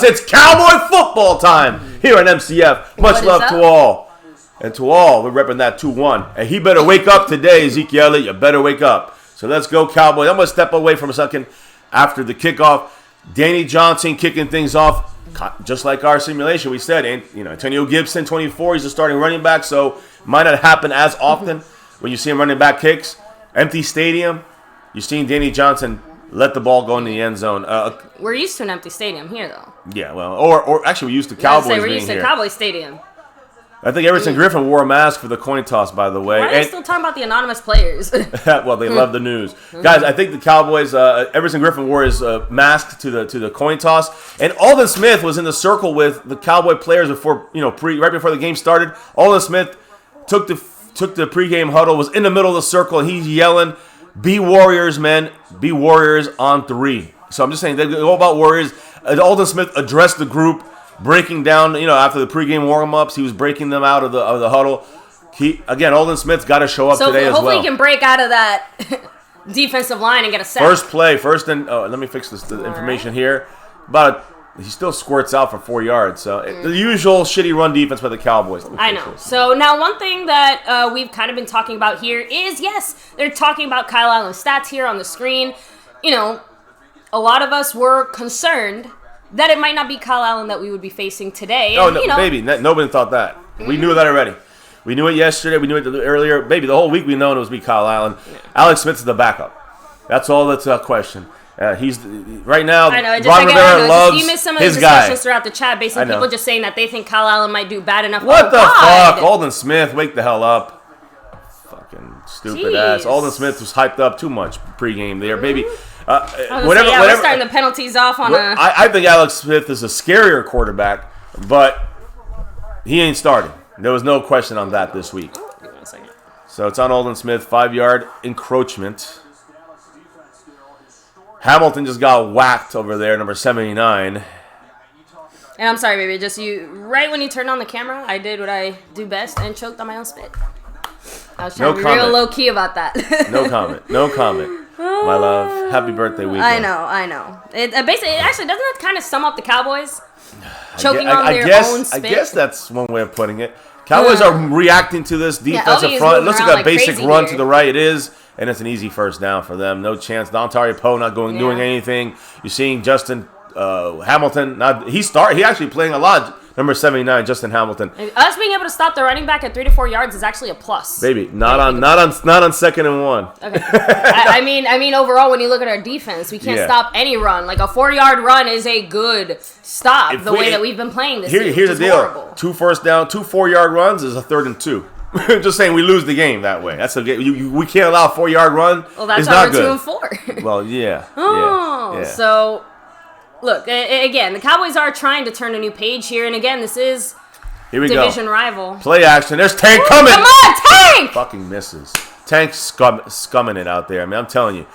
It's Cowboy football time here at MCF. Much love to all. And to all, we're repping that 2-1. And he better wake up today, Ezekiel. You better wake up. So let's go, Cowboys. I'm going to step away for a second after the kickoff. Danny Johnson kicking things off. Just like our simulation, we said, and Antonio Gibson, 24, he's a starting running back, so might not happen as often when you see him running back kicks. Empty stadium, you're seeing Danny Johnson let the ball go in the end zone. We're used to an empty stadium here, though. Yeah, well, or actually, we're used to Cowboys being here. We're used to Cowboy Stadium. I think Everson Griffin wore a mask for the coin toss, by the way. Why are they still talking about the anonymous players? Well, they love the news. Guys, I think the Cowboys, Everson Griffin wore his mask to the coin toss. And Aldon Smith was in the circle with the Cowboy players before, right before the game started. Aldon Smith took the pregame huddle, was in the middle of the circle, and he's yelling, "Be Warriors, men. Be Warriors on 3." So I'm just saying, they're all about Warriors. Aldon Smith addressed the group, breaking down, after the pregame warm-ups, he was breaking them out of the huddle. Aldon Smith's got to show up today as well. So hopefully he can break out of that defensive line and get a sack. Let me fix the information here. He still squirts out for 4 yards. So the usual shitty run defense by the Cowboys. I know. So now one thing that we've kind of been talking about here is, yes, they're talking about Kyle Allen's stats here on the screen. A lot of us were concerned that it might not be Kyle Allen that we would be facing today. Baby, nobody thought that. We knew that already. We knew it yesterday. We knew it earlier. Baby, the whole week we known it was be Kyle Allen. Yeah. Alex Smith is the backup. That's all that's a question. He's right now. I know. Ron Rivera loves you missed some of his the guy. discussions throughout the chat. Basically, people just saying that they think Kyle Allen might do bad enough. What the fuck? Aldon Smith, wake the hell up. Fucking stupid ass. Aldon Smith was hyped up too much pregame there, baby. We're starting the penalties off on I think Alex Smith is a scarier quarterback, but he ain't starting. There was no question on that this week. Give me 1 second. So it's on Aldon Smith, 5-yard encroachment. Hamilton just got whacked over there, number 79. And I'm sorry, baby. Just right when you turned on the camera, I did what I do best and choked on my own spit. I was trying to be real low key about that. No comment. My love, happy birthday weekend. I know. It actually doesn't that kind of sum up the Cowboys choking on their own spit? I guess that's one way of putting it. Cowboys are reacting to this defensive front. It looks like a basic run to the right. It is, and it's an easy first down for them. No chance. Dontario Poe not doing anything. You're seeing Justin Hamilton. He actually playing a lot. Number 79, Justin Hamilton. Us being able to stop the running back at 3 to 4 yards is actually a plus. Baby, not on 2nd and 1. Okay. I mean overall, when you look at our defense, we can't stop any run. Like a 4-yard run is a good stop. Way that we've been playing this year. Here's the deal: horrible. 2 first down, 2 4-yard runs is a 3rd and 2. Just saying, we lose the game that way. That's we can't allow a 4-yard run. Well, that's it's why not we're 2 and 4. Well, yeah. Yeah. So. Look, again, the Cowboys are trying to turn a new page here, and again, this is division rival. Play action. There's Tank coming. Come on, Tank! Fucking misses. Tank's scumming it out there. I mean, I'm telling you.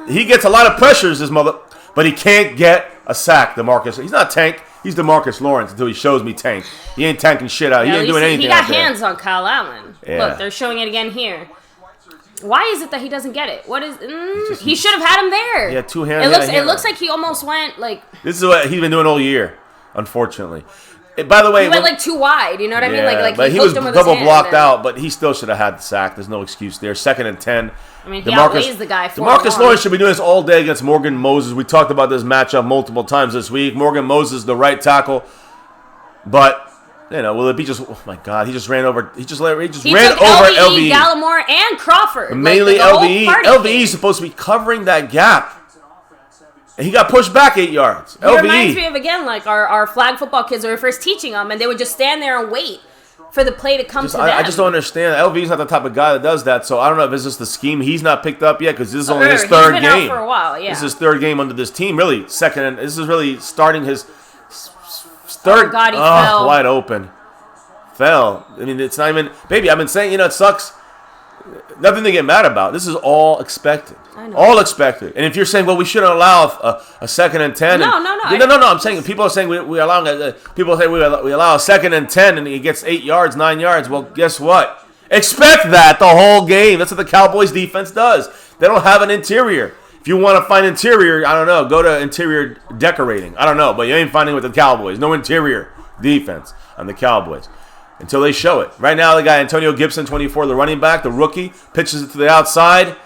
He gets a lot of pressures, this mother, but he can't get a sack, DeMarcus. He's not Tank. He's DeMarcus Lawrence until he shows me Tank. He ain't tanking shit out. He ain't doing anything. He got hands on Kyle Allen. Yeah. Look, they're showing it again here. Why is it that he doesn't get it? What is? He should have had him there. Yeah, 2 hands. It looks like he almost went like. This is what he's been doing all year, unfortunately. By the way, he went like too wide. You know what I mean? Like but he was double blocked out, but he still should have had the sack. There's no excuse there. 2nd and 10. I mean, he outweighs the guy. DeMarcus Lawrence should be doing this all day against Morgan Moses. We talked about this matchup multiple times this week. Morgan Moses, the right tackle, but. Will it be just? Oh my God! He just ran over. He just ran over LVE, Gallimore, and Crawford. Mainly LVE. LVE is supposed to be covering that gap, and he got pushed back 8 yards. It reminds me of like our flag football kids when we were first teaching them, and they would just stand there and wait for the play to come to them. I just don't understand. LVE's not the type of guy that does that, so I don't know if it's just the scheme he's not picked up yet because this is only his 3rd game. He's been out for a while. Yeah, this is his 3rd game under this team. Really, second, and this is really starting his. 3rd, oh God, he fell. Wide open. Fell. I mean, it's not even... Baby, I've been saying, it sucks. Nothing to get mad about. This is all expected. I know. All expected. And if you're saying, well, we shouldn't allow a 2nd and 10. No. I'm saying, people are saying we allow... people say we allow a 2nd and 10 and he gets 8 yards, 9 yards. Well, guess what? Expect that the whole game. That's what the Cowboys defense does. They don't have an interior. If you want to find interior, I don't know, go to interior decorating. I don't know, but you ain't finding it with the Cowboys. No interior defense on the Cowboys until they show it. Right now, the guy Antonio Gibson, 24, the running back, the rookie, pitches it to the outside.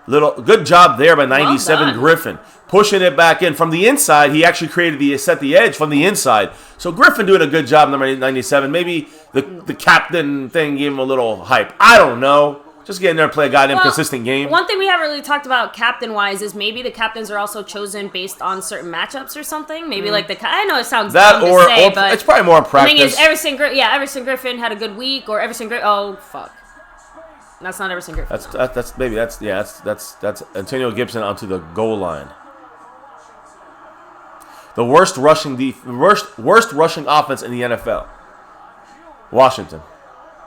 Good job there by 97 Griffin. Pushing it back in. From the inside, he actually set the edge from the inside. So Griffin doing a good job, number 97. Maybe the captain thing gave him a little hype. I don't know. Just get in there and play a goddamn consistent game. One thing we haven't really talked about captain-wise is maybe the captains are also chosen based on certain matchups or something. Maybe like I know it sounds dumb to say, but it's probably more practice. The thing is, Everson Griffin had a good week, or Everson Griffin. Oh fuck, that's not Everson Griffin. That's Antonio Gibson onto the goal line. The worst rushing offense in the NFL. Washington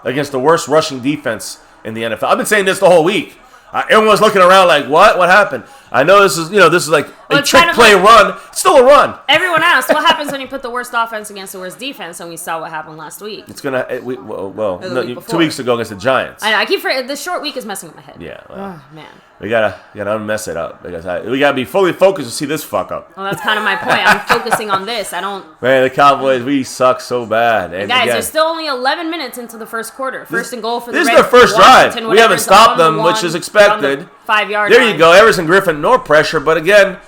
against the worst rushing defense in the NFL. I've been saying this the whole week. Everyone's looking around like, what? What happened? I know this is like a trick play run. It's still a run. Everyone asked, what happens when you put the worst offense against the worst defense? And we saw what happened last week. It's gonna. 2 weeks ago against the Giants. I know. The short week is messing with my head. Yeah. Oh man. We gotta unmess it up because we gotta be fully focused to see this fuck up. Well, that's kind of my point. I'm focusing on this. Man, the Cowboys, we suck so bad. And guys, there's still only 11 minutes into the first quarter. First and goal for the Reds. This is their first drive. We haven't stopped them, which is expected. 5-yard There line. you go, Everson Griffin, no pressure, but again,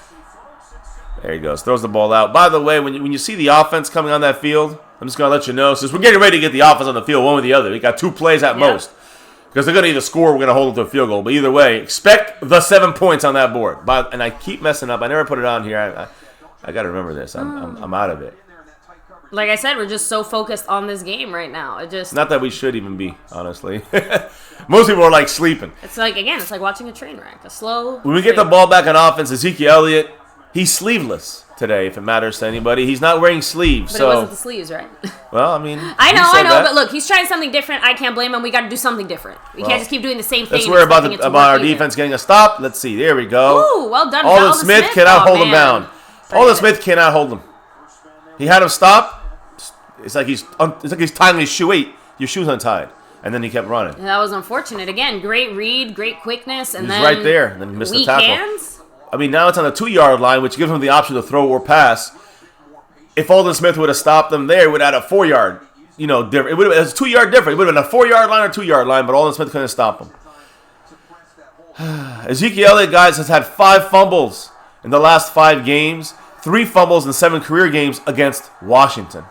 there he goes, throws the ball out. By the way, when you see the offense coming on that field, I'm just gonna let you know, since we're getting ready to get the offense on the field, one with the other. We got 2 plays at most. Because they're going to either score or we're going to hold them to a field goal. But either way, expect the 7 points on that board. And I keep messing up. I never put it on here. I got to remember this. I'm out of it. Like I said, we're just so focused on this game right now. Not that we should even be, honestly. Most people are like sleeping. It's like watching a train wreck. When we get the ball back on offense, Ezekiel Elliott, he's sleeveless today, if it matters to anybody. He's not wearing sleeves. But it wasn't the sleeves, right? Well, I mean, I know, but look, he's trying something different. I can't blame him. We got to do something different. We can't just keep doing the same thing. Let's worry about our defense getting a stop. Let's see. There we go. Ooh, well done. Alden Smith cannot hold him down. Alden Smith cannot hold him. He had him stop. It's like he's tying his shoe. Wait, your shoe's untied. And then he kept running. That was unfortunate. Again, great read, great quickness, and then right there. And then he missed the tackle. Hands? I mean, now it's on the 2-yard line, which gives him the option to throw or pass. If Alden Smith would have stopped them there, it would have had a 4-yard, different. It would have been a 2-yard difference. It would have been a 4-yard line or 2-yard line, but Alden Smith couldn't stop him. Ezekiel Elliott, guys, has had 5 fumbles in the last 5 games, 3 fumbles in 7 career games against Washington.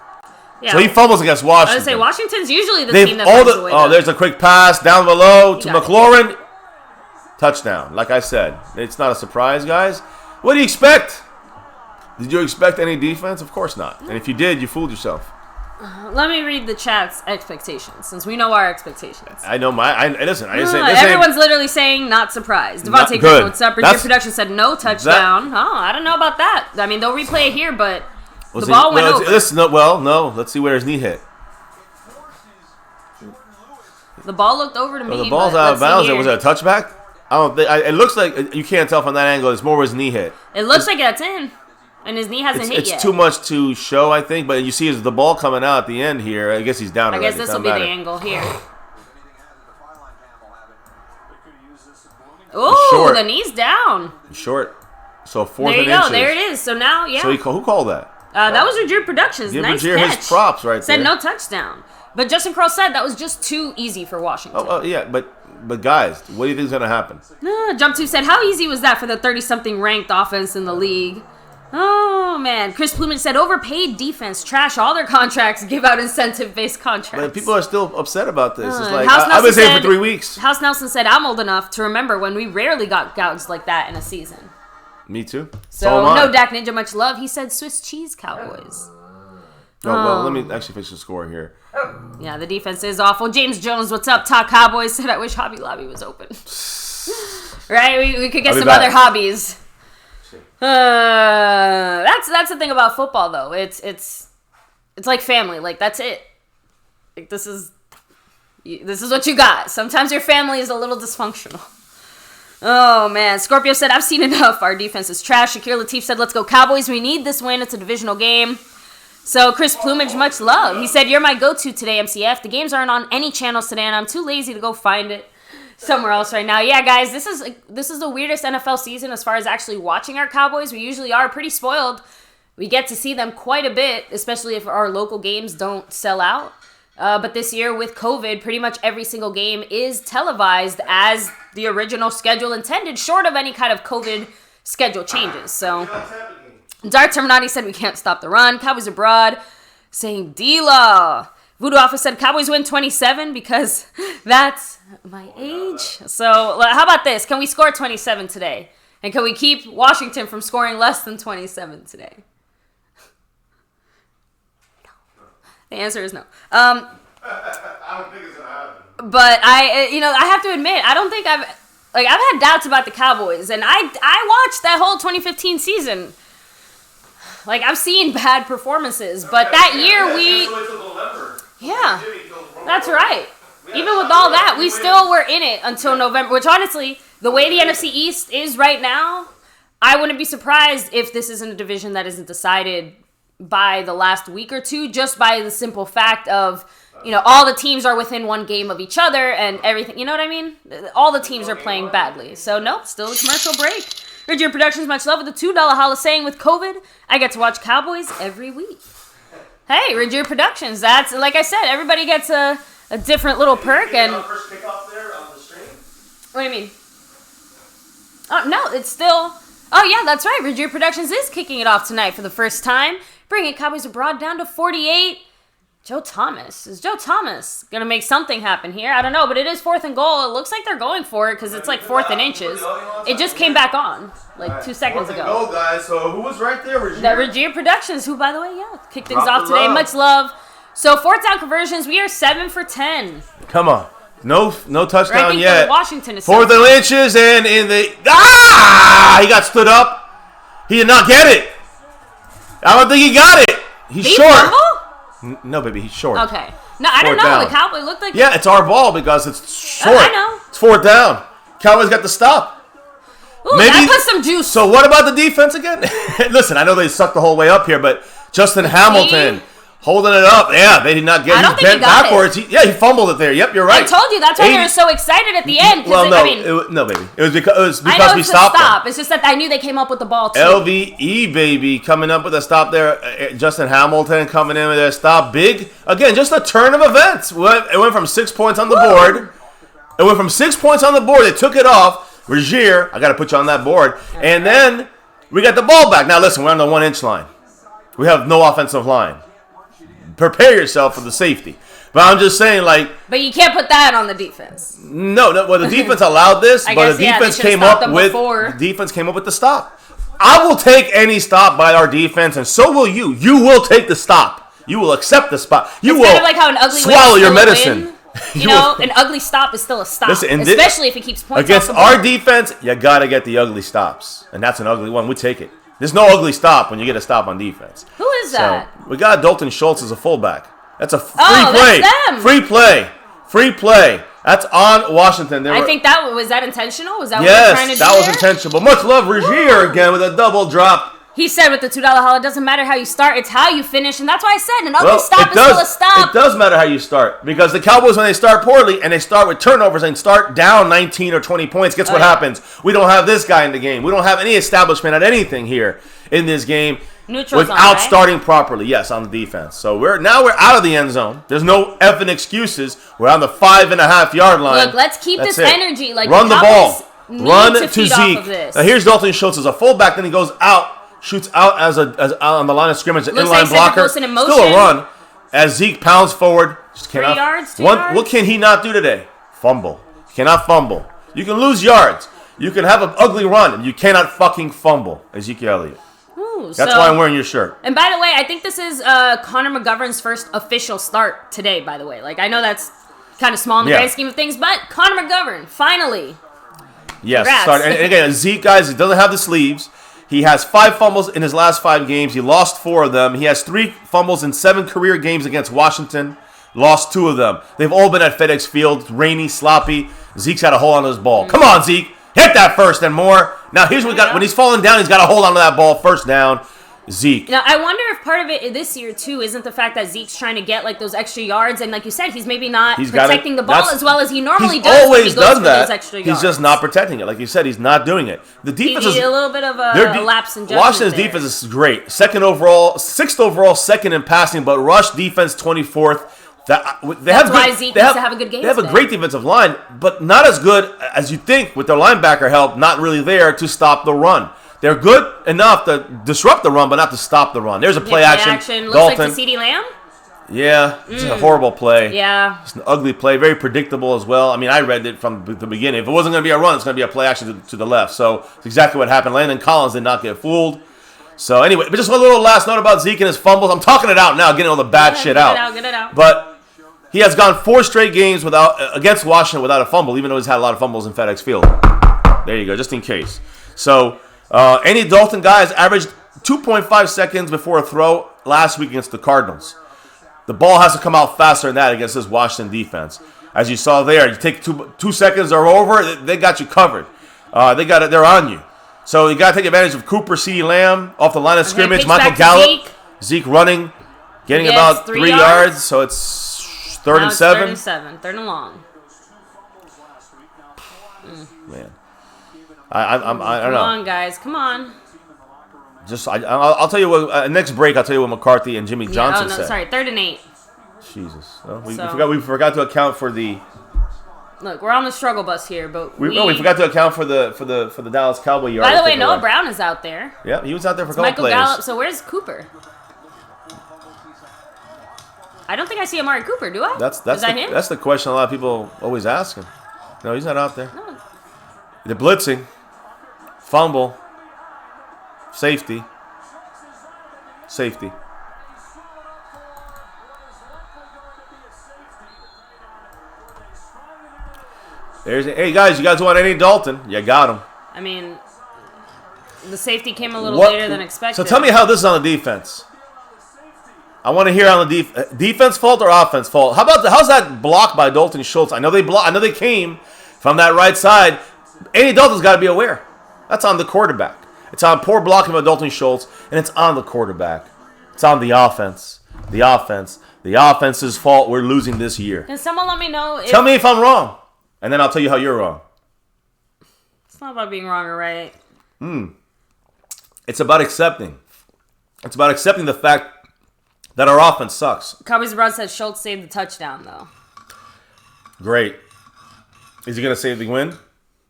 Yeah. So he fumbles against Washington. I would say Washington's usually the team that finds a way. There's a quick pass down below to McLaurin. Touchdown. Like I said, it's not a surprise, guys. What do you expect? Did you expect any defense? Of course not. And if you did, you fooled yourself. Let me read the chat's expectations, since we know our expectations. I know listen, I didn't say everyone's literally saying not surprised. Devontae Griffin, what's up? Bridget Production said no touchdown. I don't know about that. I mean, they'll replay it here, but the ball went over. No. Let's see where his knee hit. The ball looked over to me. The ball's out of bounds. Was it a touchback? I don't think. It looks like you can't tell from that angle. It's more where his knee hit. It looks like that's in, and his knee hasn't hit yet. It's too much to show, I think. But you see, the ball coming out at the end here. I guess he's down. I guess this will be the angle here. Oh, the knee's down. Short. So 4th and inches. There you go. There it is. So now, yeah. So who called that? That was Rajir Productions. Give nice Rajir catch. His props right said there. No touchdown. But Justin Crow said that was just too easy for Washington. Yeah, but guys, what do you think is going to happen? Jump 2 said, how easy was that for the 30-something ranked offense in the league? Oh, man. Chris Plumage said, overpaid defense, trash all their contracts, give out incentive-based contracts. But people are still upset about this. It's like, I've been saying for 3 weeks. House Nelson said, I'm old enough to remember when we rarely got gouged like that in a season. Me too. So, no Dak Ninja, much love. He said Swiss cheese Cowboys. Well, let me actually fix the score here. Yeah, the defense is awful. James Jones, what's up? Talk Cowboys said, I wish Hobby Lobby was open. Right? We could get some other hobbies. That's the thing about football, though. It's like family. Like, that's it. Like, this is what you got. Sometimes your family is a little dysfunctional. Oh, man. Scorpio said, I've seen enough. Our defense is trash. Shakir Latif said, let's go Cowboys. We need this win. It's a divisional game. So, Chris Plumage, much love. He said, you're my go-to today, MCF. The games aren't on any channels today, and I'm too lazy to go find it. somewhere else right now. Yeah, guys, this is the weirdest NFL season as far as actually watching our Cowboys. We usually are pretty spoiled. We get to see them quite a bit, especially if our local games don't sell out. But this year with COVID, pretty much every single game is televised as the original schedule intended, short of any kind of COVID schedule changes. So, Dart Terminati said we can't stop the run. Cowboys abroad saying D-Law. Voodoo Office said Cowboys win 27 because that's my age. So, how about this? Can we score 27 today? And can we keep Washington from scoring less than 27 today? The answer is no. I don't think it's gonna happen. But I have to admit, I don't think I've had doubts about the Cowboys, and I watched that whole 2015 season. Like, I've seen bad performances, but that year that's right. Even with all that, we still were in it until November. Which honestly, the way the NFC East is right now, I wouldn't be surprised if this isn't a division that isn't decided by the last week or two, just by the simple fact of, all the teams are within one game of each other and everything. You know what I mean? All the teams are playing badly. So, nope, still a commercial break. Rigid Productions, much love with the $2 holla saying with COVID, I get to watch Cowboys every week. Hey, Rigid Productions, that's, like I said, everybody gets a different little perk. And first kickoff there on the stream? What do you mean? Oh, no, it's still... Oh, yeah, that's right. Rigid Productions is kicking it off tonight for the first time. Bringing Cowboys abroad down to 48. Joe Thomas. Is Joe Thomas going to make something happen here? I don't know, but it is 4th and goal. It looks like they're going for it because it's like 4th and inches. It just came back on like 2 seconds ago. 4th and goal, guys. So who was right there? Regia Productions, who, by the way, kicked things off today. Much love. So 4th down conversions, we are 7 for 10. Come on. No touchdown yet. Washington is 4th and inches, and in the... He got stood up. He did not get it. I don't think he got it. He's short. Fumble? No, baby, he's short. Okay. No, I don't know. Down. The Cowboy looked like... Yeah, it's our ball because it's short. I know. It's 4th down. Cowboys got the stop. Ooh, maybe that put some juice. So what about the defense again? Listen, I know they sucked the whole way up here, but Justin Hamilton... Holding it up. Yeah, they did not get it. I don't think he got backwards. He fumbled it there. Yep, you're right. I told you. That's why they were so excited at the end. Well, no, baby. It was because we stopped them. It's just that I knew they came up with the ball, too. LVE, baby, coming up with a stop there. Justin Hamilton coming in with a stop. Big. Again, just a turn of events. It went from 6 points on the board. It went from 6 points on the board. They took it off. Regier, I got to put you on that board. And then we got the ball back. Now, listen, we're on the 1-inch line. We have no offensive line. Prepare yourself for the safety. But I'm just saying, like... But you can't put that on the defense. No, well, the defense allowed this, but the defense came up with the stop. I will take any stop by our defense, and so will you. You will take the stop. You will accept the spot. You will kind of like how an ugly swallow your medicine. An ugly stop is still a stop, especially if it keeps points against our defense, you got to get the ugly stops, and that's an ugly one. We take it. There's no ugly stop when you get a stop on defense. Who is that? So, we got Dalton Schultz as a fullback. That's a free play. That's them. Free play. That's on Washington. I think was that intentional? Was that what they were trying to do? Yes, that was intentional. But much love, Regier again with a double drop. He said with the $2 holla, it doesn't matter how you start, it's how you finish. And that's why I said an ugly stop is still a stop. It does matter how you start. Because the Cowboys, when they start poorly and they start with turnovers and start down 19 or 20 points, guess what happens? We don't have this guy in the game. We don't have any establishment at anything here in this game. Without starting properly, yes, on the defense. So we're out of the end zone. There's no effing excuses. We're on the 5.5-yard line. Look, let's keep this energy. Like, run the ball. Run to Zeke. Now here's Dalton Schultz as a fullback. Then he goes out. Shoots out as on the line of scrimmage, an inline blocker. Still a run as Zeke pounds forward. Just 3 yards, 2 yards. What can he not do today? Fumble. Cannot fumble. You can lose yards. You can have an ugly run, and you cannot fucking fumble, Ezekiel Elliott. That's why I'm wearing your shirt. And by the way, I think this is Connor McGovern's first official start today, by the way. Like, I know that's kind of small in the grand scheme of things, but Connor McGovern, finally. Yes, start. And again, Zeke, guys, he doesn't have the sleeves. He has 5 fumbles in his last 5 games. He lost 4 of them. He has 3 fumbles in 7 career games against Washington. Lost 2 of them. They've all been at FedEx Field. It's rainy, sloppy. Zeke's got a hold on his ball. Come on, Zeke. Hit that first and more. Now, here's what we got. When he's falling down, he's got a hold on to that ball. First down. Zeke. Now, I wonder if part of it this year, too, isn't the fact that Zeke's trying to get, like, those extra yards. And like you said, he's maybe not protecting the ball as well as he normally does. He's always when he done goes that. For those extra yards. He's just not protecting it. Like you said, he's not doing it. The defense is a little bit of a lapse in judgment. Washington's defense is great. 6th overall, second in passing, but rush defense 24th. That's why Zeke needs to have a good game. They have a great defensive line, but not as good as you think with their linebacker help. Not really there to stop the run. They're good enough to disrupt the run, but not to stop the run. There's a play action. Looks Dalton. like to CeeDee Lamb. Yeah, it's a horrible play. Yeah. It's an ugly play, very predictable as well. I mean, I read it from the beginning. If it wasn't going to be a run, it's going to be a play action to the left. So it's exactly what happened. Landon Collins did not get fooled. So anyway, but just one little last note about Zeke and his fumbles. I'm talking it out now, getting all the bad shit out. Get it out. But he has gone 4 straight games against Washington without a fumble, even though he's had a lot of fumbles in FedEx Field. There you go, just in case. So Andy Dalton, guys, averaged 2.5 seconds before a throw last week against the Cardinals. The ball has to come out faster than that against this Washington defense. As you saw there, you take 2 seconds or over, they got you covered. They're on you. So you got to take advantage of Cooper, CeeDee Lamb off the line of scrimmage. Michael Gallup, Zeke running, getting about 3 yards. So it's 3rd and 7. 3rd and 7, 3rd and long. Man, I don't know. Come on, guys, come on. I'll tell you what. Next break, I'll tell you what McCarthy and Jimmy Johnson said. Sorry, 3rd and 8. Jesus, we forgot to account for the. Look, we're on the struggle bus here, but we forgot to account for the Dallas Cowboy yard. By the way, Noah Brown is out there. Yeah, he was out there for a couple Michael plays. Gallup. So where's Cooper? I don't think I see Amari Cooper. Do I? Is that him? That's the question a lot of people always asking. No, he's not out there. No. They're blitzing, fumble, safety. Hey guys, you guys want Andy Dalton? You got him. I mean, the safety came a little later than expected. So tell me how this is on the defense. I want to hear on the defense fault or offense fault. How's that block by Dalton Schultz? I know they came from that right side. Andy Dalton's got to be aware. That's on the quarterback. It's on poor blocking by Dalton Schultz, and it's on the quarterback. It's on the offense. The offense's fault. We're losing this year. Can someone let me know? Tell me if I'm wrong, and then I'll tell you how you're wrong. It's not about being wrong or right. It's about accepting. It's about accepting the fact that our offense sucks. Cowboys Abroad says Schultz saved the touchdown, though. Great. Is he going to save the win?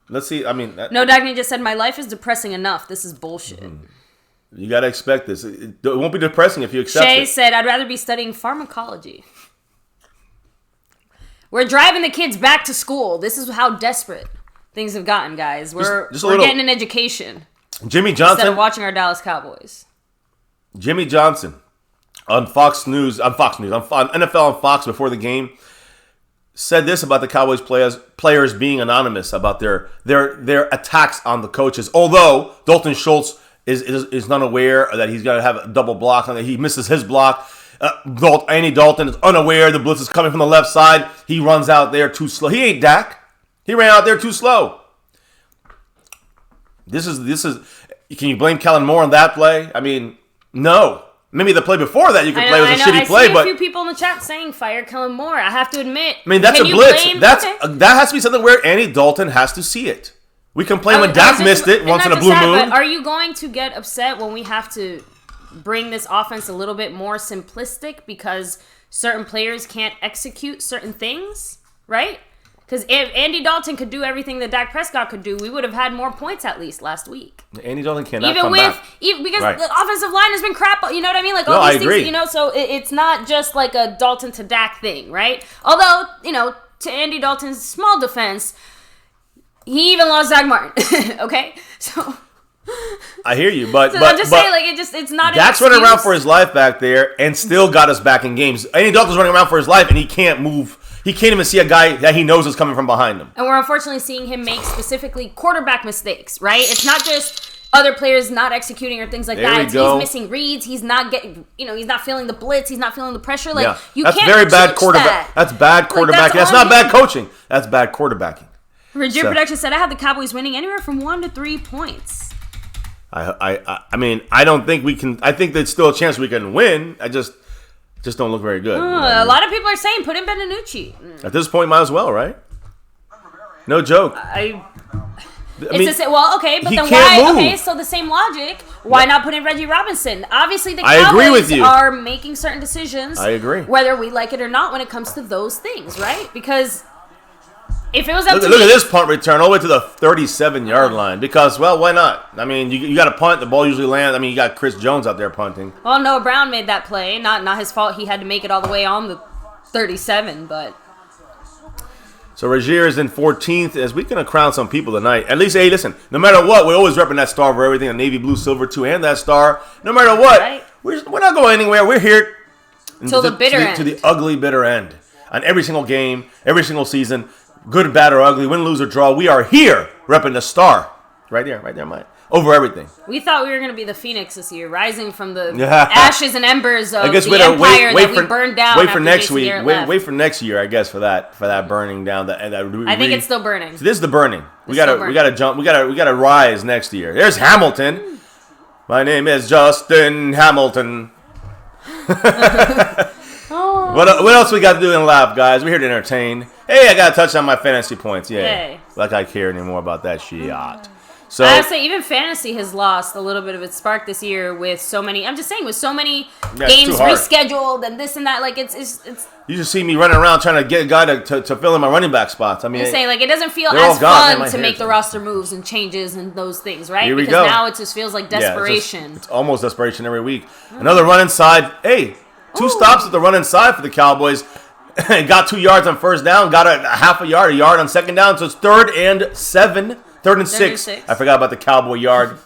Let's see. I mean... No, Dagny just said, my life is depressing enough. This is bullshit. You got to expect this. It won't be depressing if you accept it. Shay said, I'd rather be studying pharmacology. We're driving the kids back to school. This is how desperate things have gotten, guys. We're getting an education. Jimmy Johnson. Instead of watching our Dallas Cowboys. Jimmy Johnson on Fox News, on NFL on Fox before the game, said this about the Cowboys players being anonymous about their attacks on the coaches. Although Dalton Schultz is not aware that he's going to have a double block on it. He misses his block. Andy Dalton is unaware the blitz is coming from the left side. He runs out there too slow. He ain't Dak. He ran out there too slow. This is. Can you blame Kellen Moore on that play? I mean, no. Maybe the play before that you could play was a shitty play, but I see a few people in the chat saying fire Kellen Moore. I have to admit. I mean, that's a blitz. That has to be something where Andy Dalton has to see it. We complain when Dak missed it once in a blue moon. But are you going to get upset when we have to bring this offense a little bit more simplistic because certain players can't execute certain things, right? Because if Andy Dalton could do everything that Dak Prescott could do, we would have had more points at least last week. Andy Dalton cannot come back. Because the offensive line has been crap, you know what I mean? Like all these things, so it's not just like a Dalton to Dak thing, right? Although, to Andy Dalton's small defense, he even lost Zach Martin, okay? So I hear you, but I'm just saying, it's not. Dak's running around for his life back there and still got us back in games. Andy Dalton's running around for his life and he can't move. He can't even see a guy that he knows is coming from behind him. And we're unfortunately seeing him make specifically quarterback mistakes, right? It's not just other players not executing or things like that. He's missing reads. He's not getting, he's not feeling the blitz. He's not feeling the pressure. You that's can't very bad quarterback. That. That's bad quarterbacking. That's not bad coaching. That's bad quarterbacking. Virgin Production said, I have the Cowboys winning anywhere from 1 to 3 points. I mean, I don't think we can. I think there's still a chance we can win. I just don't look very good. A lot of people are saying put in Denucci. At this point, might as well, right? No joke. Well, okay, but then why? Move. Okay, so the same logic. Why not put in Reggie Robinson? Obviously, the Cowboys are making certain decisions. I agree. Whether we like it or not, when it comes to those things, right? Because if it was up look to at this punt return all the way to the 37-yard line. Because, well, why not? I mean, you got to punt. The ball usually lands. I mean, you got Chris Jones out there punting. Well, Noah Brown made that play. Not his fault. He had to make it all the way on the 37, but. So Rozier is in 14th as we're going to crown some people tonight. At least, hey, listen, no matter what, we're always repping that star for everything, a navy, blue, silver, too, and that star. No matter what, right. We're not going anywhere. We're here till the bitter end. To the ugly, bitter end. On every single game, every single season, good, bad, or ugly, win, lose, or draw, we are here repping the star. Right there, Mike. Over everything. We thought we were going to be the Phoenix this year, rising from the ashes and embers of the empire that we burned down. Wait for next week. Wait for next year, I guess, for that burning down. I think it's still burning. So this is the burning. We gotta jump. We gotta rise next year. There's Hamilton. My name is Justin Hamilton. What else we got to do in live, guys? We're here to entertain. Hey, I got to touch on my fantasy points. Yeah, like I care anymore about that shit. So I would say even fantasy has lost a little bit of its spark this year with so many. I'm just saying with so many games rescheduled and this and that. Like it's. You just see me running around trying to get a guy to fill in my running back spots. I mean, I'm saying like it doesn't feel as fun to make the roster moves and changes and those things, right? Here we because go. Now it just feels like desperation. It's almost desperation every week. Another run inside. Hey, two stops at the run inside for the Cowboys. Got 2 yards on first down. Got a half a yard on second down. So it's 3rd and 7. 3rd and 6. I forgot about the Cowboy yard.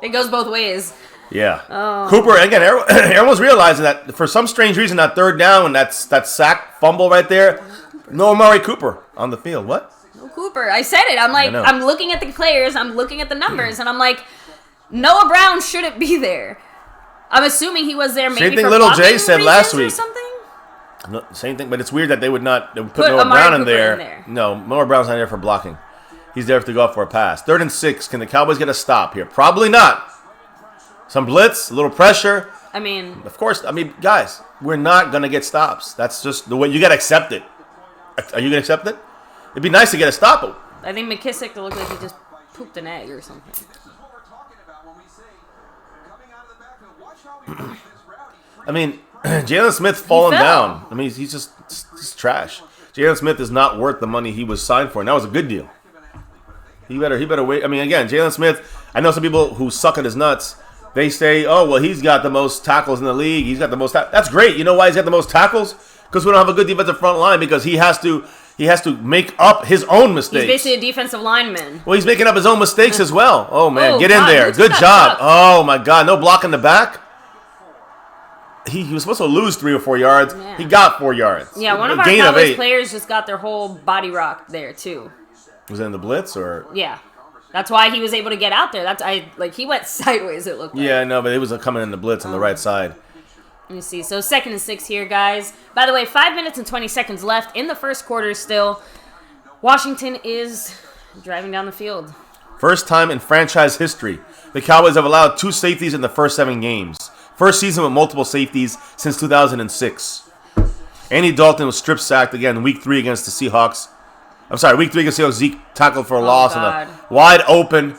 It goes both ways. Yeah. Oh. Cooper, again, everyone's realizing that for some strange reason, that 3rd down and that sack fumble right there, no Amari Cooper on the field. What? No Cooper. I said it. I'm like, I'm looking at the players, I'm looking at the numbers, and I'm like, Noah Brown shouldn't be there. I'm assuming he was there maybe same thing for Little Jay said last week. Or something? No, same thing, but it's weird that they would put Noah Brown in there. No, Noah Brown's not there for blocking. He's there to go up for a pass. 3rd and 6. Can the Cowboys get a stop here? Probably not. Some blitz, a little pressure. I mean, of course. I mean, guys, we're not gonna get stops. That's just the way you gotta accept it. Are you gonna accept it? It'd be nice to get a stop. I think McKissick looked like he just pooped an egg or something. I mean, Jalen Smith falling down. I mean, he's just trash. Jalen Smith is not worth the money he was signed for, and that was a good deal. He better wait. I mean, again, Jalen Smith, I know some people who suck at his nuts. They say, oh, well, he's got the most tackles in the league. He's got the most That's great. You know why he's got the most tackles? Because we don't have a good defensive front line because he has to make up his own mistakes. He's basically a defensive lineman. Well, he's making up his own mistakes as well. Oh, man, get in there. Good job. Oh, my God. No block in the back. He was supposed to lose 3 or 4 yards. Yeah. He got 4 yards. Yeah, one of our Cowboys players just got their whole body rocked there, too. Was it in the blitz or? Yeah, that's why he was able to get out there. He went sideways. It looked like. Yeah, no, but it was coming in the blitz on the right side. Let me see. So 2nd and 6 here, guys. By the way, 5 minutes and 20 seconds left in the first quarter. Still, Washington is driving down the field. First time in franchise history, the Cowboys have allowed 2 safeties in the first 7 games. First season with multiple safeties since 2006. Andy Dalton was strip sacked again week 3 against the Seahawks. I'm sorry, week 3 against the Seahawks. Zeke tackled for a loss and a wide open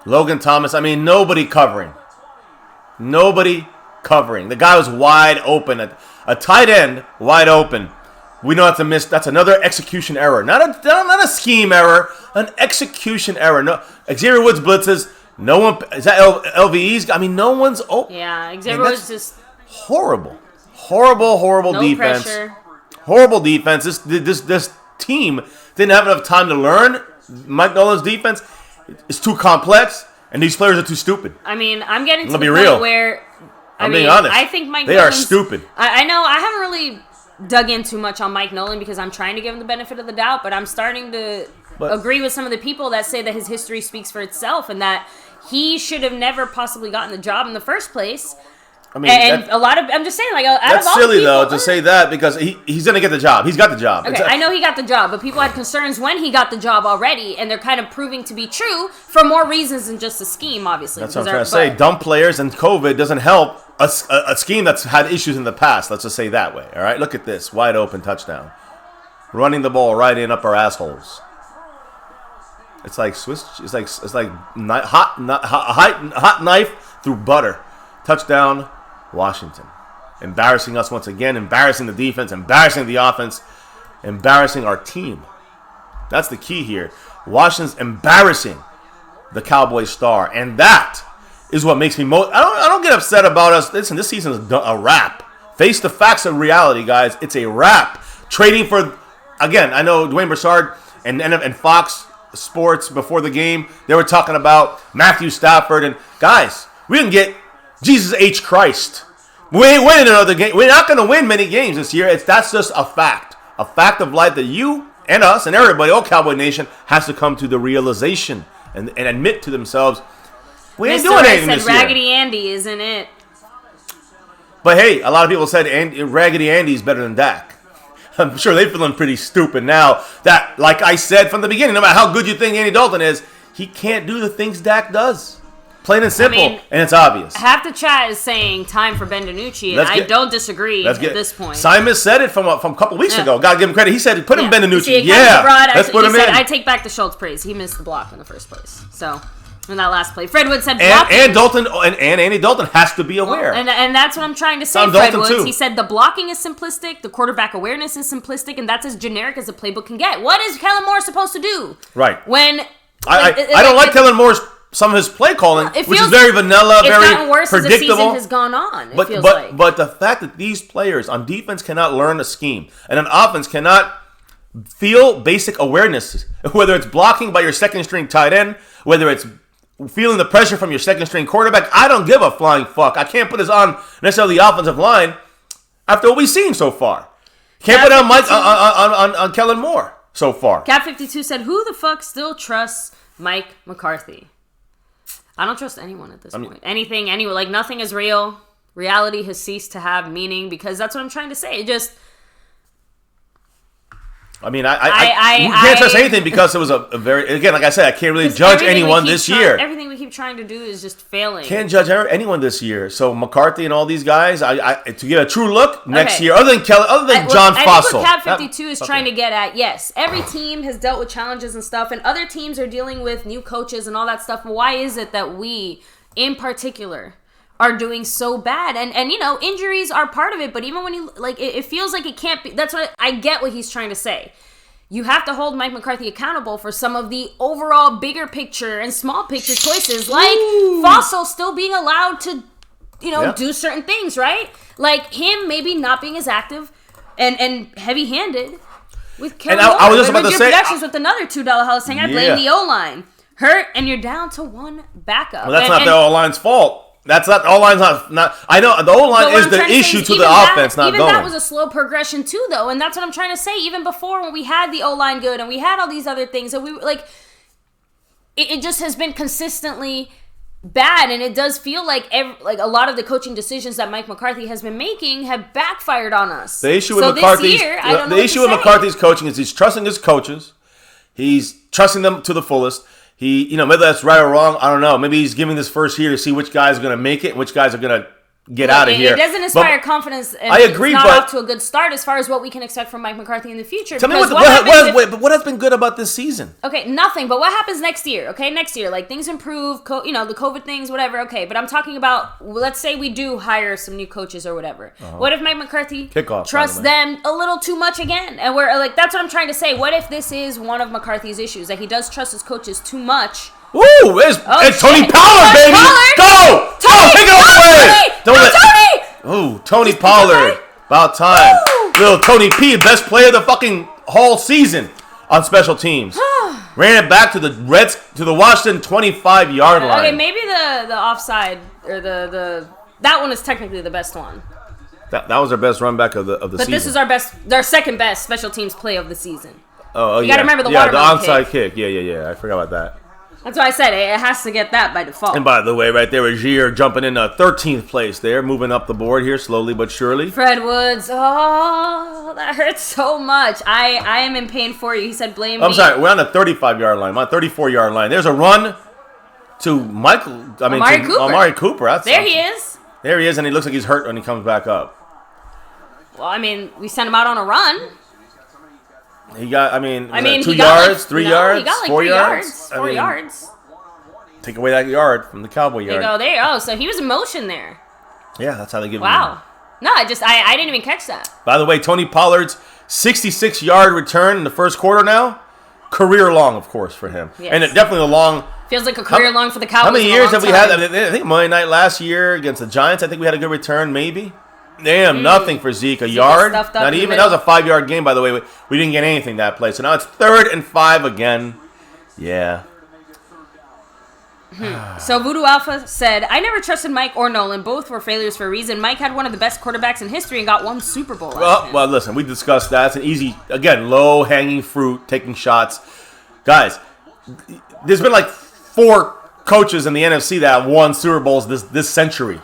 Logan Thomas. I mean, nobody covering. Nobody covering. The guy was wide open. A tight end wide open. We know that's a miss. That's another execution error. Not a scheme error. An execution error. No, Xavier Woods blitzes. No one. Is that LVE's? I mean, no one's open. Yeah, Xavier Woods just horrible. Horrible no defense. Pressure. Horrible defense. This team didn't have enough time to learn. Mike Nolan's defense is too complex, and these players are too stupid. I mean, I'm getting to the point where I'm being honest. I think Mike Nolan's, are stupid. I know I haven't really dug in too much on Mike Nolan because I'm trying to give him the benefit of the doubt, but I'm starting to agree with some of the people that say that his history speaks for itself and that he should have never possibly gotten the job in the first place. I mean, and a lot of I'm just saying, like, out that's of all silly the people, though to say that because he's gonna get the job. He's got the job. Okay, I know he got the job, but people had concerns when he got the job already, and they're kind of proving to be true for more reasons than just a scheme, obviously. That's what I'm trying to say. Dumb players and COVID doesn't help a scheme that's had issues in the past. Let's just say that way. All right, look at this wide open touchdown, running the ball right in up our assholes. It's like Swiss. It's like hot knife through butter. Touchdown, Washington. Embarrassing us once again. Embarrassing the defense. Embarrassing the offense. Embarrassing our team. That's the key here. Washington's embarrassing the Cowboys star, and that is what makes me most. I don't get upset about us. Listen, this season is a wrap. Face the facts of reality, guys. It's a wrap. Trading for, again, I know Dwayne Broussard and Fox Sports before the game, they were talking about Matthew Stafford, and guys, we didn't get Jesus H. Christ. We ain't winning another game. We're not going to win many games this year. That's just a fact of life that you and us and everybody, all Cowboy Nation, has to come to the realization and admit to themselves, we ain't doing anything this year. Raggedy Andy isn't it? But hey, a lot of people said Raggedy Andy's better than Dak. I'm sure they're feeling pretty stupid now that, like I said from the beginning, no matter how good you think Andy Dalton is, he can't do the things Dak does. Plain and simple, and it's obvious. Half the chat is saying time for Ben Denucci, and I don't disagree at this point. Simon said it from a couple weeks ago. Got to give him credit. He said, put him Ben Denucci. Let's put him in. I take back the Schultz praise. He missed the block in the first place. So, in that last play. Fred Wood said blocking. And Dalton and Andy Dalton has to be aware. Well, and that's what I'm trying to say, Fred Woods. He said the blocking is simplistic, the quarterback awareness is simplistic, and that's as generic as a playbook can get. What is Kellen Moore supposed to do? Right. When I don't like Kellen Moore's some of his play calling, which is very vanilla, very predictable. It's gotten worse as the season has gone on. But the fact that these players on defense cannot learn a scheme and on offense cannot feel basic awarenesses, whether it's blocking by your second string tight end, whether it's feeling the pressure from your second string quarterback, I don't give a flying fuck. I can't put this on necessarily the offensive line after what we've seen so far. Can't put it on Mike on Kellen Moore so far. Cap52 said, "Who the fuck still trusts Mike McCarthy?" I don't trust anyone at this point. Anything, anyone. Like, nothing is real. Reality has ceased to have meaning because that's what I'm trying to say. It just... I mean, I can't trust anything because it was a very... Again, like I said, I can't really judge anyone this year. Everything we keep trying to do is just failing. Can't judge anyone this year. So McCarthy and all these guys, to get a true look next year, other than John Fossil. I think what Cap52 is trying to get at, yes, every team has dealt with challenges and stuff, and other teams are dealing with new coaches and all that stuff. Why is it that we, in particular, are doing so bad? And you know, injuries are part of it, but even when you, like, it feels like it can't be. That's what I get what he's trying to say. You have to hold Mike McCarthy accountable for some of the overall bigger picture and small picture choices, like Fossil still being allowed to, do certain things, right? Like him maybe not being as active and heavy-handed with Kellen Moore. I was just about to say, productions with another $2 Hollis thing. I blame the O-line. Hurt, and you're down to one backup. Well, that's not the O-line's fault. That's not the O-line's not. I know the O-line is the issue to the offense not going. Even that was a slow progression too, though, and that's what I'm trying to say. Even before, when we had the O-line good and we had all these other things, that we like, it just has been consistently bad, and it does feel like a lot of the coaching decisions that Mike McCarthy has been making have backfired on us. The issue with McCarthy's coaching is he's trusting his coaches. He's trusting them to the fullest. He, whether that's right or wrong, I don't know. Maybe he's giving this first year to see which guys are going to make it and which guys are going to get out of here. It doesn't inspire confidence. And I agree, it's not off to a good start as far as what we can expect from Mike McCarthy in the future. Tell me what has been good about this season? Okay, nothing. But what happens next year? Okay, next year, like things improve. The COVID things, whatever. Okay, but I'm talking about. Let's say we do hire some new coaches or whatever. What if Mike McCarthy trusts them a little too much again? And we're like, that's what I'm trying to say. What if this is one of McCarthy's issues, that he does trust his coaches too much? Ooh, it's Tony Pollard, baby! Go! Take it away! Tony! Ooh, Tony Pollard. About time. Little Tony P, best player of the fucking whole season on special teams. Ran it back to the Washington 25-yard line. Okay, maybe the offside or that one is technically the best one. That was our best run back of the season. But this is our second best special teams play of the season. Oh, you got to remember the watermelon onside kick. Yeah. I forgot about that. That's why I said it has to get that by default. And by the way, right there was Gier jumping in 13th place there, moving up the board here slowly but surely. Fred Woods, oh, that hurts so much. I am in pain for you. He said blame me. I'm sorry, we're on the 35-yard line. I'm on 34-yard line. There's a run to Amari Cooper. There he is. There he is, and he looks like he's hurt when he comes back up. Well, I mean, we sent him out on a run. He got, 2 he got yards, like, 3 yards, he got like 4 3 yards. 4 yards. Take away that yard from the Cowboy yard. There you go. There. Oh, so he was in motion there. Yeah, that's how they give him. Wow. No, I didn't even catch that. By the way, Tony Pollard's 66-yard return in the first quarter now, career long, of course, for him. Yes. And it definitely a long. Feels like a career long for the Cowboys. How many years have we had? I think Monday night last year against the Giants, I think we had a good return, maybe. Damn, nothing for Zeke. A yard? Not even. That was a 5-yard game, by the way. We didn't get anything that play. So now it's 3rd and 5 again. Yeah. So Voodoo Alpha said, I never trusted Mike or Nolan. Both were failures for a reason. Mike had one of the best quarterbacks in history and got 1 Super Bowl. Well, listen, we discussed that. It's an easy, again, low-hanging fruit, taking shots. Guys, there's been like 4 coaches in the NFC that have won Super Bowls this century.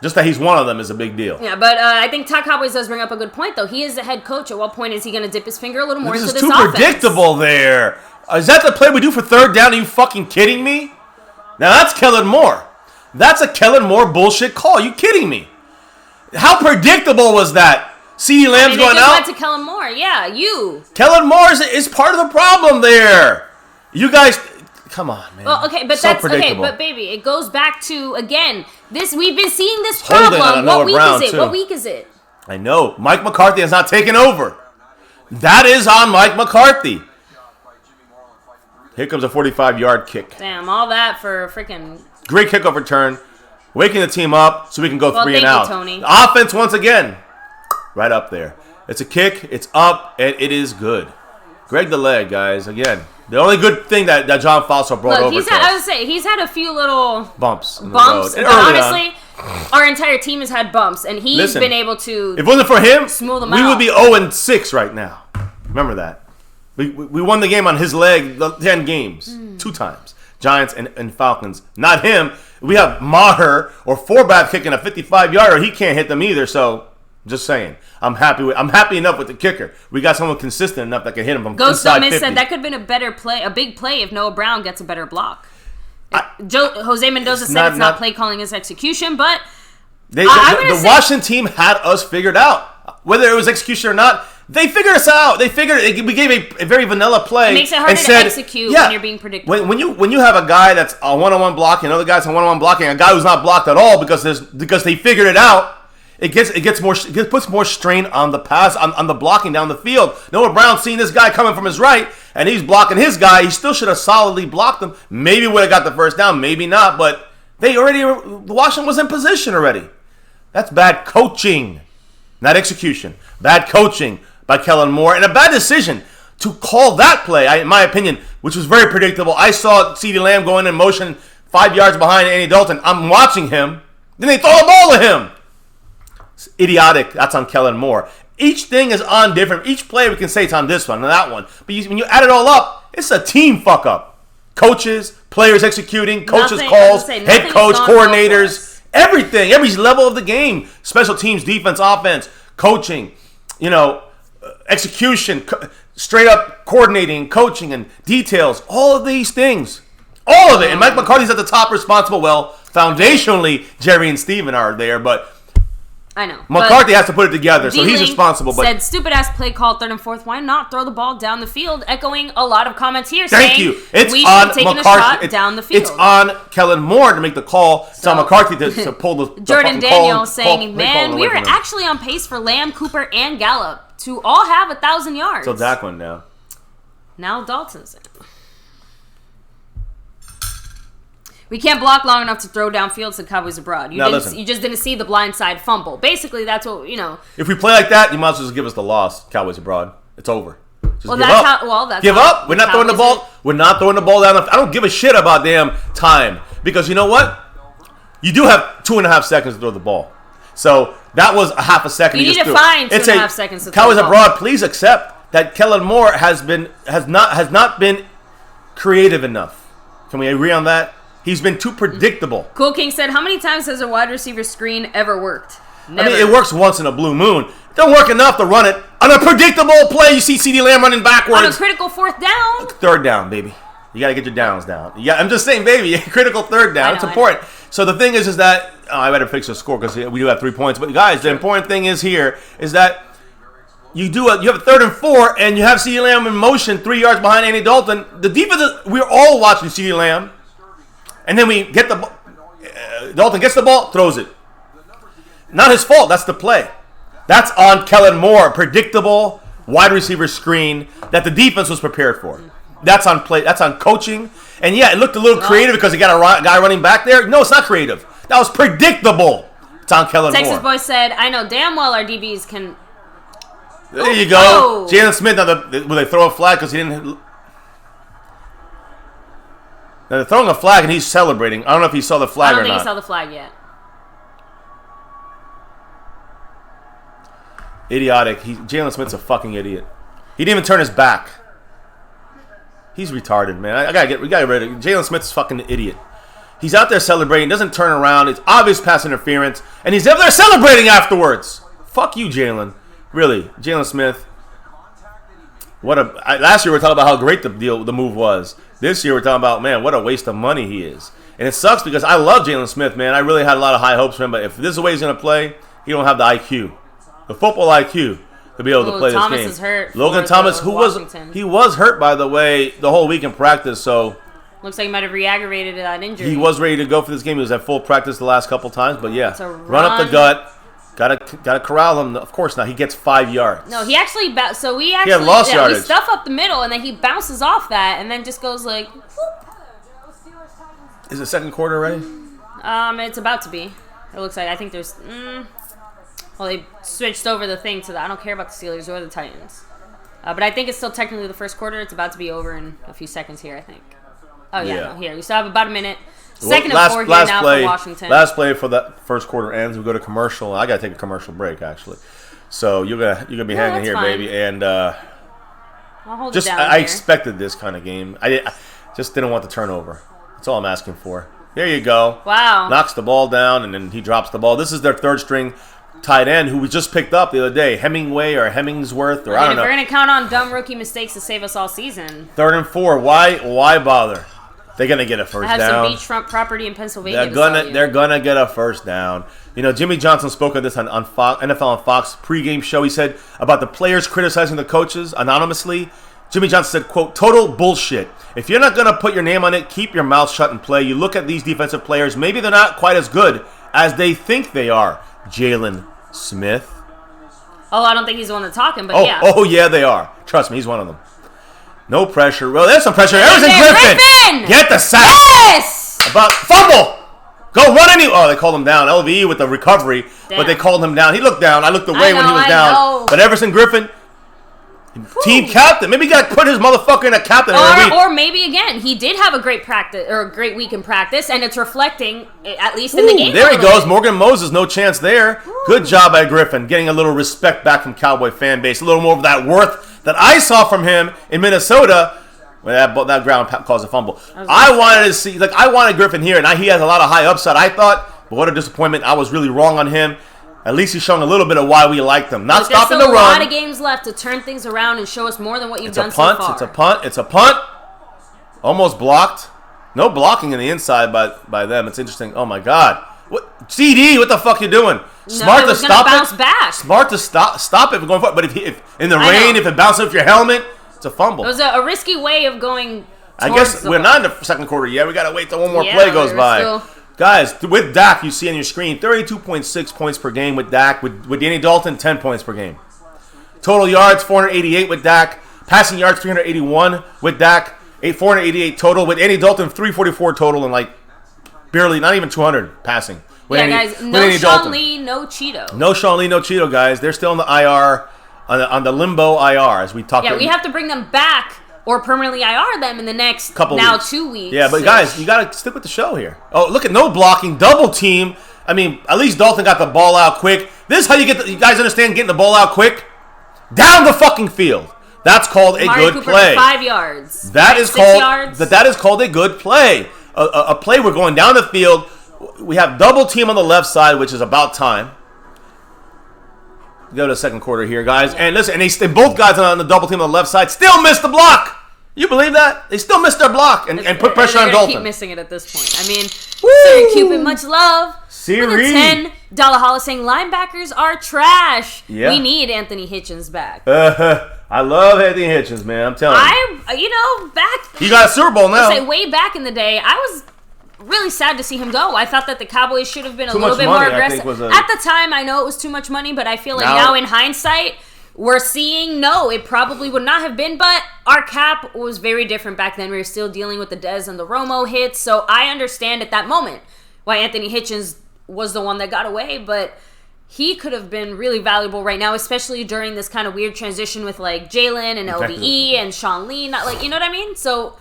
Just that he's one of them is a big deal. Yeah, but I think Talk Cowboys does bring up a good point, though. He is the head coach. At what point is he going to dip his finger a little more into this offense? This is too predictable there. Is that the play we do for 3rd down? Are you fucking kidding me? Now, that's Kellen Moore. That's a Kellen Moore bullshit call. Are you kidding me? How predictable was that? CeeDee Lamb's going out? Went to Kellen Moore. Yeah, you. Kellen Moore is part of the problem there. You guys... Come on, man. Well, okay, but so predictable. But baby, it goes back to again. We've been seeing this problem. What week is it? What week is it? I know. Mike McCarthy has not taken over. That is on Mike McCarthy. Here comes a 45-yard kick. Damn, all that for freaking great kickoff return, waking the team up so we can go 3 and out. Tony. Offense once again, right up there. It's a kick. It's up, and it is good. Greg the leg, guys. Again. The only good thing that John Falso brought over to us. I would say he's had a few little bumps. But honestly, our entire team has had bumps, and he's been able to. If it wasn't for him, smooth them we would be 0-6 right now. Remember that. We won the game on his leg, the 10 games, 2 times. Giants and Falcons. Not him. We have Maher or Forbat kicking a 55-yarder. He can't hit them either. So just saying. I'm happy enough with the kicker. We got someone consistent enough that can hit him from inside 50. Said that could have been a better play, a big play if Noah Brown gets a better block. Jose Mendoza said it's not play calling, it's execution, but the Washington team had us figured out. Whether it was execution or not, they figured us out. They figured we gave a very vanilla play. It makes it harder to execute when you're being predictable. When you have a guy that's on one-on-one blocking, another guy's on one-on-one blocking, a guy who's not blocked at all because they figured it out. It puts more strain on the pass, on the blocking down the field. Noah Brown seeing this guy coming from his right, and he's blocking his guy. He still should have solidly blocked him. Maybe would have got the first down, maybe not. But Washington was in position already. That's bad coaching, not execution. Bad coaching by Kellen Moore, and a bad decision to call that play. In my opinion, which was very predictable. I saw CeeDee Lamb going in motion 5 yards behind Andy Dalton. I'm watching him. Then they throw the ball to him. Idiotic. That's on Kellen Moore. Each thing is on different. Each play we can say it's on this one and that one. But when you add it all up, it's a team fuck up. Coaches, players executing, coaches calls, head coach, coordinators, everything. Every level of the game. Special teams, defense, offense, coaching, execution, straight up coordinating, coaching, and details. All of these things. All of it. And Mike McCarthy's at the top responsible. Well, foundationally, Jerry and Steven are there, but I know. McCarthy has to put it together, so he's responsible. But said, stupid ass play call 3rd and 4th. Why not throw the ball down the field? Echoing a lot of comments here saying we should have taken a shot down the field. It's on Kellen Moore to make the call. It's on McCarthy to pull the Jordan Daniel saying, man, we were actually on pace for Lamb, Cooper, and Gallup to all have 1,000 yards. So Dak went down. Now Dalton's in. We can't block long enough to throw downfield, said Cowboys abroad. You just didn't see the blindside fumble. Basically, that's what, If we play like that, you might as well just give us the loss, Cowboys abroad. It's over. Just give up. Give up. We're not throwing the ball. We're not throwing the ball down. I don't give a shit about damn time. Because you know what? You do have 2.5 seconds to throw the ball. So that was a half a second. You need to find 2.5 seconds to throw Cowboys the ball. abroad, please accept that Kellen Moore has not been creative enough. Can we agree on that? He's been too predictable. Cool King said, how many times has a wide receiver screen ever worked? Never. I mean, it works once in a blue moon. It don't work enough to run it on a predictable play. You see CeeDee Lamb running backwards. On a critical 4th down. Third down, baby. You got to get your downs down. Yeah, I'm just saying, baby, critical third down. It's important. So the thing is that I better fix the score because we do have 3 points. But guys, the important thing is here is that you have a 3rd and 4, and you have CeeDee Lamb in motion 3 yards behind Andy Dalton. The defense, we're all watching CeeDee Lamb, and then we get the ball. Dalton gets the ball, throws it. Not his fault. That's the play. That's on Kellen Moore, predictable wide receiver screen that the defense was prepared for. That's on play. That's on coaching. And yeah, it looked a little creative because he got a guy running back there. No, it's not creative. That was predictable. It's on Kellen Moore. Texas boy said, "I know damn well our DBs can." There you go, Jalen Smith. Now, will they throw a flag because he didn't? Now they're throwing a flag and he's celebrating. I don't know if he saw the flag or not. I don't think he saw the flag yet. Idiotic. Jalen Smith's a fucking idiot. He didn't even turn his back. He's retarded, man. We gotta get rid of Jalen Smith's fucking idiot. He's out there celebrating, doesn't turn around. It's obvious pass interference, and he's up there celebrating afterwards. Fuck you, Jalen. Really, Jalen Smith. Last year we were talking about how great the move was. This year we're talking about, man, what a waste of money he is. And it sucks because I love Jalen Smith, man. I really had a lot of high hopes for him, but if this is the way he's gonna play, he don't have the IQ, the football IQ. To be able to play Thomas this game. Is hurt Logan Thomas, who was hurt, by the way, the whole week in practice, so looks like he might have re-aggravated that injury. He was ready to go for this game. He was at full practice the last couple times, but yeah, run up the gut. Gotta corral him. Of course not. He gets 5 yards. No, he actually we lost yardage. We stuff up the middle, and then he bounces off that, and then just goes like. Whoop. Is it second quarter already? It's about to be. It looks like. I think there's. Well, they switched over the thing to I don't care about the Steelers or the Titans. But I think it's still technically the first quarter. It's about to be over in a few seconds here, I think. Oh, yeah. No, here. We still have about a minute. Second and 4 here now for Washington. Last play for the first quarter ends. We go to commercial. I got to take a commercial break, actually. So you're gonna be hanging here, fine. Baby. And I'll hold it down I expected this kind of game. I just didn't want the turnover. That's all I'm asking for. There you go. Wow. Knocks the ball down, and then he drops the ball. This is their third string tight end who we just picked up the other day, Hemingway or Hemingsworth, or I don't know. We're going to count on dumb rookie mistakes to save us all season. 3rd and 4. Why bother? They're going to get a first down. I have some beachfront property in Pennsylvania. They're going to get a first down. You know, Jimmy Johnson spoke of this on Fox, NFL on Fox pregame show. He said about the players criticizing the coaches anonymously. Jimmy Johnson said, quote, total bullshit. If you're not going to put your name on it, keep your mouth shut and play. You look at these defensive players, maybe they're not quite as good as they think they are. Jalen Smith. Oh, I don't think he's the one that's talking, but yeah. Oh, yeah, they are. Trust me, he's one of them. No pressure. Well, there's some pressure. Everson Griffin! Get the sack! Yes! About fumble! Go run any... Oh, they called him down. LVE with the recovery, but they called him down. He looked down. I looked away when he was down. But Everson Griffin... Team captain. Maybe he got to put his motherfucker in a captain every week. Or maybe, again, he did have a great practice or a great week in practice, and it's reflecting, at least in the game. There he goes. Morgan Moses, no chance there. Good job by Griffin. Getting a little respect back from Cowboy fan base. A little more of that worth that I saw from him in Minnesota when that ground caused a fumble. I wanted Griffin here, and he has a lot of high upside, I thought. But what a disappointment. I was really wrong on him. At least he's shown a little bit of why we liked him. Not stopping the run. There's a lot of games left to turn things around and show us more than what you've done so far. It's a punt. Almost blocked. No blocking in the inside by them. It's interesting. Oh, my God. What CD, what the fuck you doing? Smart to stop it. Bounce back. Smart to stop it going forward. But if in the rain, if it bounces off your helmet, it's a fumble. It was a risky way of going I guess we're not in the second quarter yet. We got to wait till one more play goes by. Guys, with Dak, you see on your screen, 32.6 points per game with Dak. With Danny Dalton, 10 points per game. Total yards, 488 with Dak. Passing yards, 381 with Dak. 488 total. With Andy Dalton, 344 total and barely, not even 200 passing. Guys, no Sean Lee, no Cheeto. No Sean Lee, no Cheeto, guys. They're still on the IR, on the limbo IR, as we talked about. Yeah, we have to bring them back. Or permanently IR them in the next weeks. 2 weeks. Yeah, but guys, you got to stick with the show here. Oh, look at no blocking, double team. I mean, at least Dalton got the ball out quick. This is how you guys understand getting the ball out quick? Down the fucking field. That's called a Amari good Cooper play. 5 yards. That is 6 called yards. that is called a good play. A play we're going down the field. We have double team on the left side, which is about time. Go to the second quarter here, guys. And listen, and both guys on the double team on the left side still missed the block. You believe that? They still missed their block and put pressure on Dalton. Keep missing it at this point. I mean, Siri Cupid, much love. Siri. $10 Hollis saying linebackers are trash. Yeah. We need Anthony Hitchens back. I love Anthony Hitchens, man. I'm telling you. Back. You got a Super Bowl now. Say way back in the day, I was really sad to see him go. I thought that the Cowboys should have been a little bit more aggressive. At the time, I know it was too much money, but I feel like now in hindsight, we're seeing, no, it probably would not have been, but our cap was very different back then. We were still dealing with the Dez and the Romo hits, so I understand at that moment why Anthony Hitchens was the one that got away, but he could have been really valuable right now, especially during this kind of weird transition with like Jalen and LVE and Sean Lee, not like, you know what I mean? So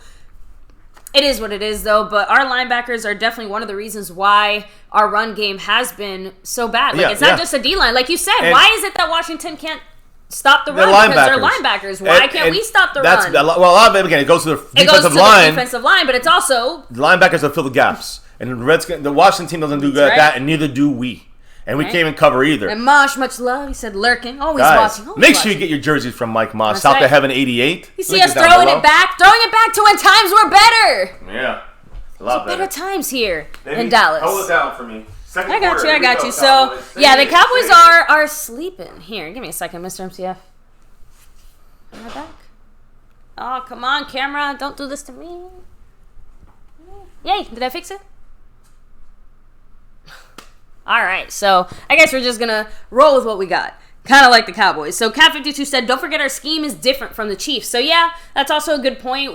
it is what it is, though, but our linebackers are definitely one of the reasons why our run game has been so bad. Like, it's not just a D-line. Like you said, why is it that Washington can't stop the run? Because they're linebackers. Why can't we stop the run? Well, a lot of it, again, it goes to the defensive line. The defensive line, but it's also the linebackers that fill the gaps. And the Washington team doesn't do good at that, and neither do we. And we can't even cover either. And Mosh, much love. He said lurking. Always watching. Make sure you get your jerseys from Mike Mosh. South to Heaven 88. You see us throwing it back to when times were better. Yeah. A lot better. Better times here in Dallas. Hold it down for me. I got you. So, yeah, the Cowboys are sleeping. Here, give me a second, Mr. MCF. Am I back? Oh, come on, camera. Don't do this to me. Yay, did I fix it? All right, so I guess we're just going to roll with what we got. Kind of like the Cowboys. So Cat52 said, don't forget our scheme is different from the Chiefs. So, yeah, that's also a good point.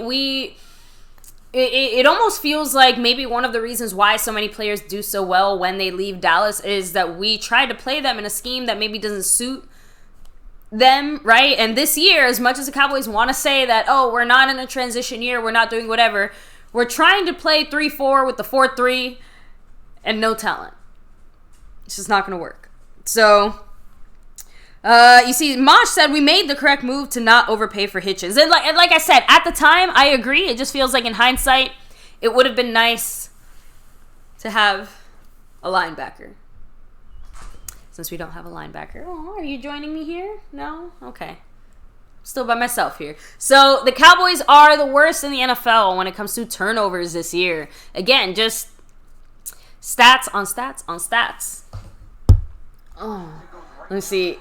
It almost feels like maybe one of the reasons why so many players do so well when they leave Dallas is that we try to play them in a scheme that maybe doesn't suit them, right? And this year, as much as the Cowboys want to say that, oh, we're not in a transition year, we're not doing whatever, we're trying to play 3-4 with the 4-3 and no talent. It's just not going to work. So, you see, Mosh said we made the correct move to not overpay for Hitchens. And like I said, at the time, I agree. It just feels like in hindsight, it would have been nice to have a linebacker. Since we don't have a linebacker. Oh, are you joining me here? No? Okay. Still by myself here. So, the Cowboys are the worst in the NFL when it comes to turnovers this year. Again, just stats on stats on stats. Oh, let me see.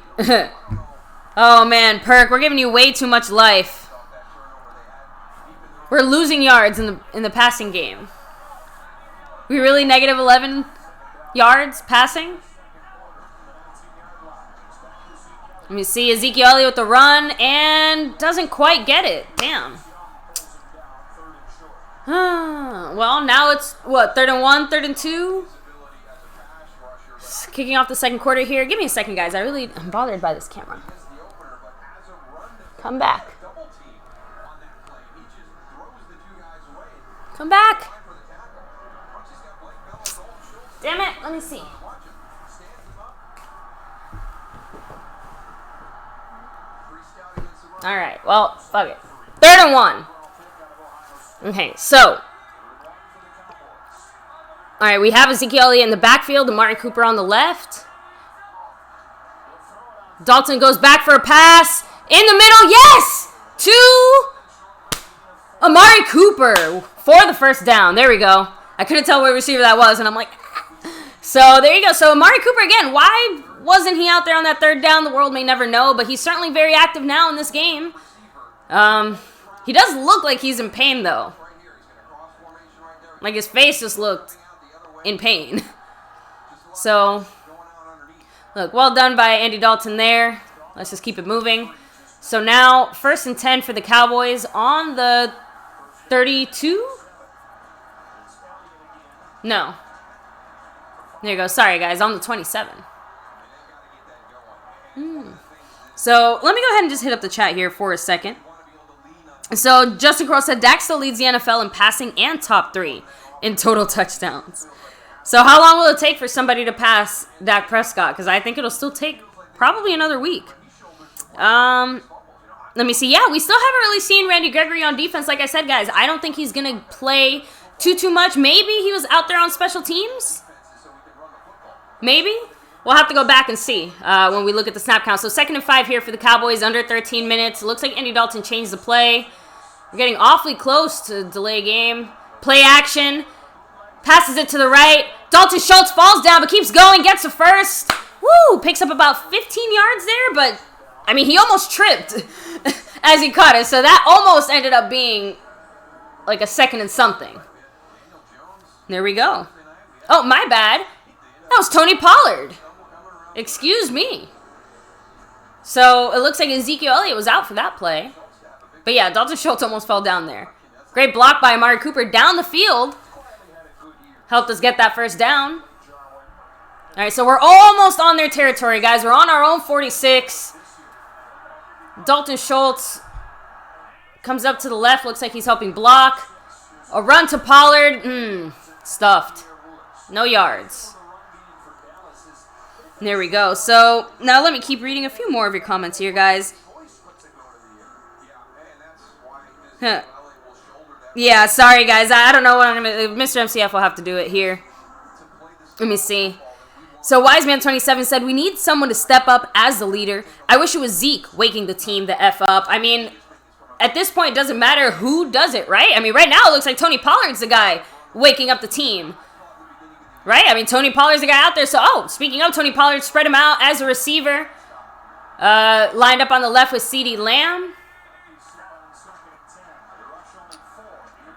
Oh, man, Perk, we're giving you way too much life. We're losing yards in the passing game. We really negative 11 yards passing? Let me see. Ezekiel Elliott with the run and doesn't quite get it. Damn. Well, now it's, what, 3rd and 1, 3rd and 2? Kicking off the second quarter here. Give me a second, guys. I'm bothered by this camera. Come back. Come back. Damn it. Let me see. All right. Well, fuck it. 3rd and 1. Okay, so. All right, we have Ezekiel Elliott in the backfield, Amari Cooper on the left. Dalton goes back for a pass. In the middle, yes! To Amari Cooper for the first down. There we go. I couldn't tell what receiver that was, and I'm like, so there you go. So Amari Cooper, again, why wasn't he out there on that 3rd down? The world may never know, but he's certainly very active now in this game. He does look like he's in pain, though. Like his face just looked in pain. So, look, well done by Andy Dalton there. Let's just keep it moving. So now, 1st and 10 for the Cowboys on the 32? No. There you go. Sorry, guys. On the 27. So, let me go ahead and just hit up the chat here for a second. So, Justin Crow said, Dak still leads the NFL in passing and top 3 in total touchdowns. So how long will it take for somebody to pass Dak Prescott? Because I think it'll still take probably another week. Let me see. Yeah, we still haven't really seen Randy Gregory on defense. Like I said, guys, I don't think he's going to play too much. Maybe he was out there on special teams. Maybe. We'll have to go back and see when we look at the snap count. So 2nd and 5 here for the Cowboys, under 13 minutes. It looks like Andy Dalton changed the play. We're getting awfully close to delay game. Play action. Passes it to the right. Dalton Schultz falls down but keeps going. Gets the first. Woo! Picks up about 15 yards there, but, I mean, he almost tripped as he caught it. So that almost ended up being like a 2nd and something. There we go. Oh, my bad. That was Tony Pollard. Excuse me. So it looks like Ezekiel Elliott was out for that play. But yeah, Dalton Schultz almost fell down there. Great block by Amari Cooper down the field. Helped us get that first down. All right, so we're almost on their territory, guys. We're on our own 46. Dalton Schultz comes up to the left. Looks like he's helping block. A run to Pollard. Stuffed. No yards. There we go. So now let me keep reading a few more of your comments here, guys. Yeah, sorry, guys. I don't know what I'm going to... Mr. MCF will have to do it here. Let me see. So Wiseman27 said, we need someone to step up as the leader. I wish it was Zeke waking the team the F up. I mean, at this point, it doesn't matter who does it, right? I mean, right now, it looks like Tony Pollard's the guy waking up the team. Right? I mean, Tony Pollard's the guy out there. So, speaking of Tony Pollard, spread him out as a receiver. Lined up on the left with CeeDee Lamb.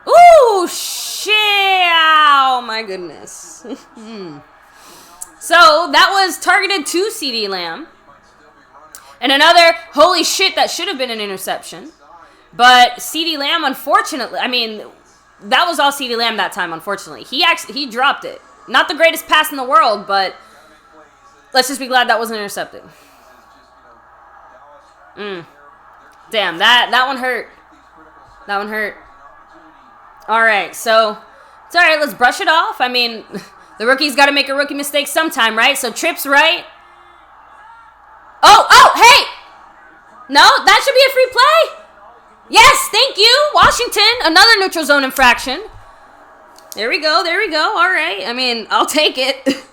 Ooh, shit. Oh, my goodness. So, that was targeted to CeeDee Lamb. And another, holy shit, that should have been an interception. But CeeDee Lamb, unfortunately, I mean, that was all CeeDee Lamb that time, unfortunately. He dropped it. Not the greatest pass in the world, but let's just be glad that wasn't intercepted. Damn, that one hurt. That one hurt. All right, so it's all right. Let's brush it off. I mean, the rookie's got to make a rookie mistake sometime, right? So trips right. Oh, hey! No, that should be a free play. Yes, thank you, Washington. Another neutral zone infraction. There we go. There we go. All right. I mean, I'll take it.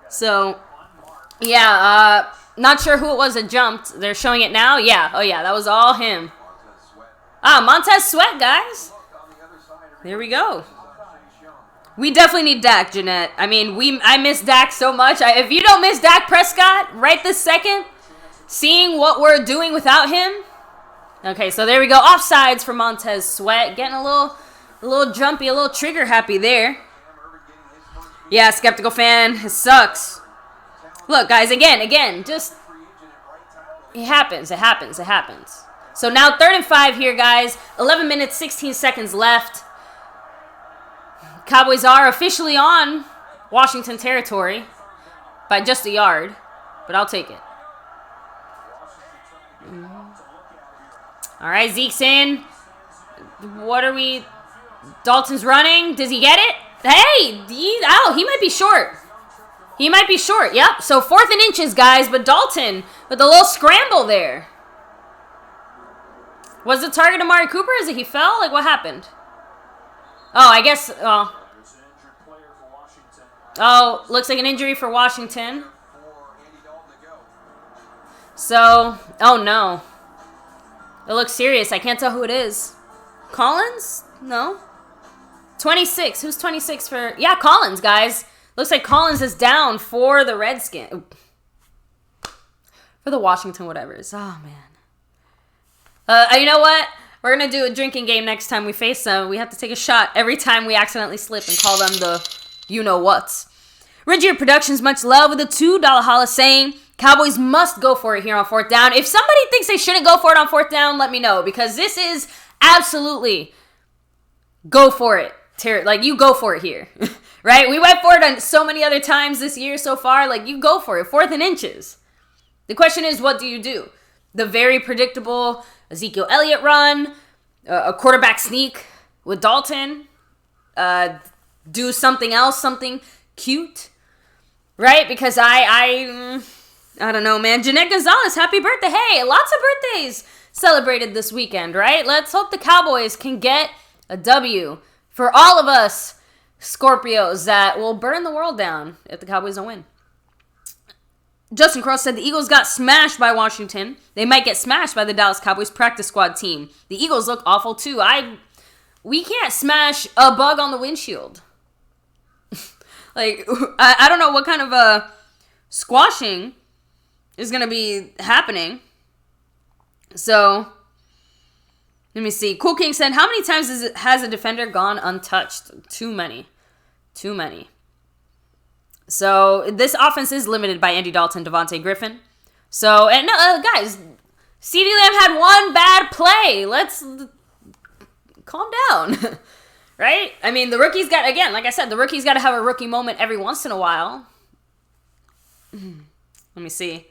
So, yeah, not sure who it was that jumped. They're showing it now. Yeah. Oh, yeah, that was all him. Montez Sweat, guys. There we go. We definitely need Dak, Jeanette. I mean, I miss Dak so much. If you don't miss Dak Prescott right this second, seeing what we're doing without him. Okay, so there we go. Offsides for Montez Sweat. Getting a little jumpy, a little trigger happy there. Yeah, skeptical fan. It sucks. Look, guys, again, just... It happens. So now 3rd and 5 here, guys. 11 minutes, 16 seconds left. Cowboys are officially on Washington territory by just a yard, but I'll take it. All right, Zeke's in. What are we... Dalton's running. Does he get it? Hey! He might be short. Yep. So 4th and inches, guys, but Dalton with a little scramble there. Was the target Amari Cooper? Is it he fell? Like, what happened? Oh, I guess... Oh, looks like an injury for Washington. So, oh no. It looks serious. I can't tell who it is. Collins? No. 26. Who's 26 for... Yeah, Collins, guys. Looks like Collins is down for the Redskins. For the Washington whatevers. Oh, man. You know what? We're going to do a drinking game next time we face them. We have to take a shot every time we accidentally slip and call them the you-know-whats. Ridgier Productions, much love with a $2 holla saying, Cowboys must go for it here on 4th down. If somebody thinks they shouldn't go for it on 4th down, let me know. Because this is absolutely go for it. Like, you go for it here. Right? We went for it on so many other times this year so far. Like, you go for it. 4th and inches. The question is, what do you do? The very predictable Ezekiel Elliott run, a quarterback sneak with Dalton, do something else, something cute, right? Because I I don't know, man. Jeanette Gonzalez, happy birthday. Hey, lots of birthdays celebrated this weekend, right? Let's hope the Cowboys can get a W for all of us Scorpios that will burn the world down if the Cowboys don't win. Justin Cross said the Eagles got smashed by Washington. They might get smashed by the Dallas Cowboys practice squad team. The Eagles look awful too. We can't smash a bug on the windshield. Like, I don't know what kind of squashing is going to be happening. So, let me see. Cool King said, how many times has a defender gone untouched? Too many. Too many. So, this offense is limited by Andy Dalton, Devontae Griffin. So, and guys, CeeDee Lamb had one bad play. Let's calm down. Right? I mean, the rookie's got, again, like I said, the rookie's got to have a rookie moment every once in a while. Let me see.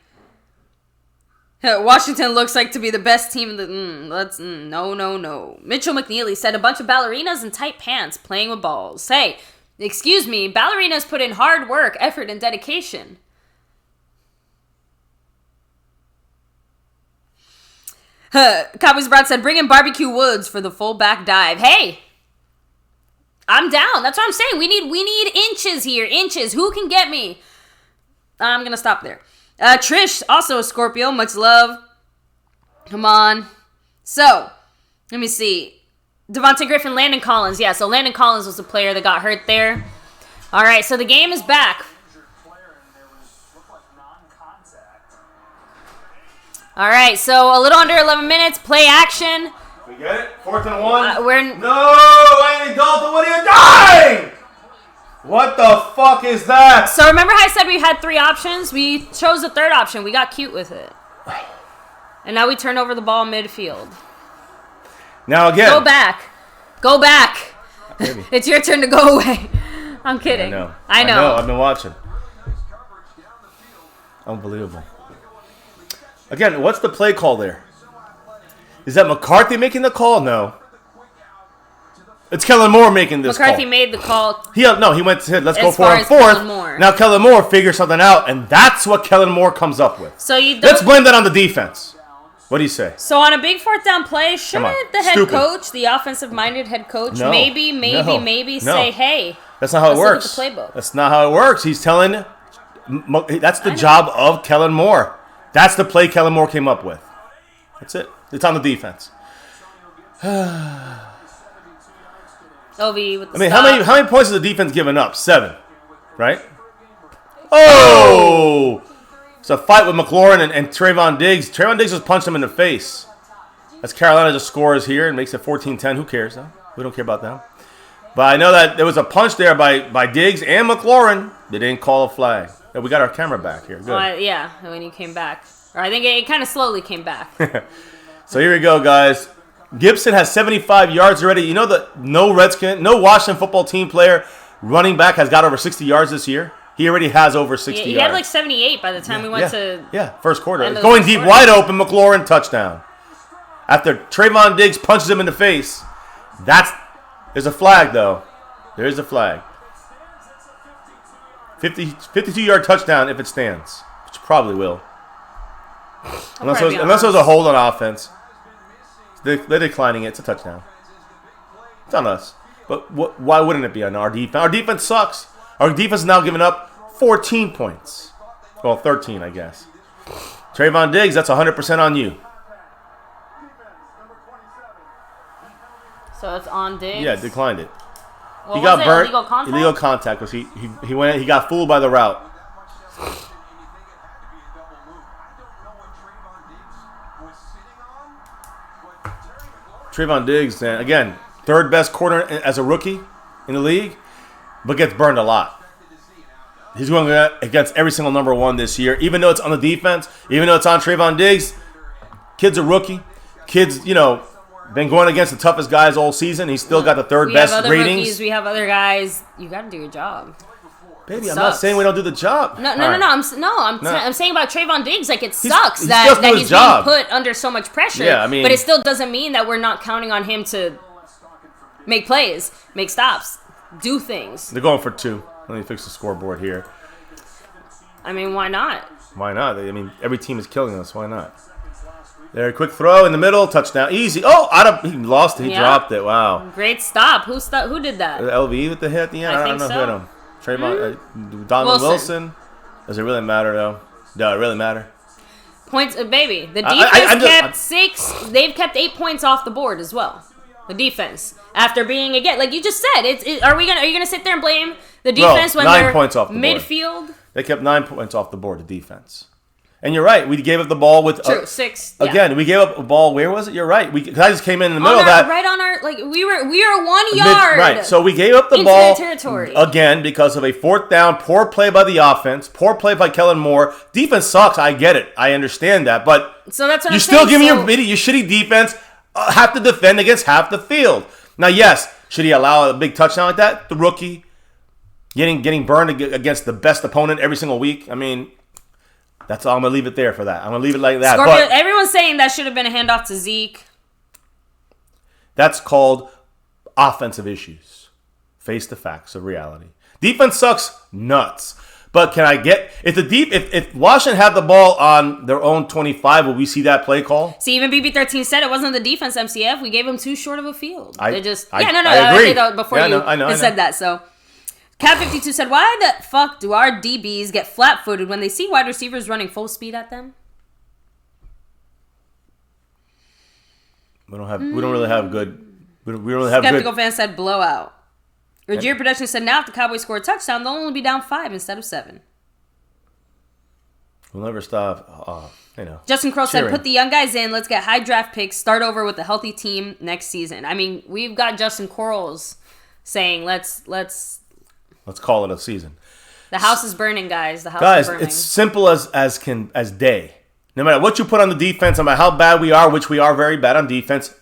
Washington looks like to be the best team in the... No. Mitchell McNeely said, a bunch of ballerinas in tight pants playing with balls. Hey, excuse me, ballerinas put in hard work, effort, and dedication. Cowboys Brad said, bring in Barbecue Woods for the full back dive. Hey, I'm down. That's what I'm saying. We need inches here. Inches. Who can get me? I'm going to stop there. Trish, also a Scorpio. Much love. Come on. So, let me see. Devontae Griffin, Landon Collins. Yeah, so Landon Collins was the player that got hurt there. All right, so the game is back. All right, so a little under 11 minutes. Play action. We get it? 4th and 1? We're... No! Andy Dalton, what are you doing? What the fuck is that? So remember how I said we had 3 options? We chose the 3rd option. We got cute with it. And now we turn over the ball midfield. Now again. Go back. Go back. Maybe. It's your turn to go away. I'm kidding. I know. I've been watching. Unbelievable. Again, what's the play call there? Is that McCarthy making the call? No. It's Kellen Moore making this McCarthy call. made the call. He went to hit. Let's go for as it. 4th. Kellen Moore. Now Kellen Moore figures something out, and that's what Kellen Moore comes up with. So let's blame that on the defense. What do you say? So on a big 4th down play, shouldn't the head coach, the offensive-minded head coach, maybe say, hey, that's not how it works. Look at the playbook. That's not how it works. He's telling. That's the job of Kellen Moore. That's the play Kellen Moore came up with. That's it. It's on the defense. OV with the I mean, stop. how many points has the defense given up? 7, right? Oh! It's a fight with McLaurin and Trayvon Diggs. Trayvon Diggs just punched him in the face. As Carolina just scores here and makes it 14-10. Who cares, though? We don't care about them. But I know that there was a punch there by Diggs and McLaurin. They didn't call a flag. Yeah, we got our camera back here. Good. Yeah, when he came back. Or I think it kind of slowly came back. So here we go, guys. Gibson has 75 yards already. You know that no Washington football team player running back has got over 60 yards this year. He already has over 60 yards. He had like 78 by the time we went to... Yeah, first quarter. Going deep, wide open, McLaurin, touchdown. After Trayvon Diggs punches him in the face. There's a flag, though. There is a flag. 52-yard touchdown if it stands, which probably will. Unless it was a hold on offense. They're declining it. It's a touchdown. It's on us. But why wouldn't it be on our defense? Our defense sucks. Our defense is now giving up 14 points. Well, 13, I guess. Trayvon Diggs, that's 100% on you. So it's on Diggs? Yeah, declined it. Well, he got burnt. Illegal contact? Illegal contact because he got fooled by the route. Trayvon Diggs, again, 3rd best corner as a rookie in the league, but gets burned a lot. He's going against every single number 1 this year, even though it's on the defense, even though it's on Trayvon Diggs. Kid's a rookie. Kid's, been going against the toughest guys all season. He's still got the 3rd best ratings. Rookies, we have other guys. You got to do your job. Baby, I'm not saying we don't do the job. No. I'm saying about Trayvon Diggs, like it sucks that he's being put under so much pressure. Yeah, I mean, but it still doesn't mean that we're not counting on him to make plays, make stops, do things. They're going for 2. Let me fix the scoreboard here. I mean, why not? Why not? I mean, every team is killing us. Why not? There, quick throw in the middle, touchdown, easy. Oh, he lost it. He dropped it. Wow. Great stop. Who did that? LV with the hit at the end. I don't know who hit him. Trayvon, Donovan Wilson. Does it really matter though? Does it really matter? Points, baby. The defense kept 6. They've kept 8 points off the board as well. The defense, after being again, like you just said, are you gonna sit there and blame the defense when 9 they're points off the midfield? Board. They kept 9 points off the board. The defense. And you're right. We gave up the ball with 6. Again, we gave up a ball. Where was it? You're right. Because I just came in the middle of that. Right on our we are 1 yard. Right. So we gave up the ball again because of a 4th down. Poor play by the offense. Poor play by Kellen Moore. Defense sucks. I get it. I understand that. But so that's what you're still giving your shitty defense have to defend against half the field. Now, yes, should he allow a big touchdown like that? The rookie getting burned against the best opponent every single week. I mean. That's all. I'm gonna leave it there for that. I'm gonna leave it like that. Scorpio, everyone's saying that should have been a handoff to Zeke. That's called offensive issues. Face the facts of reality. Defense sucks nuts. But can I get if Washington had the ball on their own 25, will we see that play call? See, even BB13 said it wasn't the defense. MCF, we gave them too short of a field. I agree. Before you said that, so. Cat 52 said, "Why the fuck do our DBs get flat-footed when they see wide receivers running full speed at them?" We don't really have good. We don't really have Skeptical good. fan said blowout. Rogier Production said, "Now if the Cowboys score a touchdown, they'll only be down 5 instead of 7." We'll never stop. Justin Crow said, "Put the young guys in. Let's get high draft picks. Start over with a healthy team next season." I mean, we've got Justin Quarles saying, "Let's call it a season." The house is burning, guys. The house is burning. It's simple as day. No matter what you put on the defense, no matter how bad we are, which we are very bad on defense,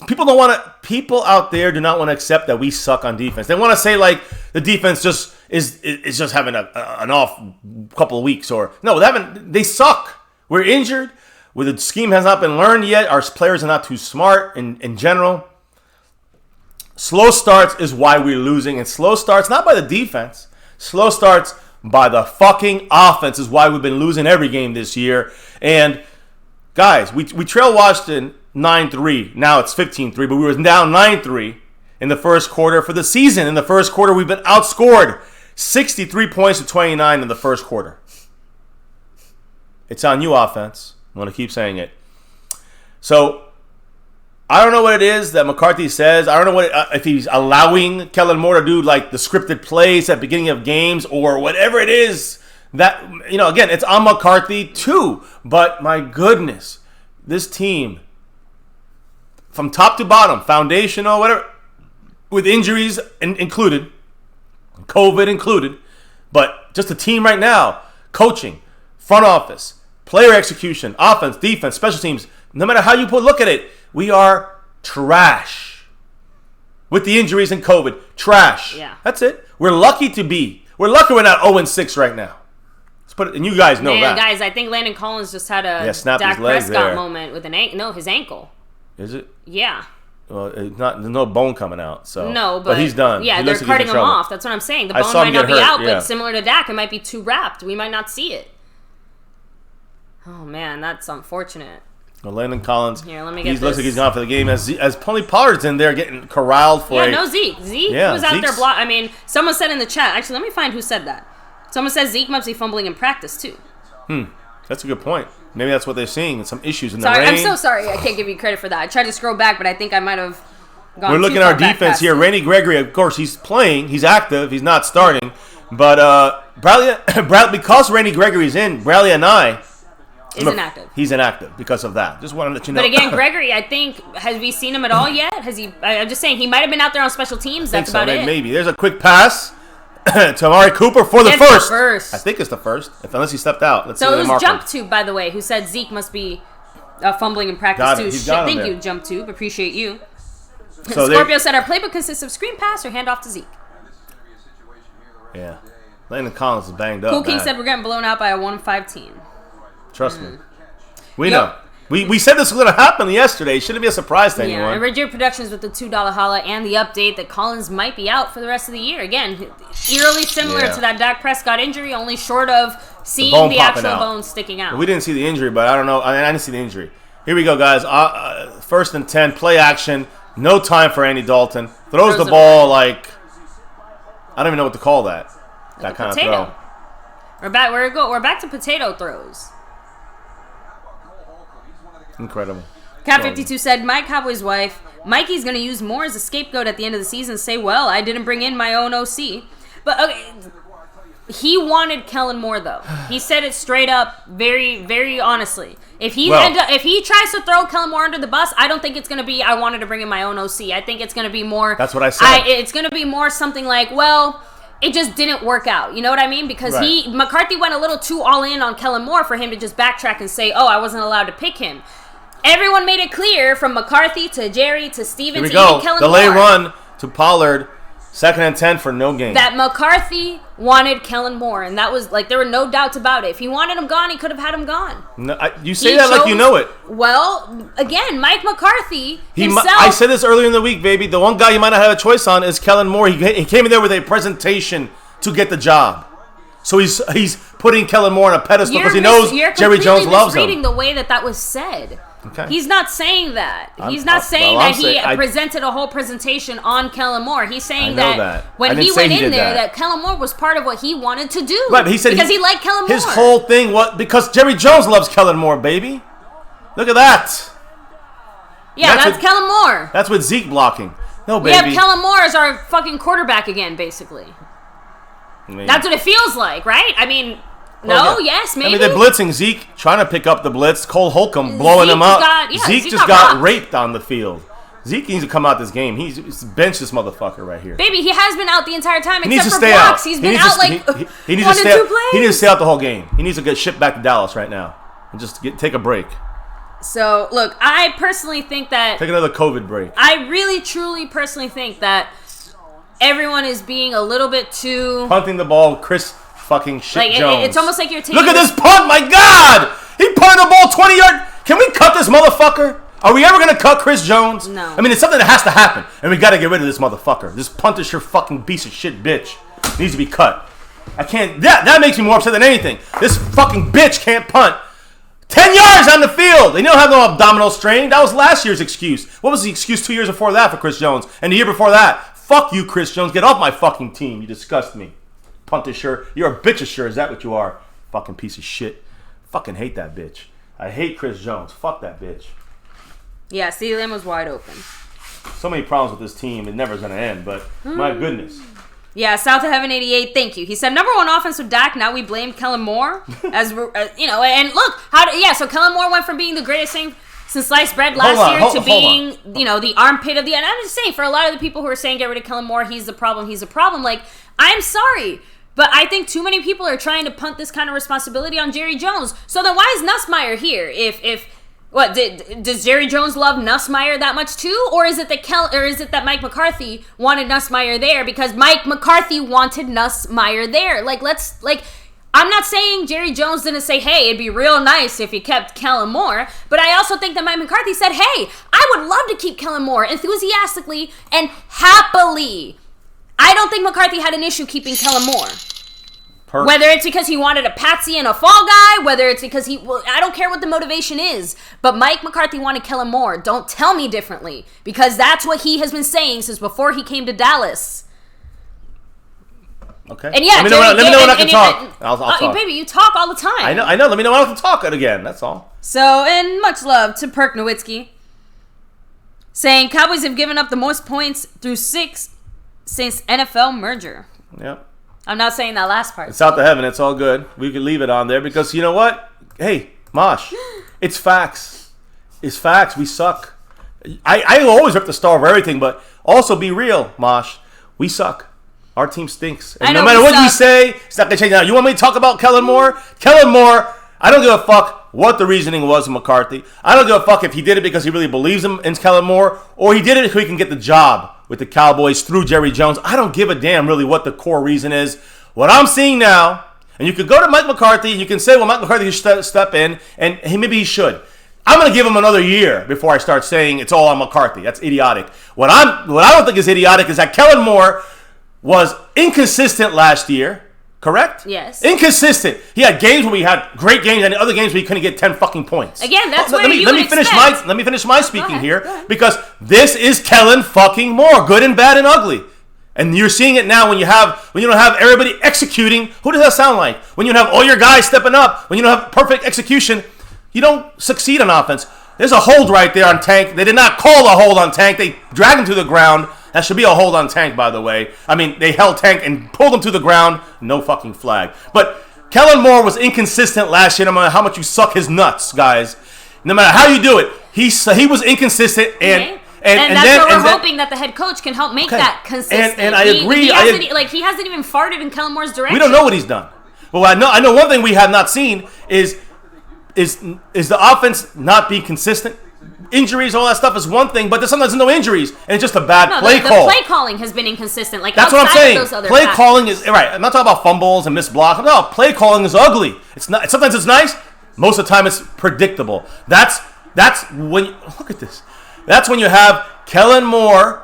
people out there do not want to accept that we suck on defense. They want to say like the defense just is just having an off couple of weeks they suck. We're injured. The scheme has not been learned yet. Our players are not too smart in general. Slow starts is why we're losing. And slow starts, not by the defense. Slow starts by the fucking offense is why we've been losing every game this year. And, guys, we trailed Washington 9-3. Now it's 15-3, but we were down 9-3 in the first quarter. For the season, in the first quarter, we've been outscored 63 points to 29 in the first quarter. It's on you, offense. I'm going to keep saying it. So, I don't know what it is that McCarthy says. I don't know if he's allowing Kellen Moore to do like the scripted plays at the beginning of games or whatever it is that, again, it's on McCarthy too. But my goodness, this team from top to bottom, foundational, whatever, with injuries included, COVID included, but just the team right now, coaching, front office, player execution, offense, defense, special teams, no matter how you look at it, we are trash. With the injuries and COVID, trash. Yeah. That's it. We're lucky we're not 0-6 right now. Let's put it, and you guys know that. Guys, I think Landon Collins just had a snapped Dak his leg Prescott there. moment with his ankle. Is it? Yeah. Well, there's no bone coming out, so. No, but he's done. Yeah, they're cutting him off. That's what I'm saying. The bone might not be out, but similar to Dak, it might be too wrapped. We might not see it. Oh man, that's unfortunate. Well, Landon Collins. Here, let me get He looks like he's gone for the game. As Tony Pollard's in there getting corralled for no Zeke. Zeke was out there block. I mean, someone said in the chat. Actually, let me find who said that. Someone says Zeke must be fumbling in practice too. That's a good point. Maybe that's what they're seeing. Some issues in the rain. I'm so sorry. I can't give you credit for that. I tried to scroll back, but I think I might have gone. We're looking at our defense here. Randy Gregory, of course, he's playing. He's active. He's not starting. But Bradley, because Randy Gregory's in, Bradley and I. Inactive. He's inactive because of that. Just wanted to let you know. But again, Gregory, I think, has we seen him at all yet? I'm just saying, he might have been out there on special teams. That's about it. Maybe. There's a quick pass to Amari Cooper for the first. I think it's the first, unless he stepped out. Let's see. So it was Jump Tube, by the way, who said Zeke must be fumbling in practice too. Thank you, Jump Tube. Appreciate you. So Scorpio said our playbook consists of screen pass or handoff to Zeke. Yeah. Landon Collins is banged up. Cool King said we're getting blown out by a 1-5 team. Trust me. We know. We said this was going to happen yesterday. It shouldn't be a surprise to anyone. Yeah, and Regier Productions with the $2 holla and the update that Collins might be out for the rest of the year. Again, eerily similar to that Dak Prescott injury, only short of seeing the actual bone sticking out. We didn't see the injury, but I don't know. I didn't see the injury. Here we go, guys. First and 10, play action. No time for Andy Dalton. Throws the ball like, I don't even know what to call that. That kind of throw. We're back to potato throws. Incredible. Cat 52 said, "My Cowboys' wife, Mikey's going to use Moore as a scapegoat at the end of the season. Say, well, I didn't bring in my own OC." But okay, he wanted Kellen Moore though. He said it straight up, very, very honestly. If he tries to throw Kellen Moore under the bus, I don't think it's going to be, I wanted to bring in my own OC. I think it's going to be more. That's what I said. It's going to be more something like, well, it just didn't work out. You know what I mean? Because McCarthy went a little too all in on Kellen Moore for him to just backtrack and say, oh, I wasn't allowed to pick him. Everyone made it clear, from McCarthy to Jerry to Steven to even Kellen Delay Moore. run to Pollard, 2nd and 10 for no gain. That McCarthy wanted Kellen Moore, and that was like, there were no doubts about it. If he wanted him gone, he could have had him gone. No, you say that like you know it. Well, again, Mike McCarthy himself. I said this earlier in the week, baby. The one guy you might not have a choice on is Kellen Moore. He came in there with a presentation to get the job. So he's putting Kellen Moore on a pedestal because he knows Jerry Jones loves him. You're reading the way that was said. Okay. He's not saying that. He's not saying that he presented a whole presentation on Kellen Moore. He's saying that when he went in there, that Kellen Moore was part of what he wanted to do. Right, but he said because he liked Kellen Moore. His whole thing was because Jerry Jones loves Kellen Moore, baby. Look at that. Yeah, that's Kellen Moore. That's with Zeke blocking. No, baby. We have Kellen Moore as our fucking quarterback again, basically. That's what it feels like, right? I mean... Yes, maybe. I mean, they're blitzing Zeke, trying to pick up the blitz. Cole Holcomb blowing him up. Zeke just got raped on the field. Zeke needs to come out this game. He's benched this motherfucker right here. Baby, he has been out the entire time except for blocks. He's been out like 1 to 2 plays. He needs to stay out the whole game. He needs to get shipped back to Dallas right now and just take a break. So, look, I personally think that... Take another COVID break. I really, truly, personally think that everyone is being a little bit too... Punting the ball, Chris... fucking shit Jones. It's almost like you're taking... Look at this punt, my God! He punted the ball 20 yards. Can we cut this motherfucker? Are we ever going to cut Chris Jones? No. I mean, it's something that has to happen. And we got to get rid of this motherfucker. This puntish fucking piece of shit bitch needs to be cut. I can't... That makes me more upset than anything. This fucking bitch can't punt. 10 yards on the field. They don't have no abdominal strain. That was last year's excuse. What was the excuse 2 years before that for Chris Jones? And the year before that? Fuck you, Chris Jones. Get off my fucking team. You disgust me. Puntisher. You're a bitchisher. Is that what you are? Fucking piece of shit. Fucking hate that bitch. I hate Chris Jones. Fuck that bitch. Yeah, CeeDee Lamb was wide open. So many problems with this team. It never is going to end, but my goodness. Yeah, South of Heaven 88, thank you. He said, number one offense with Dak, now we blame Kellen Moore. As and look, so Kellen Moore went from being the greatest thing since sliced bread last year to being, the armpit of the... And I'm just saying, for a lot of the people who are saying get rid of Kellen Moore, he's the problem, like, I'm sorry. But I think too many people are trying to punt this kind of responsibility on Jerry Jones. So then why is Nussmeier here? Does Jerry Jones love Nussmeier that much too, or is it that Mike McCarthy wanted Nussmeier there because Mike McCarthy wanted Nussmeier there? I'm not saying Jerry Jones didn't say, hey, it'd be real nice if you kept Kellen Moore, but I also think that Mike McCarthy said, hey, I would love to keep Kellen Moore enthusiastically and happily. I don't think McCarthy had an issue keeping Kellen Moore. Whether it's because he wanted a patsy and a fall guy, whether it's because I don't care what the motivation is, but Mike McCarthy wanted Kellen Moore. Don't tell me differently, because that's what he has been saying since before he came to Dallas. Okay. And yeah, let me know when I can talk. I'll talk. Baby, you talk all the time. I know. Let me know when I can talk it again. That's all. So, and much love to Perk Nowitzki, saying Cowboys have given up the most points through 6 since NFL merger. Yep. I'm not saying that last part. It's out to heaven. It's all good. We can leave it on there because you know what? Hey, Mosh, it's facts. It's facts. We suck. I always rip the star of everything, but also be real, Mosh. We suck. Our team stinks. And no matter what you say, it's not going to change now. You want me to talk about Kellen Moore? Kellen Moore, I don't give a fuck what the reasoning was of McCarthy. I don't give a fuck if he did it because he really believes in Kellen Moore or he did it so he can get the job with the Cowboys through Jerry Jones. I don't give a damn really what the core reason is. What I'm seeing now, and you could go to Mike McCarthy and you can say, well, Mike McCarthy should step in, and maybe he should. I'm going to give him another year before I start saying it's all on McCarthy. That's idiotic. What I don't think is idiotic is that Kellen Moore was inconsistent last year. Correct? Yes. Inconsistent. He had games where we had great games and other games where he couldn't get 10 fucking points. Again, that's let me finish my speaking Go here ahead. because this is Kellen fucking Moore, good and bad and ugly. And you're seeing it now when you don't have everybody executing. Who does that sound like? When you don't have all your guys stepping up, when you don't have perfect execution, you don't succeed on offense. There's a hold right there on Tank. They did not call a hold on Tank. They dragged him to the ground. That should be a hold on Tank, by the way. I mean, they held Tank and pulled him to the ground. No fucking flag. But Kellen Moore was inconsistent last year, no matter how much you suck his nuts, guys. No matter how you do it, he was inconsistent. And that's what we're hoping that the head coach can help make that consistent. And I agree. He hasn't even farted in Kellen Moore's direction. We don't know what he's done. But I know one thing we have not seen is the offense not being consistent. Injuries, all that stuff is one thing, but there's sometimes no injuries, and it's just a bad play call. The play calling has been inconsistent. Like that's what I'm saying. Those other play calling is right. I'm not talking about fumbles and missed blocks. No, play calling is ugly. It's not. Sometimes it's nice. Most of the time, it's predictable. That's when look at this. That's when you have Kellen Moore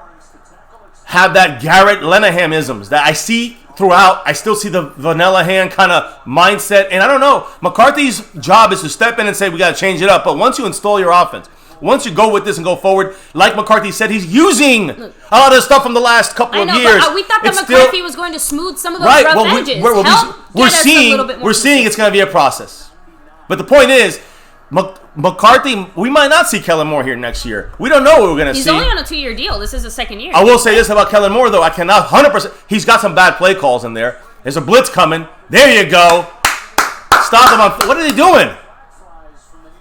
have that Garrett Linehan-isms that I see throughout. I still see the vanilla hand kind of mindset, and I don't know. McCarthy's job is to step in and say we got to change it up. But once you install your offense. Once you go with this and go forward, like McCarthy said, he's using a lot of the stuff from the last couple of years. But we thought that McCarthy was going to smooth some of those rough edges. We're seeing it's going to be a process. But the point is, McCarthy, we might not see Kellen Moore here next year. We don't know what we're going to see. He's only on a 2-year deal. This is the second year. I will say this about Kellen Moore, though. I cannot 100%. He's got some bad play calls in there. There's a blitz coming. There you go. Stop him. What are they doing?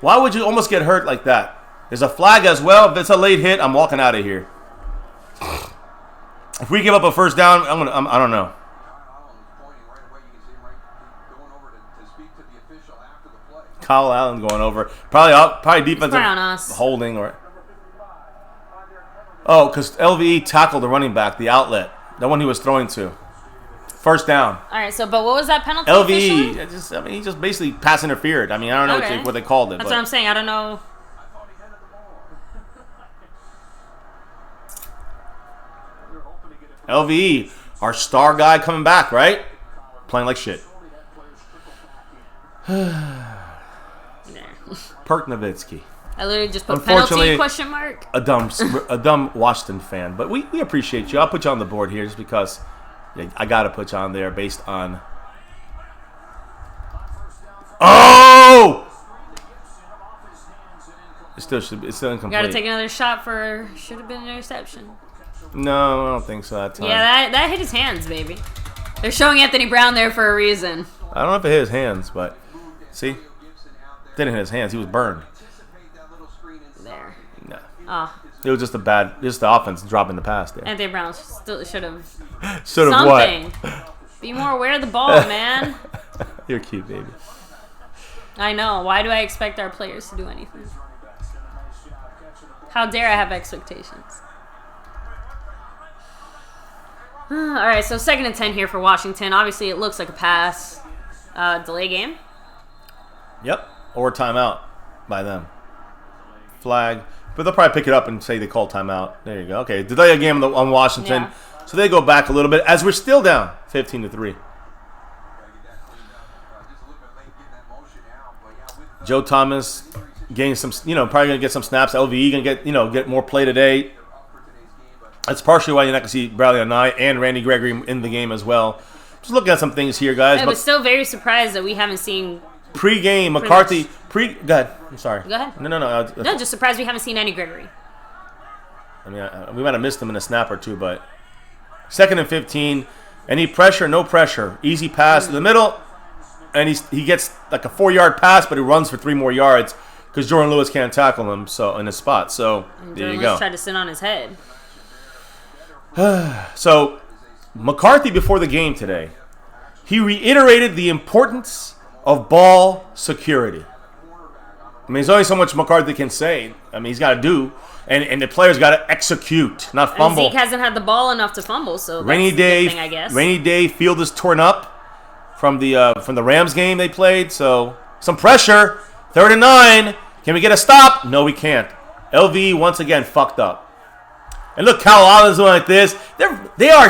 Why would you almost get hurt like that? There's a flag as well. If it's a late hit, I'm walking out of here. If we give up a first down, I don't know. Kyle Allen going over. Probably defensive holding or. Oh, because LVE tackled the running back, the outlet, the one he was throwing to. First down. All right. So, but what was that penalty? LVE. He just basically pass interfered. I mean, I don't know what they called it. That's what I'm saying. I don't know. LVE, our star guy coming back, right? Playing like shit. Perk Nowitzki. I literally just put penalty question mark. A dumb Washington fan. But we appreciate you. I'll put you on the board here just because I got to put you on there based on... Oh! It's still incomplete. Got to take another shot for... Should have been an interception. No, I don't think so that time. Yeah, that hit his hands, baby. They're showing Anthony Brown there for a reason. I don't know if it hit his hands, but... See? Didn't hit his hands. He was burned. There. No. Oh. It was just the offense dropping the pass there. Anthony Brown still should have what? Be more aware of the ball, man. You're cute, baby. I know. Why do I expect our players to do anything? How dare I have expectations? All right, so 2nd and 10 here for Washington. Obviously, it looks like a pass. Delay game? Yep. Or timeout by them. Flag. But they'll probably pick it up and say they call timeout. There you go. Okay, delay game on Washington. Yeah. So they go back a little bit as we're still down 15-3. Joe Thomas getting some, probably going to get some snaps. LVE going to get more play today. That's partially why you're not going to see Bradley Onai and Randy Gregory in the game as well. Just looking at some things here, guys. I was still very surprised that we haven't seen... Pre-game, McCarthy... Go ahead. I'm sorry. Go ahead. No. No, just surprised we haven't seen any Gregory. I mean, we might have missed him in a snap or two, but... 2nd and 15. Any pressure? No pressure. Easy pass to the middle. And he gets like a 4-yard pass, but he runs for 3 more yards because Jordan Lewis can't tackle him in his spot. So, there you go. Lewis tried to sit on his head. So, McCarthy before the game today, he reiterated the importance of ball security. I mean, there's only so much McCarthy can say. I mean, he's got to do, and the players got to execute, not fumble. And Zeke hasn't had the ball enough to fumble, so that's a good thing, I guess. Rainy day, field is torn up from the Rams game they played, so some pressure. 3rd and 9. Can we get a stop? No, we can't. LVE once again fucked up. And look, Cal Allen's doing like this. They are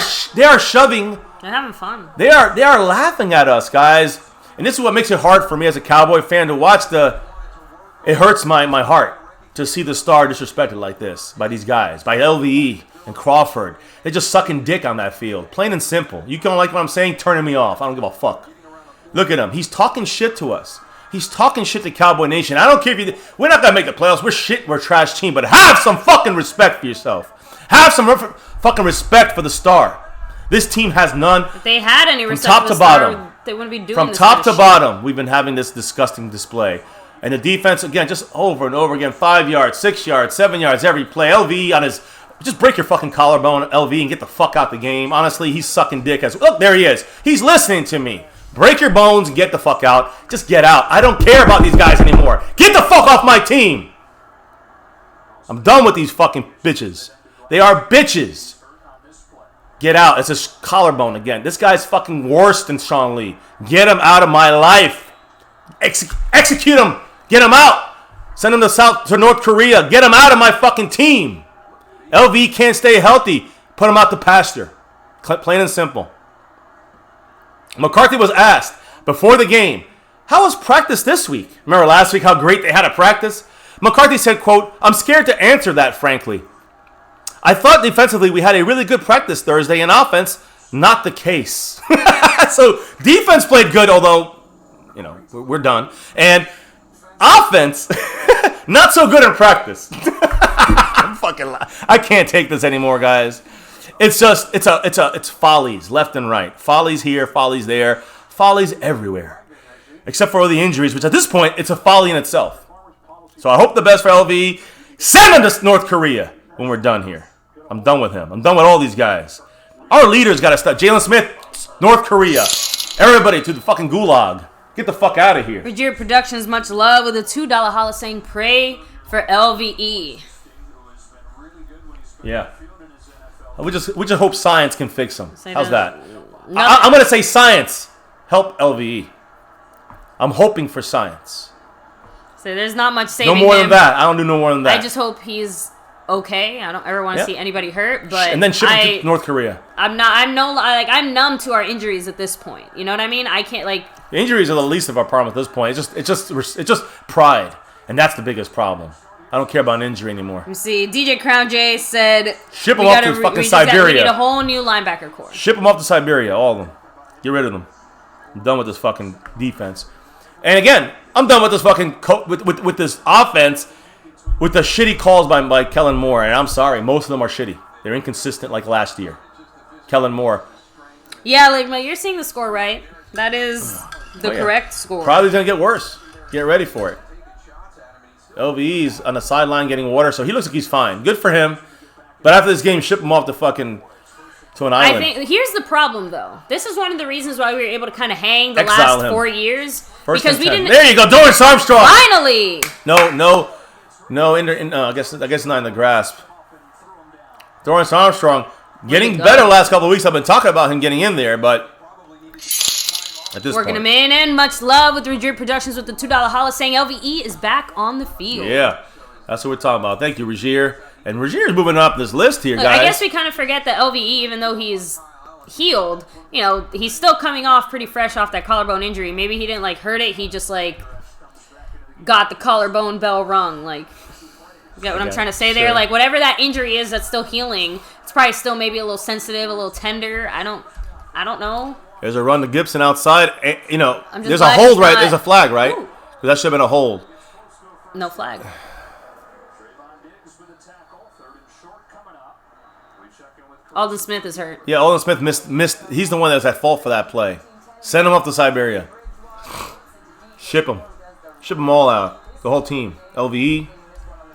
shoving. They're having fun. They are laughing at us, guys. And this is what makes it hard for me as a Cowboy fan to watch it hurts my heart to see the star disrespected like this by these guys, by LVE and Crawford. They're just sucking dick on that field. Plain and simple. You don't like what I'm saying? Turning me off. I don't give a fuck. Look at him. He's talking shit to us. He's talking shit to Cowboy Nation. I don't care if we're not going to make the playoffs. We're a trash team. But have some fucking respect for yourself. Have some fucking respect for the star. This team has none. If they had any respect from top for the to bottom, star, they wouldn't be doing from this top kind of to bottom, we've been having this disgusting display. And the defense, again, just over and over again, 5 yards, 6 yards, 7 yards every play. LV on his... Just break your fucking collarbone, LV, and get the fuck out the game. Honestly, he's sucking dick. Look, there he is. He's listening to me. Break your bones and get the fuck out. Just get out. I don't care about these guys anymore. Get the fuck off my team. I'm done with these fucking bitches. They are bitches. Get out. It's a collarbone again. This guy's fucking worse than Sean Lee. Get him out of my life. Execute him. Get him out. Send him to North Korea. Get him out of my fucking team. LV can't stay healthy. Put him out to pasture. Plain and simple. McCarthy was asked before the game, how was practice this week? Remember last week how great they had at practice? McCarthy said, quote, I'm scared to answer that, frankly. I thought defensively we had a really good practice Thursday. In offense, not the case. So defense played good, although, we're done. And offense, not so good in practice. I can't take this anymore, guys. It's follies left and right. Follies here, follies there, follies everywhere. Except for all the injuries, which at this point, it's a folly in itself. So I hope the best for LV. Send him to North Korea when we're done here. I'm done with him. I'm done with all these guys. Our leaders got to stop. Jalen Smith, North Korea. Everybody to the fucking gulag. Get the fuck out of here. Ruggiero Productions, much love with a $2 holla saying pray for LVE. Yeah. We just hope science can fix him. How's that? I'm going to say science. Help LVE. I'm hoping for science. So there's not much saving No more him. than that. I don't do no more than that. I just hope he's okay. I don't ever want to see anybody hurt. But and then ship him to North Korea. I'm numb to our injuries at this point. You know what I mean? I can't The injuries are the least of our problem at this point. It's just pride, and that's the biggest problem. I don't care about an injury anymore. You see, DJ Crown J said ship them off to fucking Siberia. We need a whole new linebacker corps. Ship them off to Siberia, all of them. Get rid of them. I'm done with this fucking defense. And again, I'm done with this fucking with this offense with the shitty calls by Kellen Moore. And I'm sorry, most of them are shitty. They're inconsistent like last year. Kellen Moore. Yeah, you're seeing the score right. That is the correct score. Probably gonna get worse. Get ready for it. LVE's on the sideline getting water, so he looks like he's fine. Good for him. But after this game, ship him off to an island. I think here's the problem, though. This is one of the reasons why we were able to kind of hang the Exile last him. 4 years. First because and we 10. didn't. There you go, Dorrance Armstrong. Finally. No. I guess not in the grasp. Dorrance Armstrong getting better the last couple of weeks. I've been talking about him getting in there, but at this working point, him in, and much love with Ruggiero Productions with the $2 holla saying LVE is back on the field. Yeah, that's what we're talking about. Thank you, Ruggiero. And Ruggiero is moving up this list here, guys. I guess we kind of forget that LVE, even though he's healed, he's still coming off pretty fresh off that collarbone injury. Maybe he didn't hurt it. He just got the collarbone bell rung. You get what I'm trying to say there? Whatever that injury is that's still healing, it's probably still maybe a little sensitive, a little tender. I don't know. There's a run to Gibson outside. There's a glad hold, it's right? not- There's a flag, right? Ooh. That should have been a hold. No flag. Alden Smith is hurt. Yeah, Alden Smith missed. He's the one that was at fault for that play. Send him up to Siberia. Ship him. Ship them all out. The whole team. LVE,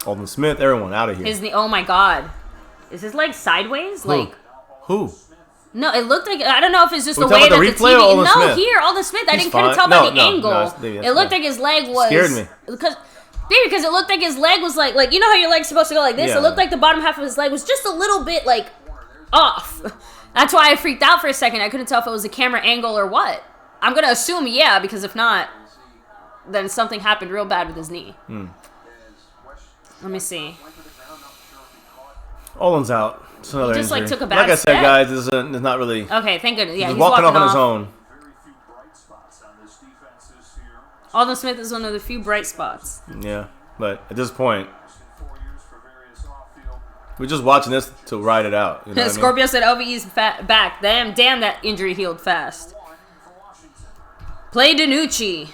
Alden Smith, everyone out of here. His knee. Oh my God. Is his leg sideways? Who? No, it looked like, I don't know if it's just We the way talking that about the the replay or TV. Alden No, Smith? here, Alden Smith. I He's didn't couldn't fine. tell by the No, angle. that's It looked like his leg was scared me. because it looked like his leg was like you know how your leg's supposed to go like this. Yeah. It looked like the bottom half of his leg was just a little bit off. That's why I freaked out for a second. I couldn't tell if it was a camera angle or what. I'm gonna assume because if not, then something happened real bad with his knee. Let me see. Olin's out. It's another Just injury. like took a bad Like I said, step. guys, this is not really. Okay, thank goodness. Yeah, he's he's walking off on his off. own. Alden Smith is one of the few bright spots. Yeah, but at this point, we're just watching this to ride it out. You know what I mean? Scorpio said LVE's back. Damn, that injury healed fast. Play Denucci.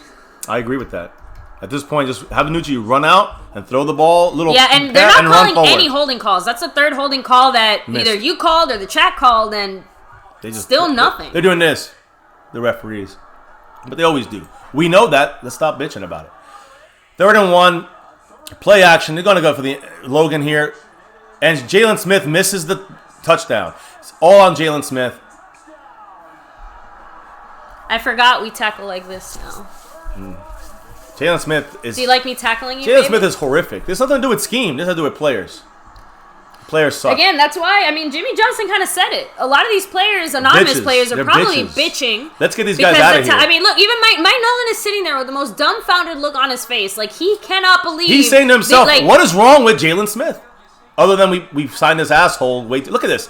I agree with that. At this point, just have Denucci run out and throw the ball, Yeah, and they're not calling any holding calls. That's the third holding call that either you called or the chat called, and they just still nothing. They're doing this, the referees, but they always do. We know that. Let's stop bitching about it. 3rd and 1, play action. They're going to go for the Logan here, and Jalen Smith misses the touchdown. It's all on Jalen Smith. I forgot we tackle like this now. Jalen Smith is. Do you like me tackling you? Jalen Smith is horrific. There's nothing to do with scheme. This has to do with players. Players suck. Again, that's why, Jimmy Johnson kind of said it. A lot of these players, anonymous players, are probably bitching. Let's get these guys out of here. Look, even Mike Nolan is sitting there with the most dumbfounded look on his face. Like, he cannot believe. He's saying to himself, what is wrong with Jalen Smith? Other than we've signed this asshole. Wait, look at this.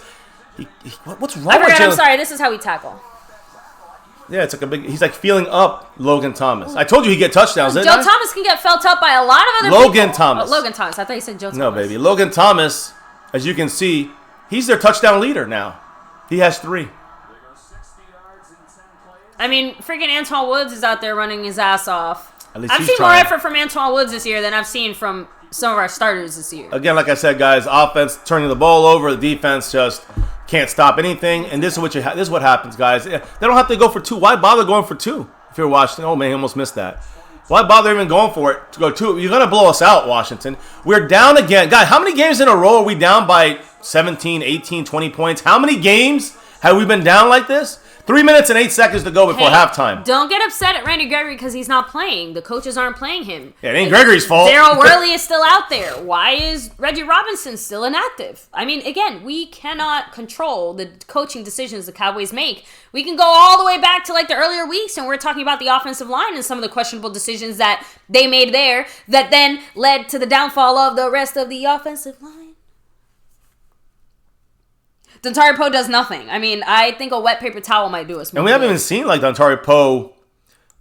What's wrong with Jalen? I'm sorry, this is how we tackle. Yeah, it's like a big. He's like feeling up Logan Thomas. I told you he'd get touchdowns. Joe Thomas can get felt up by a lot of other people. Logan Thomas. Logan Thomas. I thought you said Joe Thomas. No, baby. Logan Thomas, as you can see, he's their touchdown leader now. He has 3. Freaking Antoine Woods is out there running his ass off. At least I've he's seen trying. more effort from Antoine Woods this year than I've seen from some of our starters this year. Again, like I said, guys, offense turning the ball over. The defense just can't stop anything. And this is this is what happens, guys. They don't have to go for 2. Why bother going for 2? If you're Washington, oh man, he almost missed that. Why bother even going for it to go 2? You're gonna blow us out, Washington. We're down again, guys. How many games in a row are we down by 17, 18, 20 points? How many games have we been down like this? 3 minutes and 8 seconds to go before halftime. Don't get upset at Randy Gregory because he's not playing. The coaches aren't playing him. Yeah, it ain't Gregory's fault. Daryl Worley is still out there. Why is Reggie Robinson still inactive? Again, we cannot control the coaching decisions the Cowboys make. We can go all the way back to like the earlier weeks, and we're talking about the offensive line and some of the questionable decisions that they made there that then led to the downfall of the rest of the offensive line. Dontari Poe does nothing. I think a wet paper towel might do us more. And we haven't even seen like Dontari Poe.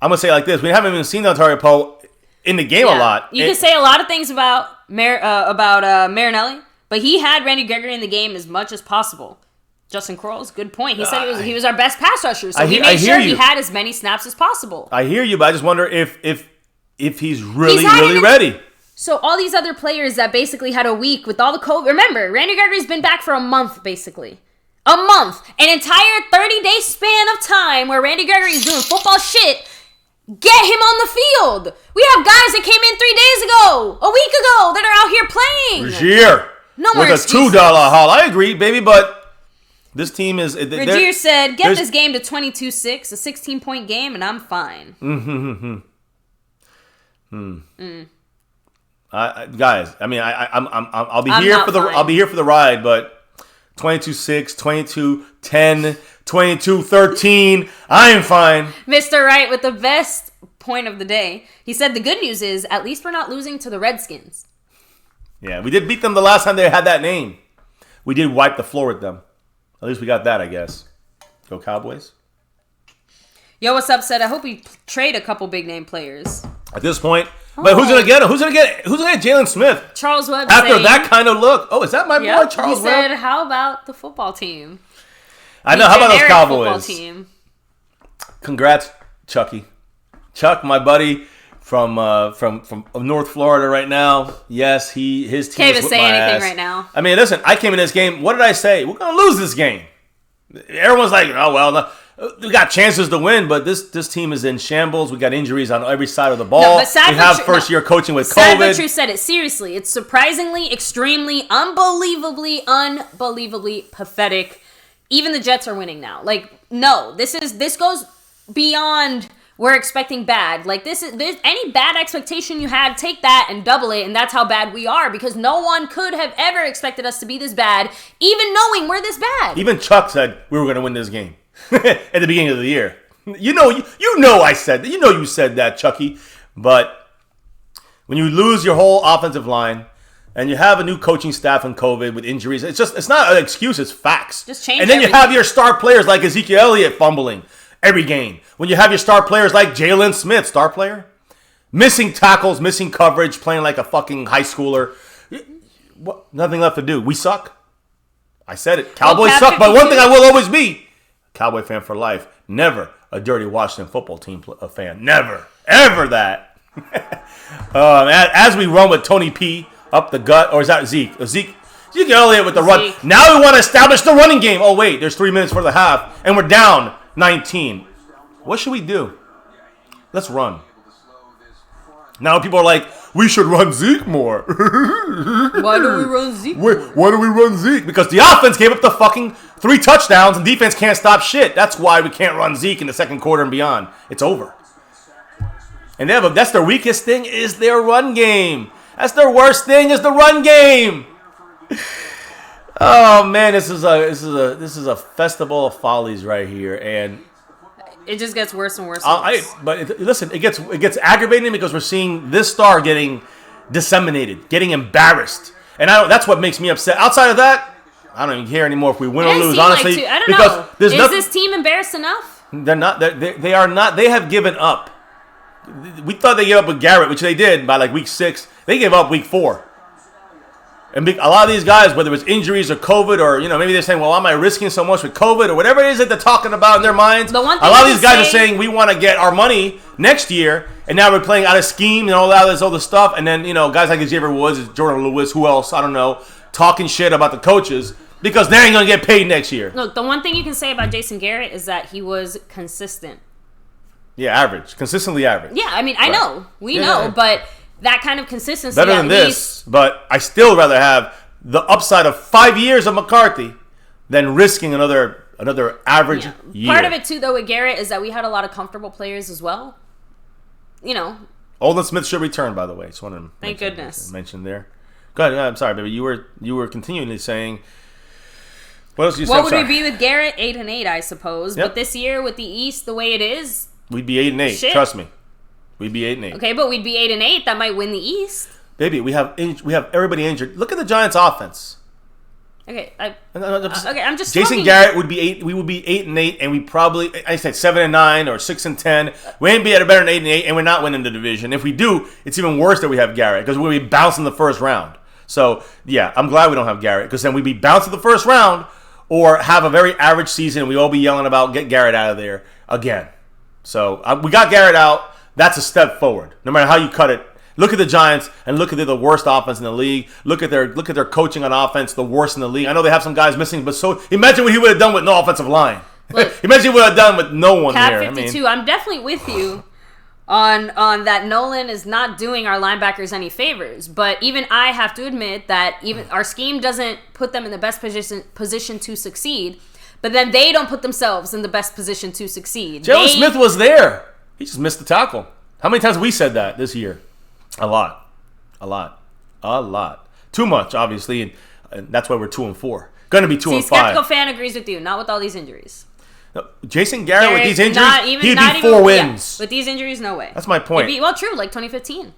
I'm gonna say it like this: we haven't even seen Dontari Poe in the game a lot. You can say a lot of things about Marinelli, but he had Randy Gregory in the game as much as possible. Justin Crowell's good point. He said he was our best pass rusher, so he made sure he had as many snaps as possible. I hear you, but I just wonder if he's really ready. So all these other players that basically had a week with all the COVID. Remember, Randy Gregory's been back for a month, basically. A month. An entire 30-day span of time where Randy Gregory's doing football shit. Get him on the field. We have guys that came in 3 days ago, a week ago, that are out here playing. Regier. No more excuses. With a $2 haul. I agree, baby, but this team is... Regier said, get this game to 22-6, a 16-point game, and I'm fine. Guys, I'll be here for the ride, but 22-6, 22-10, 22-13, I am fine. Mr. Wright with the best point of the day. He said the good news is at least we're not losing to the Redskins. Yeah, we did beat them the last time they had that name. We did wipe the floor with them. At least we got that, I guess. Go Cowboys. Yo, what's up, said I hope we trade a couple big name players. At this point, but who's gonna get him? Who's gonna get Jalen Smith? Charles Webb. After that kind of look. Oh, is that my boy, Charles Webb? He said, how about the football team? I know. How about those Cowboys? Team. Congrats, Chucky. Chuck, my buddy from North Florida right now. Yes, his team can't is even say anything right now. Listen, I came in this game. What did I say? We're gonna lose this game. Everyone's like, oh well. No. We got chances to win, but this team is in shambles. We got injuries on every side of the ball. No, but we have first-year coaching with COVID. Sad but true said it. Seriously, it's surprisingly, extremely, unbelievably pathetic. Even the Jets are winning now. This goes beyond we're expecting bad. There's any bad expectation you had, take that and double it, and that's how bad we are, because no one could have ever expected us to be this bad, even knowing we're this bad. Even Chuck said we were going to win this game. At the beginning of the year. You know I said that. You said that, Chucky. But when you lose your whole offensive line, and you have a new coaching staff and COVID with injuries. It's not an excuse, it's facts. Just change And then everything. you have your star players like Ezekiel Elliott fumbling every game. When you have your star players like Jalen Smith, star player, missing tackles, missing coverage, playing like a fucking high schooler. What? Nothing left to do. We suck. I said it. Cowboys suck. But one thing I will always be, Cowboy fan for life. Never a dirty Washington football team fan. Never. Ever that. As we run with Tony P up the gut, or is that Zeke? Zeke Elliott with the run. Now we want to establish the running game. Oh, wait. There's 3 minutes for the half, and we're down 19. What should we do? Let's run. Now people are like, we should run Zeke more. Why do we run Zeke? Why do we run Zeke? Because the offense gave up the fucking 3 touchdowns and defense can't stop shit. That's why we can't run Zeke in the second quarter and beyond. It's over. And that's their weakest thing is their run game. That's their worst thing is the run game. Oh man, this is a festival of follies right here, and it just gets worse and worse. Listen, it gets aggravating because we're seeing this star getting disseminated, getting embarrassed, and that's what makes me upset. Outside of that, I don't even care anymore if we win or lose. Honestly, I don't know. Is this team embarrassed enough? They're not. They are not. They have given up. We thought they gave up with Garrett, which they did by like week 6. They gave up week 4. And a lot of these guys, whether it's injuries or COVID, or maybe they're saying, "Well, why am I risking so much with COVID?" or whatever it is that they're talking about in their minds. A lot of these guys are saying, "We want to get our money next year," and now we're playing out of scheme and all that other stuff. And then guys like Xavier Woods, Jordan Lewis, who else? I don't know, talking shit about the coaches because they ain't gonna get paid next year. Look, the one thing you can say about Jason Garrett is that he was consistent. Yeah, average, consistently average. Yeah, I mean, I know, we know, but that kind of consistency. Better than this, but I still rather have the upside of 5 years of McCarthy than risking another average year. Part of it too, though, with Garrett is that we had a lot of comfortable players as well. Olden Smith should return, by the way. Just wanted to thank goodness mention there. Go ahead. I'm sorry, baby. You were continually saying. What else? What would we be with Garrett? 8-8, I suppose. Yep. But this year with the East, the way it is, we'd be 8-8. Shit. Trust me, we'd be 8-8. Okay, but we'd be 8-8. That might win the East. Baby, we have everybody injured. Look at the Giants' offense. Okay, I'm just. Jason Garrett would be 8. We would be 8-8, and we probably I said 7-9 or 6-10. We ain't be at a better than 8-8, and we're not winning the division. If we do, it's even worse that we have Garrett because we'll be bouncing the first round. So yeah, I'm glad we don't have Garrett because then we'd be bouncing the first round or have a very average season. And we all be yelling about get Garrett out of there again. So we got Garrett out. That's a step forward. No matter how you cut it. Look at the Giants and look at the worst offense in the league. Look at their coaching on offense, the worst in the league. I know they have some guys missing, but so imagine what he would have done with no offensive line. Look, imagine what he would have done with no one Cap there. 52. I'm definitely with you on that. Nolan is not doing our linebackers any favors, but even I have to admit that even our scheme doesn't put them in the best position to succeed. But then they don't put themselves in the best position to succeed. Jalen Smith was there. He just missed the tackle. How many times have we said that this year? A lot. Too much, obviously, and that's why we're 2-4. Going to be 2-5. Skeptical fan agrees with you. Not with all these injuries. No, Jason Garrett with these injuries, he'd be 4 wins. Yeah, with these injuries, no way. That's my point. True, like 2015.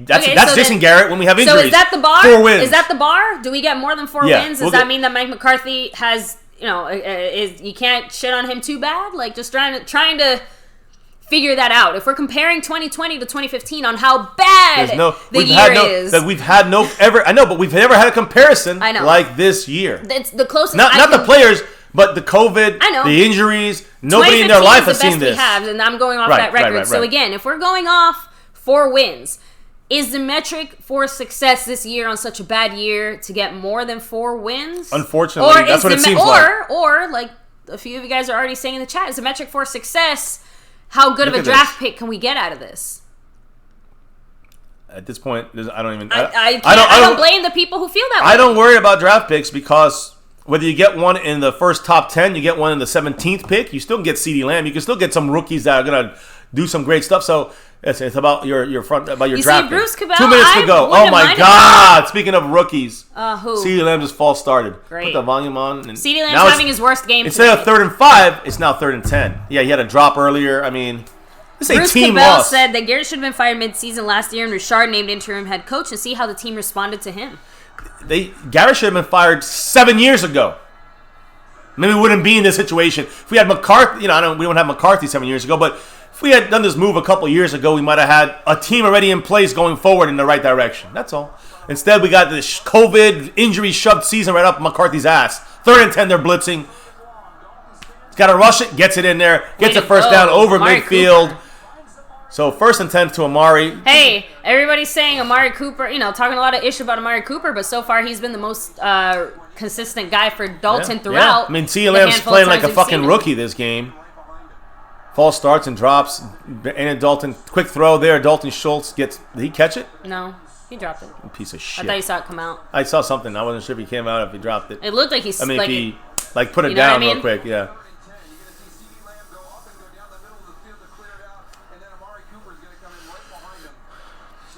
That's Jason Garrett when we have injuries. So is that the bar? 4 wins. Is that the bar? Do we get more than 4 wins? Does that mean that Mike McCarthy has, you can't shit on him too bad? Like just trying to figure that out. If we're comparing 2020 to 2015 on how bad the year is. We've never had a comparison like this year. It's the closest. Not the players, but the COVID, the injuries. Nobody in their life has seen this. We have, and I'm going off that record. Right. So again, if we're going off 4 wins, is the metric for success this year on such a bad year to get more than 4 wins? Unfortunately, that's what it seems like. Or like a few of you guys are already saying in the chat, is the metric for success how good of a draft pick can we get out of this? At this point, I don't blame the people who feel that way. I don't worry about draft picks because whether you get one in the first top 10, you get one in the 17th pick, you still can get CeeDee Lamb. You can still get some rookies that are going to do some great stuff. So it's about your draft pick. Bruce Cabell, 2 minutes to go. Oh my God! Speaking of rookies, who? CeeDee Lamb just false started. Great. Put the volume on. CeeDee Lamb's having his worst game. Instead of 3rd and 5, it's now 3rd and 10. Yeah, he had a drop earlier. I mean, This is a Bruce team Cabell loss. said that Garrett should have been fired mid-season last year and Richard named interim head coach and see how the team responded to him. Garrett should have been fired 7 years ago. Maybe we wouldn't be in this situation. If we had McCarthy, we don't have McCarthy 7 years ago, but if we had done this move a couple years ago, we might have had a team already in place going forward in the right direction. That's all. Instead, we got this COVID injury shoved season right up McCarthy's ass. 3rd and 10, they're blitzing. He's got to rush it, gets it in there, gets a first down over midfield. Cooper. So 1st and 10 to Amari. Hey, everybody's saying Amari Cooper, talking a lot of ish about Amari Cooper, but so far he's been the most consistent guy for Dalton throughout. Yeah. I mean, CeeDee Lamb's playing like a fucking rookie this game. False starts and drops. And Dalton, quick throw there. Dalton Schultz did he catch it? No, he dropped it. Piece of shit. I thought you saw it come out. I saw something. I wasn't sure if he came out, if he dropped it. It looked like if he put it down real quick, yeah.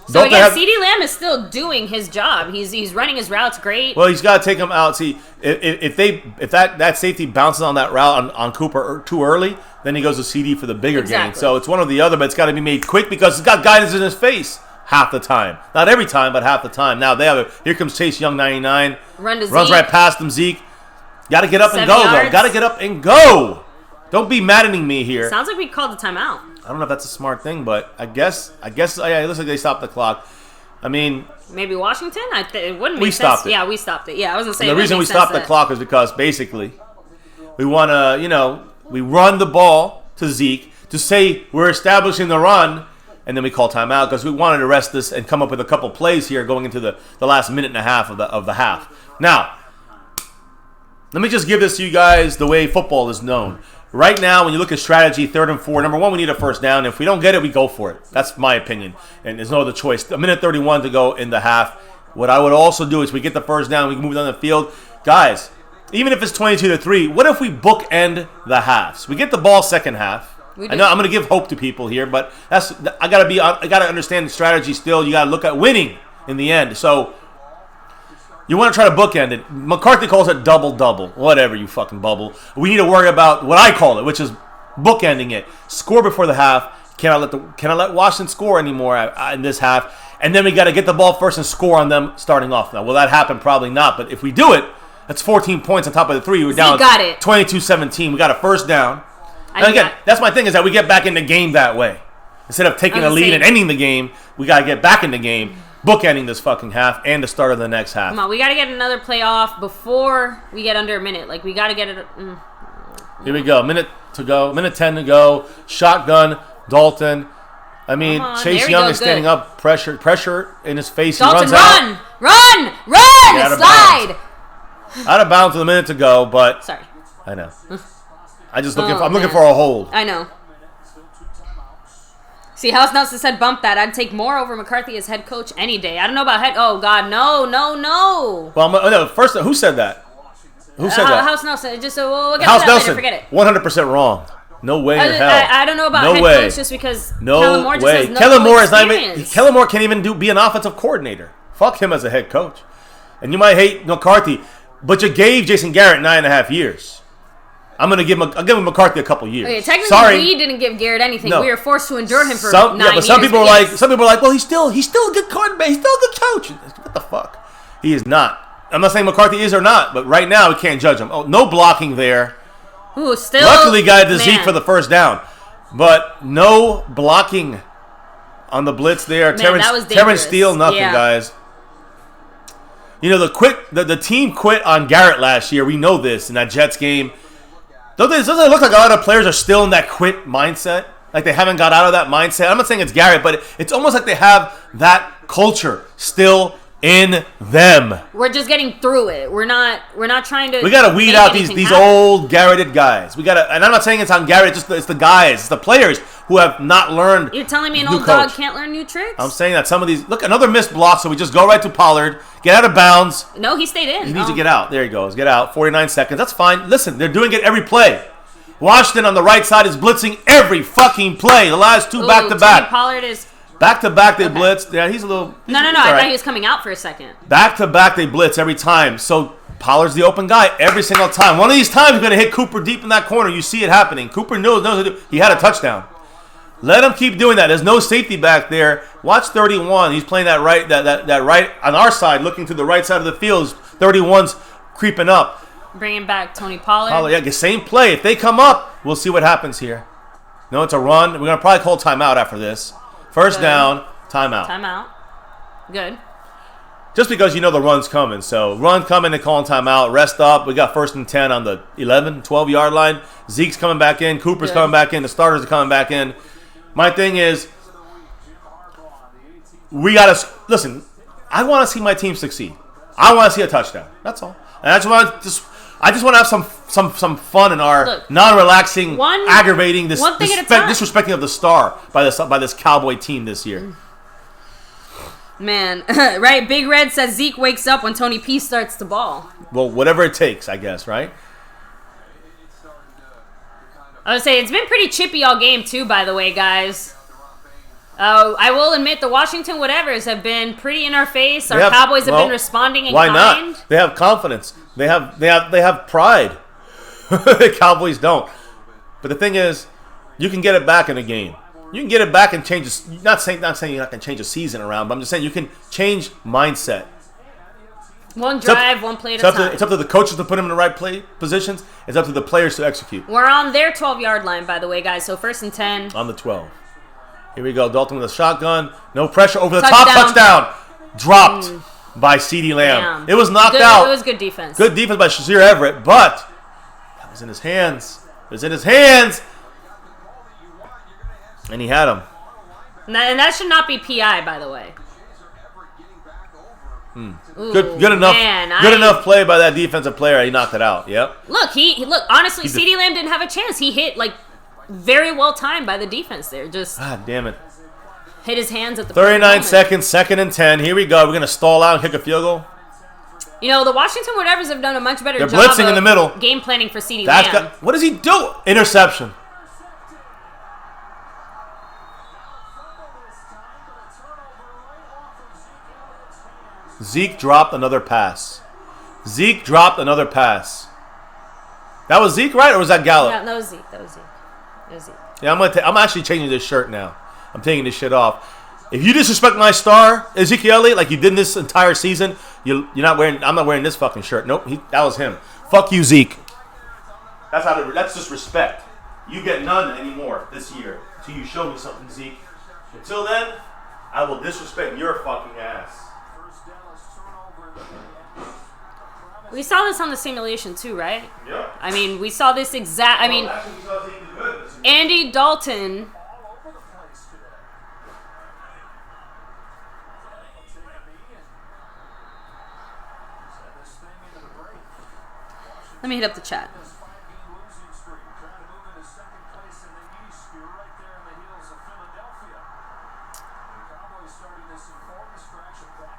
So again, CeeDee Lamb is still doing his job. He's running his routes great. Well, he's got to take him out. See, if that safety bounces on that route on Cooper too early, then he goes to CD for the bigger gain. So it's one or the other, but it's got to be made quick because he's got guidance in his face half the time. Not every time, but half the time. Now they have here comes Chase Young, 99. Runs right past him, Zeke. Got to get up and go, though. Got to get up and go. Don't be maddening me here. Sounds like we called the timeout. I don't know if that's a smart thing, but I guess it looks like they stopped the clock. I mean, maybe Washington. It wouldn't make sense. Stopped it. Yeah, we stopped it. Yeah, I was gonna say. And the reason we stopped the clock is because basically we want to, we run the ball to Zeke to say we're establishing the run, and then we call timeout because we wanted to rest this and come up with a couple plays here going into the last minute and a half of the half. Now, let me just give this to you guys the way football is known. Right now, when you look at strategy, 3rd and 4, number one, we need a first down. If we don't get it, we go for it. That's my opinion. And there's no other choice. A minute 31 to go in the half. What I would also do is we get the first down, we can move down the field. Guys, even if it's 22-3, what if we bookend the halves? We get the ball second half. I know I'm going to give hope to people here, but I got to understand the strategy still. You got to look at winning in the end. So you want to try to bookend it. McCarthy calls it double-double. Whatever, you fucking bubble. We need to worry about what I call it, which is bookending it. Score before the half. Cannot let Washington score anymore in this half. And then we got to get the ball first and score on them starting off. Now, will that happen? Probably not. But if we do it, that's 14 points on top of the 3. We're down 22-17. We got a first down. And again, that's my thing is that we get back in the game that way. Instead of taking a lead and ending the game, we got to get back in the game. Bookending this fucking half and the start of the next half. Come on, we got to get another play off before we get under a minute. Like, we got to get it. Here we go. Minute to go. Minute 10 to go. Shotgun. Dalton. I mean, Chase Young is standing up. Pressure in his face. Dalton, he runs run! Slide! Out of bounds with a minute to go, but... Sorry. I know. I'm looking for a hold. I know. See, House Nelson said bump that. I'd take Moore over McCarthy as head coach any day. I don't know about head... Oh, God, no. Well, no, first, who said that? Who said that? House Nelson. Just we'll get House to that Nelson, later. Forget it. 100% wrong. No way in hell. I don't know about head coach just because Kellen Moore just has no Kellen Moore experience. Kellen Moore can't even be an offensive coordinator. Fuck him as a head coach. And you might hate McCarthy, but you gave Jason Garrett 9.5 years. I'll give him McCarthy a couple years. Okay, technically, we didn't give Garrett anything. No. We were forced to endure him for 9 years. But some people are like, well, he's still a good quarterback. He's still a good coach. What the fuck? He is not. I'm not saying McCarthy is or not, but right now we can't judge him. Oh, no blocking there. Ooh, still. Luckily, got to Zeke for the first down, but no blocking on the blitz there. Terrence Steele, nothing, guys. You know the team quit on Garrett last year. We know this in that Jets game. Doesn't it look like a lot of players are still in that quit mindset? Like they haven't got out of that mindset? I'm not saying it's Garrett, but it's almost like they have that culture still in them. We're just getting through it. We're not trying to... We got to weed out these old Garretted guys. We got to... And I'm not saying it's on Garrett, it's the guys, it's the players who have not learned. You're telling me an old dog can't learn new tricks? I'm saying that some of these... Look, another missed block, so we just go right to Pollard, get out of bounds. No, he stayed in. He needs to get out. There he goes. Get out. 49 seconds. That's fine. Listen, they're doing it every play. Washington on the right side is blitzing every fucking play. The last two back-to-back. Pollard is... Back-to-back, they blitz. Yeah, he's a little... No. I thought he was coming out for a second. Back-to-back, they blitz every time. So Pollard's the open guy every single time. One of these times, he's going to hit Cooper deep in that corner. You see it happening. Cooper knows what to do. He had a touchdown. Let him keep doing that. There's no safety back there. Watch 31. He's playing that right on our side, looking to the right side of the field. 31's creeping up. Bringing back Tony Pollard. Yeah, the same play. If they come up, we'll see what happens here. No, it's a run. We're going to probably call timeout after this. First down, timeout. Timeout. Good. Just because you know the run's coming. So run coming and calling timeout. Rest up. We got 1st and 10 on the 11, 12-yard line. Zeke's coming back in. Cooper's coming back in. The starters are coming back in. My thing is, we got to – listen, I want to see my team succeed. I want to see a touchdown. That's all. And I just want to have some fun in our non-relaxing, aggravating, disrespecting of the star by this Cowboy team this year. Man, right? Big Red says Zeke wakes up when Tony P starts the ball. Well, whatever it takes, I guess, right? I would say it's been pretty chippy all game too, by the way, guys. I will admit the Washington whatevers have been pretty in our face. Our Cowboys have been responding in kind. Why not? They have confidence. They have pride. The Cowboys don't. But the thing is, you can get it back in a game. You can get it back and change. Not saying you're not going to change a season around, but I'm just saying you can change mindset. One drive, one play at a time. It's up to the coaches to put them in the right positions. It's up to the players to execute. We're on their 12-yard line, by the way, guys. So 1st and 10. On the 12. Here we go. Dalton with a shotgun. No pressure. Over the top. Touchdown. Dropped by CeeDee Lamb. It was knocked out. It was good defense. Good defense by Shazier Everett, but that was in his hands. It was in his hands. And he had him. And that should not be PI, by the way. Ooh, good enough. Man, good enough play by that defensive player. He knocked it out. Yep. Look, honestly, CeeDee Lamb didn't have a chance. He hit very well timed by the defense there. Just God damn it. Hit his hands at the 39 seconds, 2nd and 10. Here we go. We're gonna stall out and kick a field goal. You know, the Washington whatevers have done a much better job blitzing in the middle. Game planning for CeeDee Lamb. What does he do? Interception. Zeke dropped another pass. That was Zeke, right? Or was that Gallup? Yeah, that was Zeke. Yeah, I'm actually changing this shirt now. I'm taking this shit off. If you disrespect my star, Ezekiel Elliott, like you did this entire season, you're not wearing. I'm not wearing this fucking shirt. Nope, that was him. Fuck you, Zeke. That's just respect. You get none anymore this year until you show me something, Zeke. Until then, I will disrespect your fucking ass. We saw this on the simulation too, right? Yeah. I mean, we saw this exact. I mean, Andy Dalton. Let me hit up the chat.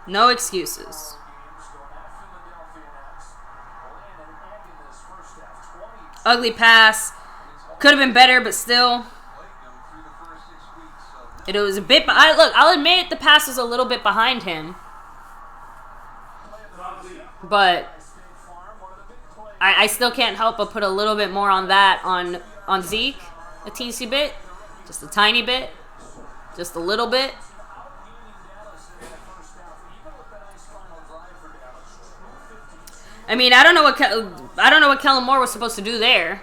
No excuses. Ugly pass. Could have been better, but still. It was a bit. Look, I'll admit the pass was a little bit behind him. But I still can't help but put a little bit more on that on Zeke. A teensy bit. Just a tiny bit. Just a little bit. I mean, I don't know what Kellen Moore was supposed to do there.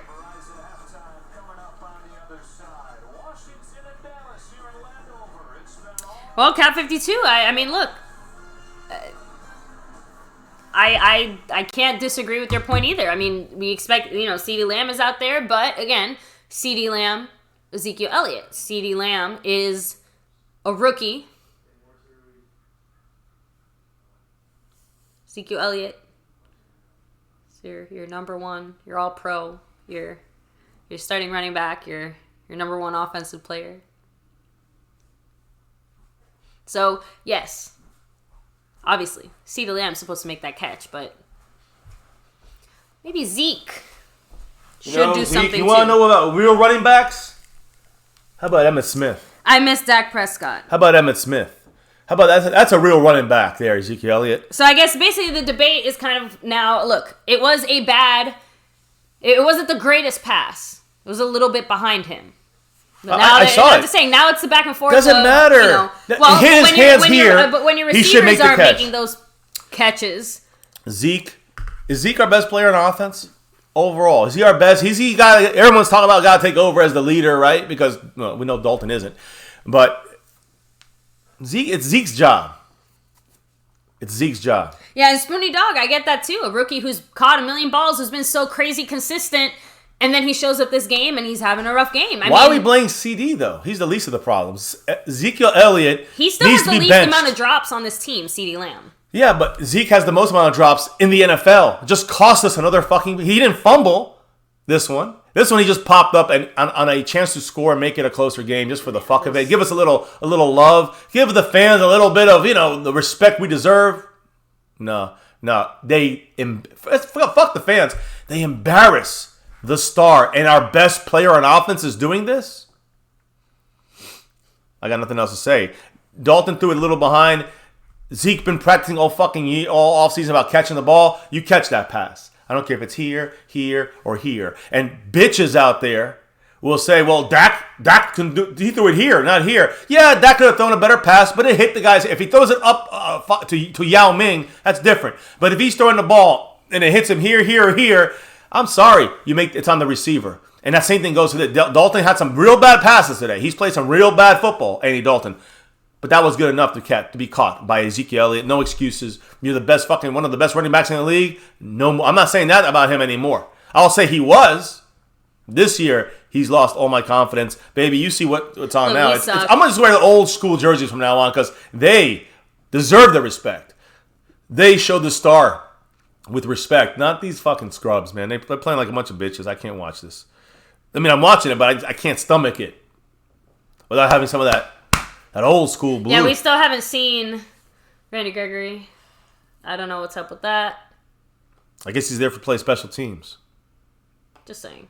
Well, Cap 52. I mean, look. I can't disagree with your point either. I mean, we expect, CeeDee Lamb is out there, but again, CeeDee Lamb, Ezekiel Elliott. CeeDee Lamb is a rookie. Ezekiel Elliott. You're number one. You're all pro. You're starting running back. You're number one offensive player. So, yes. Obviously, CeeDee Lamb's supposed to make that catch, but maybe Zeke should do something. You want to know about real running backs? How about Emmitt Smith? I miss Dak Prescott. How about Emmitt Smith? How about that's a real running back there, Ezekiel Elliott. So I guess basically the debate is kind of now, look, it wasn't the greatest pass. It was a little bit behind him. But now I saw I'm it. just saying, now it's the back and forth. Doesn't matter. You know, He hit his hands here. But when your He should make receivers the aren't catch. making those catches. Zeke. Is Zeke our best player on offense? Overall, is he our best? Everyone's talking about got to take over as the leader, right? Because we know Dalton isn't. But it's Zeke's job. It's Zeke's job. Yeah, and Spoonie Dog, I get that too. A rookie who's caught a million balls, who's been so crazy consistent, and then he shows up this game and he's having a rough game. Why are we blaming CD though? He's the least of the problems. Ezekiel Elliott he still needs has the to be least benched. amount of drops on this team, CD Lamb. Yeah, but Zeke has the most amount of drops in the NFL. It just cost us another fucking. He didn't fumble this one. This one he just popped up and on a chance to score and make it a closer game just for the fuck of it. Give us a little love. Give the fans a little bit of the respect we deserve. No. Fuck the fans. They embarrass the star, and our best player on offense is doing this. I got nothing else to say. Dalton threw it a little behind. Zeke been practicing all offseason about catching the ball. You catch that pass. I don't care if it's here, or here. And bitches out there will say, well, Dak he threw it here, not here. Yeah, Dak could have thrown a better pass, but it hit the guys. If he throws it up to Yao Ming, that's different. But if he's throwing the ball and it hits him here, or here, I'm sorry. It's on the receiver. And that same thing goes with it. Dalton had some real bad passes today. He's played some real bad football, Andy Dalton. But that was good enough to be caught by Ezekiel Elliott. No excuses. You're one of the best running backs in the league. No, I'm not saying that about him anymore. I'll say he was. This year, he's lost all my confidence. Baby, you see what's on now. I'm going to just wear the old school jerseys from now on because they deserve the respect. They showed the star with respect. Not these fucking scrubs, man. They're playing like a bunch of bitches. I can't watch this. I mean, I'm watching it, but I can't stomach it without having some of that old school blue. Yeah, we still haven't seen Randy Gregory. I don't know what's up with that. I guess he's there for play special teams. Just saying.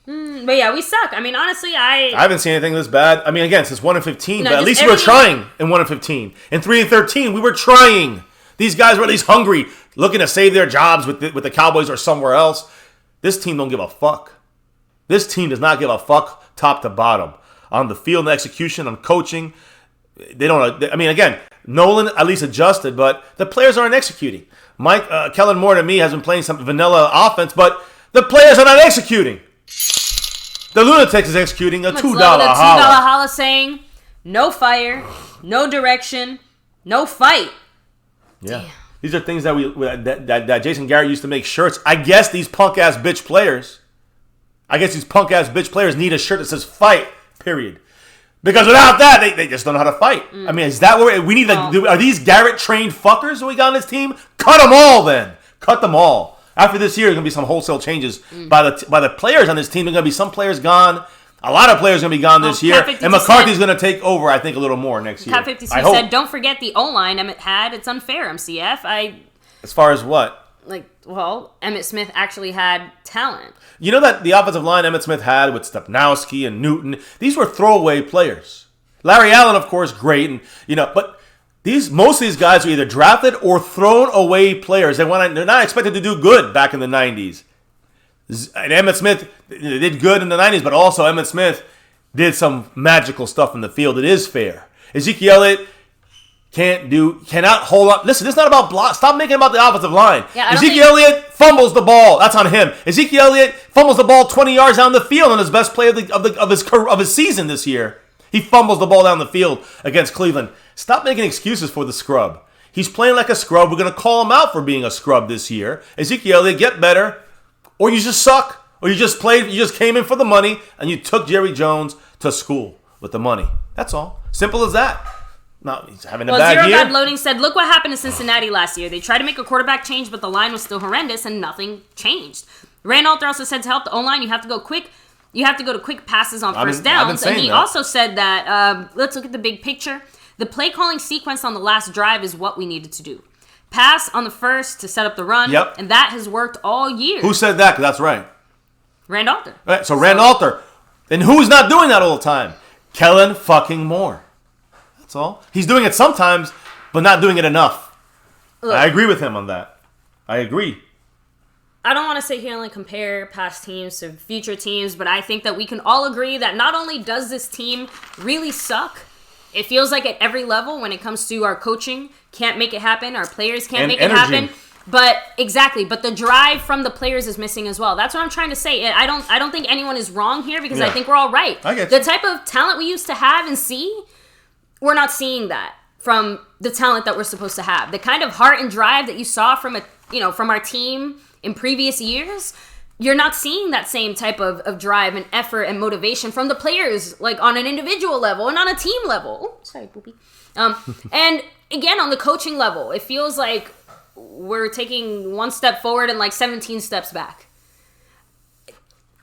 But yeah, we suck. I mean, honestly, I haven't seen anything this bad. I mean, again, since 1-15, No, but at just least we were trying in 1-15. In 3-13, we were trying. These guys were at least hungry, looking to save their jobs with the Cowboys or somewhere else. This team don't give a fuck. This team does not give a fuck top to bottom. On the field and execution, on coaching. They don't. I mean, again, Nolan at least adjusted, but the players aren't executing. Kellen Moore to me has been playing some vanilla offense, but the players are not executing. The Lunatics is executing a $2 holla saying, no fire, no direction, no fight. Yeah. Damn. These are things that Jason Garrett used to make shirts. I guess these punk ass bitch players need a shirt that says fight, period. Because without that, they just don't know how to fight. I mean, is that what we need? Are these Garrett trained fuckers that we got on this team? Cut them all then. Cut them all. After this year, there's going to be some wholesale changes by the players on this team. There's going to be some players gone. A lot of players are going to be gone this year. And McCarthy's going to take over, I think, a little more next year. Cap 52 said, don't forget the O-line Emmett had. It's unfair, MCF. As far as what? Emmitt Smith actually had talent. You know that the offensive line Emmitt Smith had with Stepnowski and Newton, these were throwaway players. Larry Allen, of course, great, and but most of these guys were either drafted or thrown away players. They're not expected to do good back in the 90s. And Emmitt Smith did good in the 90s, but also Emmitt Smith did some magical stuff in the field. It is fair. Ezekiel Elliott cannot hold up. Listen, this is not about block. Stop making it about the offensive line. Yeah, Ezekiel Elliott fumbles the ball. That's on him. Ezekiel Elliott fumbles the ball 20 yards down the field on his best play of his season this year. He fumbles the ball down the field against Cleveland. Stop making excuses for the scrub. He's playing like a scrub. We're going to call him out for being a scrub this year. Ezekiel Elliott, get better. Or you just suck. Or you just came in for the money and you took Jerry Jones to school with the money. That's all. Simple as that. No, he's having a bad year. Zero God Loading said, look what happened to Cincinnati last year. They tried to make a quarterback change, but the line was still horrendous and nothing changed. Randolph also said to help the O-line, you have to go quick. You have to go to quick passes on first downs. And he also said that, let's look at the big picture. The play calling sequence on the last drive is what we needed to do. Pass on the first to set up the run. Yep. And that has worked all year. Who said that? 'Cause that's right. Randolph. Right, so Randolph. And who's not doing that all the time? Kellen fucking Moore. That's all. He's doing it sometimes, but not doing it enough. Look, I agree with him on that. I agree. I don't want to sit here and like compare past teams to future teams, but I think that we can all agree that not only does this team really suck, it feels like at every level when it comes to our coaching, can't make it happen, our players can't make it happen. But the drive from the players is missing as well. That's what I'm trying to say. I don't think anyone is wrong here because I think we're all right. The type of talent we used to have and see, we're not seeing that from the talent that we're supposed to have. The kind of heart and drive that you saw from from our team in previous years, you're not seeing that same type of drive and effort and motivation from the players, like on an individual level and on a team level. Oh, sorry, Boopy. And again, on the coaching level, it feels like we're taking one step forward and like 17 steps back.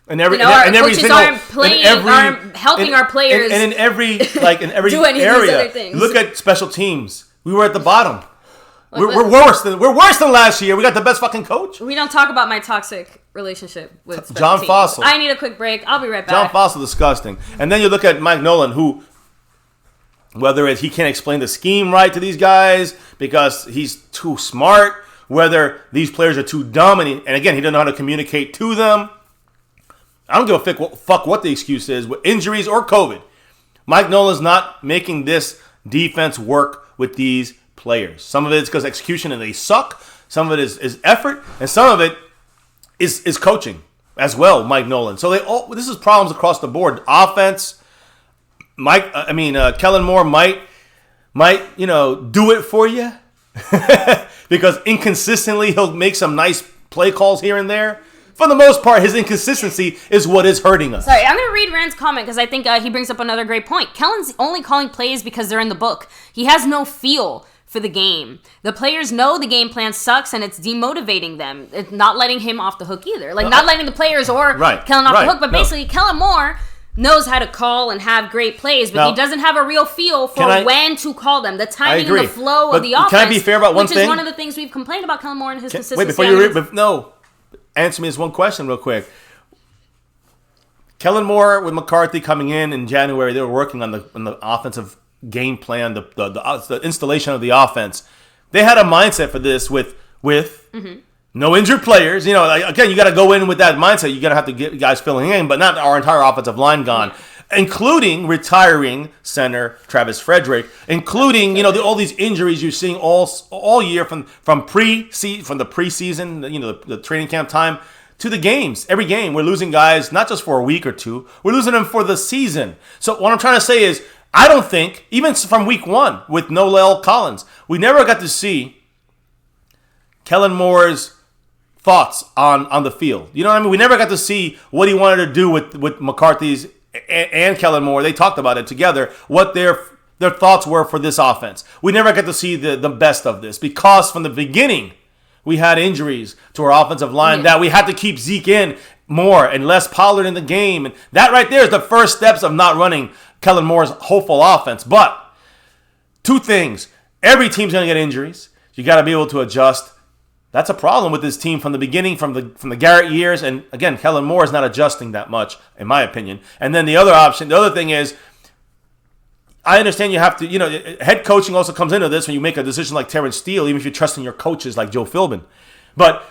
And our coaches aren't helping our players. And in every area, look at special teams. We were at the bottom. We're worse than last year. We got the best fucking coach. We don't talk about my toxic relationship with John Fossil. I need a quick break. I'll be right back. John Fossil, disgusting. And then you look at Mike Nolan, who, whether he can't explain the scheme right to these guys because he's too smart, whether these players are too dumb, and again, he doesn't know how to communicate to them. I don't give a fuck what the excuse is, with injuries or COVID. Mike Nolan's not making this defense work with these players. Some of it is because execution and they suck. Some of it is effort, and some of it is coaching as well. Mike Nolan. So this is problems across the board. Offense. Kellen Moore might do it for you because inconsistently he'll make some nice play calls here and there. For the most part, his inconsistency is what is hurting us. Sorry, I'm going to read Rand's comment because I think he brings up another great point. Kellen's only calling plays because they're in the book. He has no feel for the game. The players know the game plan sucks and it's demotivating them. It's not letting him off the hook either. Not letting the players or Kellen off the hook, but basically Kellen Moore knows how to call and have great plays, but he doesn't have a real feel for when to call them. The timing and the flow of the offense. Can I be fair about one thing? Which is one of the things we've complained about Kellen Moore and his consistency. Wait, answer me this one question real quick. Kellen Moore with McCarthy coming in January, they were working on the offensive game plan, the installation of the offense. They had a mindset for this with no injured players. Again, you got to go in with that mindset. You got to have to get guys filling in, but not our entire offensive line gone. Including retiring center Travis Frederick, including all these injuries you're seeing all year from the preseason, the training camp time to the games. Every game we're losing guys not just for a week or two, we're losing them for the season. So what I'm trying to say is I don't think even from week one with Noel Collins, we never got to see Kellen Moore's thoughts on the field. You know what I mean? We never got to see what he wanted to do with McCarthy's and Kellen Moore. They talked about it together, what their thoughts were for this offense. We never got to see the best of this because from the beginning, we had injuries to our offensive line that we had to keep Zeke in more and less Pollard in the game. And that right there is the first steps of not running Kellen Moore's hopeful offense. But two things. Every team's going to get injuries. You got to be able to adjust. That's a problem with this team from the beginning, from the Garrett years. And again, Kellen Moore is not adjusting that much, in my opinion. And then the other thing is, I understand you have to, head coaching also comes into this when you make a decision like Terrence Steele, even if you're trusting your coaches like Joe Philbin. But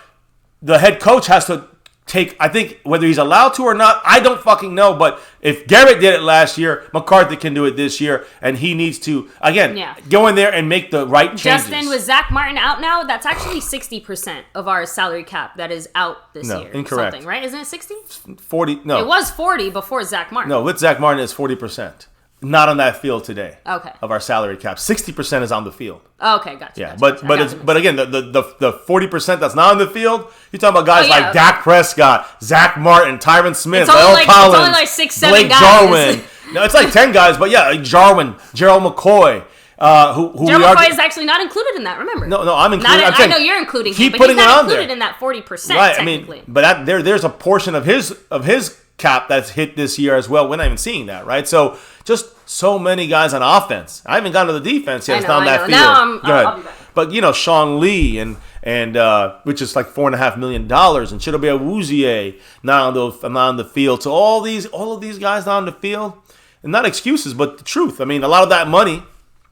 the head coach has to take, I think, whether he's allowed to or not, I don't fucking know. But if Garrett did it last year, McCarthy can do it this year. And he needs to, again, go in there and make the right changes. Justin, with Zach Martin out now, that's actually 60% of our salary cap that is out this year. Incorrect. Something, right? Isn't it 60? 40, no. It was 40 before Zach Martin. No, with Zach Martin, it's 40%. Not on that field today. Okay. Of our salary cap, 60% is on the field. Okay, gotcha. Yeah, but again, the 40% that's not on the field, you're talking about guys like Dak Prescott, Zach Martin, Tyron Smith, Collins, it's only like 6-7 Blake guys. Jarwin. No, it's like 10 guys, but like Jarwin, Gerald McCoy. Gerald McCoy is actually not included in that. Remember? No, I'm including. I know you're including him, but he's not included in that 40%. Right, technically. But there's a portion of his cap that's hit this year as well. We're not even seeing that, right? So just so many guys on offense. I haven't gotten to the defense yet. It's not on that field. Now I'll be back. But Sean Lee and which is like $4.5 million, and Chidobe Awuzie not on the field. So all of these guys not on the field, and not excuses, but the truth. I mean, a lot of that money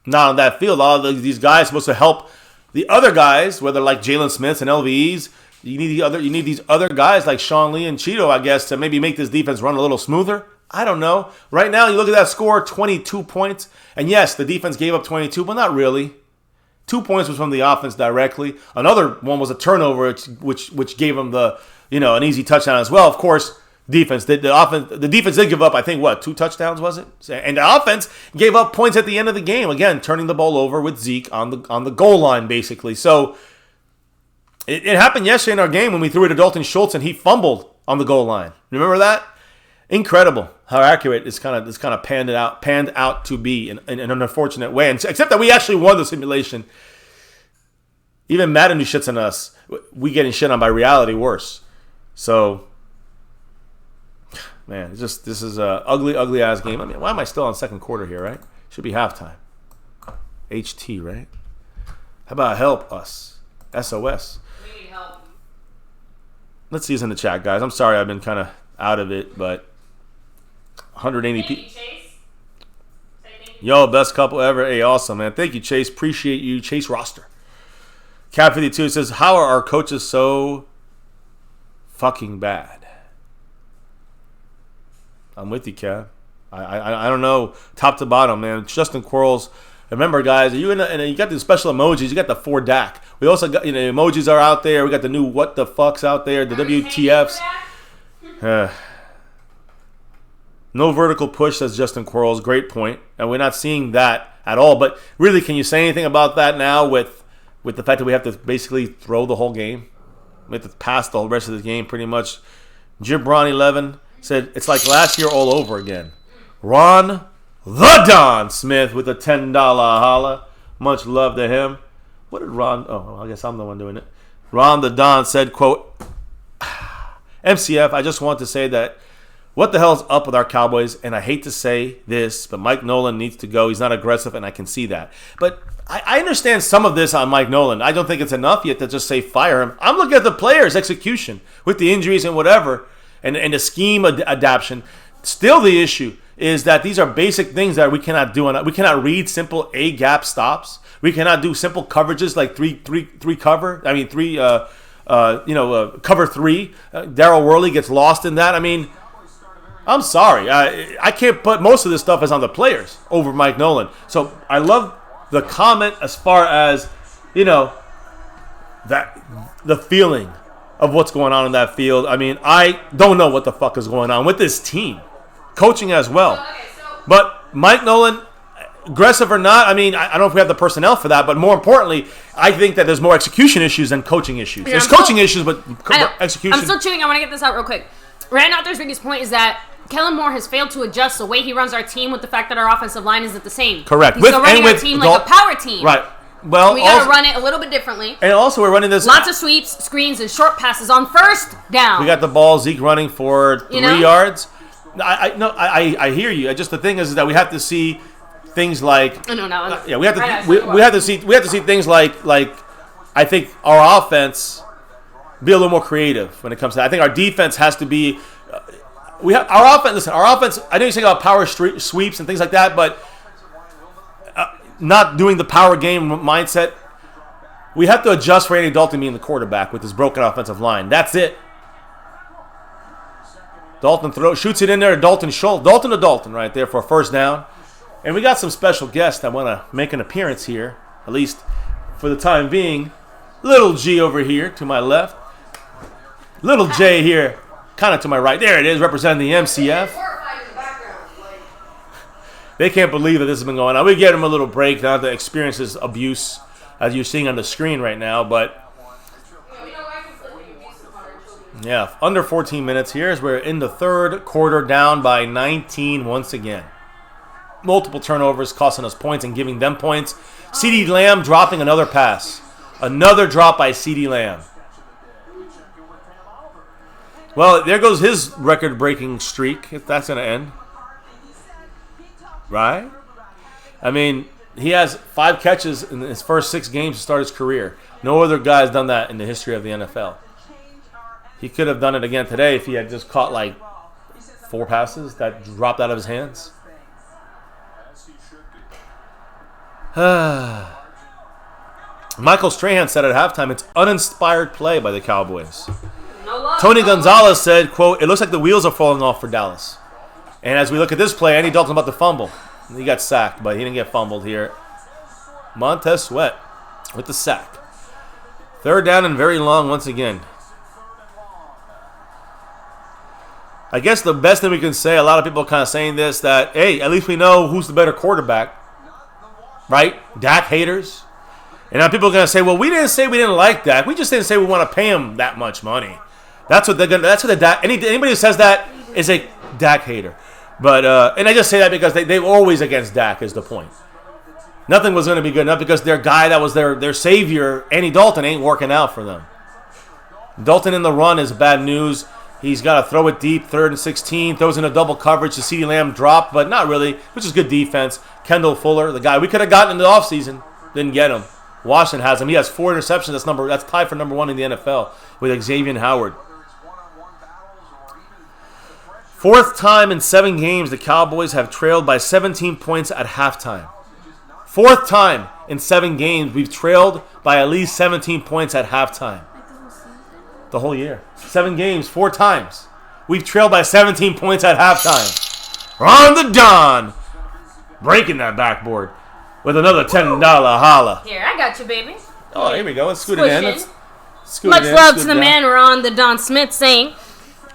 not on that field. A lot of these guys supposed to help the other guys, whether like Jalen Smiths and LVEs, You need these other guys like Sean Lee and Cheeto, I guess, to maybe make this defense run a little smoother. I don't know. Right now, you look at that score, 22 points. And yes, the defense gave up 22, but not really. 2 points was from the offense directly. Another one was a turnover, which gave them an easy touchdown as well. Of course, the defense did give up, I think, 2 touchdowns, was it? And the offense gave up points at the end of the game. Again, turning the ball over with Zeke on the goal line, basically. So it happened yesterday in our game when we threw it to Dalton Schultz and he fumbled on the goal line. Remember that? Incredible how accurate it's kind of panned out to be in an unfortunate way. And except that we actually won the simulation. Even Madden who shits on us, we getting shit on by reality worse. So, man, this is a ugly ass game. I mean, why am I still on second quarter here? Right? Should be halftime. HT, right? How about help us? SOS. We need help. Let's see who's in the chat, guys. I'm sorry I've been kind of out of it, but 180 people. Yo, best couple ever. Hey, awesome, man. Thank you, Chase. Appreciate you. Chase Roster. Cat52 says, how are our coaches so fucking bad? I'm with you, Cat. I don't know, top to bottom, man. Justin Quarles. Remember, guys, you got the special emojis. You got the 4 DAC. We also got, emojis are out there. We got the new what the fucks out there, the WTFs. No vertical push, says Justin Quarles. Great point. And we're not seeing that at all. But really, can you say anything about that now with the fact that we have to basically throw the whole game? We have to pass the whole rest of the game pretty much. Gibron11 said, it's like last year all over again. Ron the Don Smith with a $10 holla. Much love to him. What did Ron... Oh, I guess I'm the one doing it. Ron the Don said, quote, MCF, I just want to say that what the hell's up with our Cowboys? And I hate to say this, but Mike Nolan needs to go. He's not aggressive, and I can see that. But I understand some of this on Mike Nolan. I don't think it's enough yet to just say fire him. I'm looking at the players' execution with the injuries and whatever, and the scheme adaptation. Still, the issue is that these are basic things that we cannot do. We cannot read simple A-gap stops. We cannot do simple coverages like cover 3. Darryl Worley gets lost in that. I mean, I'm sorry. I can't put most of this stuff as on the players over Mike Nolan. So I love the comment as far as, that the feeling of what's going on in that field. I mean, I don't know what the fuck is going on with this team. Coaching as well. But Mike Nolan, aggressive or not, I mean, I don't know if we have the personnel for that, but more importantly, I think that there's more execution issues than coaching issues. There's coaching issues, but execution. I'm still chewing. I want to get this out real quick. Rand out there's biggest point is that Kellen Moore has failed to adjust the way he runs our team with the fact that our offensive line isn't the same. Correct. He's still running our team like a power team. Right. Well, we got to run it a little bit differently. And also, we're running this. Lots of sweeps, screens, and short passes on first down. We got the ball, Zeke running for 3 yards. I hear you. Just the thing is that we have to see things like. We have to see things like I think our offense be a little more creative when it comes to that. I think our defense has to be. Our offense. Listen, our offense. I know you're saying about power sweeps and things like that, but not doing the power game mindset. We have to adjust for Andy Dalton being the quarterback with his broken offensive line. That's it. Dalton shoots it in there to Dalton Schultz. Dalton to Dalton right there for a first down. And we got some special guests that want to make an appearance here, at least for the time being. Little G over here to my left. Little J here, kind of to my right. There it is, representing the MCF. They can't believe that this has been going on. We get them a little break now to experience this abuse, as you're seeing on the screen right now. But yeah, under 14 minutes here as we're in the third quarter, down by 19 once again. Multiple turnovers costing us points and giving them points. CeeDee Lamb dropping another pass. Another drop by CeeDee Lamb. Well, there goes his record-breaking streak, if that's going to end. Right? I mean, he has 5 catches in his first 6 games to start his career. No other guy's done that in the history of the NFL. He could have done it again today if he had just caught like 4 passes that dropped out of his hands. Michael Strahan said at halftime, it's uninspired play by the Cowboys. No love, Tony Gonzalez said, quote, it looks like the wheels are falling off for Dallas. And as we look at this play, Andy Dalton about to fumble. He got sacked, but he didn't get fumbled here. Montez Sweat with the sack. Third down and very long once again. I guess the best thing we can say, a lot of people are kind of saying this, that, hey, at least we know who's the better quarterback. Right? Dak haters. And now people are going to say, well, we didn't say we didn't like Dak. We just didn't say we want to pay him that much money. That's what they're going to, that's what the Dak, anybody who says that is a Dak hater. But, and I just say that because they're always against Dak is the point. Nothing was going to be good enough because their guy that was their savior, Andy Dalton, ain't working out for them. Dalton in the run is bad news. He's got to throw it deep, 3rd and 16, throws in a double coverage. The CeeDee Lamb dropped, but not really, which is good defense. Kendall Fuller, the guy we could have gotten in the offseason, didn't get him. Washington has him. He has 4 interceptions. That's tied for number 1 in the NFL with Xavier Howard. 4th time in 7 games, the Cowboys have trailed by 17 points at halftime. 4th time in 7 games, we've trailed by at least 17 points at halftime. The whole year. 7 games, 4 times. We've trailed by 17 points at halftime. On the Don. Breaking that backboard with another $10 holla. Here, I got you, baby. Oh, here we go. Let's scoot it in. Let's scoot Much it in. love Scoot to the down. man Ron the Don Smith saying,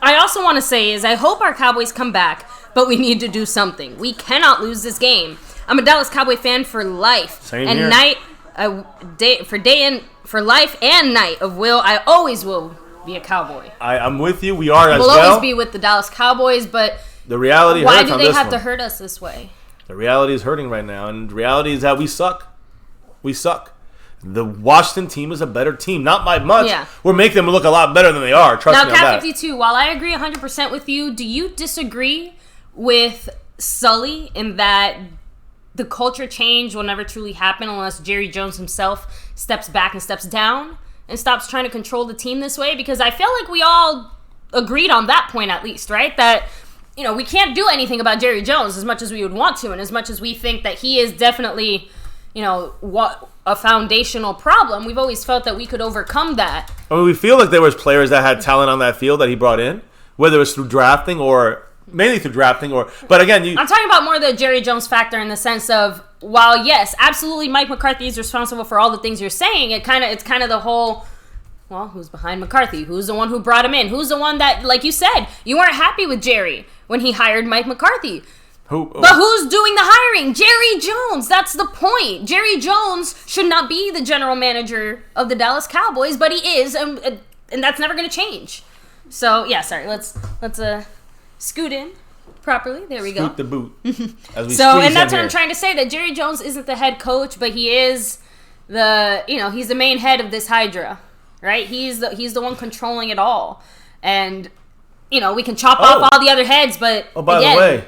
I also want to say is I hope our Cowboys come back, but we need to do something. We cannot lose this game. I'm a Dallas Cowboy fan for life. Same and here. For life and night of will. I always will be a Cowboy. I'm with you. We are as We'll well. always be with the Dallas Cowboys, but The reality why hurts do on they this have one. to hurt us this way? The reality is hurting right now, and the reality is that we suck. We suck. The Washington team is a better team. Not by much. Yeah. We're making them look a lot better than they are. Trust Now, me on Cat that. 52, while I agree 100% with you, do you disagree with Sully in that the culture change will never truly happen unless Jerry Jones himself steps back and steps down and stops trying to control the team this way? Because I feel like we all agreed on that point at least, right? That, you know, we can't do anything about Jerry Jones as much as we would want to and as much as we think that he is definitely, you know, what a foundational problem. We've always felt that we could overcome that. I mean, we feel like there was players that had talent on that field that he brought in, whether it was through drafting or mainly through drafting or. But again, I'm talking about more the Jerry Jones factor in the sense of, while yes, absolutely, Mike McCarthy is responsible for all the things you're saying. It's kind of the whole. Well, who's behind McCarthy? Who's the one who brought him in? Who's the one that, like you said, you weren't happy with Jerry when he hired Mike McCarthy? But who's doing the hiring? Jerry Jones. That's the point. Jerry Jones should not be the general manager of the Dallas Cowboys, but he is, and that's never going to change. So yeah, sorry. Let's scoot in properly. There we go. Scoot the boot. As we So, squeeze and that's in what here. I'm trying to say. That Jerry Jones isn't the head coach, but he is he's the main head of this Hydra, right? He's the one controlling it all, and. You know, we can chop off all the other heads, but by again, the way,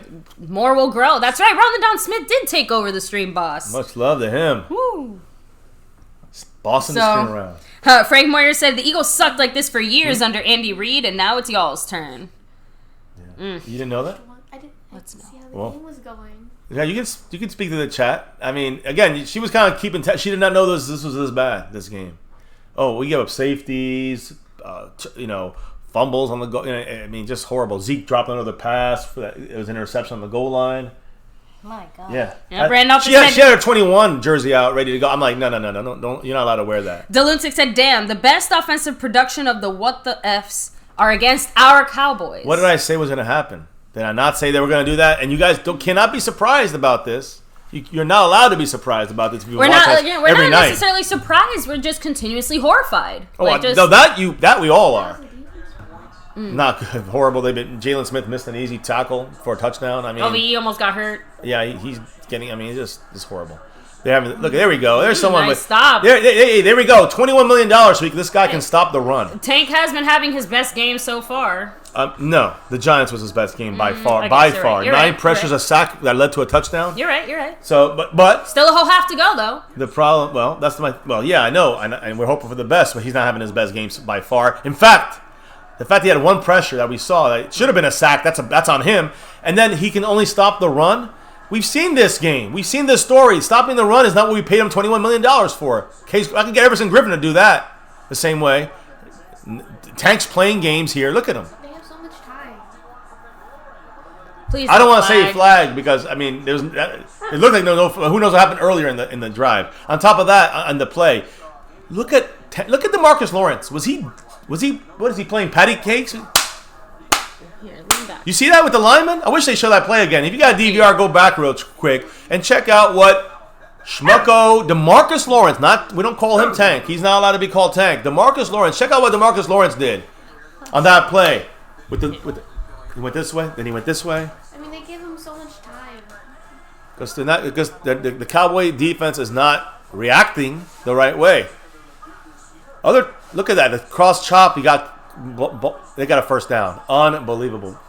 more will grow. That's right. Ron the Don Smith did take over the stream boss. much love to him. Woo. Bossing the stream around. Frank Moyer said the Eagles sucked like this for years under Andy Reid, and now it's y'all's turn. Yeah. You didn't know that? I didn't see how the Well. game was going. Yeah, you can speak to the chat. I mean, again, she was kind of keeping. She did not know this was this bad. This game. Oh, we gave up safeties. Fumbles on the goal. I mean, just horrible. Zeke dropped another pass. It was an interception on the goal line. My God. Yeah. Brandon She had her 21 jersey out ready to go. I'm like, no, don't. You're not allowed to wear that. Delunsic said, damn, the best offensive production of the what the Fs are against our Cowboys. What did I say was going to happen? Did I not say they were going to do that? And you guys cannot be surprised about this. You're not allowed to be surprised about this if you watch us every night. Necessarily surprised. We're just continuously horrified. That we all are. Not good. Horrible. Jalen Smith missed an easy tackle for a touchdown. I mean, OVE almost got hurt. Yeah, he's getting. I mean, it's horrible. Look, there we go. There's someone nice stop. There we go. $21 million so this guy can stop the run. Tank has been having his best game so far. No, the Giants was his best game by far. You're 9 right, pressures, a sack that led to a touchdown. You're right. So, but still a whole half to go though. the problem. I know, and we're hoping for the best, but he's not having his best games by far. In fact. The fact he had one pressure that we saw, that should have been a sack, that's on him. And then he can only stop the run We've seen this game. We've seen this story. Stopping the run is not what we paid him $21 million for. I can get Everson Griffin to do that the same way. Tank's playing games here. Look at him. They have so much time. Please. I don't want to say flag because I mean, it looked like who knows what happened earlier in the drive. On top of that, on the play, look at DeMarcus Lawrence. Was he? What is he playing? Patty cakes? Here, lean back. You see that with the lineman? I wish they show that play again. If you got a DVR, go back real quick and check out what Schmucko, DeMarcus Lawrence, we don't call him Tank. He's not allowed to be called Tank. DeMarcus Lawrence, check out what DeMarcus Lawrence did on that play. He went this way, then he went this way. I mean, they give him so much time. Because the Cowboy defense is not reacting the right way. Look at that, the cross chop, they got a first down. Unbelievable.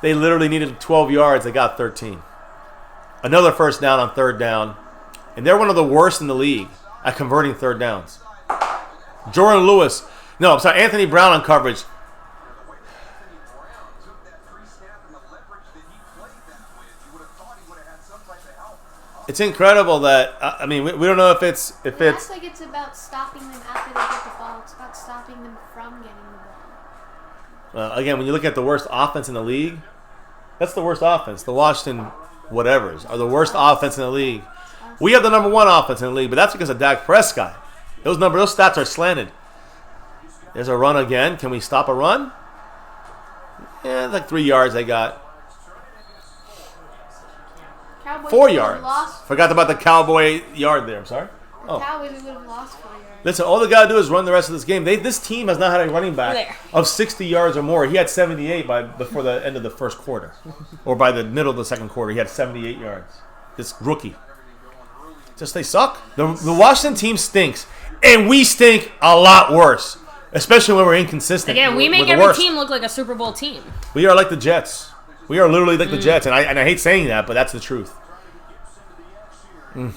They literally needed 12 yards. They got 13. Another first down on third down. And they're one of the worst in the league at converting third downs. Anthony Brown on coverage. It's incredible that, we don't know if it's... It's like it's about stopping them after they get the ball. It's about stopping them from getting the ball. Again, when you look at the worst offense in the league, that's the worst offense. The Washington whatevers are the worst offense in the league. We have the number one offense in the league, but that's because of Dak Prescott. Those stats are slanted. There's a run again. Can we stop a run? Yeah, like 3 yards they got. Cowboys 4 yards. Forgot about the Cowboy yard there. I'm sorry. Cowboys would have lost 4 yards. Listen, all they got to do is run the rest of this game. This team has not had a running back of 60 yards or more. He had 78 before the end of the first quarter. Or by the middle of the second quarter, he had 78 yards. This rookie. They suck. The Washington team stinks. And we stink a lot worse. Especially when we're inconsistent. Again, we make every team look like a Super Bowl team. We are like the Jets. We are literally like the Jets. And I hate saying that, but that's the truth. We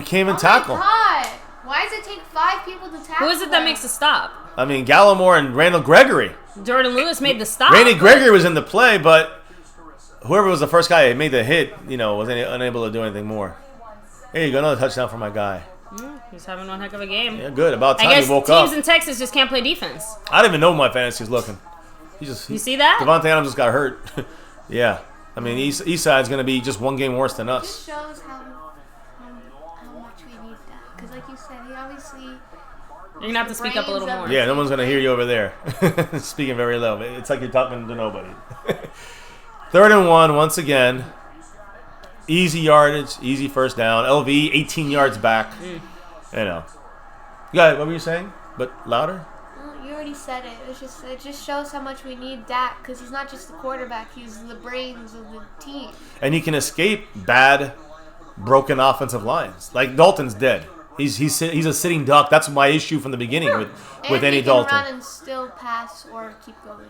can't even tackle. My God. Why does it take 5 people to tackle? Who is it that makes the stop? Gallimore and Randall Gregory. Jordan Lewis made the stop. Randy Gregory was in the play, but whoever was the first guy that made the hit, was unable to do anything more. Here you go, another touchdown for my guy. He's having one heck of a game. Yeah, good. About time I guess he woke up. teams in Texas just can't play defense. I don't even know my fantasy's looking. You see that? Devontae Adams just got hurt. Yeah. East Side's going to be just one game worse than us. This shows how much we need that. Because like you said, he obviously... You're going to have to speak up a little more. Yeah, no one's going to hear you over there. Speaking very low. It's like you're talking to nobody. 3rd and 1, once again. Easy yardage, easy first down. LV, 18 yards back. What were you saying? But louder? You already said it. It just shows how much we need Dak because he's not just the quarterback; he's the brains of the team. And he can escape bad, broken offensive lines. Like Dalton's dead. He's a sitting duck. That's my issue from the beginning with any Dalton. He can run and still pass or keep going.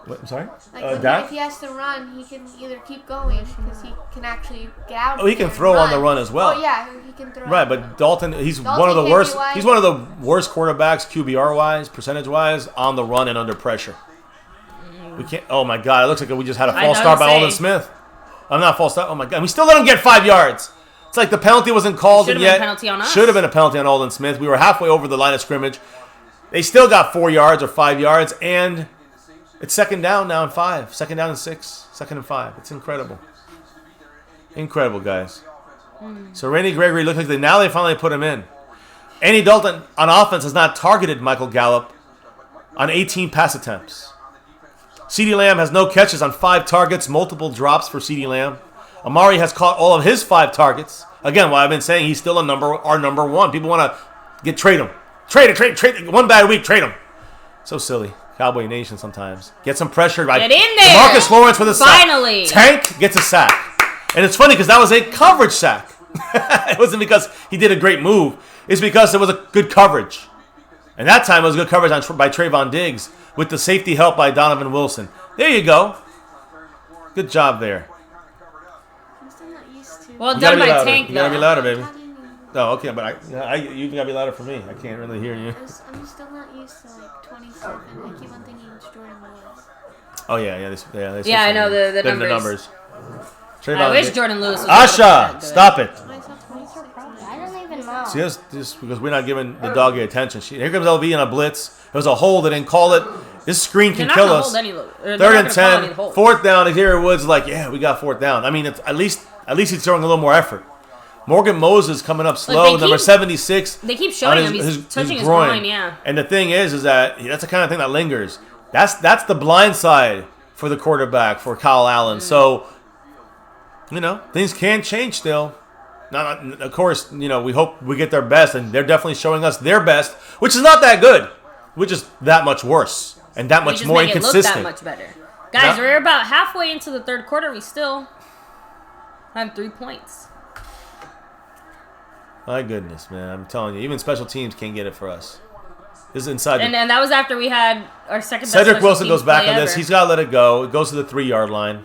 What, I'm sorry? If he has to run, he can either keep going because he can actually get out. Oh, he can throw on the run as well. Oh yeah, he can throw. Right, but Dalton, he's one of the worst. He's one of the worst quarterbacks, QBR wise, percentage wise, on the run and under pressure. We can't. Oh my God! It looks like we just had a false start by Aldon Smith. I'm not false start. Oh my God! We still let him get 5 yards. It's like the penalty wasn't called yet. Should have been a penalty on us. Should have been a penalty on Aldon Smith. We were halfway over the line of scrimmage. They still got 4 yards or 5 yards, and it's 2nd down now and 5. 2nd down and 6. 2nd and 5. It's incredible. Incredible, guys. So Randy Gregory looked like now they finally put him in. Andy Dalton on offense has not targeted Michael Gallup on 18 pass attempts. CeeDee Lamb has no catches on 5 targets, multiple drops for CeeDee Lamb. Amari has caught all of his 5 targets. Again, what I've been saying, he's still our number one. People want to trade him. Trade. One bad week, trade him. So silly. Cowboy Nation sometimes. Get some pressure. Get in there. Marcus Lawrence with a sack. Finally. Tank gets a sack. And it's funny because that was a coverage sack. It wasn't because he did a great move. It's because there was a good coverage. And that time it was good coverage by Trayvon Diggs with the safety help by Donovan Wilson. There you go. Good job there. Well done by Tank, though. You gotta be louder, baby. Oh, okay, but you gotta be louder for me. I can't really hear you. I'm still not used to 27. I keep on thinking it's Jordan Lewis. Oh, yeah. They Yeah, I know the the numbers. Trayvon, I wish Jordan Lewis was Asha, stop it. I don't even know. See, just because we're not giving the doggy attention. Here comes LV in a blitz. It was a hold. They didn't call it. This screen can kill us. Third and 10. Fourth down. Xavier Woods like, yeah, we got fourth down. I mean, it's, at least he's throwing a little more effort. Morgan Moses coming up slow, number 76. They keep showing him he's touching his groin, yeah. And the thing is that that's the kind of thing that lingers. That's the blind side for the quarterback, for Kyle Allen. So, things can change still. Of course, we hope we get their best, and they're definitely showing us their best, which is not that good. We're just that much worse and that much more inconsistent. It look that much better. Guys, we're about halfway into the third quarter. We still have 3 points. My goodness, man. I'm telling you, even special teams can't get it for us. This is inside. And that was after we had our second best Cedric Wilson goes back on ever. this. He's got to let it go. It goes to the 3-yard line.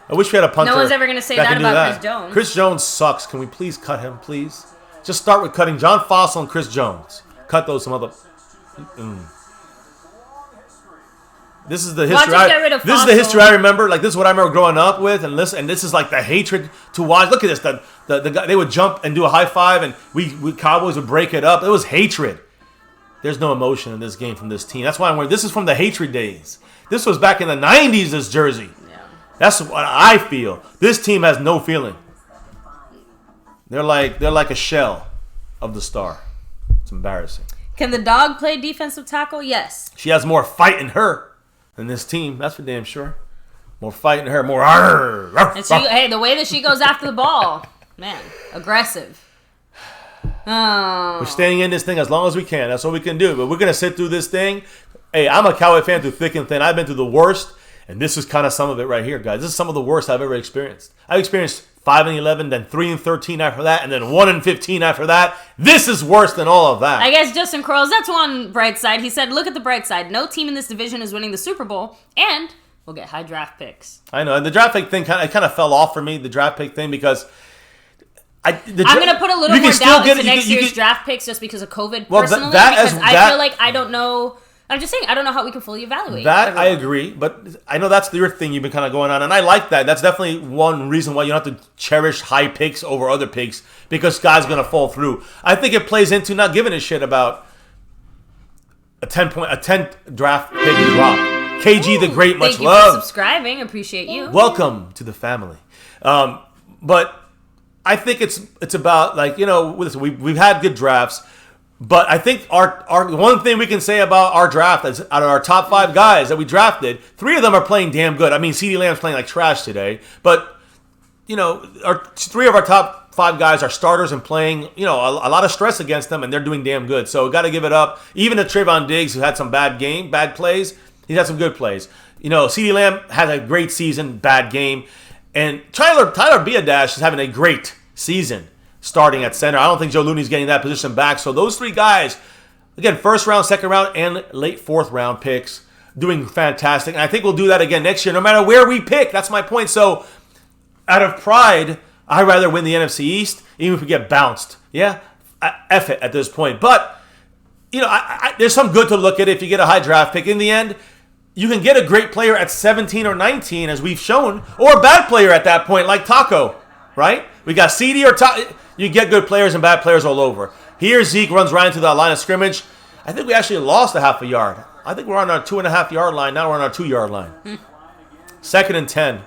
I wish we had a punter. No one's ever going to say that about Chris Jones. Chris Jones sucks. Can we please cut him, please? Just start with cutting John Fossil and Chris Jones. Cut those some other... This is the history. This is the history I remember. Like, this is what I remember growing up with, and this is like the hatred to watch. Look at this. The guy, they would jump and do a high five, and we Cowboys would break it up. It was hatred. There's no emotion in this game from this team. That's why I'm wearing. This is from the hatred days. This was back in the '90s. This jersey. Yeah. That's what I feel. This team has no feeling. They're like a shell of the star. It's embarrassing. Can the dog play defensive tackle? Yes. She has more fight in her than this team. That's for damn sure. More fight in her. More. And hey, the way that she goes after the ball, man, aggressive. Oh. We're staying in this thing as long as we can. That's what we can do. But we're gonna sit through this thing. Hey, I'm a Cowboy fan through thick and thin. I've been through the worst, and this is kind of some of it right here, guys. This is some of the worst I've ever experienced. I've experienced 5-11, then 3-13 after that, and then 1-15 after that. This is worse than all of that. I guess Justin Crowell, that's one bright side. He said, look at the bright side. No team in this division is winning the Super Bowl, and we'll get high draft picks. I know. And the draft pick thing kind of fell off for me, the draft pick thing, because I'm going to put a little more doubt into next year's draft picks just because of COVID personally, because I feel like I don't know. I'm just saying, I don't know how we can fully evaluate that. everyone. I agree, but I know that's your thing you've been kind of going on, and I like that. That's definitely one reason why you don't have to cherish high picks over other picks, because guys going to fall through. I think it plays into not giving a shit about a 10th draft pick drop. KG the Great, much love. Thank you for subscribing. Appreciate you. Welcome to the family. But I think it's about, like, we've had good drafts. But I think our one thing we can say about our draft is, out of our top 5 guys that we drafted, 3 of them are playing damn good. I mean, CeeDee Lamb's playing like trash today. But, our 3 of our top 5 guys are starters and playing, a lot of stress against them, and they're doing damn good. So we got to give it up. Even to Trayvon Diggs, who had some bad plays, he's had some good plays. CeeDee Lamb had a great season, bad game. And Tyler Biadasz is having a great season, starting at center. I don't think Joe Looney's getting that position back. So those 3 guys, again, first round, second round, and late 4th round picks, doing fantastic. And I think we'll do that again next year, no matter where we pick. That's my point. So out of pride, I'd rather win the NFC East, even if we get bounced. Yeah, F it at this point. But, there's some good to look at if you get a high draft pick. In the end, you can get a great player at 17 or 19, as we've shown, or a bad player at that point, like Taco, right? We got CD or Taco. You get good players and bad players all over. Here, Zeke runs right into the line of scrimmage. I think we actually lost a half a yard. I think we're on our 2.5-yard line. Now we're on our 2-yard line. 2nd and 10.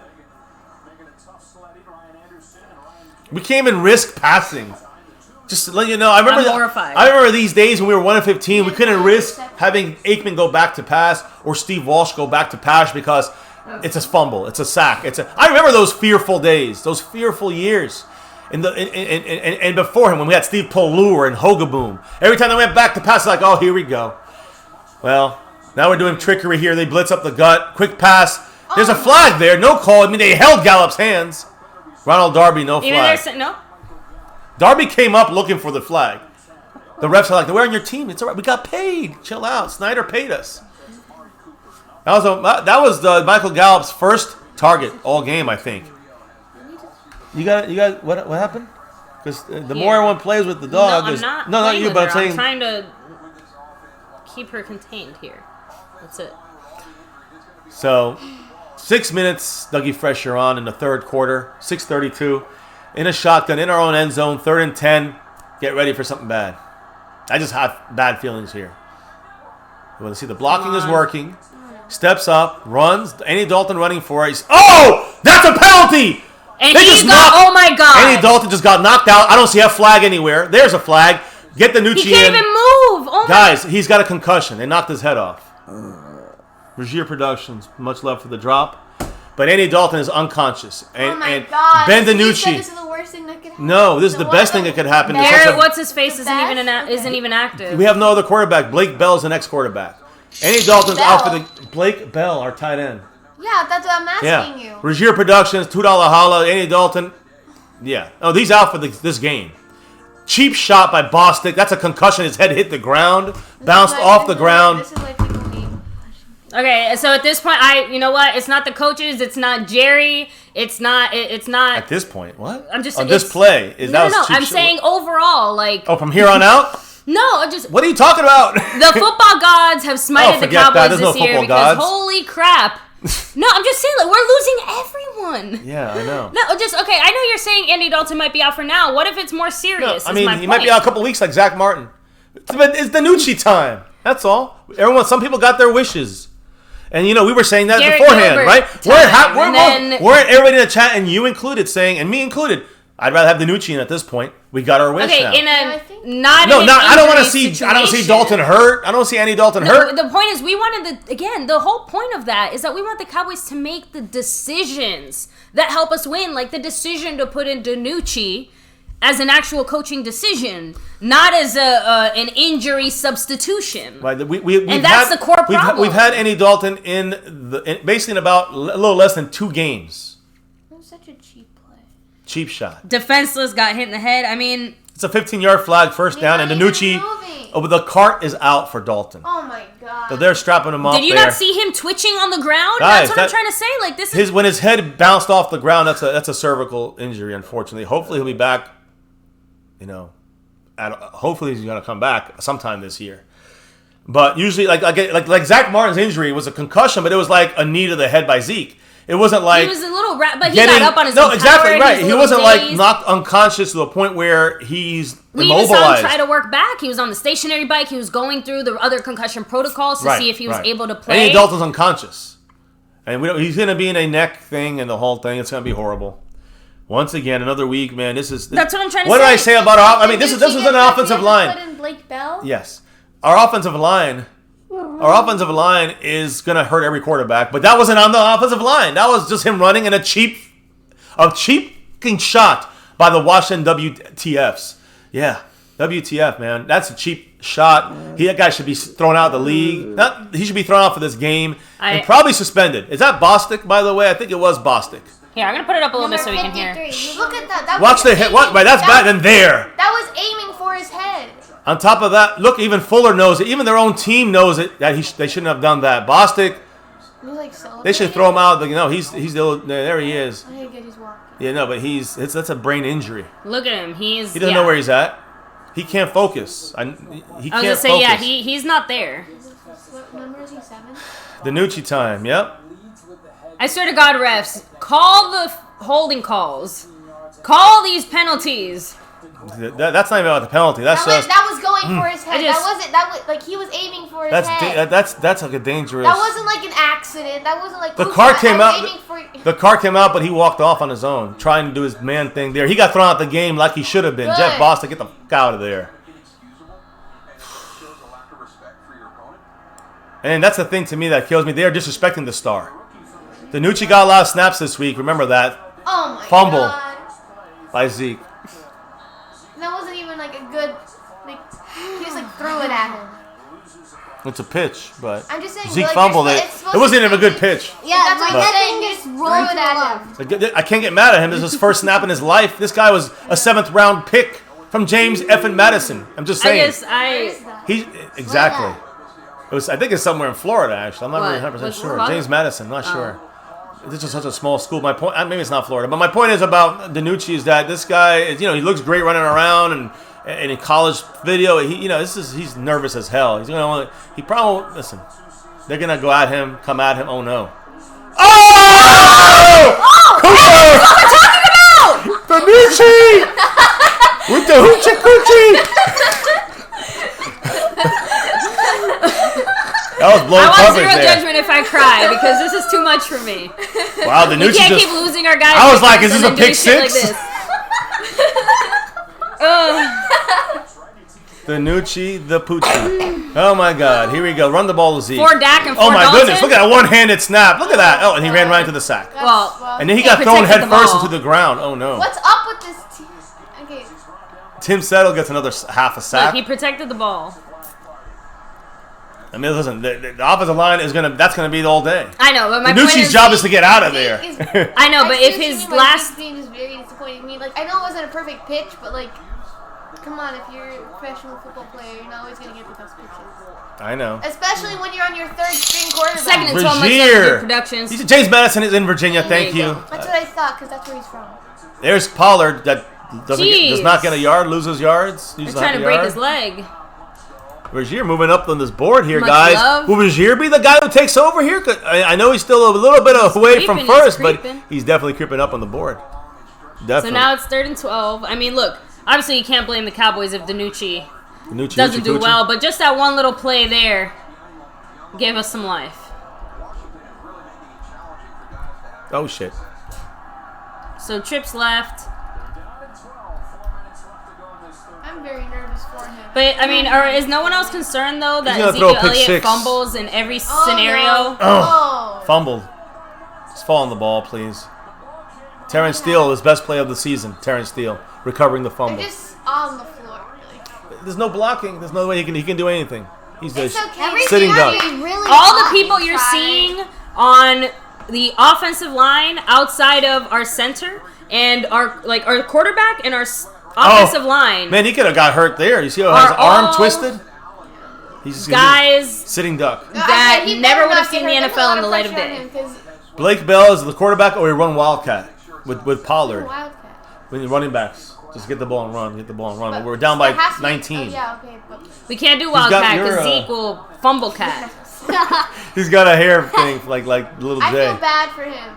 We can't even risk passing. Just to let you know, I remember these days when we were 1-15, we couldn't risk having Aikman go back to pass or Steve Walsh go back to pass because it's a fumble, it's a sack. I remember those fearful days, those fearful years. And before him, when we had Steve Polur and Hogaboom, every time they went back to pass, like, oh, here we go. Well, now we're doing trickery here. They blitz up the gut, quick pass. There's a flag there, no call. I mean, they held Gallup's hands. Ronald Darby, no flag. No. Darby came up looking for the flag. The refs are like, we're on your team. It's all right. We got paid. Chill out. Snyder paid us. That was Michael Gallup's first target all game, I think. You got what happened? Because the more everyone plays with the dog, no, I'm not you. But I'm saying, I'm trying to keep her contained here. That's it. So, 6 minutes, Dougie Fresher on in the third quarter, 6:32. In a shotgun, in our own end zone, 3rd and 10. Get ready for something bad. I just have bad feelings here. You want to see the blocking is working. Steps up, runs. Andy Dalton running for it. Oh! That's a penalty! And oh my God. Andy Dalton just got knocked out. I don't see a flag anywhere. There's a flag. Get the Denucci in. He can't even move. Oh Guys, he's got a concussion. They knocked his head off. Regier Productions, much love for the drop. But Andy Dalton is unconscious. And, God. Ben Denucci. This is the worst thing that could happen. No, this is the best thing that could happen. What's his face isn't even active. We have no other quarterback. Blake Bell's the next quarterback. Andy Dalton's out for the Blake Bell, our tight end. Yeah, that's what I'm asking you. Regier Productions, $2 holla. Andy Dalton. Yeah. Oh, he's out for this game. Cheap shot by Bostic. That's a concussion. His head hit the ground. Bounced off the ground. This is why people need. Okay, so at this point, you know what? It's not the coaches. It's not Jerry. It's not. At this point, what? I'm just on this play. No. I'm saying overall, like. Oh, from here on out. No, just. What are you talking about? The football gods have smited the Cowboys this year because holy crap. No, I'm just saying, like, we're losing everyone. Yeah, I know. No, okay. I know you're saying Andy Dalton might be out for now. What if it's more serious? No, I mean, he might be out a couple weeks like Zach Martin. It's Denucci time. That's all. Some people got their wishes. And, we were saying that beforehand, Gilbert right? We're everybody in the chat, and you included, saying, and me included, I'd rather have Denucci in at this point. We got our wish now. I don't see Dalton hurt. I don't see Andy Dalton hurt. The point is, we wanted the whole point of that is that we want the Cowboys to make the decisions that help us win, like the decision to put in Denucci as an actual coaching decision, not as an injury substitution. Right. That's the core problem. We've had Andy Dalton basically in about a little less than 2 games. That was such a cheap play. Cheap shot. Defenseless, got hit in the head. I mean, it's a 15-yard flag, first down, and Denucci. The cart is out for Dalton. Oh my God! So they're strapping him off. Did you not see him twitching on the ground? That's what I'm trying to say. Like this is when his head bounced off the ground. That's a cervical injury, unfortunately. Hopefully he'll be back. Hopefully he's gonna come back sometime this year. But usually, like Zach Martin's injury was a concussion, but it was like a knee to the head by Zeke. It wasn't like he was a little but he got up on his own exactly power, right. He wasn't like knocked unconscious to the point where he's we immobilized. even saw him try to work back. He was on the stationary bike. He was going through the other concussion protocols to see if he was able to play. Andy Dalton's unconscious, and he's going to be in a neck thing and the whole thing. It's going to be horrible. Once again, another week, man. That's what I'm trying to say. What did I say about our? I mean, this was an offensive line. Put in Blake Bell? Yes, our offensive line. Our offensive line is going to hurt every quarterback, but that wasn't on the offensive line. That was just him running in a cheap shot by the Washington WTFs. Yeah, WTF, man. That's a cheap shot. That guy should be thrown out of the league. He should be thrown out for this game and probably suspended. Is that Bostic, by the way? I think it was Bostic. Here, I'm going to put it up a little bit so we can hear. Look at that. Watch the hit. What? Right, that's bad. And there. That was aiming for his head. On top of that, look, even Fuller knows it. Even their own team knows it. That they shouldn't have done that. Bostic, they should throw him out. There he is. Yeah, no, but that's a brain injury. Look at him. He doesn't know where he's at. He can't focus. I was gonna say, he's not there. What number is he? 7? Denucci time. Yep. I swear to God, refs, call the holding calls. Call these penalties. That's not even about the penalty. That was going for his head. That was like he was aiming for his head. That's like a dangerous. That wasn't like an accident. That wasn't like the car came out. The car came out, but he walked off on his own, trying to do his man thing there. He got thrown out the game like he should have been. Good. Jeff Bostic, get the fuck out of there. And that's the thing to me that kills me. They are disrespecting the star. Denucci got a lot of snaps this week. Remember that. Oh my fumble God. By Zeke. That wasn't even like a good. He just threw it at him. It's a pitch, but I'm just saying, Zeke fumbled it. It wasn't even a good pitch. Yeah, that's what I'm saying. Just throw it at him. I can't get mad at him. This is his first snap in his life. This guy was a 7th round pick from James Effin Madison. I'm just saying. Exactly. I think it's somewhere in Florida. Actually, I'm not really 100% sure. James Madison. I'm not sure. This is such a small school. My point, maybe it's not Florida, but my point is about Denucci is that this guy is, he looks great running around And in college video, he's nervous as hell. He probably won't listen. They're gonna go at him, come at him. Oh no! Oh! That's what we're talking about! Denucci! With the hoochie coochie! That was blown I want coverage zero there. judgment if I cry because this is too much for me. Wow, Denucci We can't keep losing our guys. I was like, is this a and then pick doing shit six? Like this. Denucci the Poochie. Oh my God, here we go. Run the ball to Zeke. For Dak and for Oh my Dalton. goodness, look at that one-handed snap. Look at that. Oh, and he ran right into the sack. Well, And then he he got thrown protected head the first ball. into the ground. Oh no. What's up with this team? Okay. Tim Settle gets another half a sack. Look, he protected the ball. I mean, listen, the offensive line is that's gonna be all day. I know, but my point Denucci's is, job is to get out of there. I know, but I see if what you his mean, like, last this game is very disappointing. I mean, like, I know it wasn't a perfect pitch, but like, come on, if you're a professional football player, you're not always gonna get the best pitches. I know. Especially when you're on your third string quarterback. second and 12 months left Rozier. to do productions. James Madison is in Virginia. Thank There you you. go. That's what I thought, because that's where he's from. There's Pollard that does not get a yard, loses yards. They're trying to break his leg. Rozier moving up on this board here, Much guys. love. Will Rozier be the guy who takes over here? 'Cause I know he's still a little bit away from creeping, he's first, but creeping. he's definitely creeping up on the board. Definitely. So now it's 3rd and 12. I mean, look, obviously you can't blame the Cowboys if Denucci doesn't do well, but just that one little play there gave us some life. Oh shit. So Trips left. I'm very nervous for him. But, I mean, is no one else concerned, though, that He's gonna throw a Ezekiel pick Elliott six. fumbles in every scenario? No. Oh. Fumbled. Just fall on the ball, please. Terrence Steele, his best play of the season. Terrence Steele recovering the fumble. They're just on the floor. Like, There's no blocking. There's no way he can do anything. He's it's just okay. sitting duck. Really All the hot. people you're seeing on the offensive line outside of our center and our quarterback and our offensive line. Man, he could have got hurt there. You see how his Are arm all twisted? He's just guys sitting duck. that He never better would have not seen get the hurt. There's a NFL lot in the of light of pressure on day. him 'cause Blake Bell is the quarterback, or we run Wildcat with Pollard. Wildcat. When the running backs, just get the ball and run. Get the ball and run. But We're down by there has to be- 19. Oh, yeah, okay. But We can't do got Wildcat your, because Zeke will fumble cat. He's got a hair thing like little I Jay. feel bad for him.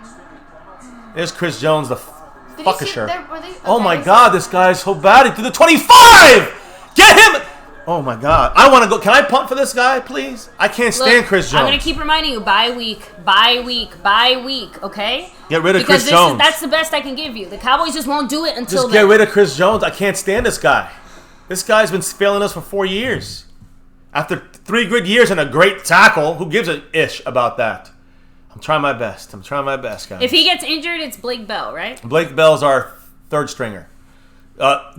There's Chris Jones, the Did you see- fuckisher. were they- Oh okay, my I God, this guy's so bad. He threw the 25. Get him! Oh my God, I want to go. Can I punt for this guy, please? I can't stand Look, Chris Jones. I'm going to keep reminding you, bye week, okay? Get rid of Because Chris Jones. that's the best I can give you. The Cowboys just won't do it until Just then. get rid of Chris Jones. I can't stand this guy. This guy's been failing us for 4 years. After 3 good years and a great tackle, who gives a ish about that? I'm trying my best. Guys. If he gets injured, it's Blake Bell, right? Blake Bell's our 3rd stringer.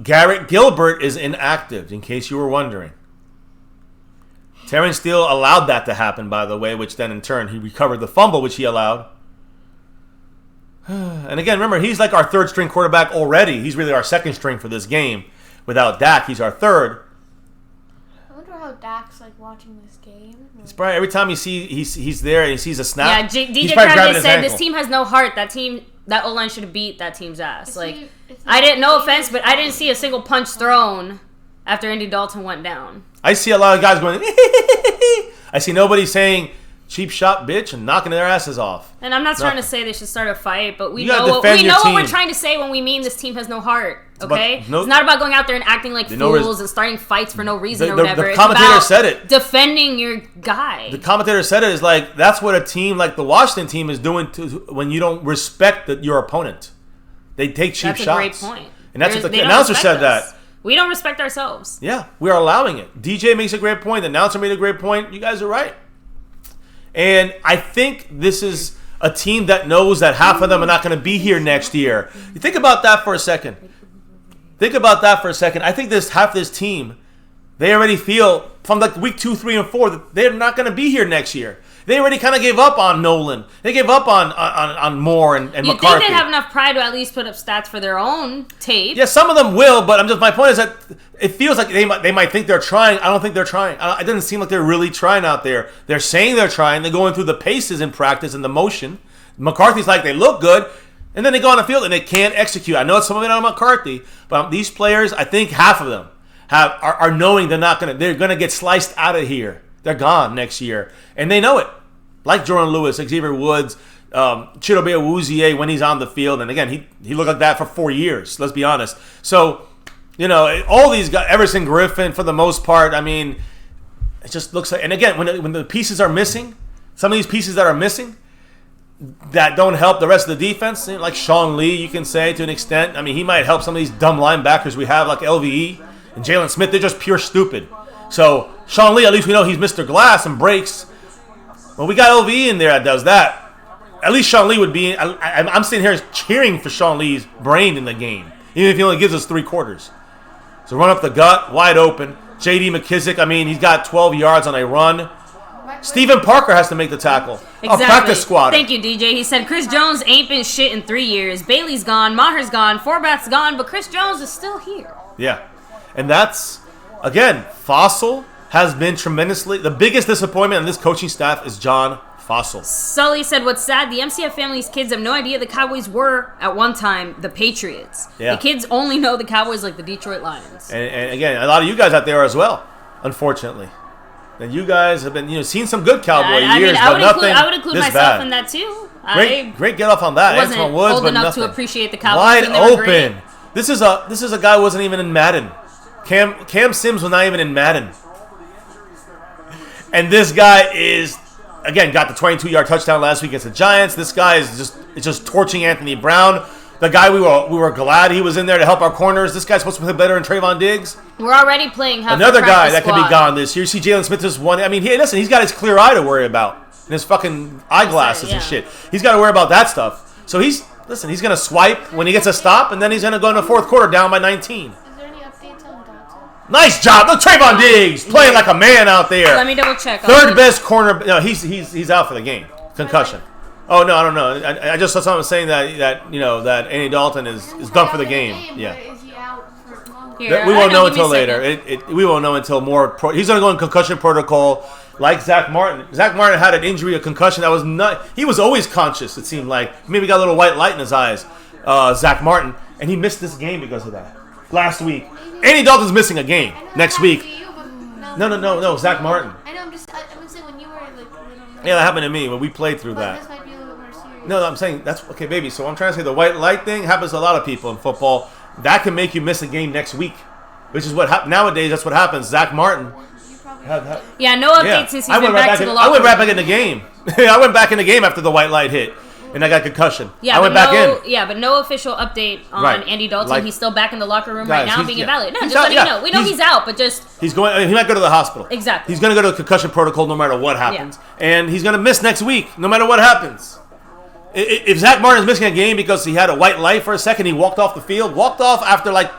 Garrett Gilbert is inactive, in case you were wondering. Terrence Steele allowed that to happen, by the way, which then in turn he recovered the fumble, which he allowed. And again, remember, he's like our 3rd string quarterback already. He's really our 2nd string for this game. Without Dak, he's our 3rd. I wonder how Dak's like watching this game. It's probably every time he's there and he sees a snap. Yeah, he's DJ probably grabbing Crowder his said ankle. this team has no heart. That O-line should have beat that team's ass. It's Like, not- it's I not didn't, no even- offense, but I didn't see a single punch thrown after Andy Dalton went down. I see a lot of guys going. I see nobody saying cheap shot, bitch, and knocking their asses off. And I'm not trying to Nothing. say they should start a fight, but we You gotta know what defend your we're team. trying to say when we mean this team has no heart. about Okay, no- it's not about going out there and acting like no res- fools and starting fights for no reason The- or the- whatever. the It's commentator about said it. defending your guy. The commentator said it is like that's what a team like the Washington team is doing when you don't respect your opponent. They take cheap That's shots. a great point. And that's what They the don't announcer respect said us. that. We don't respect ourselves. Yeah, we are allowing it. DJ makes a great point. The announcer made a great point. You guys are right. And I think this is a team that knows that half of them are not going to be here next year. You think about that for a second. I think half this team, they already feel from like week 2, 3, and 4 that they're not going to be here next year. They already kind of gave up on Nolan. They gave up on Moore and You'd McCarthy. think they'd have enough pride to at least put up stats for their own tape. Yeah, some of them will, but my point is that it feels like they might think they're trying. I don't think they're trying. It doesn't seem like they're really trying out there. They're saying they're trying. They're going through the paces in practice and the motion. McCarthy's like, they look good, and then they go on the field and they can't execute. I know it's some of it on McCarthy, but these players, I think half of them are knowing they're gonna get sliced out of here. They're gone next year, and they know it. Like Jordan Lewis, Xavier Woods, Chidobe Awuzie when he's on the field, and again he looked like that for 4 years. Let's be honest. So all these guys, Everson Griffin for the most part. I mean, it just looks like. And again, when the pieces are missing, some of these pieces that are missing, that don't help the rest of the defense, like Sean Lee, you can say to an extent. I mean, he might help some of these dumb linebackers we have, like LVE and Jalen Smith. They're just pure stupid. So Sean Lee, at least we know he's Mr. Glass and breaks. Well, we got LVE in there that does that. At least Sean Lee would be. I'm sitting here cheering for Sean Lee's brain in the game, even if he only gives us 3 quarters. So run up the gut, wide open. J.D. McKissick, I mean, he's got 12 yards on a run. Stephen Parker has to make the tackle. Exactly. A practice squad. Thank you, DJ. He said Chris Jones ain't been shit in 3 years. Bailey's gone, Maher's gone, Forbath's gone, but Chris Jones is still here. Yeah. And that's, again, Fossil has been tremendously. The biggest disappointment in this coaching staff is John Fossil. Sully said, what's sad, the MCF family's kids have no idea the Cowboys were, at one time, the Patriots. Yeah. The kids only know the Cowboys like the Detroit Lions. And again, a lot of you guys out there as well, unfortunately. And you guys have been, seen some good Cowboy years, but nothing I would include this myself bad. in that too. Great get off on that. Wasn't Antoine Woods, old but enough nothing. to appreciate the Cowboys. Wide when they were open. great. This is a guy who wasn't even in Madden. Cam Sims was not even in Madden. And this guy is, again, got the 22-yard touchdown last week against the Giants. This guy is just torching Anthony Brown. The guy we were glad he was in there to help our corners. This guy's supposed to play better than Trayvon Diggs. We're already playing half Another the guy practice that could squad. be gone this year. You see Jalen Smith just won. I mean, he's got his clear eye to worry about. And his fucking eyeglasses and shit. He's got to worry about that stuff. So he's going to swipe when he gets a stop, and then he's going to go in the fourth quarter down by 19. Is there any updates on Dalton? Nice job. Look, Trayvon Diggs playing like a man out there. Let me double check. Third best corner. No, he's out for the game. Concussion. Oh, no, I don't know. I just saw someone saying that Andy Dalton is done for the game. Yeah. Is he out for long? Here, We won't know give me until a later. second. We won't know until more. He's going to go in concussion protocol like Zach Martin. Zach Martin had an injury, a concussion that was not. He was always conscious, it seemed like. Maybe got a little white light in his eyes, Zach Martin. And he missed this game because of that. Last week. Andy Dalton's missing a game next week. No, Zach Martin. I know, I'm saying when you were like little. Yeah, that happened to me when we played through But that. this might be a little bit more serious. No, I'm saying that's okay, baby. So I'm trying to say the white light thing happens to a lot of people in football. That can make you miss a game next week, which is what nowadays. That's what happens. Zach Martin. Yeah, no updates since he's been back to the locker I went right room. back in the game. I went back in the game after the white light hit, and I got concussion. Yeah, I went back in. Yeah, but no official update on Right. Andy Dalton. Like- He's still back in the locker room Guys, right now he's- being yeah. evaluated. No, He's just out, letting yeah. you know. We know he's out, but just He's going. He might go to the hospital. Exactly. He's going to go to concussion protocol no matter what happens, and he's going to miss next week no matter what happens. If Zach Martin's missing a game because he had a white light for a second, he walked off the field, walked off after like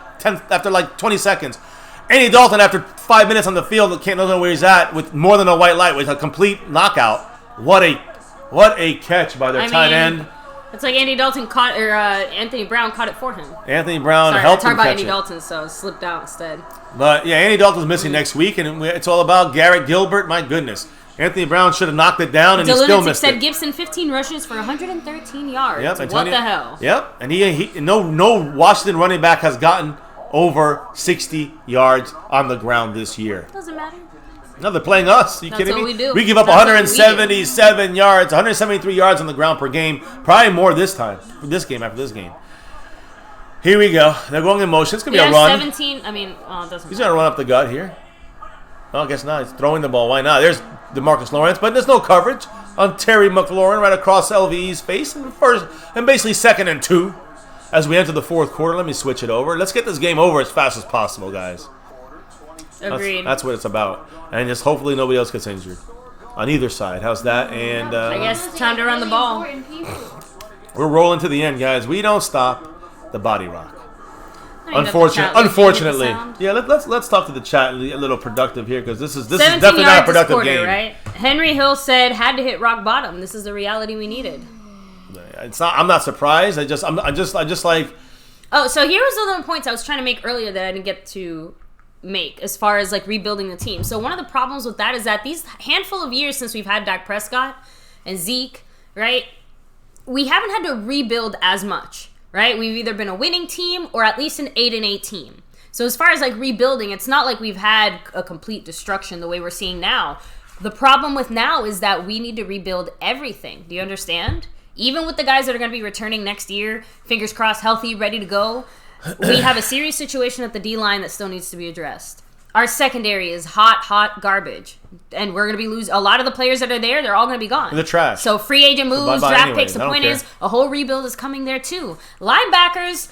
20 seconds. Andy Dalton, after 5 minutes on the field, doesn't know where he's at with more than a white light, with a complete knockout. What a catch by their tight end. It's like Andy Dalton caught, or Anthony Brown caught it for him. Anthony Brown Sorry, helped I him talked about catch Andy it. Dalton, so it slipped out instead. But yeah, Andy Dalton's missing next week, and it's all about Garrett Gilbert. My goodness, Anthony Brown should have knocked it down, and he still Denucci missed said it. Gibson 15 rushes for 113 yards. Yep, What the hell? Yep, and no Washington running back has gotten over 60 yards on the ground this year. Doesn't matter. No, they're playing us. Are you That's kidding what me? we do. We give up That's what we 177 yards, 173 yards on the ground per game. Probably more this time. After this game. Here we go. They're going in motion. It's going to be a run. 17. I mean, well, it doesn't He's matter. going to run up the gut here. Well, I guess not. He's throwing the ball. Why not? There's DeMarcus Lawrence, but there's no coverage on Terry McLaurin right across LVE's face. And basically 2nd and 2 as we enter the fourth quarter. Let me switch it over. Let's get this game over as fast as possible, guys. Agreed. That's what it's about. And just hopefully nobody else gets injured on either side. How's that? And I guess time to run the ball. we're rolling to the end, guys. We don't stop the body rock. I mean, the chat, like, Unfortunately, the sound. yeah. Let's talk to the chat a little productive here, because this is 17 definitely not a yards this productive quarter, game. right? Henry Hill said, "Had to hit rock bottom. This is the reality we needed." It's not. I'm not surprised. I just like. Oh, so here was one of the points I was trying to make earlier that I didn't get to make as far as like rebuilding the team. So one of the problems with that is that these handful of years since we've had Dak Prescott and Zeke, right? We haven't had to rebuild as much, right? We've either been a winning team or at least an 8-8 team. So as far as like rebuilding, it's not like we've had a complete destruction the way we're seeing now. The problem with now is that we need to rebuild everything. Do you understand? Even with the guys that are going to be returning next year, fingers crossed, healthy, ready to go, we have a serious situation at the D-line that still needs to be addressed. Our secondary is hot garbage. And we're going to be losing. A lot of the players that are there, they're all going to be gone. They're trash. So free agent moves, bye-bye draft anyways. picks. The I don't point care. is, a whole rebuild is coming there too. Linebackers,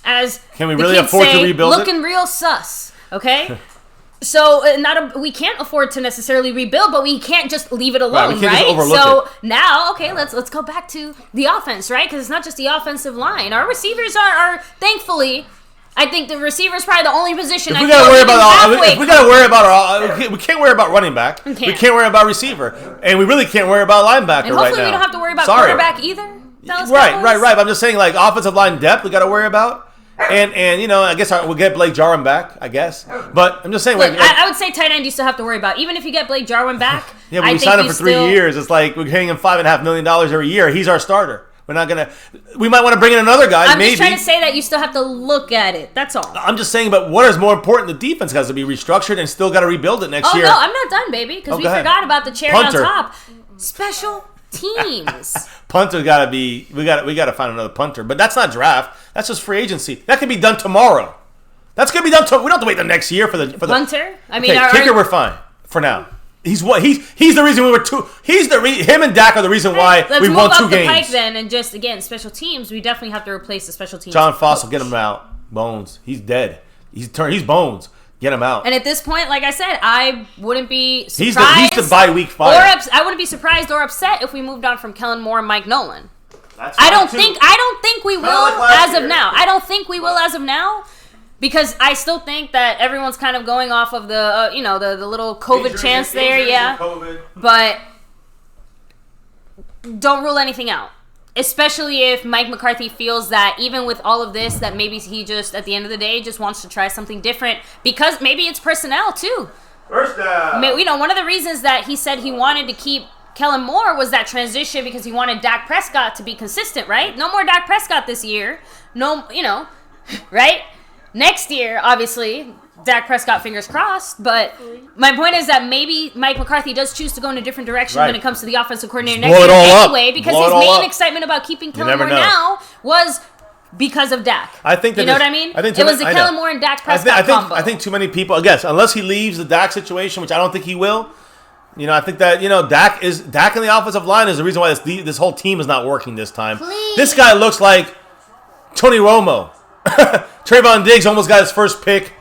as Can we the really kids afford to say, rebuild it? looking real sus. Okay? So we can't afford to necessarily rebuild, but we can't just leave it alone, we can't just right? overlook So it. now, okay, let's go back to the offense, right? Because it's not just the offensive line. Our receivers are thankfully, I think the receiver's probably the only position. If we gotta worry about we can't worry about running back. We can't. can't worry about receiver, and we really can't worry about linebacker And right hopefully now. we don't have to worry about Sorry. quarterback either. Dallas Right. Cowboys. But I'm just saying, like, offensive line depth, we got to worry about. And you know, I guess we'll get Blake Jarwin back, I guess. But I'm just saying, Look, like, I would say tight end you still have to worry about. Even if you get Blake Jarwin back, yeah, but I we think signed him you for 3 still- years. It's like we're paying him $5.5 million every year. He's our starter. We're not gonna. We might want to bring in another guy. I'm maybe. just trying to say that you still have to look at it. That's all. I'm just saying, but what is more important? The defense has to be restructured and still got to rebuild it next year. No, I'm not done, baby, because we go ahead. forgot about the cherry Punter. on top. Special teams. Punter got to be. We got to find another punter. But that's not draft. That's just free agency. That can be done tomorrow. That's gonna be done. We don't have to wait the next year for the Punter? I mean, Okay, kicker, we're fine for now. He's the reason we were two. Him and Dak are the reason why Let's we move won up 2 the games. pike then, and just again, special teams. We definitely have to replace the special teams. John Fossil, coach. get him out. Bones. He's dead. He's bones. Get him out. And at this point, like I said, I wouldn't be surprised. He's the bye week fire. I wouldn't be surprised or upset if we moved on from Kellen Moore and Mike Nolan. That's I fine, don't too. think we will like last as of year. now. I don't think we will as of now. Because I still think that everyone's kind of going off of the, the little COVID chance there, yeah. COVID. But don't rule anything out. Especially if Mike McCarthy feels that even with all of this, that maybe he just, at the end of the day, just wants to try something different. Because maybe it's personnel, too. First down. One of the reasons that he said he wanted to keep Kellen Moore was that transition because he wanted Dak Prescott to be consistent, right? No more Dak Prescott this year. No, right? Next year, obviously, Dak Prescott, fingers crossed. But my point is that maybe Mike McCarthy does choose to go in a different direction when it comes to the offensive coordinator next blow year it all up. anyway, because Blow his it all main up. excitement about keeping Kellen never Moore know. now was because of Dak. I think that you know what I mean? I think it was the I Kellen know. Moore and Dak Prescott combo. I think too many people. I guess unless he leaves the Dak situation, which I don't think he will. I think that Dak in the offensive line is the reason why this whole team is not working this time. Please. This guy looks like Tony Romo. Trayvon Diggs almost got his first pick,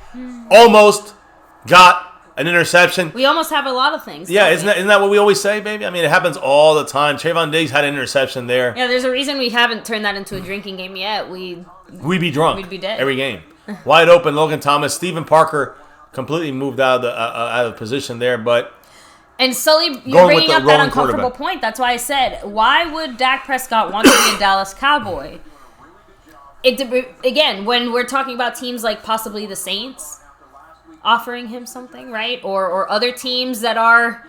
almost got an interception. We almost have a lot of things. Yeah, don't isn't we? that what we always say, baby? I mean, it happens all the time. Trayvon Diggs had an interception there. Yeah, there's a reason we haven't turned that into a drinking game yet. We'd be drunk. We'd be dead. Every game. Wide open, Logan Thomas. Stephen Parker completely moved out of position there, but And Sully, Going you're with bringing the up that rolling uncomfortable quarterback. point. That's why I said, why would Dak Prescott want to be a Dallas Cowboy? Again, when we're talking about teams like possibly the Saints offering him something, right? Or other teams that are,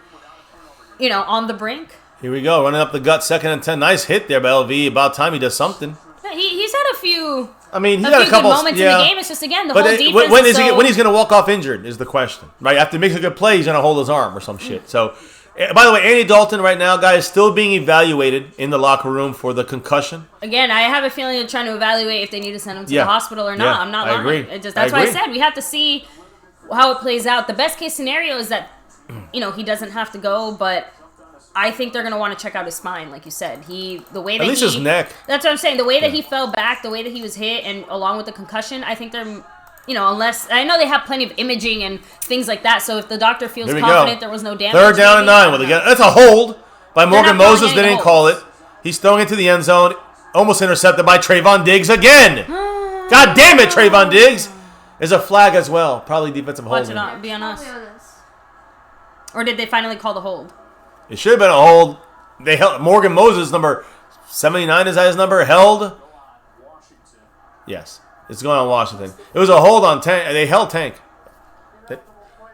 on the brink. here we go. Running up the gut, 2nd and 10. Nice hit there by LV. About time he does something. He's had a few I mean, he a got few a couple good moments in the game. It's just, again, the But whole defense when is so... when he's going to walk off injured is the question, right? After he makes a good play, he's going to hold his arm or some shit. So, by the way, Andy Dalton right now, guys, still being evaluated in the locker room for the concussion. Again, I have a feeling they're trying to evaluate if they need to send him to the hospital or not. Yeah, I'm not I lying. agree. That's why I said we have to see how it plays out. The best case scenario is that, he doesn't have to go, but I think they're going to want to check out his spine, like you said. The way that At least his neck. That's what I'm saying. The way that he fell back, the way that he was hit, and along with the concussion, I think they're... unless... I know they have plenty of imaging and things like that, so if the doctor feels Here we confident go. there was no damage... 3rd down and 9. That's a hold by Morgan not throwing Moses. They any didn't call it. holds. He's throwing into the end zone. Almost intercepted by Trayvon Diggs again. God damn it, Trayvon Diggs. There's a flag as well. Probably defensive Watch holding. it on. Be on us. Probably on us. Or did they finally call the hold? It should have been a hold. They held Morgan Moses, number 79, is that his number? Held. Yes, it's going on Washington. It was a hold on Tank. They held Tank.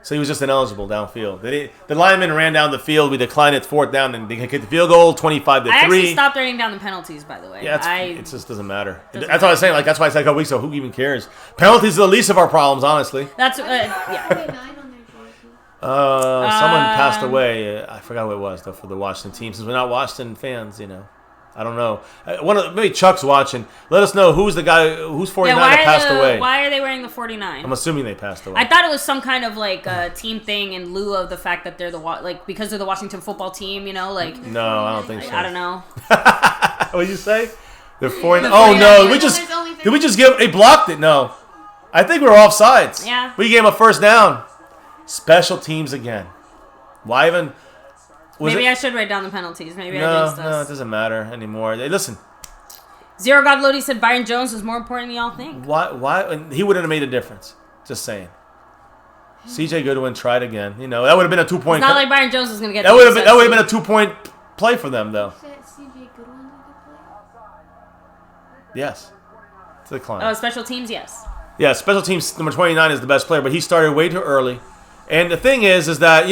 So he was just ineligible downfield. The lineman ran down the field. We declined it 4th down, and they kicked the field goal, 25-3. I actually stopped writing down the penalties, by the way. Yeah, it just doesn't matter. That's what I was saying. Like that's why I said a couple weeks ago. Who even cares? Penalties are the least of our problems, honestly. That's yeah. Someone passed away. I forgot what it was though for the Washington team. Since we're not Washington fans, I don't know. Maybe Chuck's watching. Let us know who's the guy who's 49 that passed away. Why are they wearing the 49? I'm assuming they passed away. I thought it was some kind of like team thing in lieu of the fact that they're because they're the Washington football team. No, I don't think so. I don't know. What did you say? The 49. Oh no! Did we just give? They blocked it. No, I think we were offsides. Yeah. We gave him a first down. Special teams again. Why even? Maybe I should write down the penalties. Maybe I jinxed us. No, it doesn't matter anymore. Hey, listen. Zero God Lodi said Byron Jones was more important than y'all think. Why? He wouldn't have made a difference. Just saying. CJ Goodwin tried again. That would have been a 2-point. It's not like Byron Jones was going to get that would have been a 2-point play for them, though. CJ Goodwin a good play? Yes. It's a decline. Oh, special teams, yes. Yeah, special teams number 29 is the best player, but he started way too early. And the thing is that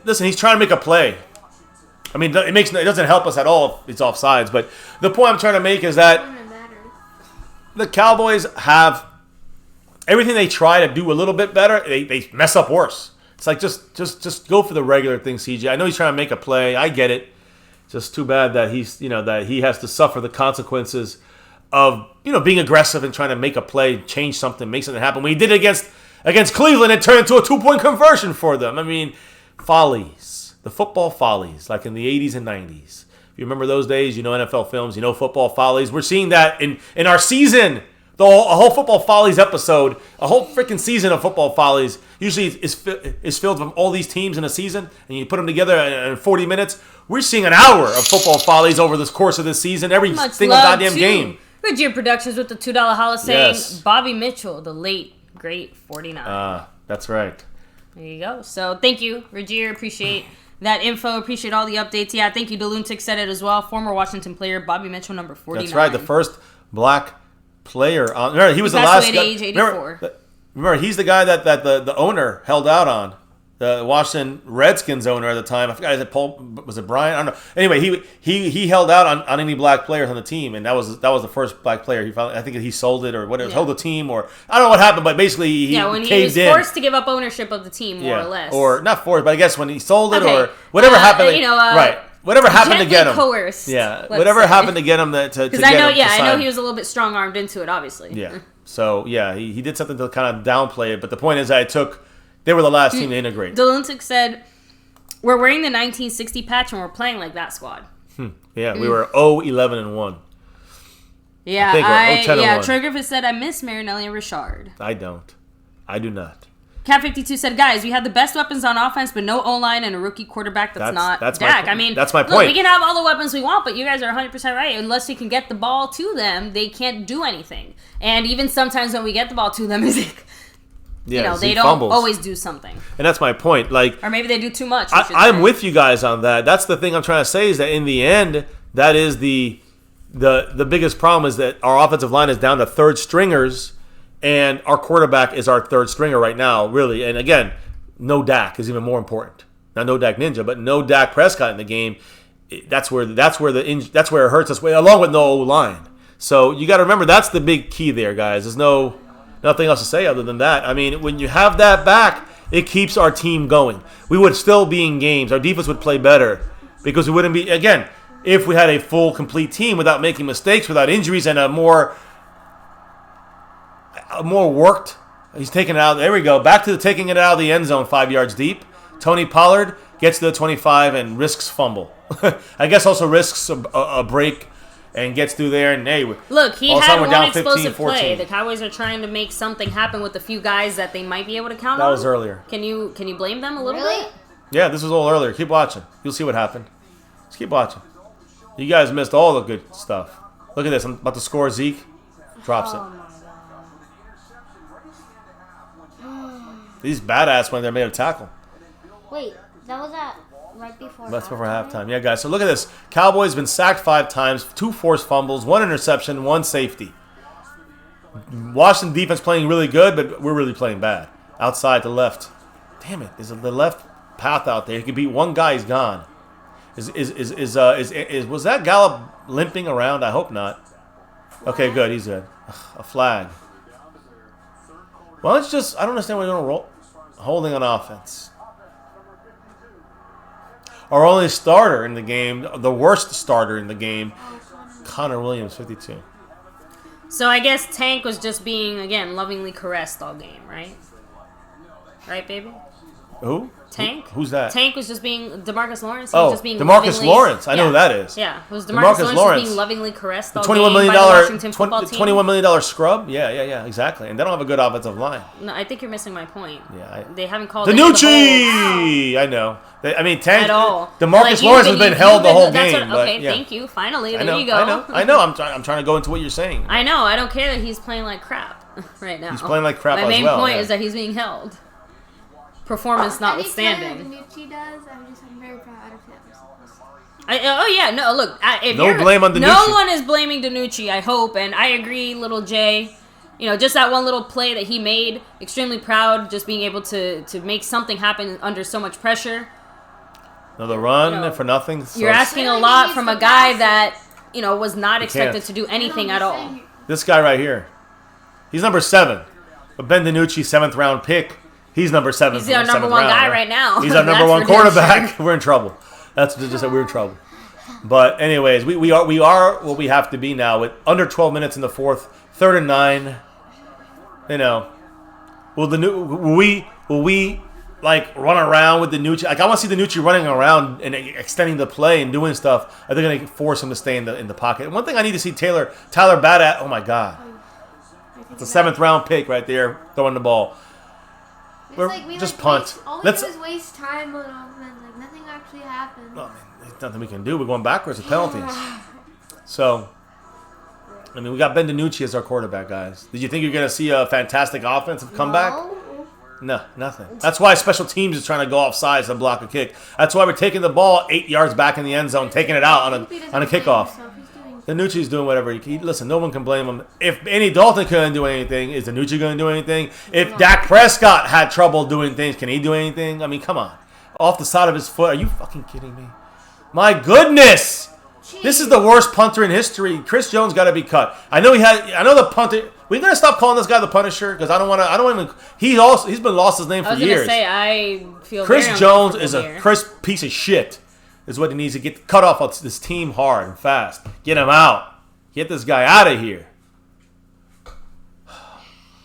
listen, he's trying to make a play. I mean, it doesn't help us at all if it's offsides. But the point I'm trying to make is that the Cowboys have everything they try to do a little bit better. They mess up worse. It's like just go for the regular thing, CJ. I know he's trying to make a play. I get it. Just too bad that that he has to suffer the consequences of being aggressive and trying to make a play, change something, make something happen. When he did it against Cleveland, it turned into a 2-point conversion for them. I mean, follies. The football follies, like in the 80s and 90s. If you remember those days, NFL films, football follies. We're seeing that in our season. A whole football follies episode, a whole freaking season of football follies usually is filled from all these teams in a season, and you put them together in 40 minutes. We're seeing an hour of football follies over the course of this season, every single goddamn game. Goodyear Productions with the $2 holla saying, Yes. Bobby Mitchell, the late, great 49. That's right. There you go. So thank you, Regier. Appreciate that info. Appreciate all the updates. Yeah, thank you. Deluntic said it as well. Former Washington player Bobby Mitchell, number 49. That's right. The first black player. Remember, he was the last guy. Age 84. Remember, he's the guy that the owner held out on. The Washington Redskins owner at the time. I forgot. Is it Paul? Was it Brian? I don't know. Anyway, he held out on any black players on the team, and that was the first black player he found. I think he sold it or whatever, sold the team, or I don't know what happened, but basically he when he caved was forced to give up ownership of the team, more or less, or not forced, but I guess when he sold it or whatever happened, right? Whatever happened to get him, coerced, whatever happened to get him to because I know he was a little bit strong armed into it, obviously. Yeah. So he did something to kind of downplay it, but the point is that they were the last team to integrate. Deluntic said, we're wearing the 1960 patch and we're playing like that squad. Yeah, we were 0-11-1. Yeah, Troy Griffith said, I miss Marinelli and Richard. I don't. I do not. Cat 52 said, guys, we had the best weapons on offense, but no O-line and a rookie quarterback that's not Dak. That's my point. Look, we can have all the weapons we want, but you guys are 100% right. Unless we can get the ball to them, they can't do anything. And even sometimes when we get the ball to them, they don't always do something. And that's my point. Or maybe they do too much. I'm with you guys on that. That's the thing I'm trying to say is that in the end, that is the biggest problem is that our offensive line is down to third stringers, and our quarterback is our third stringer right now, really. And again, no Dak is even more important. Not no Dak Ninja, but no Dak Prescott in the game. That's where it hurts us, along with no O-line. So you got to remember that's the big key there, guys. There's nothing else to say other than that. I mean, when you have that back, it keeps our team going. We would still be in games. Our defense would play better because we wouldn't be, again, if we had a full, complete team without making mistakes, without injuries, and a more worked. He's taking it out. There we go. Back to taking it out of the end zone 5 yards deep. Tony Pollard gets to the 25 and risks fumble. I guess also risks a break. And gets through there, and hey, look, he had one explosive play. The Cowboys are trying to make something happen with a few guys that they might be able to count on. That was earlier. Can you blame them a little bit? Yeah, this was a little earlier. Keep watching. You'll see what happened. Just keep watching. You guys missed all the good stuff. Look at this. I'm about to score. Zeke drops it. These badass when they're made a tackle. Wait, that was right before. That's before halftime. Yeah, guys. So look at this. Cowboys been sacked 5 times, 2 forced fumbles, 1 interception, 1 safety. Washington defense playing really good, but we're really playing bad. Outside to left. Damn it! There's the left path out there. He could beat one guy. He's gone. Was that Gallup limping around? I hope not. Okay, good. He's good. A flag. Well, it's just I don't understand why you're gonna roll holding on offense. Our only starter in the game, the worst starter in the game, Connor Williams, 52. So I guess Tank was just being, again, lovingly caressed all game, right? Right, baby? Who? Tank? Who's that? Tank was just being DeMarcus Lawrence. He was just being DeMarcus Lawrence. I know who that is. Yeah, it was DeMarcus Lawrence being lovingly caressed all game by the Washington football team. $21 million scrub? Yeah, exactly. And they don't have a good offensive line. No, I think you're missing my point. Yeah, they haven't called Denucci! I know. Tank. At all. DeMarcus Lawrence has been held the whole game. Okay, thank you. Finally, there you go. I know. I'm trying to go into what you're saying. I know. I don't care that he's playing like crap right now. He's playing like crap as well. My main point is that he's being held. Performance notwithstanding. Denucci does. I'm very proud of him. No blame on Denucci. No one is blaming Denucci, I hope, and I agree, little Jay. Just that one little play that he made, extremely proud, just being able to make something happen under so much pressure. Another run for nothing. You're asking a lot from a guy that, was not expected to do anything at all. This guy right here. He's number 7. But Ben Denucci, 7th round pick. He's number 7. He's our number 1 guy right now. He's our number 1 quarterback. Sure. We're in trouble. That's just we're in trouble. But anyways, we are what we have to be now with under 12 minutes in the fourth, 3rd and 9. Will we like run around with Denucci? Like I want to see Denucci running around and extending the play and doing stuff. Are they going to force him to stay in the pocket? And one thing I need to see Tyler bat at. Oh my God, it's a 7th round pick right there throwing the ball. Just punt. All we do is waste time on offense. Like nothing actually happens. Well, there's nothing we can do. We're going backwards with penalties. So, we got Ben Denucci as our quarterback, guys. Did you think you're going to see a fantastic offensive comeback? No, nothing. That's why special teams is trying to go off sides and block a kick. That's why we're taking the ball 8 yards back in the end zone, taking it out on a kickoff. Denucci's doing whatever he can. Listen, no one can blame him. If Andy Dalton couldn't do anything, is Denucci going to do anything? If Dak Prescott had trouble doing things, can he do anything? Come on. Off the side of his foot. Are you fucking kidding me? My goodness! Jeez. This is the worst punter in history. Chris Jones got to be cut. I know the punter. We gonna stop calling this guy the Punisher because I don't even. He's been lost his name for years. I feel Chris Jones is a crisp piece of shit. Is what he needs to get cut off of this team hard and fast. Get him out. Get this guy out of here.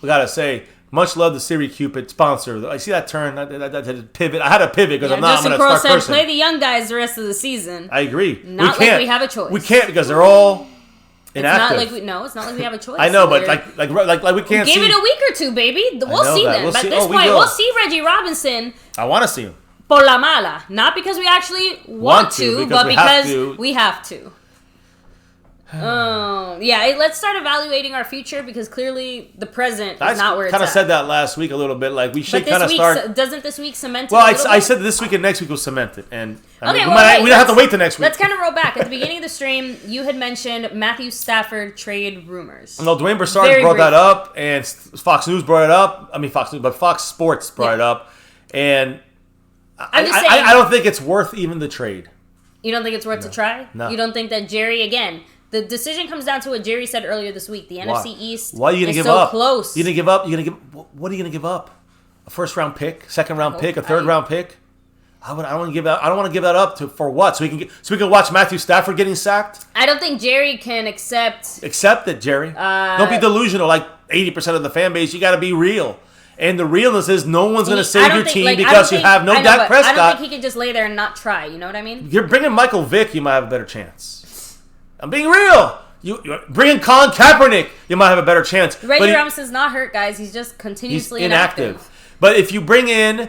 We gotta say, much love to Siri Cupid sponsor. I see that turn. That pivot. I had to pivot because I'm going to start cursing. Play the young guys the rest of the season. I agree. Not like we have a choice. We can't because they're all inactive. It's not like we have a choice. I know, but like we can't. Give it a week or two, baby. We'll see them. At this point, we'll see Reggie Robinson. I want to see him. Por la mala. Not because we actually want to, but because we have to. Let's start evaluating our future because clearly the present is not where it's at. I kind of said that last week a little bit. Like we should kind of start. Doesn't this week cement it? Well, I said this week and next week will cement it, and we don't have to wait till next week. Let's kind of roll back. At the beginning of the stream, you had mentioned Matthew Stafford trade rumors. No, Dwayne Broussard brought that up, and Fox News brought it up. I mean, Fox News, but Fox Sports brought it up, and I don't think it's worth even the trade. You don't think it's worth to try? No. You don't think that Jerry again? The decision comes down to what Jerry said earlier this week. The NFC East Why are you gonna is give so up? Close. You're gonna give up? What are you gonna give up? A 1st round pick, 2nd round pick, a 3rd round pick? I don't want to give that up for what? So we can watch Matthew Stafford getting sacked? I don't think Jerry can accept it, Jerry. Don't be delusional like 80% of the fan base. You got to be real. And the realness is no one's going to save your team because you have no Dak Prescott. I don't think he can just lay there and not try. You know what I mean? You're bringing Michael Vick, you might have a better chance. I'm being real. You bring in Colin Kaepernick, you might have a better chance. Reggie Robinson's not hurt, guys. He's just continuously inactive. But if you bring in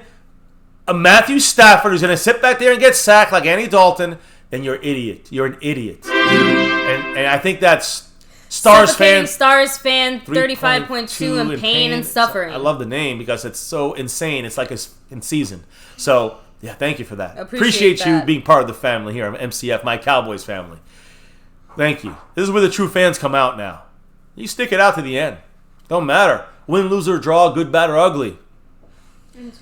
a Matthew Stafford who's going to sit back there and get sacked like Andy Dalton, then you're an idiot. You're an idiot. And I think that's Stars fan 35.2 in pain and suffering. I love the name because it's so insane. It's like it's in season. So, yeah, thank you for that. Appreciate you being part of the family here on MCF, My Cowboys Family. Thank you. This is where the true fans come out now. You stick it out to the end. Don't matter. Win, lose, or draw, good, bad, or ugly.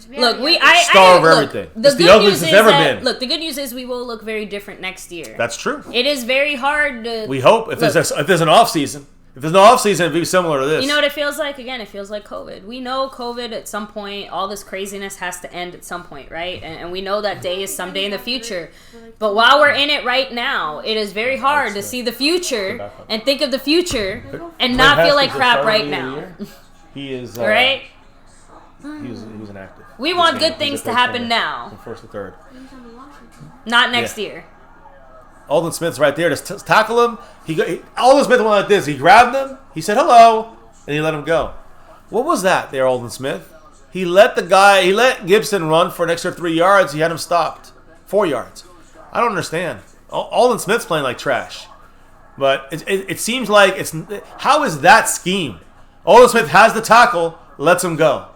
Look, star of everything. It's the ugliest it's ever been. Look, the good news is we will look very different next year. That's true. It is very hard to. We hope if there's an off season. If there's no off season, it'd be similar to this. You know what it feels like? Again, it feels like COVID. We know COVID at some point, all this craziness has to end at some point, right? And we know that day is someday in the future. But while we're in it right now, it is very hard to see the future and think of the future and not feel like crap right now. He is right. He was inactive. We want good things to happen now. From first to third. Not next year. Alden Smith's right there to tackle him. Alden Smith went like this. He grabbed him. He said hello, and he let him go. What was that there, Alden Smith? He let Gibson run for an extra 3 yards. He had him stopped. 4 yards. I don't understand. Alden Smith's playing like trash. But it seems like how is that scheme? Alden Smith has the tackle, lets him go.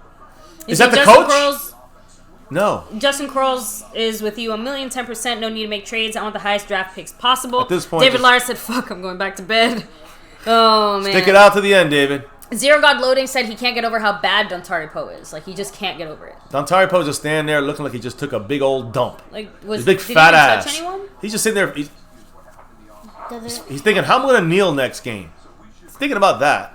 Is that the coach? No. Justin Quarles is with you 1,010%. No need to make trades. I want the highest draft picks possible. At this point, David Lars said, fuck, I'm going back to bed. Oh, man. Stick it out to the end, David. Zero God Loading said he can't get over how bad Dontari Poe is. Like, he just can't get over it. Dontari Poe just standing there looking like he just took a big old dump. Like, his big fat ass. Touch anyone? He's just sitting there. He's thinking, how am I going to kneel next game? He's thinking about that.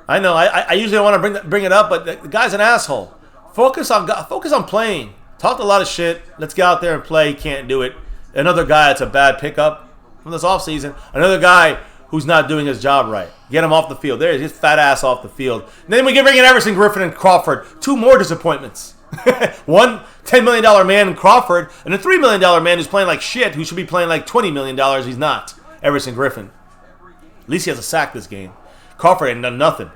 I know. I usually don't want to bring it up, but the guy's an asshole. Focus on playing. Talked a lot of shit. Let's get out there and play. Can't do it. Another guy that's a bad pickup from this offseason. Another guy who's not doing his job right. Get him off the field. There he is, his fat ass off the field. And then we bring in Everson Griffin and Crawford. 2 more disappointments. One $10 million man in Crawford, and a $3 million man who's playing like shit, who should be playing like $20 million. He's not. Everson Griffin. At least he has a sack this game. Crawford ain't done nothing.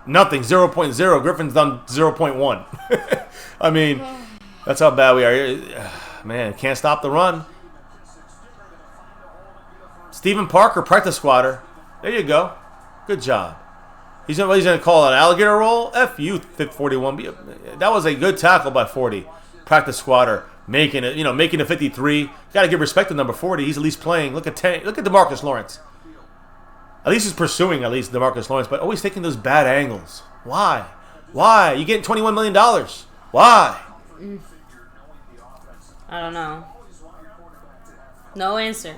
Nothing. 0.0. Griffin's done 0.1. I mean, that's how bad we are. Man, can't stop the run. Stephen Parker, practice squatter. There you go. Good job. He's going to call an alligator roll. F you, 41. That was a good tackle by 40. Practice squatter, making it 53. Got to give respect to number 40. He's at least playing. Look at DeMarcus Lawrence. At least he's pursuing DeMarcus Lawrence, but always taking those bad angles. Why? Why? You getting $21 million. Why? I don't know. No answer.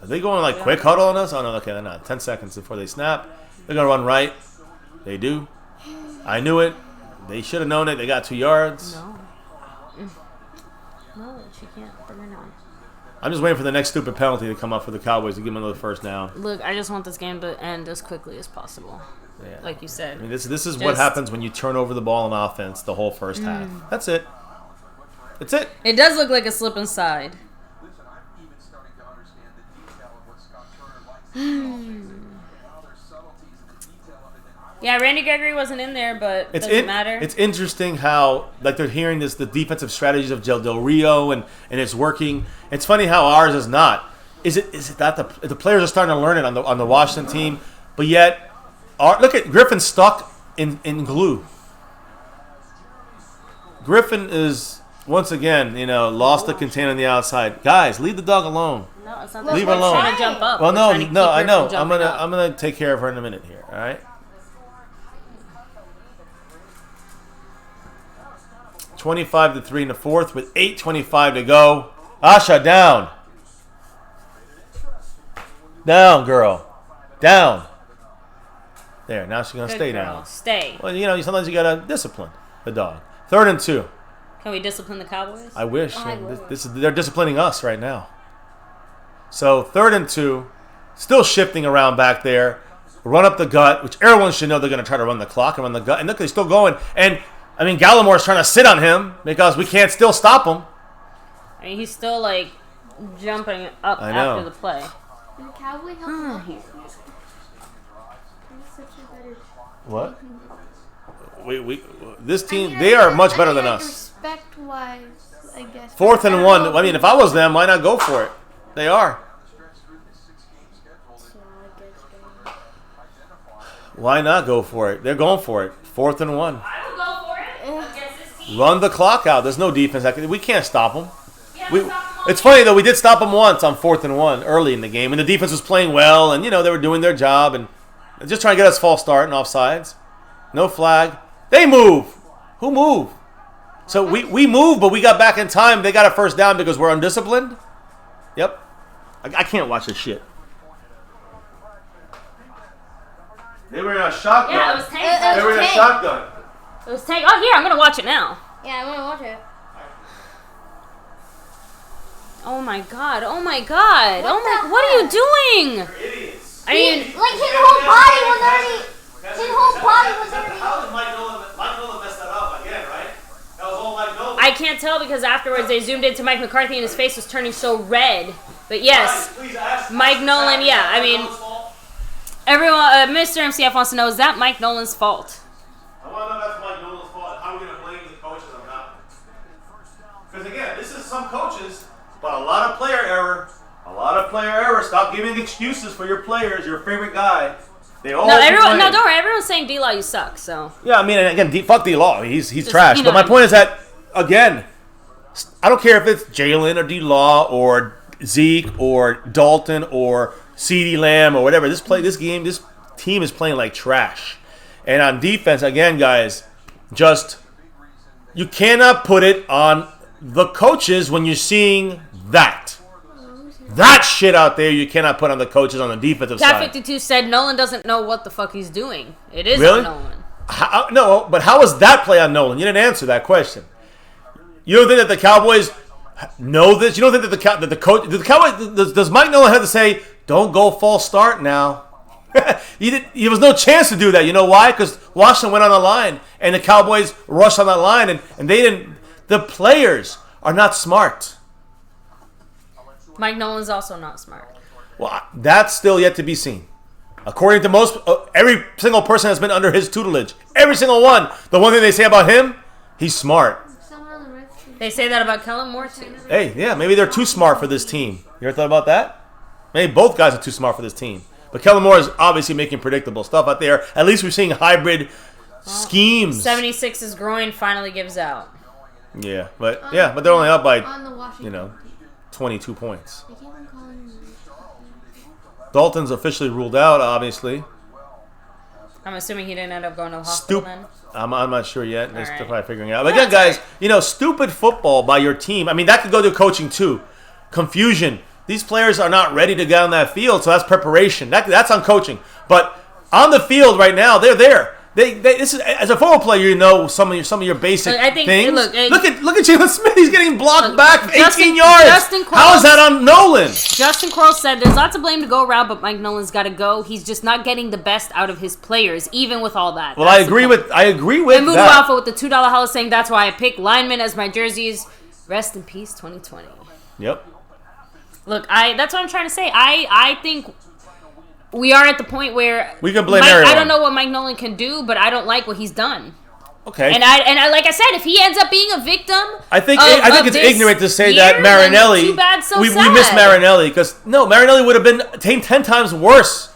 Are they going like quick huddle on us? Oh, no, okay, they're not. 10 seconds before they snap. They're going to run right. They do. I knew it. They should have known it. They got 2 yards. No, she can't. They're not. I'm just waiting for the next stupid penalty to come up for the Cowboys to give them another first down. Look, I just want this game to end as quickly as possible. Yeah. Like you said. I mean, this is what happens when you turn over the ball on offense the whole first half. That's it. That's it. It does look like a slip inside. Yeah, Randy Gregory wasn't in there, but it doesn't matter. It's interesting how they're hearing the defensive strategies of Del Rio and it's working. It's funny how ours is not. Is it that the players are starting to learn it on the Washington team, but yet look at Griffin stuck in glue. Griffin is once again lost the contain on the outside. Guys, leave the dog alone. No, it's not. Leave her alone. Trying to jump up. Well, no, I know. I'm gonna take care of her in a minute here. All right. 25-3 in the fourth with 8:25 to go. Asha down. Down, girl. Down. There. Now she's gonna stay down. Stay. Well, sometimes you gotta discipline the dog. 3rd and 2. Can we discipline the Cowboys? I wish. They're disciplining us right now. So 3rd and 2, still shifting around back there. Run up the gut, which everyone should know they're going to try to run the clock and run the gut. And look, they're still going. And, I mean, Gallimore's trying to sit on him because we can't still stop him. I mean, he's still, jumping up after the play. And Cowboy helped him. What? This team, they are much better than us. Respect-wise, I guess. 4th and 1. I mean, if I was them, why not go for it? They are. Why not go for it? They're going for it. 4th and 1. I will go for it against this team. Run the clock out. There's no defense. We can't stop them. It's funny, though. We did stop them once on 4th and 1 early in the game. And the defense was playing well. And, they were doing their job. And just trying to get us false start and offsides. No flag. They move. Who moved? So we moved, but we got back in time. They got a first down because we're undisciplined? Yep. I can't watch this shit. They were in a shotgun. Yeah, it was Tank. They were in a shotgun. It was Tank. Oh, here, I'm going to watch it now. Yeah, I'm gonna watch it. Oh, my God. Oh, my God. What are you doing? Idiots. I mean, Like his whole body was already. His whole body was already. How did Mike Nolan mess that up again, right? That was all Mike Nolan. I can't tell because afterwards they zoomed into Mike McCarthy and his face was turning so red. But yes, Mike Nolan, yeah. I mean, everyone, Mr. MCF wants to know, is that Mike Nolan's fault? I want to know if that's Mike Nolan's fault. How are we going to blame the coaches on that? Because again, this is some coaches, but a lot of player error. A lot of player error. Stop giving excuses for your players, your favorite guy. They all No, don't worry. Everyone's saying D-Law, you suck. So yeah, I mean, and again, fuck D-Law. He's Just, trash. you know But my what I point is that again, I don't care if it's Jalen or D-Law or Zeke or Dalton or CeeDee Lamb or whatever. This team is playing like trash. And on defense, again, guys, just you cannot put it on the coaches when you're seeing that. That shit out there, you cannot put on the coaches on the defensive Cat side. 52 said Nolan doesn't know what the fuck he's doing. It is Really? on Nolan. No, but how was that play on Nolan? You didn't answer that question. You don't think that the Cowboys know this? You don't think that the coach, does Mike Nolan have to say, don't go false start now? There was no chance to do that. You know why? Because Washington went on the line, and the Cowboys rushed on that line, and they didn't. The players are not smart. Mike Nolan's also not smart. Well, that's still yet to be seen. According to most, every single person has been under his tutelage. Every single one. The one thing they say about him, he's smart. They say that about Kellen Moore too. Hey, yeah, maybe they're too smart for this team. You ever thought about that? Maybe both guys are too smart for this team. But Kellen Moore is obviously making predictable stuff out there. At least we're seeing hybrid schemes. 76's groin finally gives out. Yeah, but they're only up by, On the Washington 22 points. They keep on calling him. Dalton's officially ruled out, obviously. I'm assuming he didn't end up going to the hospital then. I'm not sure yet. They're All still right. probably figuring it out. But again, guys, stupid football by your team. I mean, that could go to coaching too. Confusion. These players are not ready to get on that field, so that's preparation. That's on coaching. But on the field right now, they're there. This is, as a football player, you know some of your basic Look, I think- things. look, Look at Jalen Smith. He's getting blocked back 18 Justin- yards. Justin How is that on Nolan? Justin Quarles said there's lots of blame to go around, but Mike Nolan's got to go. He's just not getting the best out of his players, even with all that. Well, That's I the agree point. with And Mudu that. Alpha with the $2 hollow saying that's why I pick linemen as my jerseys. Rest in peace, 2020. Yep. Look, that's what I'm trying to say. I think we are at the point where We can blame I everyone. don't know what Mike Nolan can do, but I don't like what he's done. Okay. And I like I said, if he ends up being a victim, I think of it's this ignorant to say year, that then Marinelli. Too bad, so we sad. miss Marinelli because Marinelli would have been 10 times worse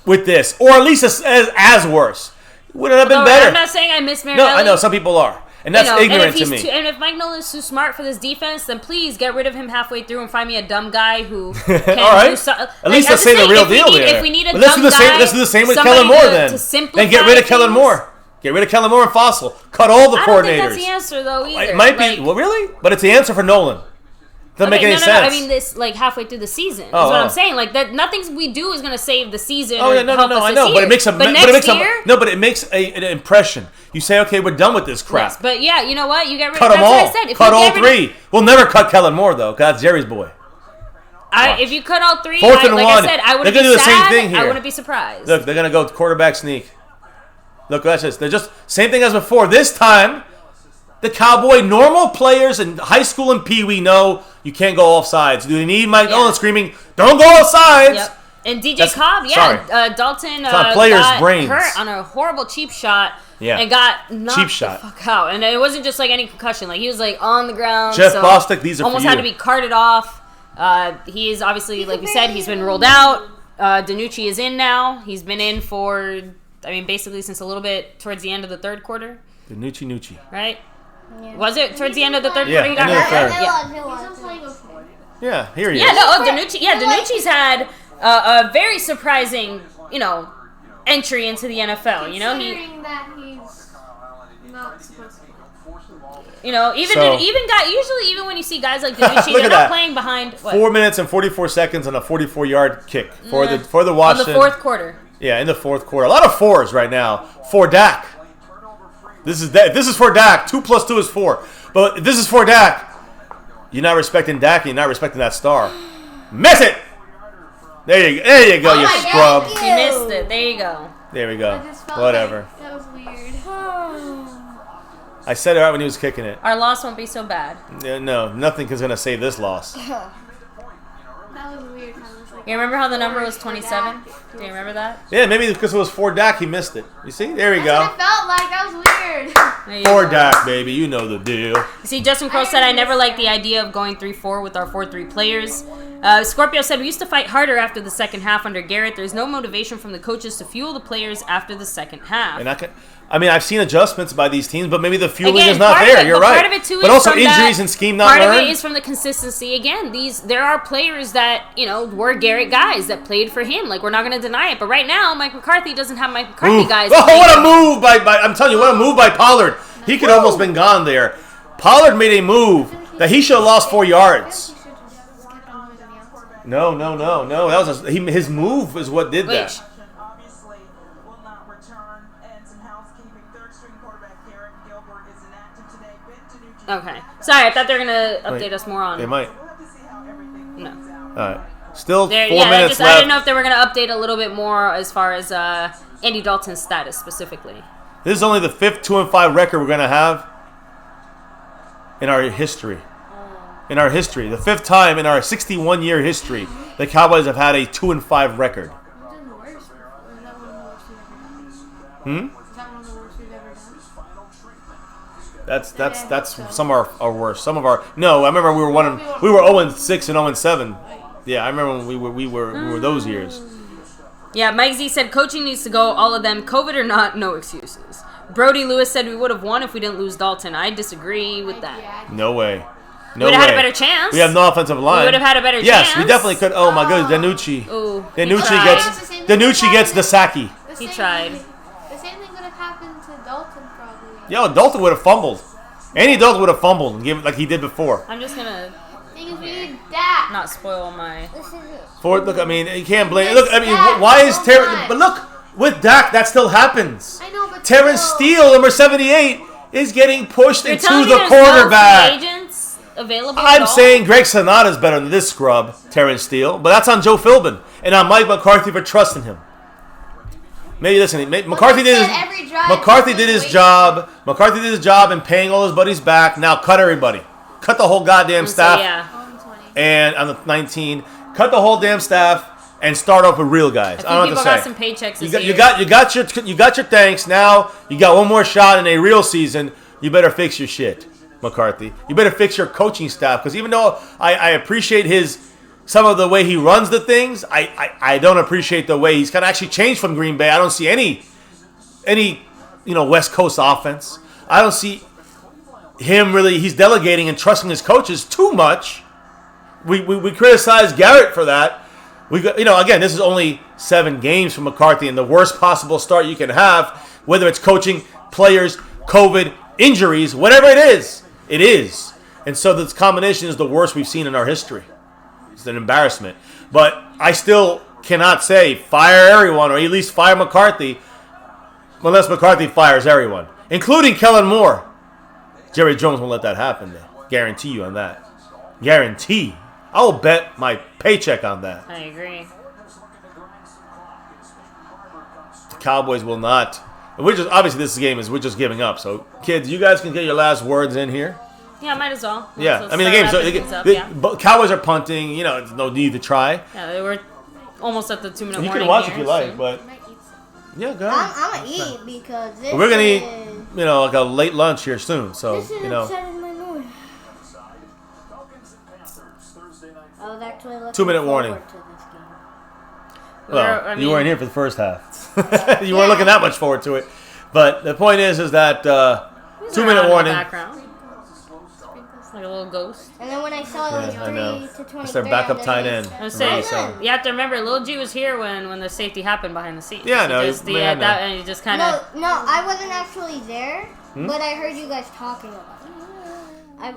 with this, or at least as worse. Would have been No, better. I'm not saying I miss Marinelli. No, I know some people are, and that's ignorant to me. And if Mike Nolan's too smart for this defense, then please get rid of him halfway through and find me a dumb guy who can All right. do something. At least let's say the real deal there. If we need a But let's dumb do the same. guy, Let's do the same with somebody Kellen Moore to then. simplify Then get rid of Kellen things. Moore. Get rid of Kellen Moore and Fossil. Cut all the I don't coordinators. think that's the answer though either. It might be. Well, really? But it's the answer for Nolan. Doesn't make any no, sense. I mean this like halfway through the season. Oh, is what oh. I'm saying. Like that, nothing we do is gonna save the season. Oh or yeah, no, help us I this know, but year. it makes a But it makes an impression. You say, okay, we're done with this crap. Yes, but yeah, you know what? You get rid. Cut them That's all. what I said. If Cut you all get rid of- three. We'll never cut Kellen Moore though, 'cause that's Jerry's boy. If you cut all three, Fourth and like one. I said, I They're wouldn't gonna be do the same sad. thing here. I wouldn't be surprised. Look, they're gonna go quarterback sneak. Look, that's just they're just same thing as before. This time, the Cowboy normal players in high school and Pee Wee know you can't go offsides. Do they need Mike Nolan screaming, "Don't go offsides"? Yep. And DJ That's- Cobb, sorry. Dalton on players' got brains. hurt on a horrible cheap shot. Yeah. And got knocked Cheap shot. the fuck out. And it wasn't just like any concussion. Like he was like on the ground. Jeff so Bostic, these are for almost you. had to be carted off. He is obviously, like we said, he's been ruled out. Denucci is in now. He's been in for, basically since a little bit towards the end of the third quarter, Nucci. right? Yeah. Was it towards the end of the third Yeah, quarter he got end of the hurt? third. Yeah. He's not playing okay. Yeah, here he Yeah, is. no, Denucci. Yeah, Denucci's had a very surprising, entry into the NFL. You know, Considering that he's not supposed to play. You know, even when you see guys like Denucci, Look they're at not that. playing behind 4 minutes and 44 seconds on a 44-yard kick for the Washington. On the fourth quarter. Yeah, in the fourth quarter. A lot of fours right now for Dak. This is for Dak. 2 + 2 is 4. But if this is for Dak, you're not respecting Dak and you're not respecting that star. Miss it! There you go, you scrub. He missed it. There you go. There we go. I just felt Whatever. like that was weird. I said it right when he was kicking it. Our loss won't be so bad. Yeah, no, nothing is going to save this loss. That was weird. How it was like, You remember how the number was 27? Do you remember that? Yeah, maybe because it was for Dak, he missed it. You see? There we that's what go. it felt like. That was weird. There you For go. Dak, baby. You know the deal. You see, Justin Crow said, I never liked the idea of going 3-4 with our 4-3 players. Scorpio said, we used to fight harder after the second half under Garrett. There's no motivation from the coaches to fuel the players after the second half. And I've seen adjustments by these teams, but maybe the fueling is not part of there. it- You're but right. Part of it too but is also from injuries that, and scheme not part learned. of it is from the consistency. Again, there are players that were Garrett guys that played for him. Like, we're not going to deny it. But right now, Mike McCarthy doesn't have Mike McCarthy guys. Oh, what a move by I'm telling you, what a move by Pollard. He could almost been gone there. Pollard made a move that he should have lost 4 yards. No. That was his move is what did that. Obviously, will not return, and some housekeeping. Third-string quarterback Garrett Gilbert is inactive today. Denucci. Okay. Sorry, I thought they were going to update us more on They might. We'll have to see how everything No. plays out. All right. Still 4 Yeah, minutes I left. didn't know if they were going to update a little bit more as far as Andy Dalton's status specifically. This is only the 5th 2-5 record we're going to have in our history. In our history. The 5th time in our 61-year history the Cowboys have had a 2-5 record. Is that one of the worst we've ever done? Hmm? Is that one of the worst we've ever done? That's some of our worst. Some of our no. I remember we were 0-6 and 0-7. Yeah, I remember when we were those years. Yeah, Mike Z said coaching needs to go, all of them. COVID or not, no excuses. Brody Lewis said we would have won if we didn't lose Dalton. I disagree with that. Yeah, No way. No We would have had a way. better chance. We have no offensive line. We would have had a better Yes, chance. we definitely could. Oh my goodness, Denucci. Ooh, he Denucci tried. gets the Saki. He tried. The same thing would have happened to Dalton probably. Yo, Dalton would have fumbled. Andy Dalton would have fumbled and give it like he did before. I'm just going to Thing is, we need Dak. not spoil my... Look, I mean, you can't blame. Look, I mean, why is Terrence? But look, with Dak, that still happens. I know, but Terrence still. Steele, number 78, is getting pushed You're into telling me the there's quarterback. no free agents available at I'm all? saying Greg Sonata is better than this scrub, Terrence Steele, but that's on Joe Philbin and on Mike McCarthy for trusting him. Maybe listen, McCarthy did his every drive McCarthy did his wait. job. McCarthy did his job in paying all his buddies back. Now cut everybody, cut the whole goddamn So, staff, yeah. 120. and on the 19, cut the whole damn staff and start off with real guys. I I don't think know people what got to some say. paychecks You this year. got your thanks. Now you got one more shot in a real season. You better fix your shit, McCarthy. You better fix your coaching staff because even though I appreciate some of the way he runs the things, I don't appreciate the way he's kind of actually changed from Green Bay. I don't see any West Coast offense. I don't see him really. He's delegating and trusting his coaches too much. We criticize Garrett for that. We got, again, this is only 7 games from McCarthy and the worst possible start you can have, whether it's coaching, players, COVID, injuries, whatever it is. And so this combination is the worst we've seen in our history. It's an embarrassment. But I still cannot say fire everyone or at least fire McCarthy unless McCarthy fires everyone, including Kellen Moore. Jerry Jones won't let that happen, though. Guarantee you on that. Guarantee. I will bet my paycheck on that. I agree. The Cowboys will not. Obviously this game we're just giving up. So kids, you guys can get your last words in here. Yeah, might as well. Yeah, Let's I mean the start game's wrapping things up, yeah. but Cowboys are punting. There's no need to try. Yeah, they were almost at the 2-minute You warning can watch here, if you so- like, but I might eat some. yeah, go ahead. I'm gonna eat because this We're gonna eat, is- like a late lunch here soon. So This is upsetting my mood. I was actually looking 2-minute forward warning. to this game. Well, you weren't here for the first half. you Yeah. weren't looking that much forward to it. But the point is that He's 2-minute around in the warning. background. It's like a little ghost. And then when I saw it was Yeah, I know. 3 to 23, It's their backup tight end. I was saying, So- you have to remember, Lil G was here when the safety happened behind the scenes. Yeah, I know. He just, I know. and he just kind of... No, I wasn't actually there, but I heard you guys talking about it. I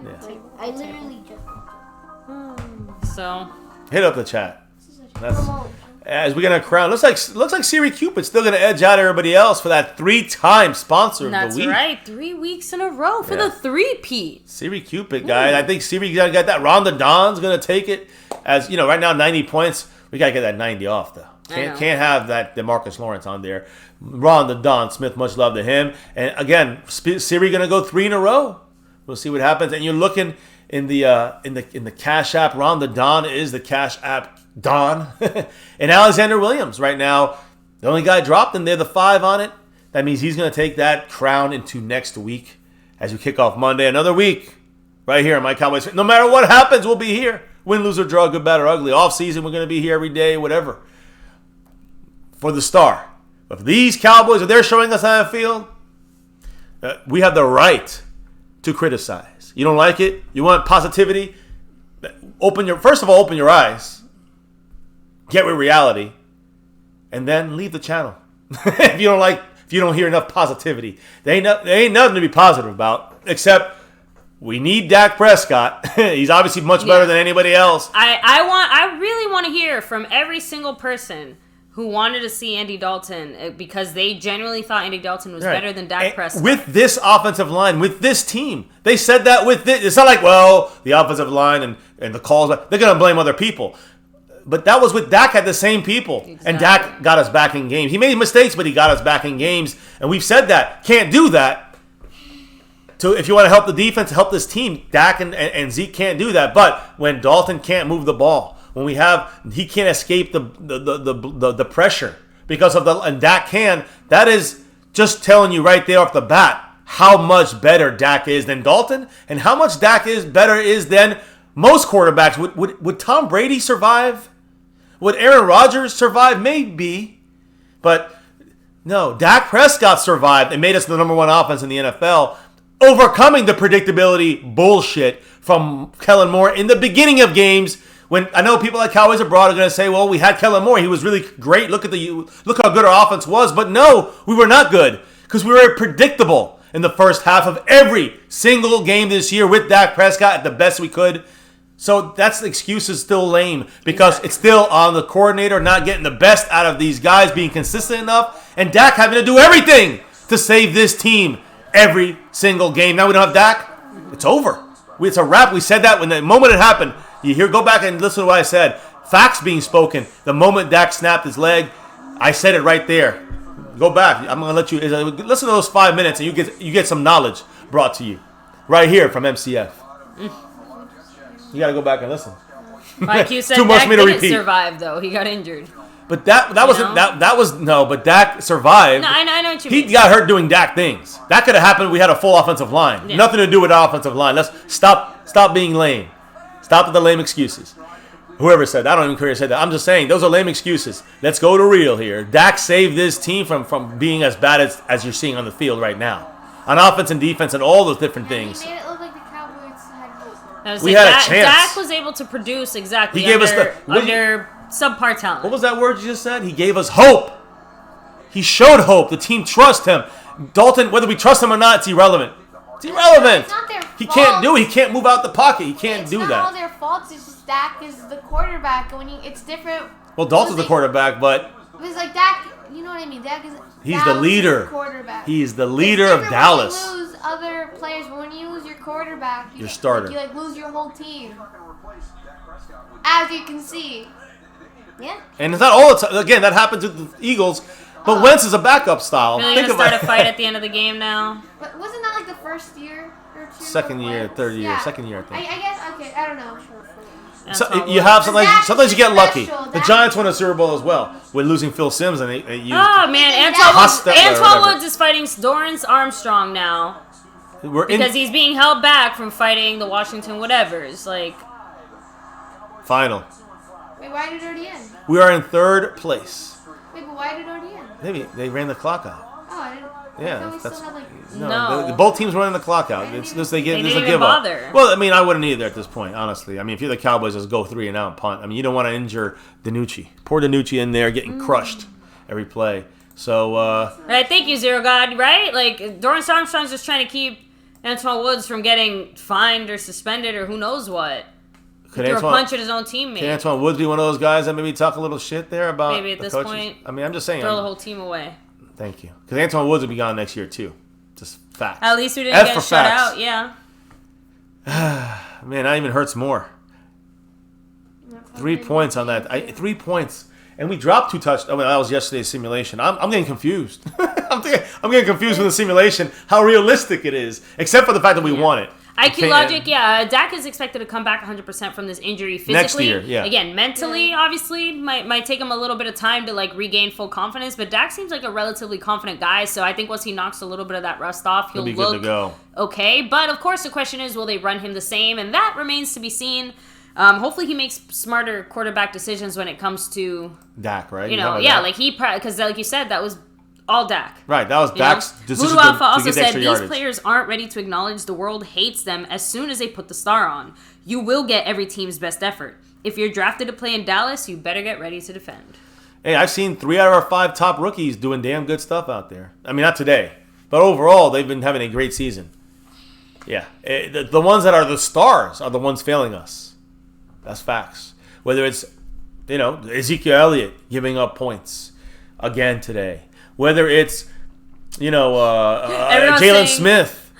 literally just. So Hit up the chat. That's Come on. as we're gonna crown. Looks like Siri Cupid's still gonna edge out everybody else for that 3-time sponsor of that's the week. right. 3 weeks in a row for the 3-peat. Siri Cupid, guys. I think Siri got that. Rhonda Dawn's gonna take it as right now 90 points. We gotta get that 90 off though. Can't have that DeMarcus Lawrence on there. Rhonda Dawn Smith, much love to him. And again, Siri gonna go 3 in a row. We'll see what happens. And you're looking in the Cash App. Rhonda Dawn is the Cash App Dawn. And Alexander Williams right now, the only guy dropped, and they're the 5 on it. That means he's gonna take that crown into next week as we kick off Monday. Another week right here on My Cowboys. No matter what happens, we'll be here. Win, lose, or draw, good, bad, or ugly. Off season, we're gonna be here every day, whatever. For the star. If these Cowboys, if they're showing us on the field, we have the right to criticize. You don't like it? You want positivity? First of all, open your eyes. Get with reality. And then leave the channel. If you don't hear enough positivity. There ain't nothing to be positive about, except we need Dak Prescott. He's obviously much better than anybody else. I really want to hear from every single person who wanted to see Andy Dalton because they genuinely thought Andy Dalton was better than Dak Prescott. With this offensive line, with this team. They said that with this. It's not like, well, the offensive line and the calls, they're going to blame other people. But that was with Dak had the same people. Exactly. And Dak got us back in games. He made mistakes, but he got us back in games. And we've said that. Can't do that. So if you want to help the defense, help this team, Dak and Zeke can't do that. But when Dalton can't move the ball, when he can't escape the pressure because of and Dak can. That is just telling you right there off the bat how much better Dak is than Dalton, and how much Dak is better than most quarterbacks. Would Tom Brady survive? Would Aaron Rodgers survive? Maybe, but no. Dak Prescott survived and made us the number 1 offense in the NFL, overcoming the predictability bullshit from Kellen Moore in the beginning of games. When I know people like Cowboys Abroad are going to say, well, we had Kellen Moore. He was really great. Look how good our offense was. But no, we were not good because we were predictable in the first half of every single game this year with Dak Prescott at the best we could. So the excuse is still lame because it's still on the coordinator not getting the best out of these guys, being consistent enough, and Dak having to do everything to save this team every single game. Now we don't have Dak. It's over. It's a wrap. We said that when the moment it happened. Go back and listen to what I said. Facts being spoken. The moment Dak snapped his leg, I said it right there. Go back. I'm going to let you listen to those 5 minutes, and you get some knowledge brought to you right here from MCF. You got to go back and listen. Like you said, Too much Dak for me to didn't repeat. survive though. He got injured. But but Dak survived. No, I know what you mean. He got hurt doing Dak things. That could have happened. We had a full offensive line. Yeah. Nothing to do with the offensive line. Let's stop being lame. Stop with the lame excuses. Whoever said that, I don't even care who said that. I'm just saying, those are lame excuses. Let's go to real here. Dak saved this team from being as bad as you're seeing on the field right now. On offense and defense and all those different things. He made it look like the Cowboys had hope. We had a chance. Dak was able to produce exactly He gave us under subpar talent. What was that word you just said? He gave us hope. He showed hope. The team trusts him. Dalton, whether we trust him or not, it's irrelevant. It's irrelevant. It's not their fault. He can't do it. He can't move out the pocket. He can't do It's that. not all their faults. It's just Dak is the quarterback. It's different. Well, Dalton's the quarterback, but It's like Dak. You know what I mean? Dak is. he's the leader. Quarterback. He's the leader It's of different Dallas. When you lose other players, but when you lose your quarterback, Your starter. you lose your whole team. As you can see. Yeah. And it's not all the time. Again, that happens with the Eagles. But Wentz is a backup style. Really gonna start a fight at the end of the game now. But wasn't that like the first year or two? Second year, Wentz? third year, Yeah. second year, I think. I guess. Okay. I don't know. So you have sometimes you get lucky. Special. The Giants won a Super Bowl as well with losing Phil Simms, and they used. Oh man, Hostetler or Antoine whatever. Woods is fighting Dorrance Armstrong now We're because in he's being held back from fighting the Washington whatevers. Like, final. Wait, why did it already end? We are in third place. Wait, but why did it already end? Maybe they ran the clock out. Oh, I didn't. Yeah, I thought we that's still had like. No. both teams running the clock out. It's just they didn't there's a even give up. bother. Well, I mean, I wouldn't either at this point, honestly. I mean, if you're the Cowboys, just go 3 and out and punt. I mean, you don't want to injure Denucci. Poor Denucci in there getting crushed every play. So right, thank you, Zero God. Right, like Dorrance Armstrong's just trying to keep Antoine Woods from getting fined or suspended or who knows what. Could Threw a Antoine, punch at his own teammate. can Antoine Woods be one of those guys that maybe talk a little shit there about Maybe at the this coaches? point, I mean, I'm just saying. throw the whole team away. Thank you. Because Antoine Woods will be gone next year, too. Just facts. At least we didn't F get for shut facts. out. Yeah. Man, that even hurts more. 3 points on that. 3 points. And we dropped 2 touchdowns. I mean, that was yesterday's simulation. I'm getting confused. I'm getting confused with the simulation, how realistic it is, except for the fact that we won it. IQ Logic, yeah. Dak is expected to come back 100% from this injury physically. Next year, yeah. Again, mentally, obviously, might take him a little bit of time to like regain full confidence. But Dak seems like a relatively confident guy, so I think once he knocks a little bit of that rust off, he'll be look good to go. okay. But of course, the question is, will they run him the same? And that remains to be seen. Hopefully, he makes smarter quarterback decisions when it comes to Dak, right? you know, Dak? like because like you said, that was all Dak. Right, that was Dak's decision Voodoo Alpha also to get said extra these yardage. players aren't ready to acknowledge the world hates them as soon as they put the star on. You will get every team's best effort. If you're drafted to play in Dallas, you better get ready to defend. Hey, I've seen 3 out of our 5 top rookies doing damn good stuff out there. I mean, not today, but overall, they've been having a great season. Yeah, the ones that are the stars are the ones failing us. That's facts. Whether it's, Ezekiel Elliott giving up points again today. Whether it's, Jalen Smith,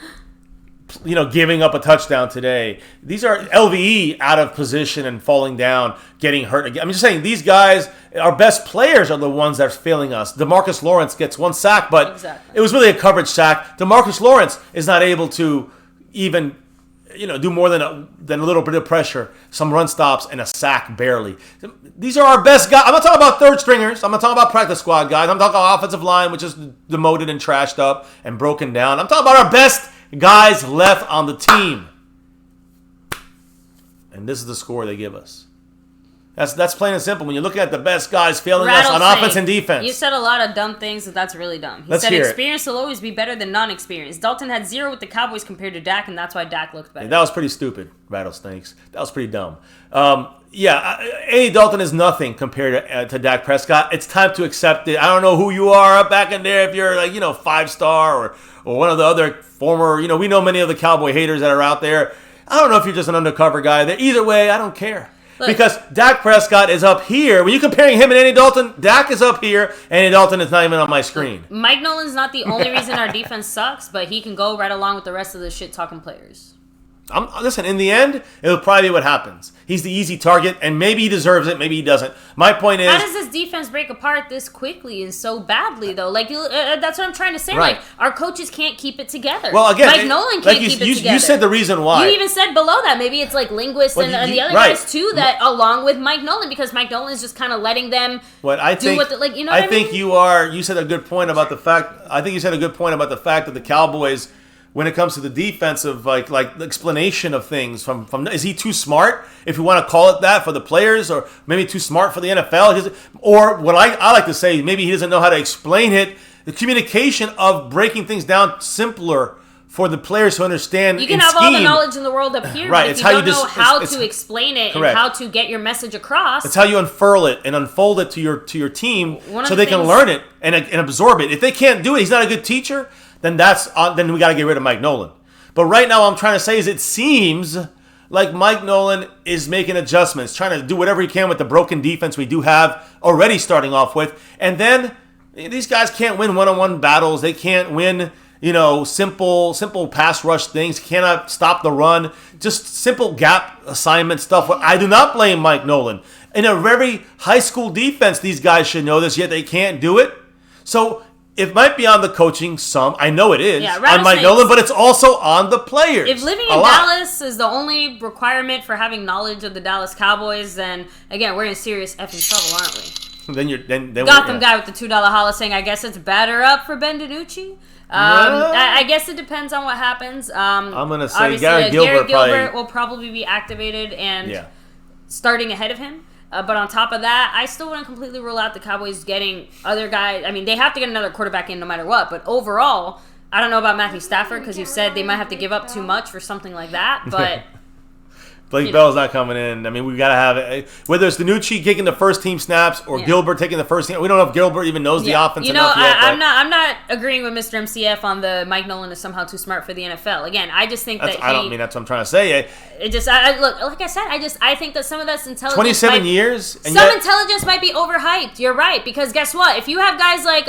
giving up a touchdown today. These are LVE out of position and falling down, getting hurt again. I'm just saying these guys, our best players are the ones that are failing us. DeMarcus Lawrence gets 1 sack, but It was really a coverage sack. DeMarcus Lawrence is not able to even do more than a little bit of pressure, some run stops, and a sack barely. These are our best guys. I'm not talking about third stringers. I'm not talking about practice squad guys. I'm talking about offensive line, which is demoted and trashed up and broken down. I'm talking about our best guys left on the team. And this is the score they give us. That's plain and simple. When you're looking at the best guys failing us on offense and defense. You said a lot of dumb things, but that's really dumb. He said experience will always be better than non-experience. Dalton had 0 with the Cowboys compared to Dak, and that's why Dak looked better. That was pretty stupid, Rattlesnakes. That was pretty dumb. Andy Dalton is nothing compared to Dak Prescott. It's time to accept it. I don't know who you are up back in there, if you're 5-star or one of the other former, we know many of the Cowboy haters that are out there. I don't know if you're just an undercover guy. Either way, I don't care. Look, because Dak Prescott is up here. When you're comparing him and Andy Dalton, Dak is up here. Andy Dalton is not even on my screen. Mike Nolan's not the only reason our defense sucks, but he can go right along with the rest of the shit-talking players. Listen, in the end, it'll probably be what happens. He's the easy target, and maybe he deserves it, maybe he doesn't. My point is... How does this defense break apart this quickly and so badly, though? That's what I'm trying to say. Right. Our coaches can't keep it together. Well, again... Mike Nolan can't keep it together. You said the reason why. You even said below that. Maybe it's linguists and the other guys, too, that along with Mike Nolan, because Mike Nolan is just kind of letting them do what... I think you said a good point about the fact... I think you said a good point about the fact that the Cowboys... When it comes to the defensive, like the explanation of things, from is he too smart, if you want to call it that, for the players, or maybe too smart for the NFL? Or what I like to say, maybe he doesn't know how to explain it. The communication of breaking things down simpler for the players to understand. You can have all the knowledge in the world up here, right? But if you don't know how to explain it correct. And how to get your message across, it's how you unfurl it and unfold it to your team so they can learn it and absorb it. If they can't do it, he's not a good teacher. Then then we got to get rid of Mike Nolan. But right now, what I'm trying to say is it seems like Mike Nolan is making adjustments, trying to do whatever he can with the broken defense we do have already starting off with. And then these guys can't win one-on-one battles. They can't win, simple pass rush things. Cannot stop the run. Just simple gap assignment stuff. I do not blame Mike Nolan. In a very high school defense, these guys should know this, yet they can't do it. So... It might be on the coaching I know it is, on Mike Nolan, but it's also on the players. If living in Dallas is the only requirement for having knowledge of the Dallas Cowboys, then, again, we're in serious effing trouble, aren't we? Then Gotham guy with the $2 holla saying, I guess it's batter up for Ben Denucci. I guess it depends on what happens. I'm going to say Garrett Gilbert will probably be activated and starting ahead of him. But on top of that, I still wouldn't completely rule out the Cowboys getting other guys. I mean, they have to get another quarterback in no matter what. But overall, I don't know about Matthew Stafford because you said they might have to give up too much for something like that. But Blake Bell's not coming in. I mean, we got to have it. Whether it's Denucci taking the first team snaps or Gilbert taking the first team. We don't know if Gilbert even knows the offense enough yet. I'm not agreeing with Mr. MCF on the Mike Nolan is somehow too smart for the NFL. Again, I just think that I don't mean that's what I'm trying to say. Look, like I said, I think that some of that's intelligence. 27 years? And some intelligence might be overhyped. You're right. Because guess what? If you have guys like,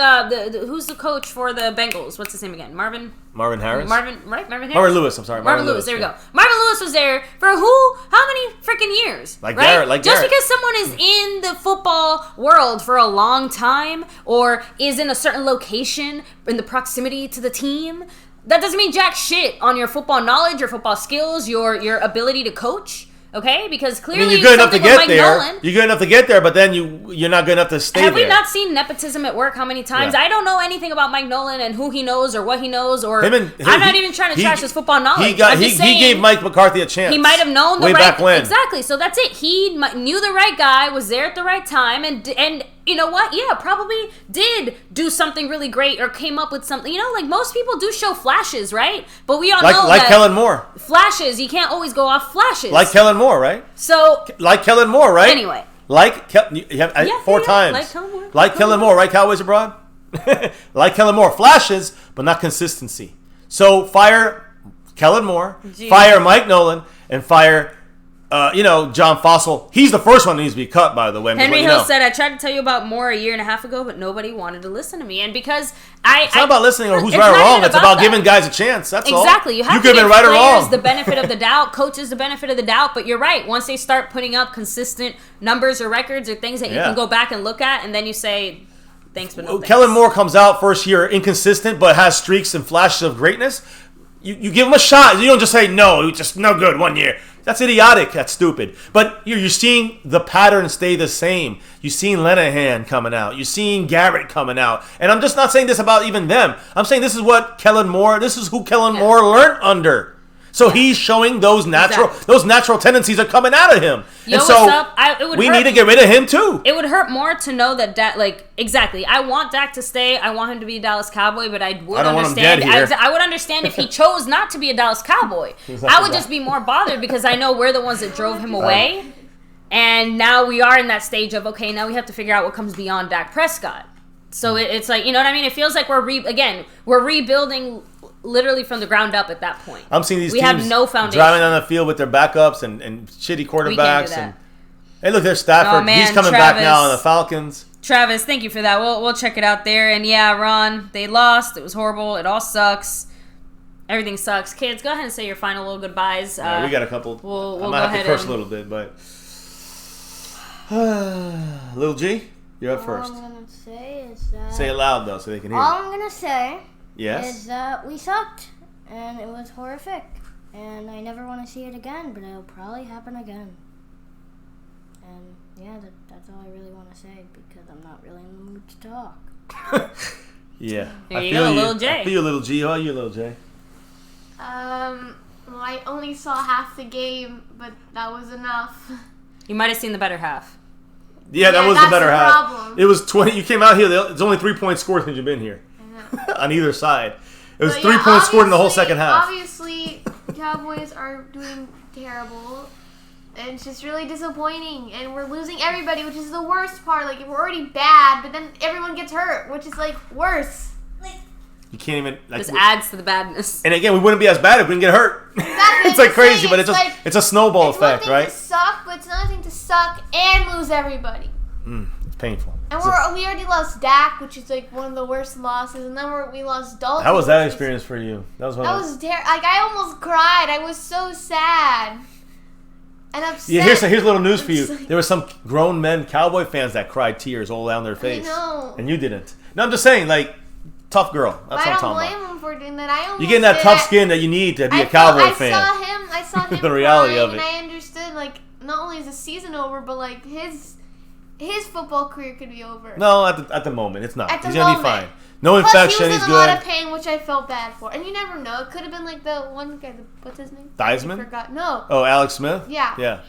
who's the coach for the Bengals? What's his name again? Marvin Harris? Marvin Harris? Marvin Lewis, I'm sorry. Marvin Lewis, there we go. Marvin Lewis was there for how many freaking years? Like right? Garrett. Just because someone is in the football world for a long time or is in a certain location in the proximity to the team, that doesn't mean jack shit on your football knowledge, your football skills, your ability to coach. Okay, because clearly you're good enough to get there. Nolan, you're good enough to get there, but then you're not good enough to stay there. Have we not seen nepotism at work? How many times? Yeah. I don't know anything about Mike Nolan and who he knows or what he knows. Or I'm not even trying to trash his football knowledge. He gave Mike McCarthy a chance. He might have known the way right back when. Exactly. So that's it. He knew the right guy, was there at the right time, and you know what? Yeah, probably did do something really great or came up with something. You know, like most people do show flashes, right? But we all know like that Kellen Moore. Flashes. You can't always go off flashes. Like Kellen Moore, right? So like Kellen Moore, right? Anyway. You have 4 times. Like Kellen Moore. Like Kellen Moore, right? Cowboys abroad. Like Kellen Moore, flashes, but not consistency. So fire Kellen Moore, fire Mike Nolan, and fire. John Fossil. He's the first one that needs to be cut, by the way. Henry Hill said, I tried to tell you about Moore a year and a half ago, but nobody wanted to listen to me. And because It's not about listening or who's right or wrong. It's about giving guys a chance. That's all. Exactly. You have to give right or players wrong. the benefit of the doubt, coaches the benefit of the doubt. But you're right. Once they start putting up consistent numbers or records or things that you can go back and look at, and then you say, thanks, but no thanks. Kellen Moore comes out first year inconsistent, but has streaks and flashes of greatness. You give him a shot. You don't just say, no, just no good 1 year. That's idiotic. That's stupid. But you're seeing the pattern stay the same. You're seeing Lenahan coming out. You're seeing Garrett coming out. And I'm just not saying this about even them. I'm saying this is who Kellen Moore learned under. So he's showing those natural tendencies are coming out of him. Yo, and so what's up? we need to get rid of him too. It would hurt more to know that exactly. I want Dak to stay. I want him to be a Dallas Cowboy, but I don't understand. Want him dead here. I would understand if he chose not to be a Dallas Cowboy. I would just be more bothered because I know we're the ones that drove him away. And now we are in that stage of, okay, now we have to figure out what comes beyond Dak Prescott. So it's like, you know what I mean? It feels like we're rebuilding literally from the ground up at that point. I'm seeing these teams have no foundation. Driving on the field with their backups and shitty quarterbacks. And hey, look, there's Stafford. Oh, man, he's coming back now on the Falcons. Travis, thank you for that. We'll check it out there. And yeah, Ron, they lost. It was horrible. It all sucks. Everything sucks. Kids, go ahead and say your final little goodbyes. Yeah, we got a couple. We'll I might have to curse a little bit, but Little G, you're up first. All I'm gonna say is that. Say it loud though, so they can hear. All I'm gonna say. Yes. Is that we sucked, and it was horrific, and I never want to see it again, but it'll probably happen again. And yeah, that's all I really want to say because I'm not really in the mood to talk. Yeah. There you go, Little J. I feel you, Little G. How are you, Little J? Well, I only saw half the game, but that was enough. You might have seen the better half. Yeah, that was the better half. Problem. It was 20. You came out here. It's only 3 points scored since you've been here. On either side. It was 3 points scored in the whole second half. Obviously, Cowboys are doing terrible. And it's just really disappointing. And we're losing everybody, which is the worst part. Like, we're already bad, but then everyone gets hurt, which is, like, worse. You can't even... This adds to the badness. And again, we wouldn't be as bad if we didn't get hurt. Exactly. It's like crazy, but it's a snowball effect, right? It's one thing to suck, but it's another thing to suck and lose everybody. It's painful. And we already lost Dak, which is like one of the worst losses, and then we lost Dalton. How was that experience for you? That was terrible. Like, I almost cried. I was so sad and upset. Yeah, here's a little news for you. There were some grown men Cowboy fans that cried tears all down their face. I know. And you didn't. No, I'm just saying, like, tough girl. That's what I'm talking about. I don't blame him for doing that. You're getting that tough skin that you need to be a Cowboy fan. I saw him the reality of it. And I understood, like, not only is the season over, but, like, his football career could be over. No, at the moment, it's not. He's going to be fine. No Plus, infection, he's good. He was in a lot of pain, which I felt bad for. And you never know. It could have been like the one guy, what's his name? Theismann? I forgot. No. Oh, Alex Smith? Yeah. Yeah.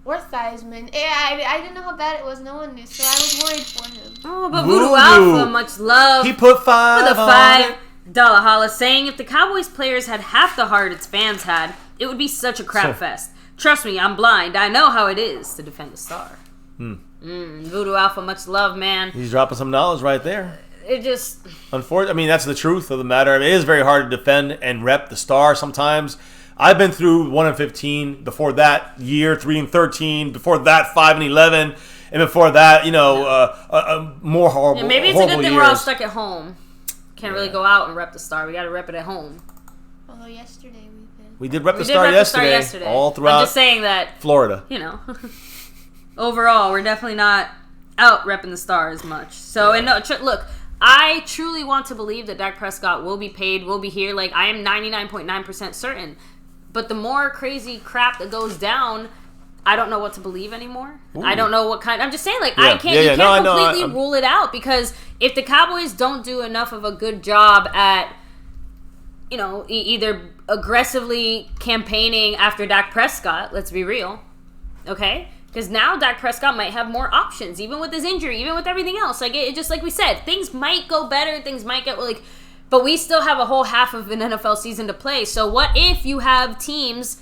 Or Theismann. I didn't know how bad it was. No one knew, so I was worried for him. Oh, but Voodoo Alpha, much love. He put $5 for the $5 holla, saying if the Cowboys players had half the heart its fans had, it would be such a crap fest. Trust me, I'm blind. I know how it is to defend the star. Voodoo Alpha, much love, man. He's dropping some knowledge right there. It just... Unfortunately, I mean, that's the truth of the matter. I mean, it is very hard to defend and rep the star sometimes. I've been through 1-15. Before that, year 3-13. Before that, 5-11. And before that, more horrible. Yeah, maybe it's a horrible good thing years. we're all stuck at home. Can't really go out and rep the star. We got to rep it at home. Although yesterday we did. We did rep the We did star rep the star yesterday. yesterday. All throughout I'm just saying that, Florida. overall, we're definitely not out repping the star as much. So, and no, look, I truly want to believe that Dak Prescott will be paid, will be here. Like, I am 99.9% certain. But the more crazy crap that goes down, I don't know what to believe anymore. Ooh. I don't know what kind. I'm just saying, like, Yeah. I can't. Yeah, yeah. You can't completely rule it out, because if the Cowboys don't do enough of a good job at, either aggressively campaigning after Dak Prescott, let's be real, okay? Because now Dak Prescott might have more options, even with his injury, even with everything else. Like, it just like we said, things might go better, things might get like. But we still have a whole half of an NFL season to play. So what if you have teams,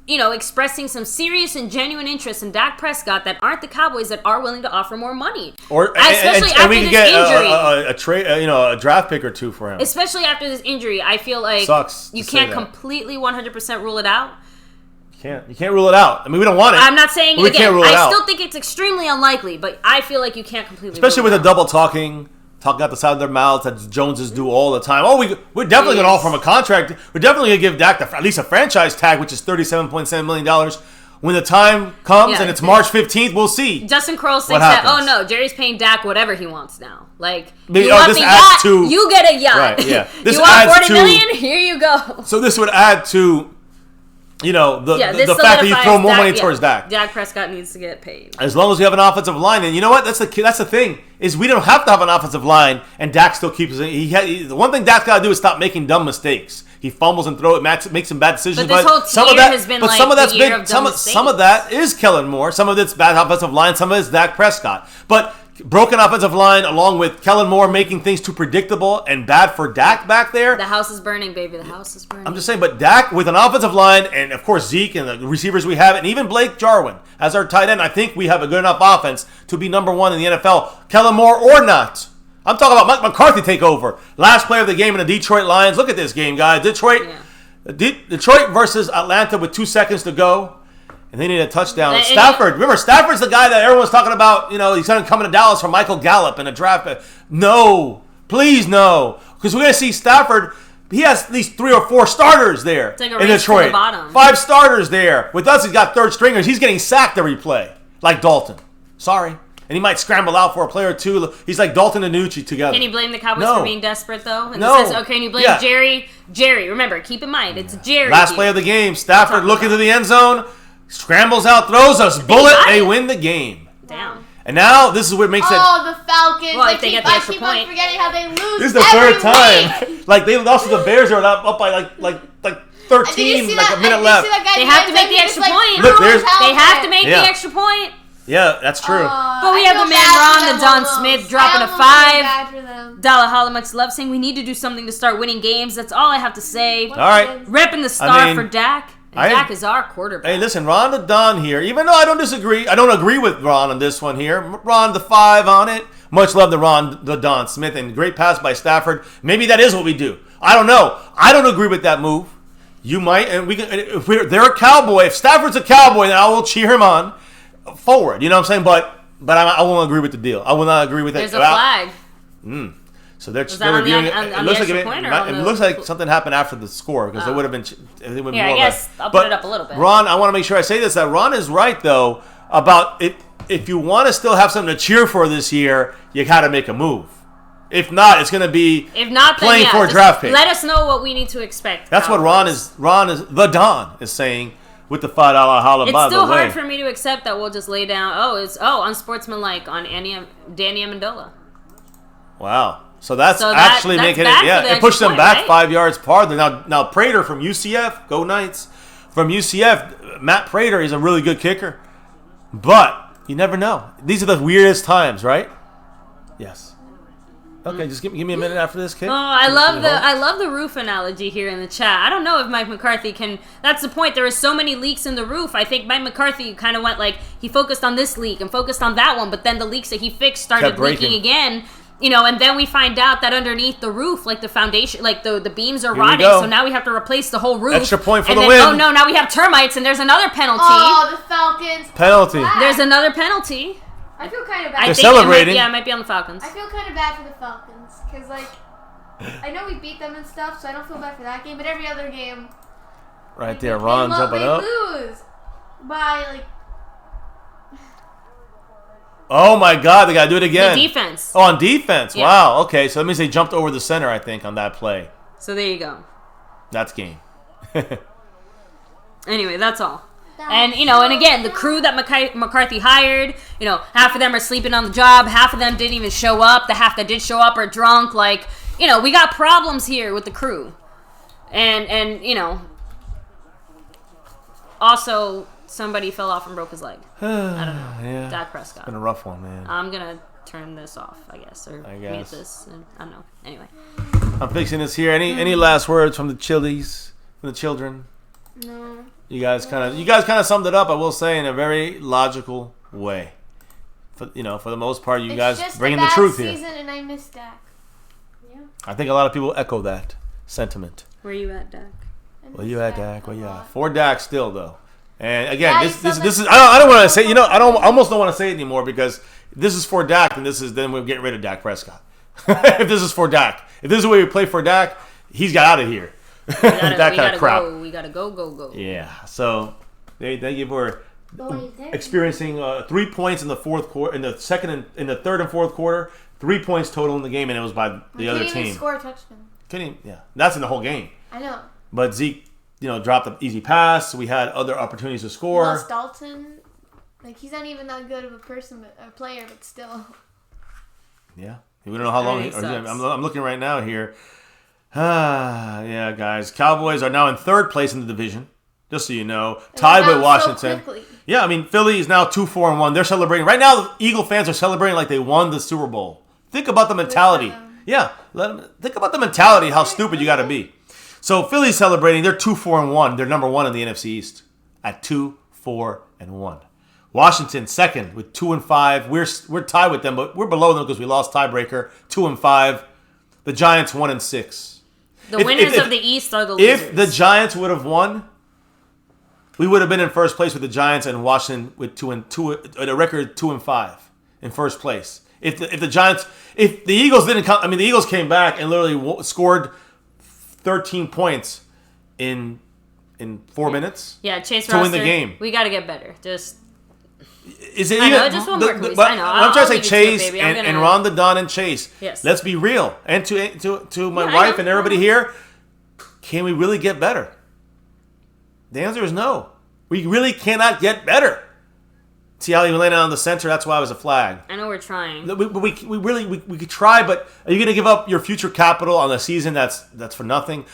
expressing some serious and genuine interest in Dak Prescott that aren't the Cowboys, that are willing to offer more money? Especially after we can this get injury. a trade, a draft pick or two for him. Especially after this injury, I feel like Sucks you to say can't that. completely 100% rule it out. You can't rule it out. I mean, we don't want it. I'm not saying but it we again. can't rule it I out. still think it's extremely unlikely, but I feel like you can't completely Especially rule with it the out. double talking out the side of their mouths that Joneses do all the time. Oh, we're definitely going to offer him a contract. We're definitely going to give Dak at least a franchise tag, which is $37.7 million. When the time comes and it's March 15th, we'll see. Justin Kroll thinks that, Jerry's paying Dak whatever he wants now. Like, Maybe, you want this the adds yacht, to- you get a yacht. Right, yeah. This you want adds $40 million? Here you go. So this would add to, the this fact that you throw more solidifies money towards Dak. Dak Prescott needs to get paid. As long as we have an offensive line, and you know what? That's the thing, is we don't have to have an offensive line, and Dak still keeps it. The one thing Dak's got to do is stop making dumb mistakes. He fumbles and makes some bad decisions. But this whole some of year that has been but like some of that's the year been of dumb some of that is Kellen Moore. Some of it's bad offensive line. Some of it's Dak Prescott. But broken offensive line, along with Kellen Moore making things too predictable and bad for Dak back there. The house is burning, baby. The house is burning. I'm just saying, but Dak with an offensive line, and of course Zeke and the receivers we have, and even Blake Jarwin as our tight end, I think we have a good enough offense to be number one in the NFL, Kellen Moore or not. I'm talking about McCarthy take over. Last play of the game in the Detroit Lions. Look at this game, guys. Detroit versus Atlanta with 2 seconds to go. And they need a touchdown. Stafford. Remember, Stafford's the guy that everyone's talking about. He's going to come to Dallas for Michael Gallup in a draft. No. Please, no. Because we're going to see Stafford. He has at least 3 or 4 starters there it's like a in race Detroit. to the bottom. 5 starters there. With us, he's got third stringers. He's getting sacked every play. Like Dalton. Sorry. And he might scramble out for a play or two. He's like Dalton and Denucci together. Can you blame the Cowboys for being desperate, though? In No. the sense, can you blame Jerry? Jerry, remember, keep in mind, it's Jerry. Last play of the game. Stafford looking to the end zone. Scrambles out, throws us. Bullet. They win the game. Damn. And now this is what makes it. Oh, the Falcons. Well, if they get the extra I keep point. on forgetting how they lose. This is the third time. Like they lost to the Bears. They were up by like 13, like a minute left. They have to make the extra point. Look, there's- They have to make the extra point. Yeah, that's true. But we have the man Ron, the Don Smith, dropping a $5 holla much love, saying we need to do something to start winning games. That's all I have to say. All right. Repping the star mean, for Dak. And Dak is our quarterback. Hey, listen, Ron the Don here. Even though I don't disagree, I don't agree with Ron on this one here. Ron the 5 on it. Much love to Ron the Don Smith, and great pass by Stafford. Maybe that is what we do. I don't know. I don't agree with that move. You might, and we can. If they're a Cowboy, if Stafford's a Cowboy, then I will cheer him on forward. You know what I'm saying? But I won't agree with the deal. I will not agree with it. There's a flag. So they're Was that on the- reviewing it. on It the looks like extra point or on it the- looks like something happened after the score because it would have been. It would Here, more I of guess I'll put it up a little bit. Ron, I want to make sure I say this. That Ron is right though about it. If you want to still have something to cheer for this year, you got to make a move. If not, it's going to be If not, then playing for a just draft pick. let us know what we need to expect. That's what Ron is the Don is saying with the $5 holla. It's by still the way. hard for me to accept that we'll just lay down. It's unsportsmanlike on Danny Amendola. Wow. So that's So that- actually that's making back it. for Yeah, the it pushed extra them point, back right? 5 yards farther. Now Prater from UCF, go Knights. From UCF, Matt Prater is a really good kicker, but you never know. These are the weirdest times, right? Yes. Okay, just give me a minute after this kick. Oh, I love the roof analogy here in the chat. I don't know if Mike McCarthy can. That's the point. There were so many leaks in the roof. I think Mike McCarthy kind of went like he focused on this leak and focused on that one, but then the leaks that he fixed started leaking again. And then we find out that underneath the roof, like the foundation, like the beams are rotting. So now we have to replace the whole roof. Extra point for the win. Oh no! Now we have termites, and there's another penalty. Oh, the Falcons. Penalty. There's another penalty. I feel kind of bad. They're celebrating. It might be on the Falcons. I feel kind of bad for the Falcons because, like, I know we beat them and stuff, so I don't feel bad for that game. But every other game, right there, Ron jumping up. They lose by like. Oh my God! They gotta do it again. The defense. Oh, on defense. Yeah. Wow. Okay, so that means they jumped over the center. I think on that play. So there you go. That's game. Anyway, that's all. And, and again, the crew that McCarthy hired, half of them are sleeping on the job. Half of them didn't even show up. The half that did show up are drunk. Like, we got problems here with the crew. And also, somebody fell off and broke his leg. I don't know. Yeah. Dak Prescott. It's been a rough one, man. I'm going to turn this off, I guess. Or mute this. I don't know. Anyway. I'm fixing this here. Any last words from the children? No. You guys kind of summed it up. I will say in a very logical way. For the most part, you guys bringing the truth here. Season and I miss Dak. Yeah. I think a lot of people echo that sentiment. Where you at, Dak? Where you at, Dak? Where you at? For Dak still though. And again, Yeah, this is I don't want to say I almost don't want to say it anymore because this is for Dak and then we're getting rid of Dak Prescott. If this is for Dak, if this is the way we play for Dak, he's got out of here. That kind of crap. We gotta go. Yeah. So they were experiencing 3 points in the fourth quarter, in the third and fourth quarter, 3 points total in the game, and it was by the other team. Couldn't even score a touchdown. Yeah, that's in the whole game. I know. But Zeke, dropped an easy pass. We had other opportunities to score. Plus Dalton, he's not even that good of a player, but still. Yeah, we don't know how long. I'm looking right now here. Yeah, guys. Cowboys are now in third place in the division, just so you know. Tied with Washington. So yeah, Philly is now 2-4-1. They're celebrating. Right now, the Eagle fans are celebrating like they won the Super Bowl. Think about the mentality. Yeah, think about the mentality, how stupid you got to be. So Philly's celebrating. They're 2-4-1. They're number one in the NFC East at 2-4-1. Washington second with 2-5. We're tied with them, but we're below them because we lost tiebreaker. 2-5. The Giants 1-6. The winners of the East are the losers. If the Giants would have won, we would have been in first place with the Giants and Washington with 2-2 at a record 2-5 in first place. If the Eagles didn't come, the Eagles came back and literally scored 13 points in 4 minutes. Yeah, Chase to win the game. We got to get better. Just. Is it I even? know, just one more quiz. But I know. I'm trying to say I'll Chase and Rhonda, Don, and Chase. Yes. Let's be real. And to my wife and everybody here, can we really get better? The answer is no. We really cannot get better. See how he landed on the center? That's why it was a flag. I know we're trying. We could try, but are you going to give up your future capital on a season that's for nothing?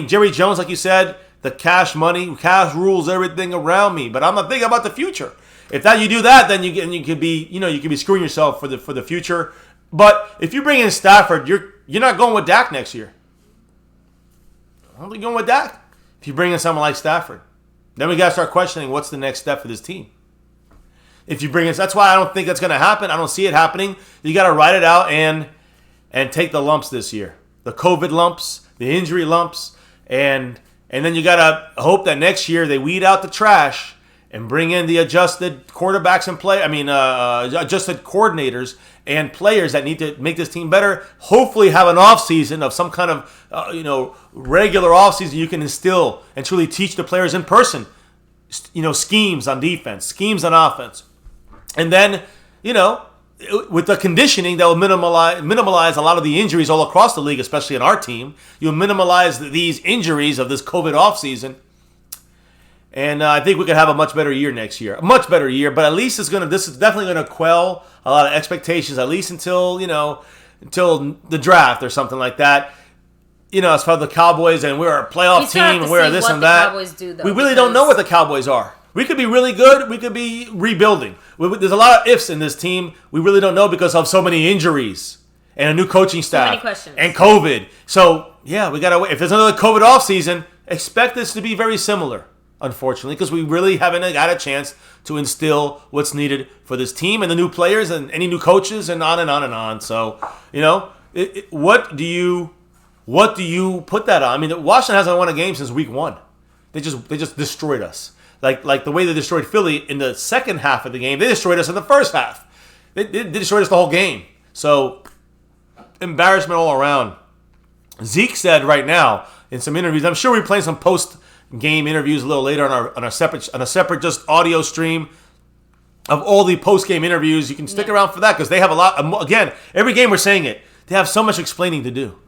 Jerry Jones, like you said, the cash rules everything around me. But I'm not thinking about the future. If you do that, then you could be screwing yourself for the future. But if you bring in Stafford, you're not going with Dak next year. I don't think you're going with Dak. If you bring in someone like Stafford, then we got to start questioning what's the next step for this team. If you bring in, that's why I don't think that's going to happen. I don't see it happening. You got to write it out and take the lumps this year, the COVID lumps, the injury lumps, and then you got to hope that next year they weed out the trash and bring in the adjusted quarterbacks and adjusted coordinators and players that need to make this team better. Hopefully have an offseason of some kind of, regular offseason you can instill and truly teach the players in person, schemes on defense, schemes on offense. And then, with the conditioning that will minimize a lot of the injuries all across the league, especially in our team. You'll minimize these injuries of this COVID offseason. And I think we could have a much better year next year. A much better year, but at least this is definitely going to quell a lot of expectations, at least until the draft or something like that. As far as the Cowboys, and we're a playoff team, and we're this and that. We really don't know what the Cowboys are. We could be really good. We could be rebuilding. There's a lot of ifs in this team. We really don't know because of so many injuries. and a new coaching staff. many questions. And COVID. So, yeah, we got to wait. If there's another COVID offseason, expect this to be very similar, unfortunately, because we really haven't got a chance to instill what's needed for this team and the new players and any new coaches and on and on and on. So, what do you put that on? I mean, Washington hasn't won a game since week 1. They just destroyed us. Like the way they destroyed Philly in the second half of the game, they destroyed us in the first half. They destroyed us the whole game. So, embarrassment all around. Zeke said right now in some interviews, I'm sure we're playing some post-game interviews a little later on a separate just audio stream of all the post-game interviews. You can stick around for that because they have a lot. Again, every game we're saying it. They have so much explaining to do.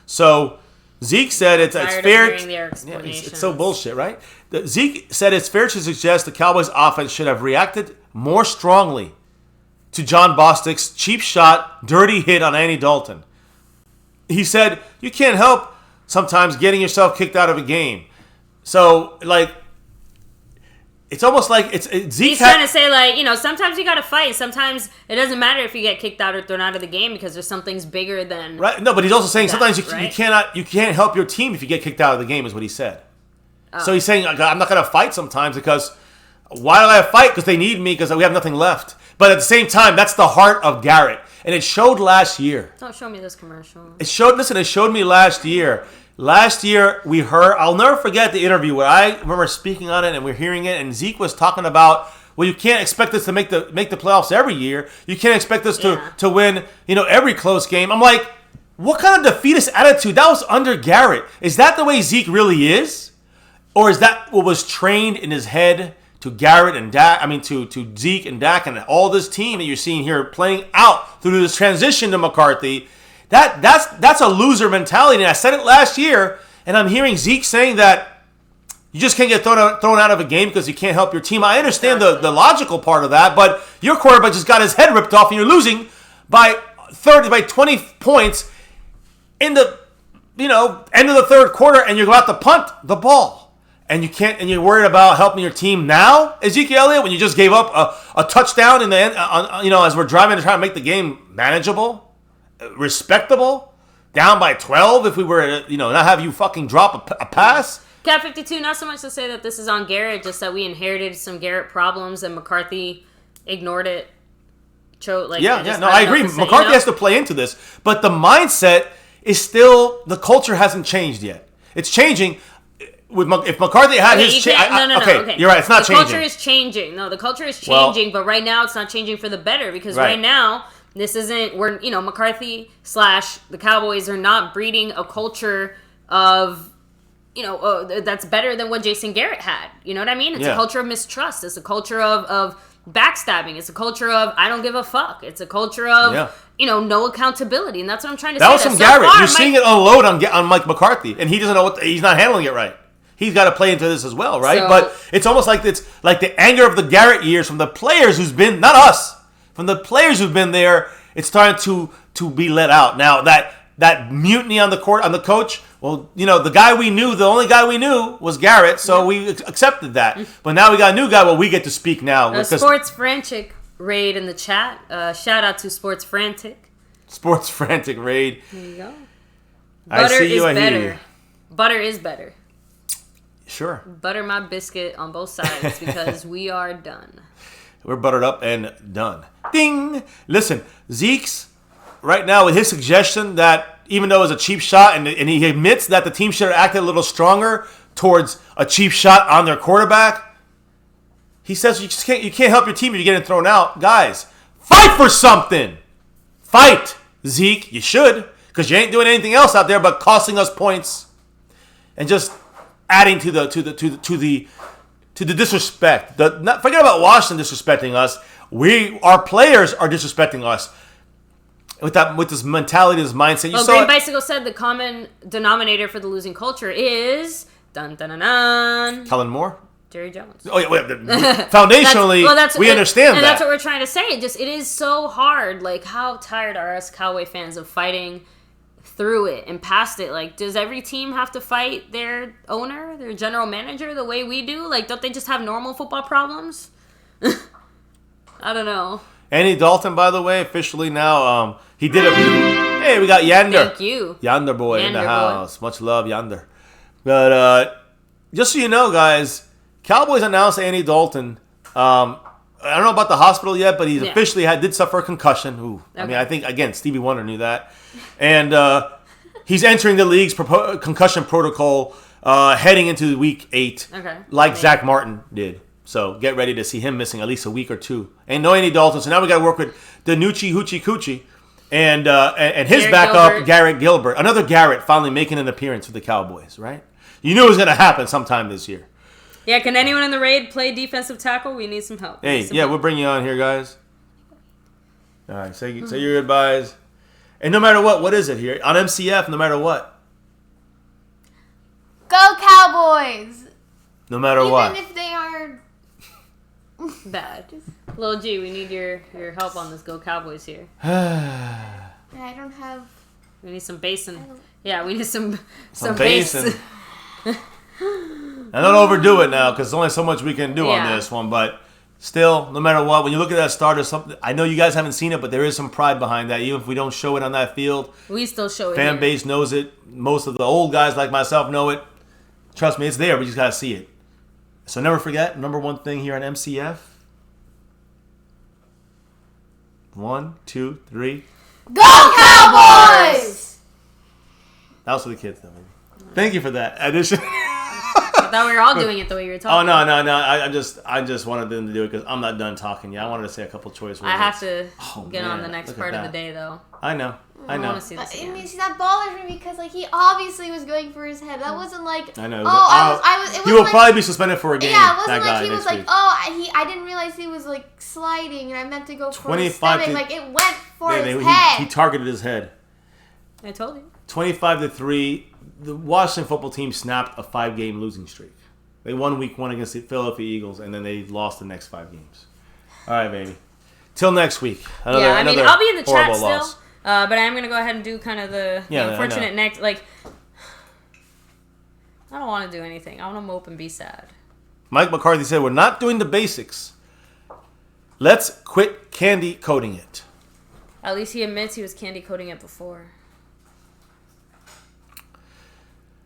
So Zeke said it's fair. It's so bullshit, right? Zeke said it's fair to suggest the Cowboys offense should have reacted more strongly to John Bostic's cheap shot, dirty hit on Andy Dalton. He said, you can't help sometimes getting yourself kicked out of a game. So, it's almost like Zeke. He's trying to say, sometimes you got to fight. Sometimes it doesn't matter if you get kicked out or thrown out of the game because there's something's bigger than. Right. No, but he's also saying sometimes you can't help your team if you get kicked out of the game, is what he said. Oh. So he's saying, I'm not going to fight sometimes because why do I fight? Because they need me because we have nothing left. But at the same time, that's the heart of Garrett. And it showed last year. Don't show me this commercial. It showed me last year. Last year, I'll never forget the interview where I remember speaking on it and we're hearing it, and Zeke was talking about, well, you can't expect us to make the playoffs every year. You can't expect us to win, every close game. I'm like, what kind of defeatist attitude? That was under Garrett. Is that the way Zeke really is? Or is that what was trained in his head to Garrett and Dak? I mean, to Zeke and Dak and all this team that you're seeing here playing out through this transition to McCarthy? That's a loser mentality. And I said it last year, and I'm hearing Zeke saying that you just can't get thrown out of a game because you can't help your team. I understand the logical part of that, but your quarterback just got his head ripped off, and you're losing by 20 points in the end of the third quarter, and you're about to punt the ball. And you're worried about helping your team now, Ezekiel Elliott, when you just gave up a touchdown in the end, as we're driving to try to make the game manageable, respectable, down by 12 if we were to, not have you fucking drop a pass. Cat 52, not so much to say that this is on Garrett, just that we inherited some Garrett problems and McCarthy ignored it. I agree. McCarthy has to play into this, but the mindset is still, the culture hasn't changed yet. It's changing. If McCarthy had his... Okay, you're right. It's not changing. The culture is changing. No, the culture is changing, but right now it's not changing for the better because right now this isn't... McCarthy / the Cowboys are not breeding a culture of, that's better than what Jason Garrett had. You know what I mean? It's a culture of mistrust. It's a culture of backstabbing. It's a culture of I don't give a fuck. It's a culture of... no accountability, and that's what I'm trying to say. That was from Garrett. You're seeing it unload on Mike McCarthy, and he doesn't know he's not handling it right. He's got to play into this as well, right? So, but it's almost like it's like the anger of the Garrett years from the players who's been, not us, from the players who've been there. It's starting to be let out now. That mutiny on the court on the coach. Well, the only guy we knew was Garrett, so we accepted that. But now we got a new guy. Well, we get to speak now. Sports Frantic raid in the chat. Shout out to Sports Frantic. Sports Frantic raid. There you go. Butter is better. Butter is better. Sure. Butter my biscuit on both sides because we are done. We're buttered up and done. Ding! Listen, Zeke's right now with his suggestion that even though it was a cheap shot and he admits that the team should have acted a little stronger towards a cheap shot on their quarterback, he says you can't help your team if you're getting thrown out. Guys, fight for something! Fight, Zeke. You should, because you ain't doing anything else out there but costing us points and just adding to the disrespect. Forget about Washington disrespecting us. Our players are disrespecting us with this mentality, this mindset. Green Bicycle said the common denominator for the losing culture is dun dun dun dun. Kellen Moore, Jerry Jones. Oh yeah, foundationally, we understand that, and that's what we're trying to say. It is so hard. Like, how tired are us Cowboy fans of fighting through it and past it? Like, does every team have to fight their owner, their general manager, the way we do? Like, don't they just have normal football problems? I don't know. Andy Dalton, by the way, officially now, he did it. Hey, we got Yander. Thank you. Yander boy in the Yander boy. house. Much love, Yander. But just so you know, guys, Cowboys announced Andy Dalton. I don't know about the hospital yet, but he's officially did suffer a concussion. Ooh, I mean, I think, again, Stevie Wonder knew that. And he's entering the league's concussion protocol heading into week 8, like Zach Martin did. So get ready to see him missing at least a week or two. And no Andy Dalton. So now we got to work with Denucci, Hoochie Coochie, and his backup, Garrett Gilbert. Another Garrett finally making an appearance for the Cowboys, right? You knew it was going to happen sometime this year. Yeah, can anyone in the raid play defensive tackle? We need some help. Hey, we'll bring you on here, guys. All right, say your goodbyes. And no matter what is it here? On MCF, no matter what. Go Cowboys! No matter what. Even if they are bad. Lil G, we need your help on this Go Cowboys here. I don't have... We need some basin. Yeah, we need some basin. And don't overdo it now, because there's only so much we can do on this one. But still, no matter what, when you look at that starter, something I know you guys haven't seen it, but there is some pride behind that. Even if we don't show it on that field, we still show it. Fan base knows it. Most of the old guys like myself know it. Trust me, it's there. We just gotta see it. So never forget, number one thing here on MCF. 1, 2, 3. Go Cowboys! That was for the kids, though, maybe. Thank you for that addition. I thought we were all doing it the way you were talking. Oh, no. I just wanted them to do it because I'm not done talking yet. I wanted to say a couple choice words. I have to get on the next part of the day, though. I know. I want to see this again. I mean, see, that bothers me because, like, he obviously was going for his head. That wasn't like, I know. It he will probably be suspended for a game. Yeah, it wasn't like he was like, week. I didn't realize he was, like, sliding and I meant to go for his stomach. Like, it went for his head. He targeted his head. I told you. 25-3. The Washington football team snapped a 5-game losing streak. They won week 1 against the Philadelphia Eagles, and then they lost the next 5 games. All right, baby. Till next week. I'll be in the chat still, but I'm going to go ahead and do kind of the unfortunate next. Like, I don't want to do anything. I want to mope and be sad. Mike McCarthy said, we're not doing the basics. Let's quit candy coating it. At least he admits he was candy coating it before.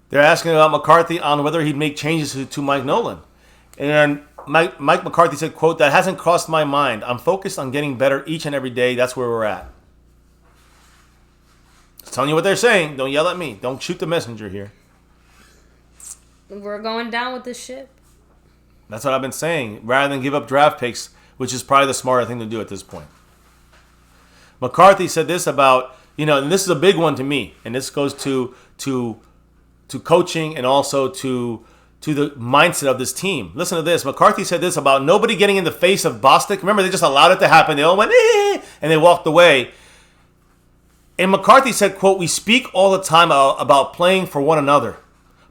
They're asking about McCarthy on whether he'd make changes to Mike Nolan. And Mike McCarthy said, quote, that hasn't crossed my mind. I'm focused on getting better each and every day. That's where we're at. Just telling you what they're saying. Don't yell at me. Don't shoot the messenger here. We're going down with this ship. That's what I've been saying. Rather than give up draft picks, which is probably the smarter thing to do at this point. McCarthy said this about, and this is a big one to me. And this goes to coaching and also to the mindset of this team. Listen to this. McCarthy said this about nobody getting in the face of Bostic. Remember, they just allowed it to happen. They all went, and they walked away. And McCarthy said, quote, we speak all the time about playing for one another,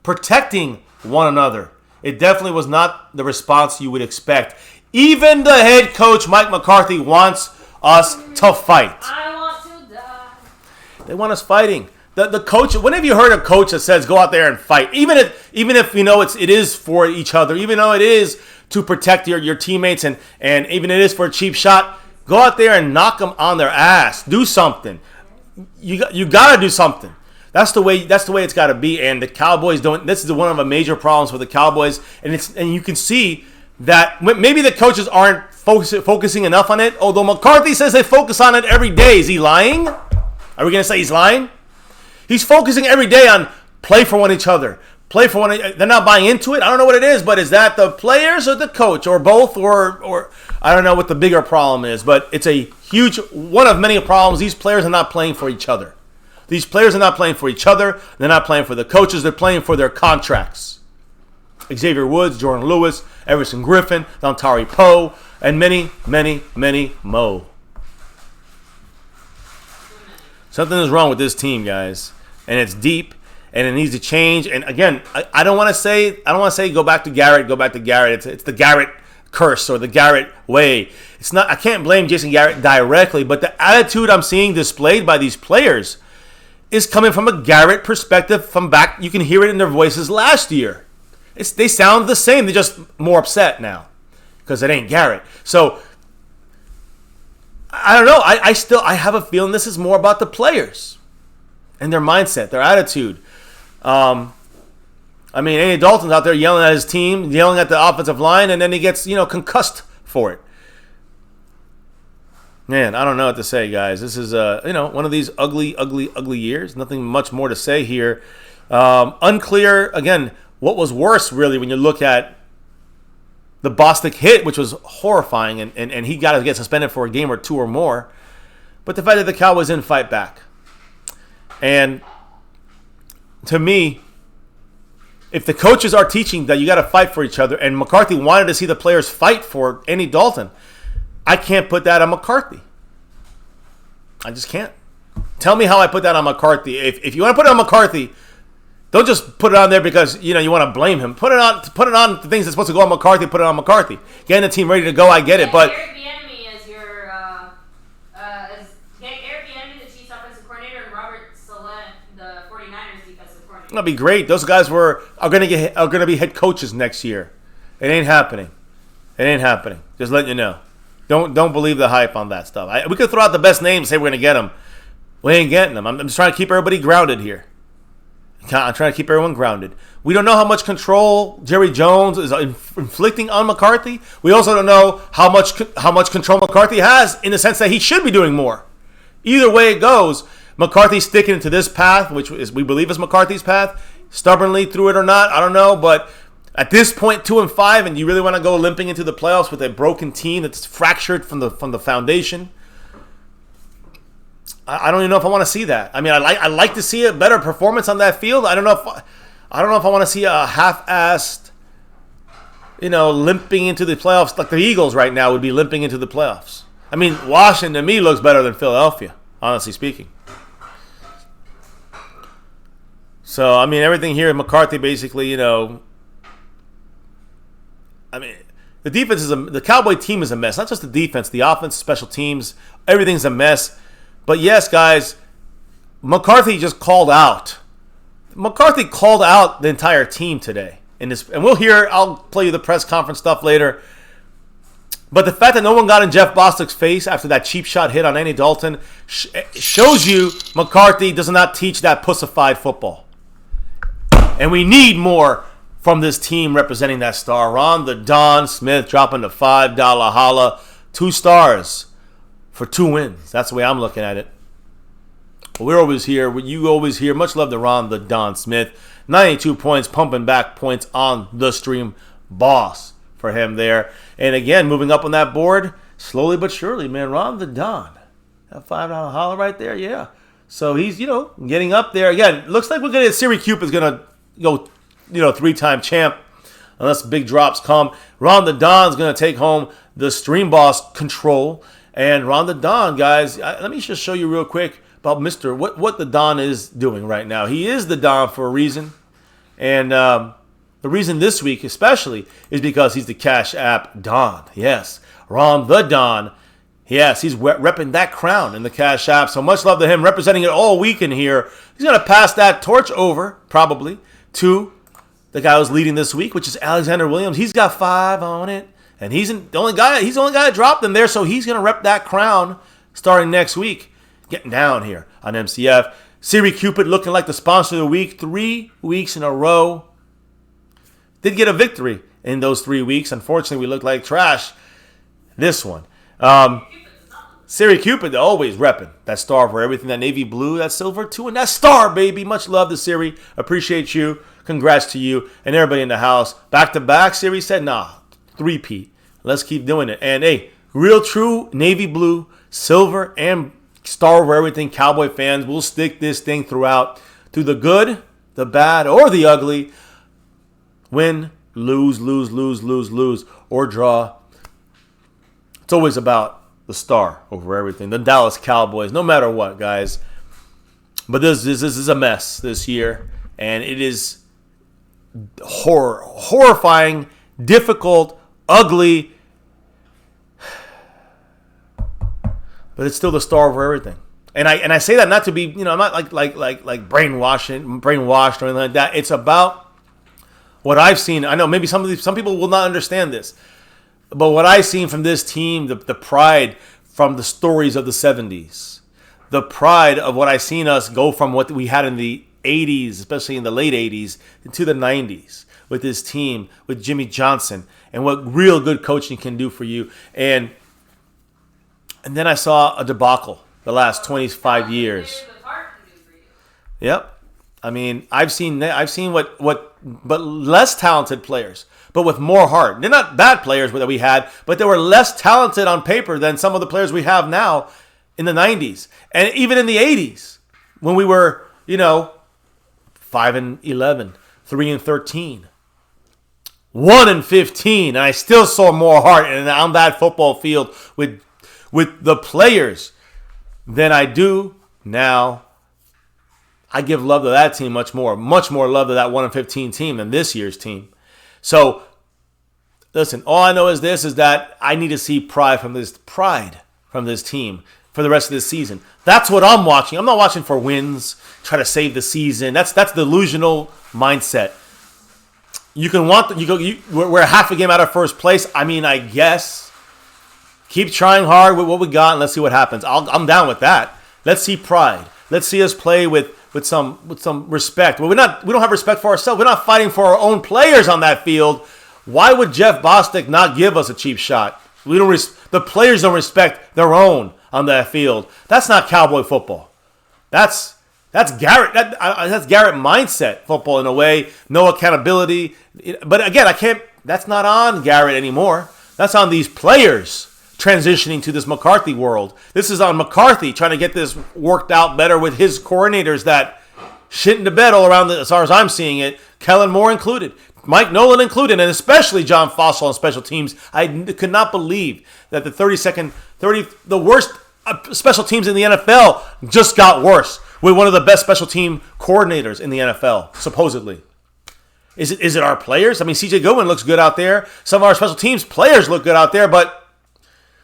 protecting one another. It definitely was not the response you would expect. Even the head coach, Mike McCarthy, wants us to fight. I want to die. They want us fighting. The coach. When have you heard a coach that says go out there and fight? Even if it is for each other. Even though it is to protect your teammates and even it is for a cheap shot. Go out there and knock them on their ass. Do something. You gotta do something. That's the way it's got to be. And the Cowboys don't. This is one of the major problems for the Cowboys. And you can see that maybe the coaches aren't focusing enough on it. Although McCarthy says they focus on it every day. Is he lying? Are we gonna say he's lying? He's focusing every day on play for one each other. They're not buying into it. I don't know what it is, but is that the players or the coach or both or I don't know what the bigger problem is, but it's a huge one of many problems. These players are not playing for each other. These players are not playing for each other. They're not playing for the coaches. They're playing for their contracts. Xavier Woods, Jordan Lewis, Everson Griffin, Dontari Poe, and many, many, many mo. Something is wrong with this team, guys. And it's deep, and it needs to change. And again, I don't want to say go back to Garrett. It's the Garrett curse or the Garrett way. It's not. I can't blame Jason Garrett directly, but the attitude I'm seeing displayed by these players is coming from a Garrett perspective from back. You can hear it in their voices last year. They sound the same. They're just more upset now because it ain't Garrett. So I don't know. I have a feeling this is more about the players. and their mindset, their attitude. I mean, Andy Dalton's out there yelling at his team, yelling at the offensive line, and then he gets, concussed for it. Man, I don't know what to say, guys. This is, one of these ugly, ugly, ugly years. Nothing much more to say here. Unclear, again, what was worse, really, when you look at the Bostic hit, which was horrifying, and he got to get suspended for a game or two or more. But the fact that the Cowboys didn't fight back. And to me, if the coaches are teaching that you got to fight for each other, and McCarthy wanted to see the players fight for Andy Dalton, I can't put that on McCarthy. I just can't. Tell me how I put that on McCarthy. If you want to put it on McCarthy, don't just put it on there because you want to blame him. Put it on the things that's supposed to go on McCarthy. Put it on McCarthy. Getting the team ready to go, I get it, but Eric Bieniemy as your Eric Bieniemy, the Chiefs offensive coordinator, and Robert Saleh, the 49ers defensive coordinator. that'd be great. Those guys are going to be head coaches next year. It ain't happening. Just letting you know. Don't believe the hype on that stuff. We could throw out the best names and say we're going to get them. We ain't getting them. I'm just trying to keep everybody grounded here. I'm trying to keep everyone grounded. We don't know how much control Jerry Jones is inflicting on McCarthy. We also don't know how much control McCarthy has in the sense that he should be doing more. Either way it goes, McCarthy's sticking to this path, which we believe is McCarthy's path, stubbornly through it or not. I don't know, but at this point, 2-5, and you really want to go limping into the playoffs with a broken team that's fractured from the foundation. I don't even know if I want to see that. I mean, I like to see a better performance on that field. I don't know if I want to see a half-assed, limping into the playoffs like the Eagles right now would be limping into the playoffs. I mean, Washington to me looks better than Philadelphia, honestly speaking. So I mean, everything here, McCarthy basically, I mean, the defense the Cowboy team is a mess. Not just the defense, the offense, special teams, everything's a mess. But yes, guys, McCarthy just called out. McCarthy called out the entire team today. And I'll play you the press conference stuff later. But the fact that no one got in Jeff Bostic's face after that cheap shot hit on Andy Dalton shows you McCarthy does not teach that pussified football. And we need more from this team representing that star. Ron the Don Smith dropping the $5 holla. 2 stars for 2 wins. That's the way I'm looking at it. But we're always here. You always here. Much love to Ron the Don Smith. 92 points, pumping back points on the stream. Boss for him there. And again, moving up on that board, slowly but surely, man. Ron the Don. That $5 holla right there, yeah. So he's, getting up there. Again, looks like we're going to Siri Cupid's going to go 3-time champ, unless big drops come. Ron the Don's going to take home the Stream Boss control. And Ron the Don, guys, let me just show you real quick about what the Don is doing right now. He is the Don for a reason. And the reason this week especially is because he's the Cash App Don. Yes, Ron the Don. Yes, he's repping that crown in the Cash App. So much love to him, representing it all week in here. He's going to pass that torch over, probably, to the guy who's leading this week, which is Alexander Williams. He's got 5 on it, and he's the only guy that dropped in there, so he's going to rep that crown starting next week. Getting down here on MCF. Siri Cupid looking like the sponsor of the week 3 weeks in a row. Did get a victory in those 3 weeks. Unfortunately, we looked like trash this one. Siri Cupid always repping that star for everything, that navy blue, that silver too, and that star, baby. Much love to Siri. Appreciate you. Congrats to you and everybody in the house. Back to back, Siri said, nah, 3-peat. Let's keep doing it. And hey, real true navy blue, silver, and star over everything. Cowboy fans, we'll stick this thing throughout. Through the good, the bad, or the ugly. Win, lose, or draw. It's always about the star over everything. The Dallas Cowboys, no matter what, guys. But this is a mess this year. And it is horrifying, difficult, ugly. But it's still the star over everything. And I say that not to be, I'm not like brainwashed or anything like that. It's about what I've seen. I know maybe some people will not understand this. But what I've seen from this team, the pride from the stories of the 70s, the pride of what I seen us go from what we had in the 80s, especially in the late 80s, into the 90s with this team, with Jimmy Johnson, and what real good coaching can do for you. And then I saw a debacle the last 25 years. Yep. I mean, I've seen what but less talented players, but with more heart. They're not bad players that we had, but they were less talented on paper than some of the players we have now in the 90s. And even in the 80s, when we were, 5-11, 3-13, 1-15, and I still saw more heart on that football field with the players than I do now. I give love to that team much more love to that 1-15 team than this year's team. So, listen, all I know is that I need to see pride from this team for the rest of this season. That's what I'm watching. I'm not watching for wins, try to save the season. That's delusional mindset. We're half a game out of first place. I mean, I guess keep trying hard with what we got and let's see what happens. I'm down with that. Let's see pride. Let's see us play with some respect. Well, we don't have respect for ourselves. We're not fighting for our own players on that field. Why would Jeff Bostic not give us a cheap shot? The players don't respect their own on that field. That's not Cowboy football. That's Garrett. That's Garrett mindset football in a way. No accountability. But again, I can't. That's not on Garrett anymore. That's on these players transitioning to this McCarthy world. This is on McCarthy trying to get this worked out better with his coordinators that shit in the bed all around, as far as I'm seeing it, Kellen Moore included, Mike Nolan included, and especially John Fossil on special teams. I could not believe that the worst special teams in the NFL just got worse with one of the best special team coordinators in the NFL, supposedly. Is it our players? I mean, CJ Goodwin looks good out there. Some of our special teams players look good out there, but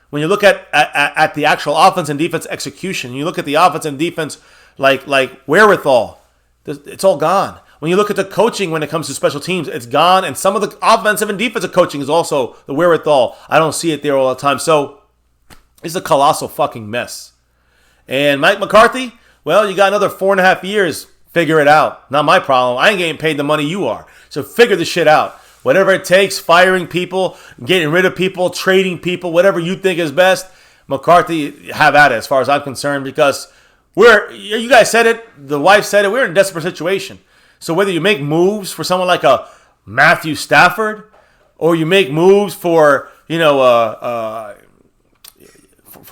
when you look at the actual offense and defense execution, you look at the offense and defense like wherewithal, it's all gone. When you look at the coaching when it comes to special teams, it's gone. And some of the offensive and defensive coaching is also the wherewithal. I don't see it there all the time. So it's a colossal fucking mess. And Mike McCarthy, well, you got another 4.5 years. Figure it out. Not my problem. I ain't getting paid the money you are. So figure the shit out. Whatever it takes, firing people, getting rid of people, trading people, whatever you think is best, McCarthy, have at it as far as I'm concerned, because you guys said it, the wife said it, we're in a desperate situation. So whether you make moves for someone like a Matthew Stafford, or you make moves for, for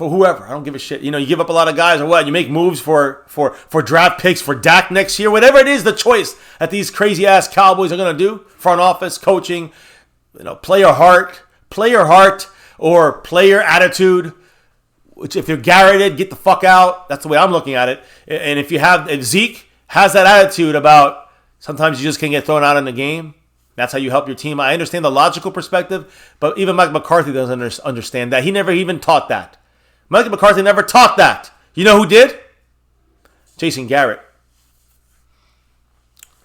whoever, I don't give a shit. You give up a lot of guys or what, you make moves for draft picks for Dak next year, whatever it is, the choice that these crazy ass Cowboys are going to do, front office, coaching, player heart, or player attitude, which if you're garroted, get the fuck out. That's the way I'm looking at it. And if Zeke has that attitude about sometimes you just can't get thrown out in the game, that's how you help your team. I understand the logical perspective, but even Mike McCarthy doesn't understand that. He never even taught that. Mike McCarthy never taught that. You know who did? Jason Garrett.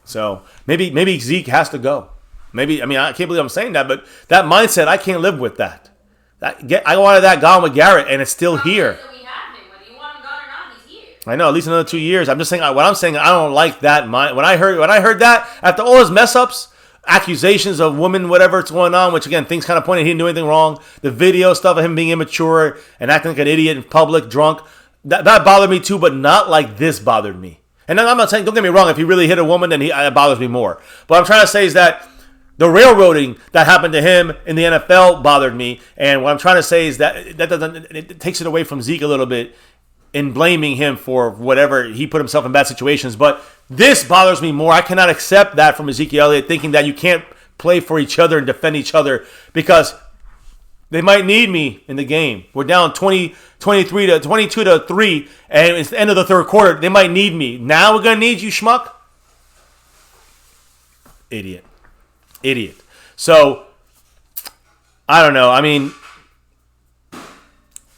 So maybe Zeke has to go. I can't believe I'm saying that, but that mindset, I can't live with that. I wanted that gone with Garrett, and it's still here. I know, at least another 2 years. I'm just saying, I don't like that mind. When I heard that, after all his mess ups, accusations of women, whatever's going on, which again, things kind of pointed he didn't do anything wrong. The video stuff of him being immature and acting like an idiot in public, drunk, that bothered me too, but not like this bothered me. And I'm not saying, don't get me wrong, if he really hit a woman, then it bothers me more. But what I'm trying to say is that the railroading that happened to him in the NFL bothered me. And what I'm trying to say is that it takes it away from Zeke a little bit in blaming him for whatever he put himself in bad situations. But this bothers me more. I cannot accept that from Ezekiel Elliott, thinking that you can't play for each other and defend each other because they might need me in the game. We're down 22-3, and it's the end of the third quarter. They might need me. Now we're going to need you, Schmuck? Idiot. So, I don't know. I mean,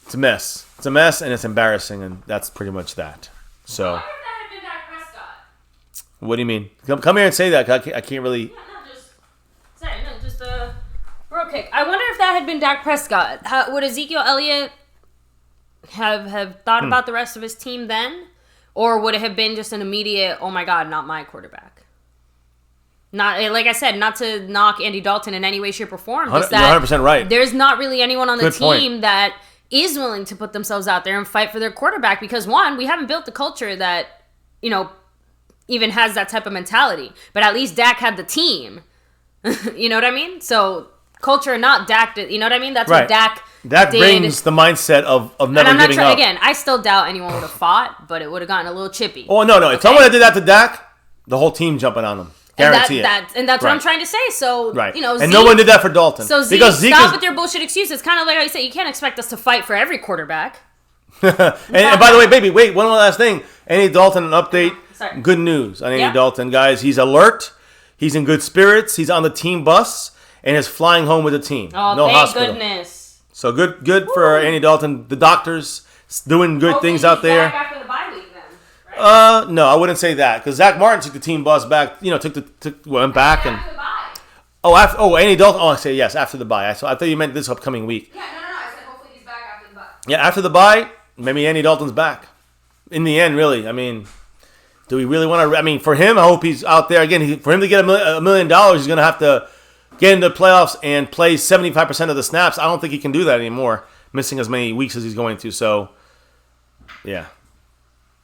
it's a mess. It's a mess, and it's embarrassing, and that's pretty much that. So, What if that had been Dak Prescott? What do you mean? Come here and say that. 'Cause I can't really. Real quick. I wonder if that had been Dak Prescott. Would Ezekiel Elliott have thought about the rest of his team then? Or would it have been just an immediate, oh my God, not my quarterback? Not, like I said, not to knock Andy Dalton in any way, shape, or form. You're 100% right. There's not really anyone on the Good team point. that is willing to put themselves out there and fight for their quarterback because, one, we haven't built the culture that, even has that type of mentality. But at least Dak had the team. You know what I mean? So, culture or not, Dak did. You know what I mean? That's Right. what Dak That did. brings the mindset of never And I'm not giving trying, up. again, I still doubt anyone would have fought, but it would have gotten a little chippy. Oh, no. If someone had did that to Dak, the whole team jumping on him. Guarantee it. And that's what I'm Right. tand say. So, Right. Zeke, and no one did that for Dalton. So Zeke, because Zeke stop is, with your bullshit excuses. Kind of like I said, you can't expect us to fight for every quarterback. and by the way, baby, wait, one last thing. Andy Dalton, an update. Sorry. Good news on Andy Yeah. Dalton, guys. He's alert. He's in good spirits. He's on the team bus and is flying home with the team. Oh, no thank hospital. goodness. So good for Andy Dalton. The doctors doing good things out there. After the bye week, then, right? No, I wouldn't say that because Zach Martin took the team bus back. Went back and After the bye. Andy Dalton. Oh, I say yes after the bye. So I thought you meant this upcoming week. Yeah, no. I said hopefully he's back after the bye. Yeah, after the bye, maybe Andy Dalton's back. In the end, really, I mean, do we really want to? I mean, for him, I hope he's out there again. For him to get $1 million, he's going to have to get into the playoffs and play 75% of the snaps. I don't think he can do that anymore, missing as many weeks as he's going to. So, yeah,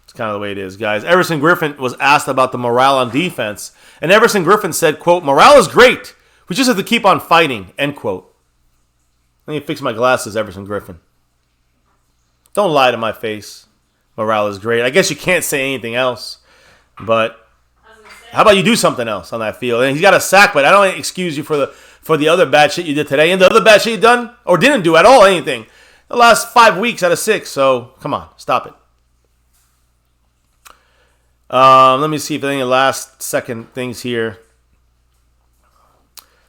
it's kind of the way it is, guys. Everson Griffin was asked about the morale on defense, and Everson Griffin said, quote, "Morale is great. We just have to keep on fighting," end quote. Let me fix my glasses, Everson Griffin. Don't lie to my face. Morale is great. I guess you can't say anything else, but how about you do something else on that field? And he's got a sack, but I don't excuse you for the other bad shit you did today and the other bad shit you done or didn't do at all anything the last 5 weeks out of 6. So come on, stop it. Let me see if there's any last second things here.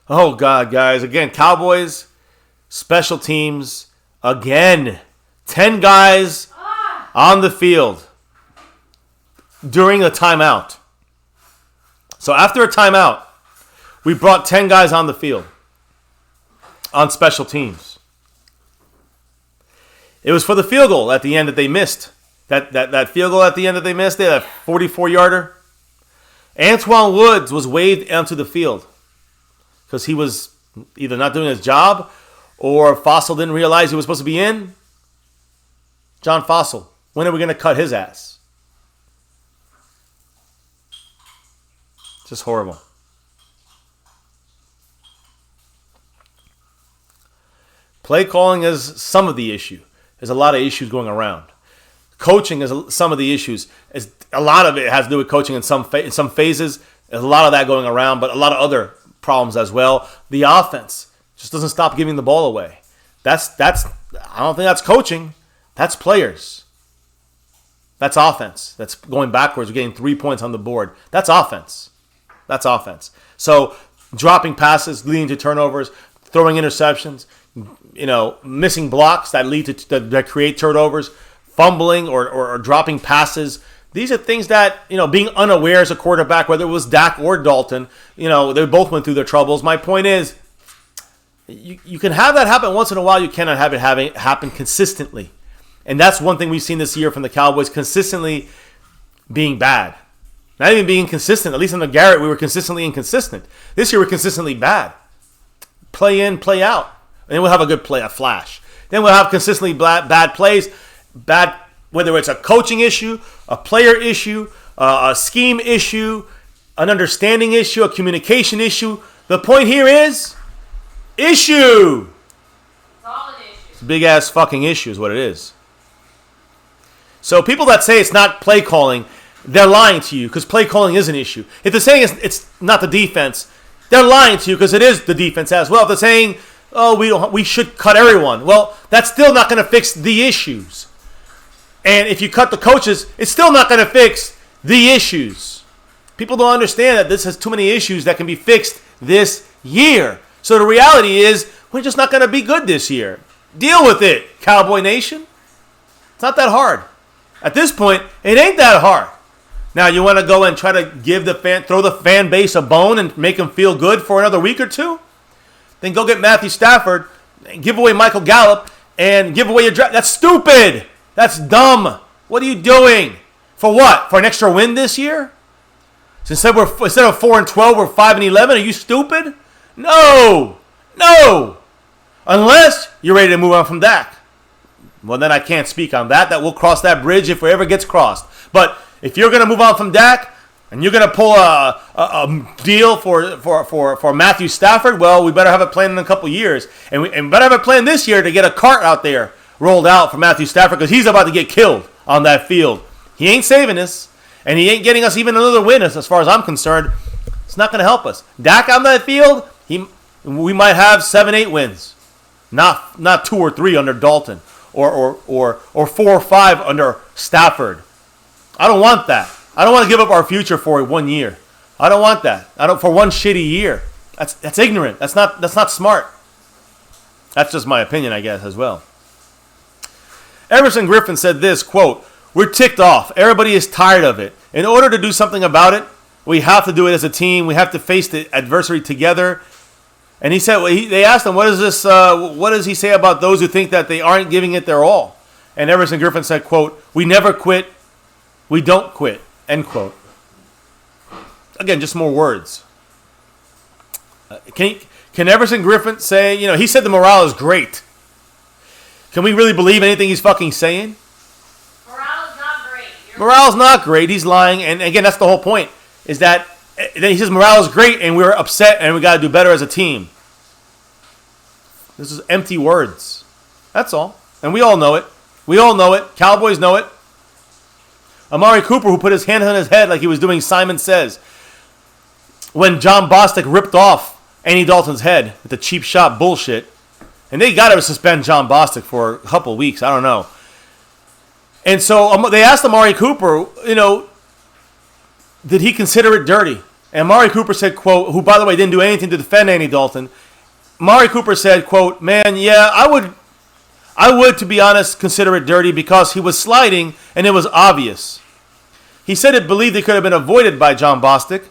Oh God, guys! Again, Cowboys special teams again. 10 guys on the field during a timeout. So after a timeout, we brought 10 guys on the field on special teams. It was for the field goal at the end that they missed. That field goal at the end that they missed, that 44-yarder. Antoine Woods was waved onto the field because he was either not doing his job or Fossil didn't realize he was supposed to be in. John Fossil, when are we going to cut his ass? Just horrible. Play calling is some of the issue. There's a lot of issues going around. Coaching is some of the issues. A lot of it has to do with coaching in some phases. There's a lot of that going around, but a lot of other problems as well. The offense just doesn't stop giving the ball away. That's. I don't think that's coaching. That's players. That's offense. That's going backwards. We're getting 3 points on the board. That's offense. That's offense. So dropping passes, leading to turnovers, throwing interceptions, missing blocks that lead to that create turnovers, fumbling or dropping passes. These are things that, being unaware as a quarterback, whether it was Dak or Dalton, they both went through their troubles. My point is, you can have that happen once in a while. You cannot have it happen consistently. And that's one thing we've seen this year from the Cowboys, consistently being bad. Not even being consistent. At least under Garrett, we were consistently inconsistent. This year, we're consistently bad. Play in, play out. And then we'll have a good play, a flash. Then we'll have consistently bad plays, whether it's a coaching issue, a player issue, a scheme issue, an understanding issue, a communication issue. The point here is issue. It's all an issue. It's a big-ass fucking issue is what it is. So people that say it's not play calling, they're lying to you because play calling is an issue. If they're saying it's not the defense, they're lying to you because it is the defense as well. If they're saying, we should cut everyone, well, that's still not going to fix the issues. And if you cut the coaches, it's still not going to fix the issues. People don't understand that this has too many issues that can be fixed this year. So the reality is we're just not going to be good this year. Deal with it, Cowboy Nation. It's not that hard. At this point, it ain't that hard. Now, you want to go and try to throw the fan base a bone and make them feel good for another week or two? Then go get Matthew Stafford, and give away Michael Gallup, and give away your draft. That's stupid. That's dumb. What are you doing? For what? For an extra win this year? So instead of 4-12, we're 5-11. Are you stupid? No. Unless you're ready to move on from Dak. Well, then I can't speak on that. That we'll cross that bridge if it ever gets crossed. But if you're going to move on from Dak and you're going to pull a deal for Matthew Stafford, well, we better have a plan in a couple years. And we better have a plan this year to get a cart out there rolled out for Matthew Stafford because he's about to get killed on that field. He ain't saving us, and he ain't getting us even another win as far as I'm concerned. It's not going to help us. Dak on that field, we might have 7-8 wins. Not 2 or 3 under Dalton. Or 4 or 5 under Stafford. I don't want that. I don't want to give up our future for 1 year. I don't want that. For one shitty year. That's ignorant. That's not smart. That's just my opinion, I guess, as well. Everson Griffin said this, quote, "We're ticked off. Everybody is tired of it. In order to do something about it, we have to do it as a team. We have to face the adversity together." And he said, they asked him, what does he say about those who think that they aren't giving it their all? And Everson Griffin said, quote, "We never quit. We don't quit," end quote. Again, just more words. Can Everson Griffin say, he said the morale is great. Can we really believe anything he's fucking saying? Morale's not great. Morale's not great. He's lying. And again, that's the whole point, is that he says morale is great and we're upset and we got to do better as a team. This is empty words. That's all. And we all know it. We all know it. Cowboys know it. Amari Cooper, who put his hand on his head like he was doing Simon Says when John Bostic ripped off Andy Dalton's head with the cheap shot bullshit. And they got to suspend John Bostic for a couple of weeks. I don't know. And so they asked Amari Cooper, did he consider it dirty? And Amari Cooper said, quote, who, by the way, didn't do anything to defend Andy Dalton. Amari Cooper said, quote, "Man, yeah, I would, to be honest, consider it dirty because he was sliding and it was obvious." He said it believed it could have been avoided by John Bostic.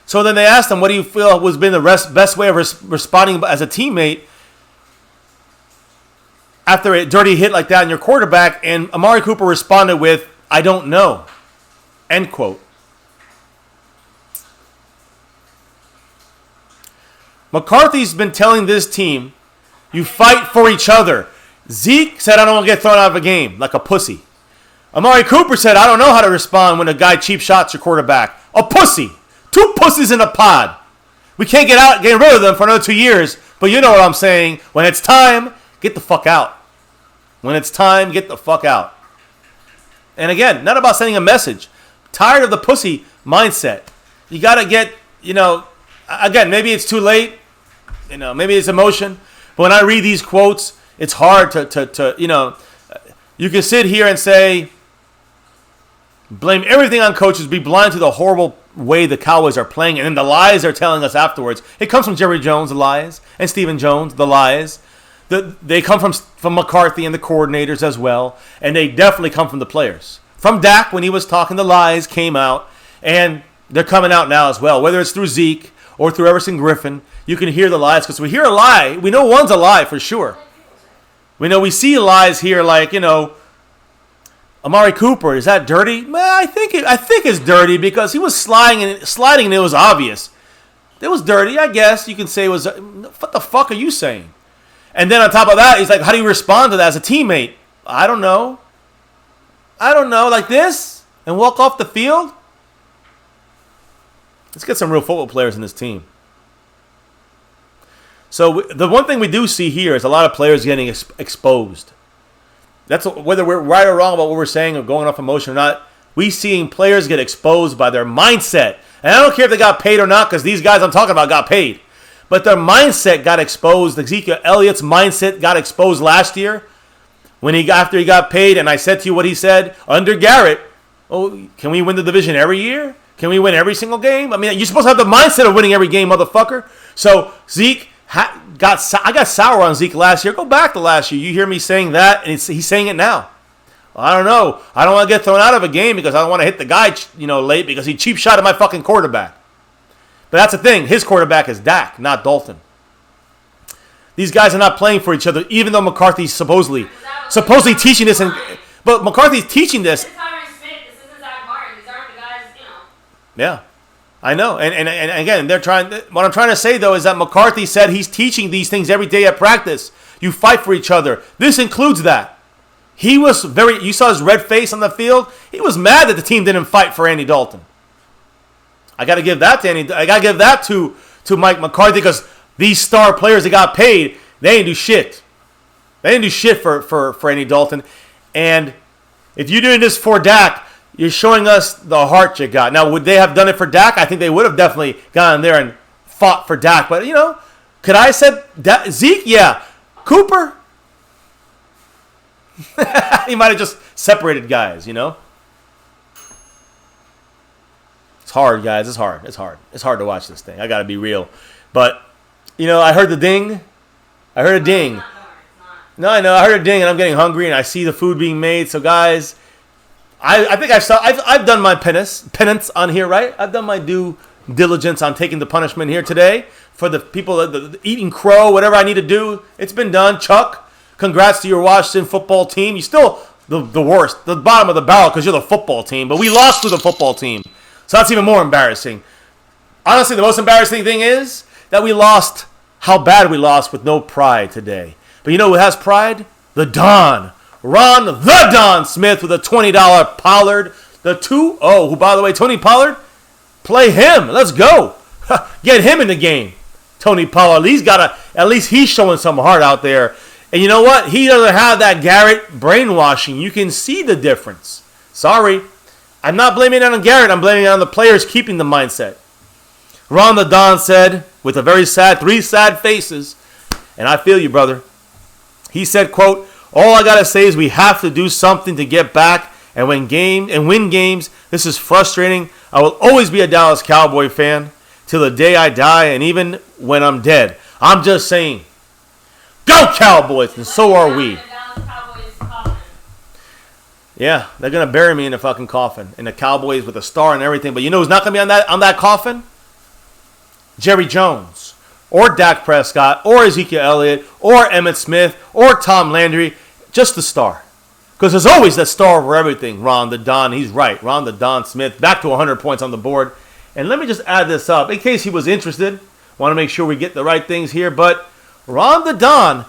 So then they asked him, what do you feel was been the best way of responding as a teammate after a dirty hit like that in your quarterback? And Amari Cooper responded with, "I don't know," end quote. McCarthy's been telling this team, you fight for each other. Zeke said, "I don't want to get thrown out of a game like a pussy." Amari Cooper said, "I don't know how to respond when a guy cheap shots your quarterback." A pussy. 2 pussies in a pod. We can't get rid of them for another 2 years, but you know what I'm saying. When it's time, get the fuck out. When it's time, get the fuck out. And again, not about sending a message. Tired of the pussy mindset. You got to get, again, maybe it's too late. Maybe it's emotion. But when I read these quotes, it's hard to you can sit here and say, blame everything on coaches, be blind to the horrible way the Cowboys are playing, and then the lies they're telling us afterwards. It comes from Jerry Jones, the lies, and Stephen Jones, the lies. They come from McCarthy and the coordinators as well, and they definitely come from the players. From Dak, when he was talking, the lies came out, and they're coming out now as well. Whether it's through Zeke or through Everson Griffin, you can hear the lies, because we hear a lie. We know one's a lie for sure. We see lies here like, Amari Cooper, is that dirty? Well, I think it's dirty because he was sliding and it was obvious. It was dirty, I guess. You can say it was. What the fuck are you saying? And then on top of that, he's like, how do you respond to that as a teammate? I don't know. Like this? And walk off the field? Let's get some real football players in this team. So the one thing we do see here is a lot of players getting exposed. That's whether we're right or wrong about what we're saying or going off emotion or not. We seeing players get exposed by their mindset. And I don't care if they got paid or not, because these guys I'm talking about got paid. But their mindset got exposed. Ezekiel Elliott's mindset got exposed last year after he got paid. And I said to you what he said under Garrett. Oh, can we win the division every year? Can we win every single game? I mean, you're supposed to have the mindset of winning every game, motherfucker. So Zeke I got sour on Zeke last year. Go back to last year. You hear me saying that, and he's saying it now. Well, I don't know. I don't want to get thrown out of a game because I don't want to hit the guy, late because he cheap shot at my fucking quarterback. But that's the thing. His quarterback is Dak, not Dalton. These guys are not playing for each other, even though McCarthy supposedly supposedly teaching this, but McCarthy's teaching this. This is Tyron Smith. This isn't Zach Martin. These aren't the guys, Yeah, I know. And again, what I'm trying to say, though, is that McCarthy said he's teaching these things every day at practice. You fight for each other. This includes that. He was you saw his red face on the field. He was mad that the team didn't fight for Andy Dalton. I got to give that to I got to give that to Mike McCarthy, because these star players that got paid, they didn't do shit. They didn't do shit for Andy Dalton. And if you're doing this for Dak, you're showing us the heart you got. Now, would they have done it for Dak? I think they would have definitely gone there and fought for Dak. But, could I have said Zeke? Yeah. Cooper? He might have just separated guys, It's hard, guys. It's hard. It's hard to watch this thing. I got to be real. But, I heard the ding. I heard a ding. No, I know. I heard a ding, and I'm getting hungry, and I see the food being made. So, guys, I think I've done my penance on here, right? I've done my due diligence on taking the punishment here today for the people that eating crow, whatever I need to do. It's been done. Chuck, congrats to your Washington football team. You're still the worst, the bottom of the barrel, because you're the football team. But we lost to the football team, so that's even more embarrassing. Honestly, the most embarrassing thing is that we lost. How bad we lost with no pride today. But you know who has pride? The Don. Ron the Don Smith with a $20 Pollard. The 2-0, who, by the way, Tony Pollard, play him. Let's go. Get him in the game. Tony Pollard, at least he's showing some heart out there. And you know what? He doesn't have that Garrett brainwashing. You can see the difference. Sorry. I'm not blaming it on Garrett. I'm blaming it on the players keeping the mindset. Ron the Don said, with a very three sad faces, and I feel you, brother. He said, quote, "All I got to say is we have to do something to get back and win games. This is frustrating. I will always be a Dallas Cowboy fan till the day I die, and even when I'm dead. I'm just saying, go Cowboys, and so are we." Yeah, they're going to bury me in a fucking coffin. And the Cowboys with a star and everything. But you know who's not going to be on that coffin? Jerry Jones, or Dak Prescott, or Ezekiel Elliott, or Emmitt Smith, or Tom Landry. Just the star. Because there's always that star over everything. Ron the Don, he's right. Ron the Don Smith, back to 100 points on the board. And let me just add this up, in case he was interested. Want to make sure we get the right things here. But Ron the Don,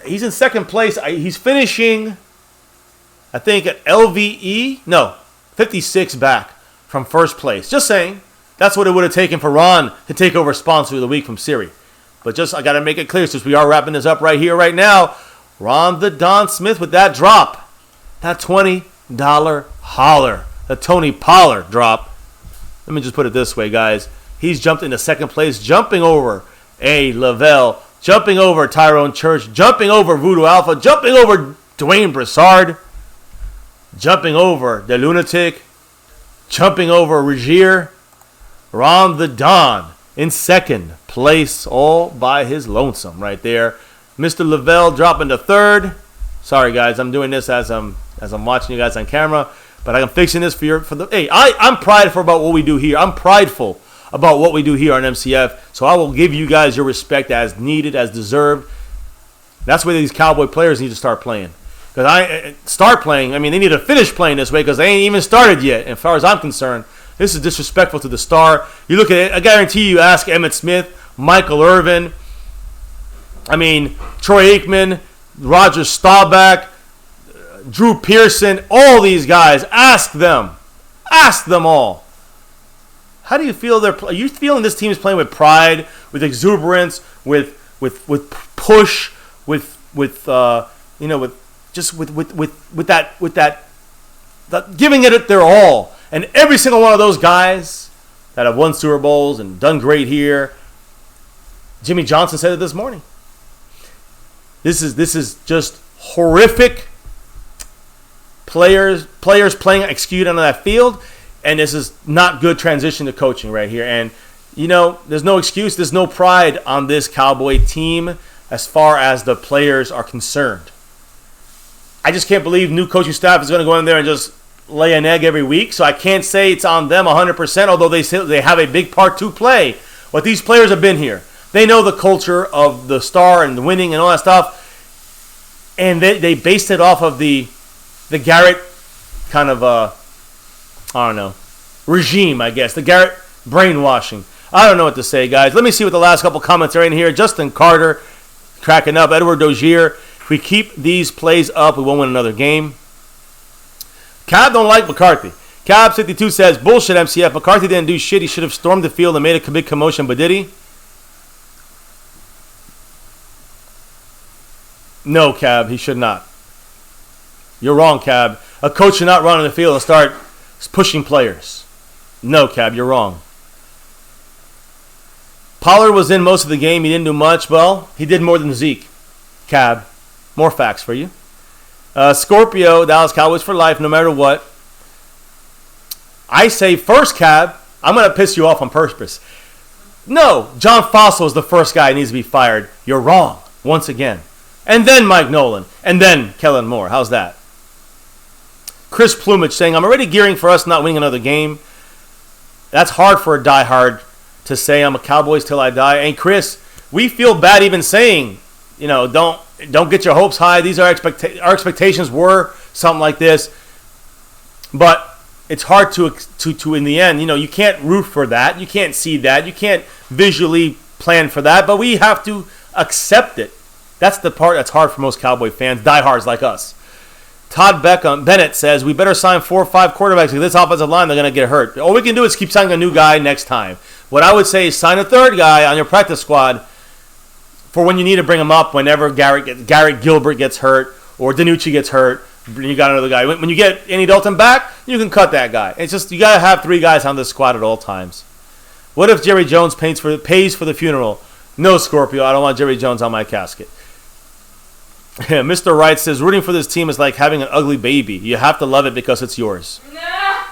he's in second place. He's finishing, I think, at LVE. No, 56 back from first place. Just saying. That's what it would have taken for Ron to take over Sponsor of the Week from Siri. But I got to make it clear, since we are wrapping this up right here, right now, Ron the Don Smith with that drop. That $20 holler. The Tony Pollard drop. Let me just put it this way, guys. He's jumped into second place, jumping over A. Lavelle, jumping over Tyrone Church, jumping over Voodoo Alpha, jumping over Dwayne Broussard, jumping over The Lunatic, jumping over Regier. Ron the Don in second place, all by his lonesome right there. Mr. Lavelle dropping to third. Sorry, guys, I'm doing this as I'm watching you guys on camera, but I'm fixing this for the. Hey, I'm prideful about what we do here. I'm prideful about what we do here on MCF, so I will give you guys your respect as needed, as deserved. That's where these Cowboy players need to start playing. Because they need to finish playing this way, because they ain't even started yet. And as far as I'm concerned, this is disrespectful to the star. You look at it, I guarantee you ask Emmitt Smith, Michael Irvin, Troy Aikman, Roger Staubach, Drew Pearson, all these guys. Ask them. Ask them all. How do you feel are you feeling this team is playing with pride, with exuberance, with push, with giving it their all? And every single one of those guys that have won Super Bowls and done great here, Jimmy Johnson said it this morning. This is just horrific. Players playing executed on that field, and this is not good transition to coaching right here. And there's no excuse, there's no pride on this Cowboy team as far as the players are concerned. I just can't believe new coaching staff is going to go in there and just lay an egg every week, so I can't say it's on them 100%, although they have a big part to play. But these players have been here. They know the culture of the star and the winning and all that stuff. and they based it off of the Garrett kind of I don't know, regime, I guess. The Garrett brainwashing. I don't know what to say, guys. Let me see what the last couple comments are in here. Justin Carter cracking up. Edward Dozier. If we keep these plays up, we won't win another game. Cab don't like McCarthy. Cab62 says, bullshit, MCF. McCarthy didn't do shit. He should have stormed the field and made a big commotion, but did he? No, Cab, he should not. You're wrong, Cab. A coach should not run on the field and start pushing players. No, Cab, you're wrong. Pollard was in most of the game. He didn't do much. Well, he did more than Zeke. Cab, more facts for you. Scorpio, Dallas Cowboys for life, no matter what. I say first, Cab, I'm going to piss you off on purpose. No, John Fossil is the first guy who needs to be fired. You're wrong, once again. And then Mike Nolan. And then Kellen Moore. How's that? Chris Plumage saying, I'm already gearing for us not winning another game. That's hard for a diehard to say. I'm a Cowboys till I die. And Chris, we feel bad even saying, don't get your hopes high. These are our expectations were something like this. But it's hard to in the end, you can't root for that. You can't see that. You can't visually plan for that. But we have to accept it. That's the part that's hard for most Cowboy fans, diehards like us. Todd Bennett says, we better sign 4 or 5 quarterbacks because this offensive line, they're going to get hurt. All we can do is keep signing a new guy next time. What I would say is sign a third guy on your practice squad for when you need to bring him up whenever Garrett Gilbert gets hurt or Denucci gets hurt. You got another guy. When you get Andy Dalton back, you can cut that guy. It's just you got to have 3 guys on the squad at all times. What if Jerry Jones pays for the funeral? No, Scorpio, I don't want Jerry Jones on my casket. Mr. Wright says, rooting for this team is like having an ugly baby. You have to love it because it's yours. Nah.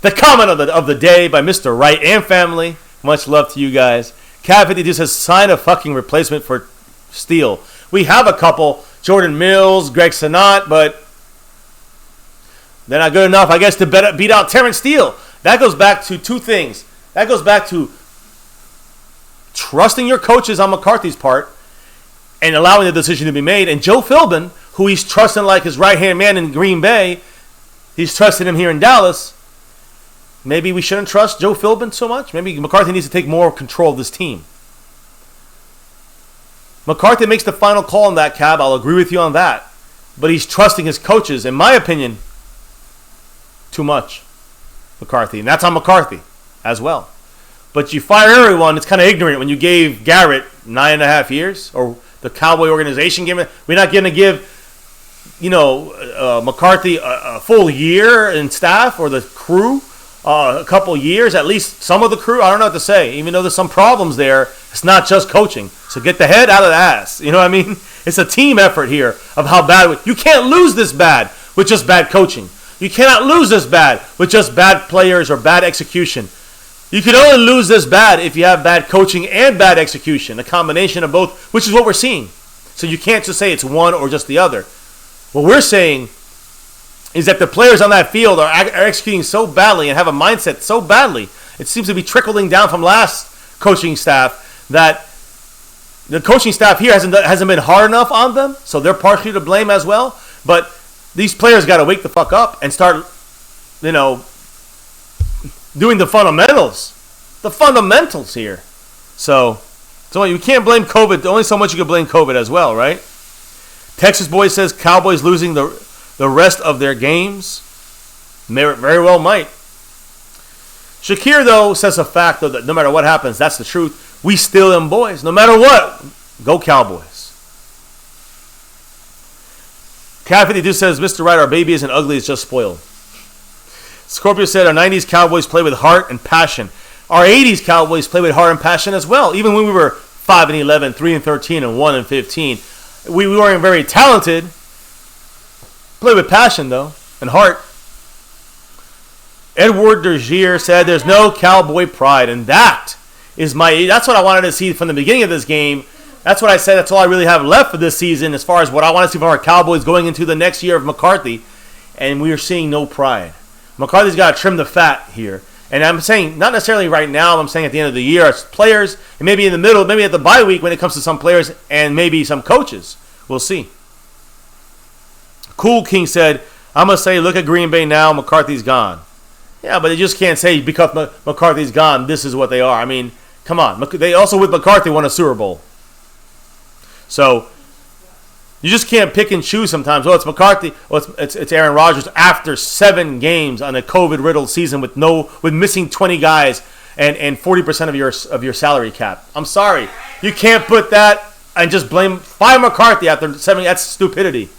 The comment of the day by Mr. Wright and family. Much love to you guys. Cat52 says, sign a fucking replacement for Steele. We have a couple. Jordan Mills, Greg Sinat, but they're not good enough, I guess, to beat out Terrence Steele. That goes back to 2 things. That goes back to trusting your coaches on McCarthy's part and allowing the decision to be made. And Joe Philbin, who he's trusting like his right-hand man in Green Bay, he's trusting him here in Dallas. Maybe we shouldn't trust Joe Philbin so much. Maybe McCarthy needs to take more control of this team. McCarthy makes the final call on that, Cab. I'll agree with you on that. But he's trusting his coaches, in my opinion, too much. McCarthy. And that's on McCarthy as well. But you fire everyone, it's kind of ignorant when you gave Garrett 9.5 years, or the Cowboy organization gave it. We're not going to give, McCarthy a full year in staff or the crew a couple years, at least some of the crew. I don't know what to say. Even though there's some problems there, it's not just coaching. So get the head out of the ass. You know what I mean? It's a team effort here of how bad. You can't lose this bad with just bad coaching. You cannot lose this bad with just bad players or bad execution. You can only lose this bad if you have bad coaching and bad execution, a combination of both, which is what we're seeing. So you can't just say it's one or just the other. What we're saying is that the players on that field are executing so badly and have a mindset so badly, it seems to be trickling down from last coaching staff, that the coaching staff here hasn't been hard enough on them, so they're partially to blame as well. But these players got to wake the fuck up and start, doing the fundamentals. The fundamentals here. So you can't blame COVID. Only so much you can blame COVID as well, right? Texas Boy says Cowboys losing the rest of their games. Very well might. Shakir, though, says a fact, though, that no matter what happens, that's the truth. We still them boys. No matter what, go Cowboys. Cat 52 says, Mr. Wright, our baby isn't ugly, it's just spoiled. Scorpio said, our 90s Cowboys play with heart and passion. Our 80s Cowboys play with heart and passion as well. Even when we were 5-11, 3-13, and 1-15, we weren't very talented. Play with passion, though, and heart. Edward Dergier said, there's no Cowboy pride, and that's what I wanted to see from the beginning of this game. That's what I said. That's all I really have left for this season as far as what I want to see from our Cowboys going into the next year of McCarthy, and we are seeing no pride. McCarthy's got to trim the fat here. And I'm saying, not necessarily right now, I'm saying at the end of the year, as players, and maybe in the middle, maybe at the bye week when it comes to some players and maybe some coaches. We'll see. Cool King said, I'm going to say, look at Green Bay now, McCarthy's gone. Yeah, but they just can't say because McCarthy's gone, this is what they are. I mean, come on. They also, with McCarthy, won a Super Bowl. So, you just can't pick and choose sometimes. Oh, it's McCarthy. Oh, it's Aaron Rodgers after 7 games on a COVID-riddled season with missing 20 guys and 40% of your salary cap. I'm sorry. You can't put that and just fire McCarthy after 7. That's stupidity.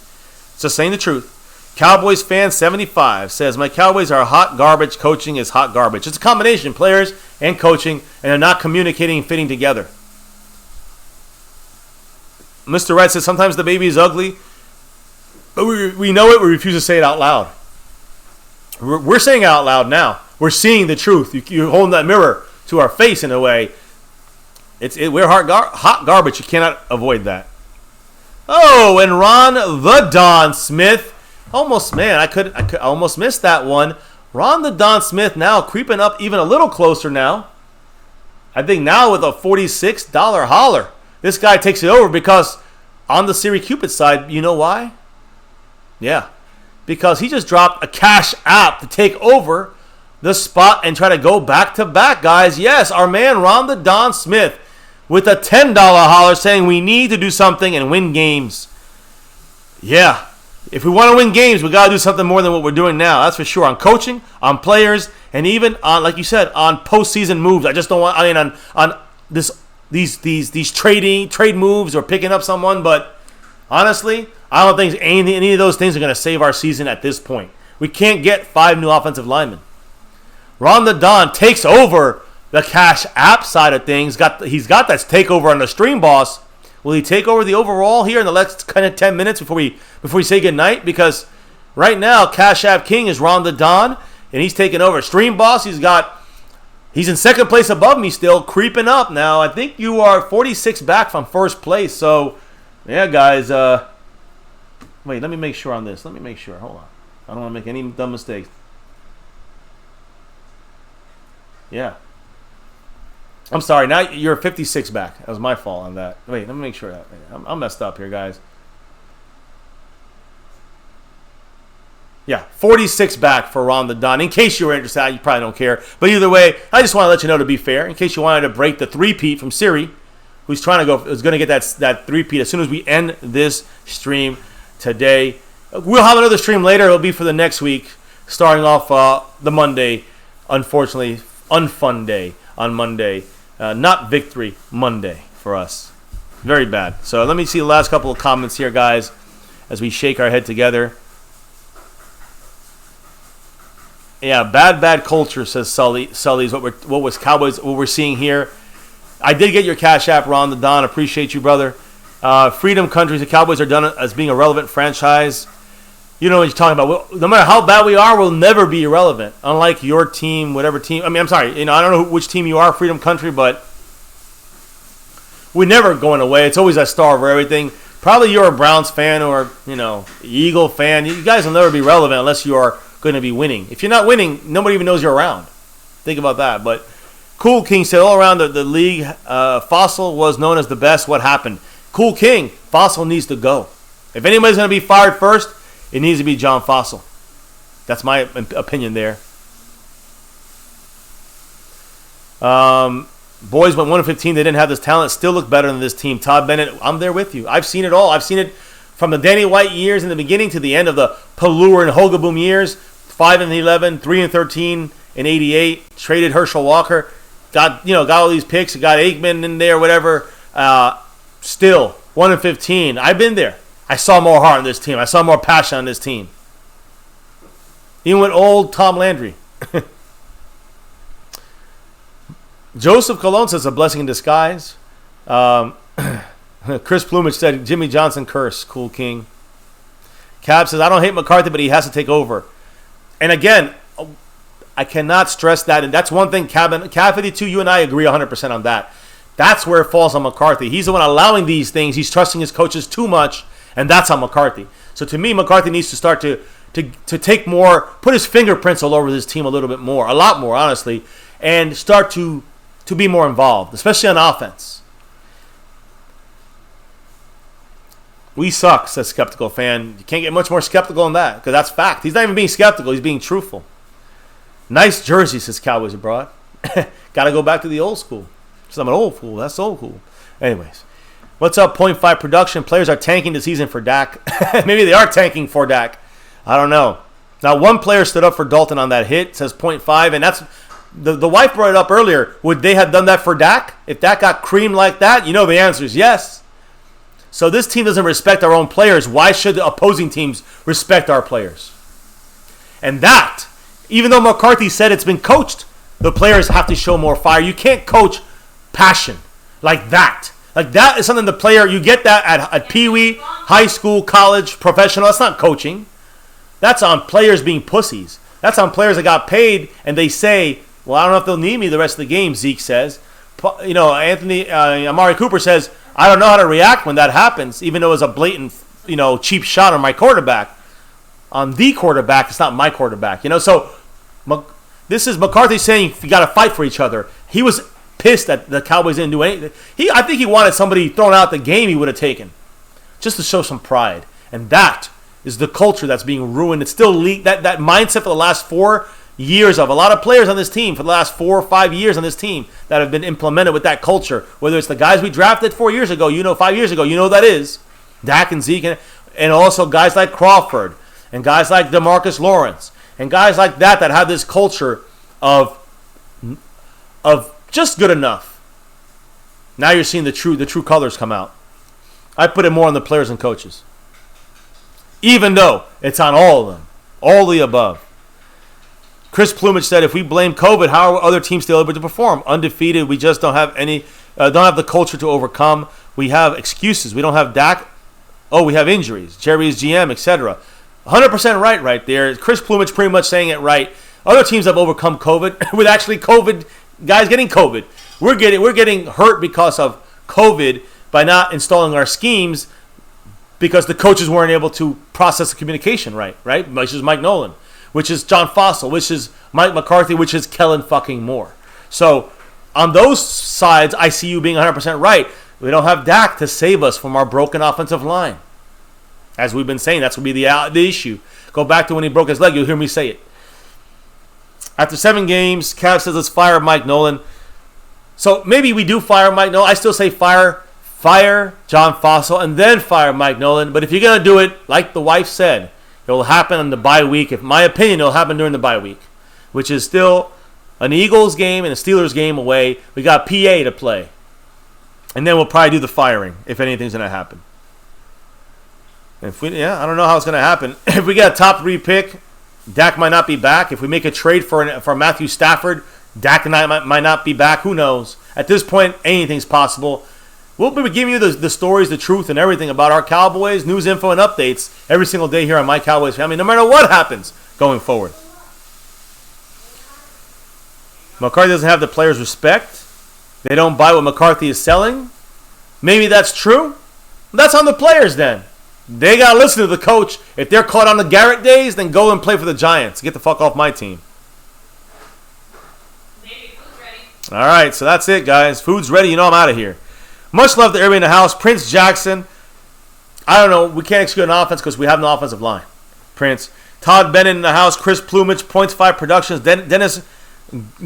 Just saying the truth. Cowboys fan 75 says, my Cowboys are hot garbage. Coaching is hot garbage. It's a combination, players and coaching, and they're not communicating and fitting together. Mr. Red says, sometimes the baby is ugly, but we know it. We refuse to say it out loud. We're saying it out loud now. We're seeing the truth. You're holding that mirror to our face in a way. We're hot garbage. You cannot avoid that. Oh, and Ron the Don Smith. Almost, man, I could almost miss that one. Ron the Don Smith now creeping up even a little closer now. I think now with a $46 holler. This guy takes it over because on the Siri Cupid side, you know why? Yeah. Because he just dropped a Cash App to take over the spot and try to go back-to-back, guys. Yes, our man Ron the Don Smith with a $10 holler saying we need to do something and win games. Yeah. If we want to win games, we got to do something more than what we're doing now. That's for sure. On coaching, on players, and even on, like you said, on postseason moves. I just don't want, on these trade moves or picking up someone. But honestly, I don't think any of those things are going to save our season at this point. We can't get 5 new offensive linemen. Ron the Don takes over the Cash App side of things. He's got that takeover on the Stream Boss. Will he take over the overall here in the next kind of 10 minutes before we say goodnight? Because right now, Cash App King is Ron the Don, and he's taking over. Stream Boss, he's in second place above me still, creeping up now. I think you are 46 back from first place. So, yeah, guys. Wait, let me make sure on this. Let me make sure. Hold on. I don't want to make any dumb mistakes. Yeah. I'm sorry. Now you're 56 back. That was my fault on that. Wait, let me make sure. I'm messed up here, guys. Yeah, 46 back for Ron the Don. In case you were interested, you probably don't care. But either way, I just want to let you know, to be fair, in case you wanted to break the three-peat from Siri, who's going to get that three-peat as soon as we end this stream today. We'll have another stream later. It'll be for the next week, starting off the Monday, unfortunately, unfun day on Monday. Not Victory Monday for us. Very bad. So let me see the last couple of comments here, guys, as we shake our head together. Yeah, bad culture, says Sully. Sully's what we're seeing here. I did get your Cash App, Ron the Don. Appreciate you, brother. Freedom Countries, the Cowboys are done as being a relevant franchise. You know what you're talking about. No matter how bad we are, we'll never be irrelevant. Unlike your team, whatever team. I mean, I'm sorry. I don't know which team you are, Freedom Country, but we're never going away. It's always a star over everything. Probably you're a Browns fan or, Eagle fan. You guys will never be relevant unless you are going to be winning. If you're not winning, nobody even knows you're around. Think about that. But Cool King said all around the league, Fossil was known as the best. What happened? Cool King, Fossil needs to go. If anybody's going to be fired first, it needs to be John Fossil. That's my opinion there. Boys went 1-15. They didn't have this talent. Still look better than this team. Todd Bennett, I'm there with you. I've seen it all. I've seen it from the Danny White years in the beginning to the end of the Pelluer and Hogaboom years. 5-11, 3-13 in '88. Traded Herschel Walker. Got all these picks. Got Aikman in there, whatever. Still 1-15. I've been there. I saw more heart in this team. I saw more passion on this team. Even with old Tom Landry. Joseph Colon says a blessing in disguise. Chris Plumage said Jimmy Johnson curse. Cool King. Cab says I don't hate McCarthy, but he has to take over. And again, I cannot stress that. And that's one thing, Cab 52, you and I agree 100% on that. That's where it falls on McCarthy. He's the one allowing these things. He's trusting his coaches too much. And that's on McCarthy. So to me, McCarthy needs to start to take more, put his fingerprints all over this team a little bit more, a lot more, honestly, and start to be more involved, especially on offense. We suck, says Skeptical Fan. You can't get much more skeptical than that, because that's fact. He's not even being skeptical. He's being truthful. Nice jersey, says Cowboys Abroad. Got to go back to the old school. So I'm an old fool. That's old cool. Anyways. What's up, 0.5 production? Players are tanking the season for Dak. Maybe they are tanking for Dak. I don't know. Now, one player stood up for Dalton on that hit, says 0.5, and that's the wife brought it up earlier. Would they have done that for Dak? If Dak got creamed like that, you know the answer is yes. So this team doesn't respect our own players. Why should the opposing teams respect our players? And that, even though McCarthy said it's been coached, the players have to show more fire. You can't coach passion like that. Like that is something the player, you get that at Pee-wee, high school, college, professional. That's not coaching. That's on players being pussies. That's on players that got paid and they say, well, I don't know if they'll need me the rest of the game, Zeke says. You know, Amari Cooper says, I don't know how to react when that happens, even though it was a blatant, cheap shot on my quarterback. On the quarterback, it's not my quarterback. So this is McCarthy saying you got to fight for each other. He was pissed that the Cowboys didn't do anything. I think he wanted somebody thrown out the game he would have taken, just to show some pride. And that is the culture that's being ruined. It's still that mindset for the last 4 years of a lot of players on this team, for the last 4 or 5 years on this team that have been implemented with that culture. Whether it's the guys we drafted 4 years ago, 5 years ago, that is Dak and Zeke, and also guys like Crawford and guys like DeMarcus Lawrence and guys like that have this culture of just good enough. Now you're seeing the true colors come out. I put it more on the players and coaches, even though it's on all of them, all the above. Chris Plumage said, if we blame COVID, how are other teams still able to perform? Undefeated, we just don't have the culture to overcome. We have excuses. We don't have Dak. Oh, we have injuries. Jerry's GM, etc. 100% right there. Chris Plumage pretty much saying it right. Other teams have overcome COVID with actually COVID guys getting COVID. We're getting hurt because of COVID by not installing our schemes because the coaches weren't able to process the communication right? Which is Mike Nolan, which is John Fossil, which is Mike McCarthy, which is Kellen fucking Moore. So on those sides, I see you being 100% right. We don't have Dak to save us from our broken offensive line. As we've been saying, that's going to be the issue. Go back to when he broke his leg. You'll hear me say it. After 7 games, Cav says let's fire Mike Nolan. So maybe we do fire Mike Nolan. I still say fire John Fossil and then fire Mike Nolan. But if you're going to do it, like the wife said, it will happen on the bye week. In my opinion, it will happen during the bye week, which is still an Eagles game and a Steelers game away. We got PA to play. And then we'll probably do the firing if anything's going to happen. I don't know how it's going to happen. If we get a top 3 pick, Dak might not be back. If we make a trade for Matthew Stafford, Dak and I might not be back. Who knows? At this point, anything's possible. We'll be giving you the stories, the truth, and everything about our Cowboys, news, info, and updates every single day here on My Cowboys Family, no matter what happens going forward. McCarthy doesn't have the players' respect. They don't buy what McCarthy is selling. Maybe that's true. That's on the players then. They got to listen to the coach. If they're caught on the Garrett days, then go and play for the Giants. Get the fuck off my team. All right, so that's it, guys. Food's ready. I'm out of here. Much love to everybody in the house. Prince Jackson. I don't know. We can't execute an offense because we have no offensive line. Prince. Todd Bennett in the house. Chris Plumage. Points5 Productions. Dennis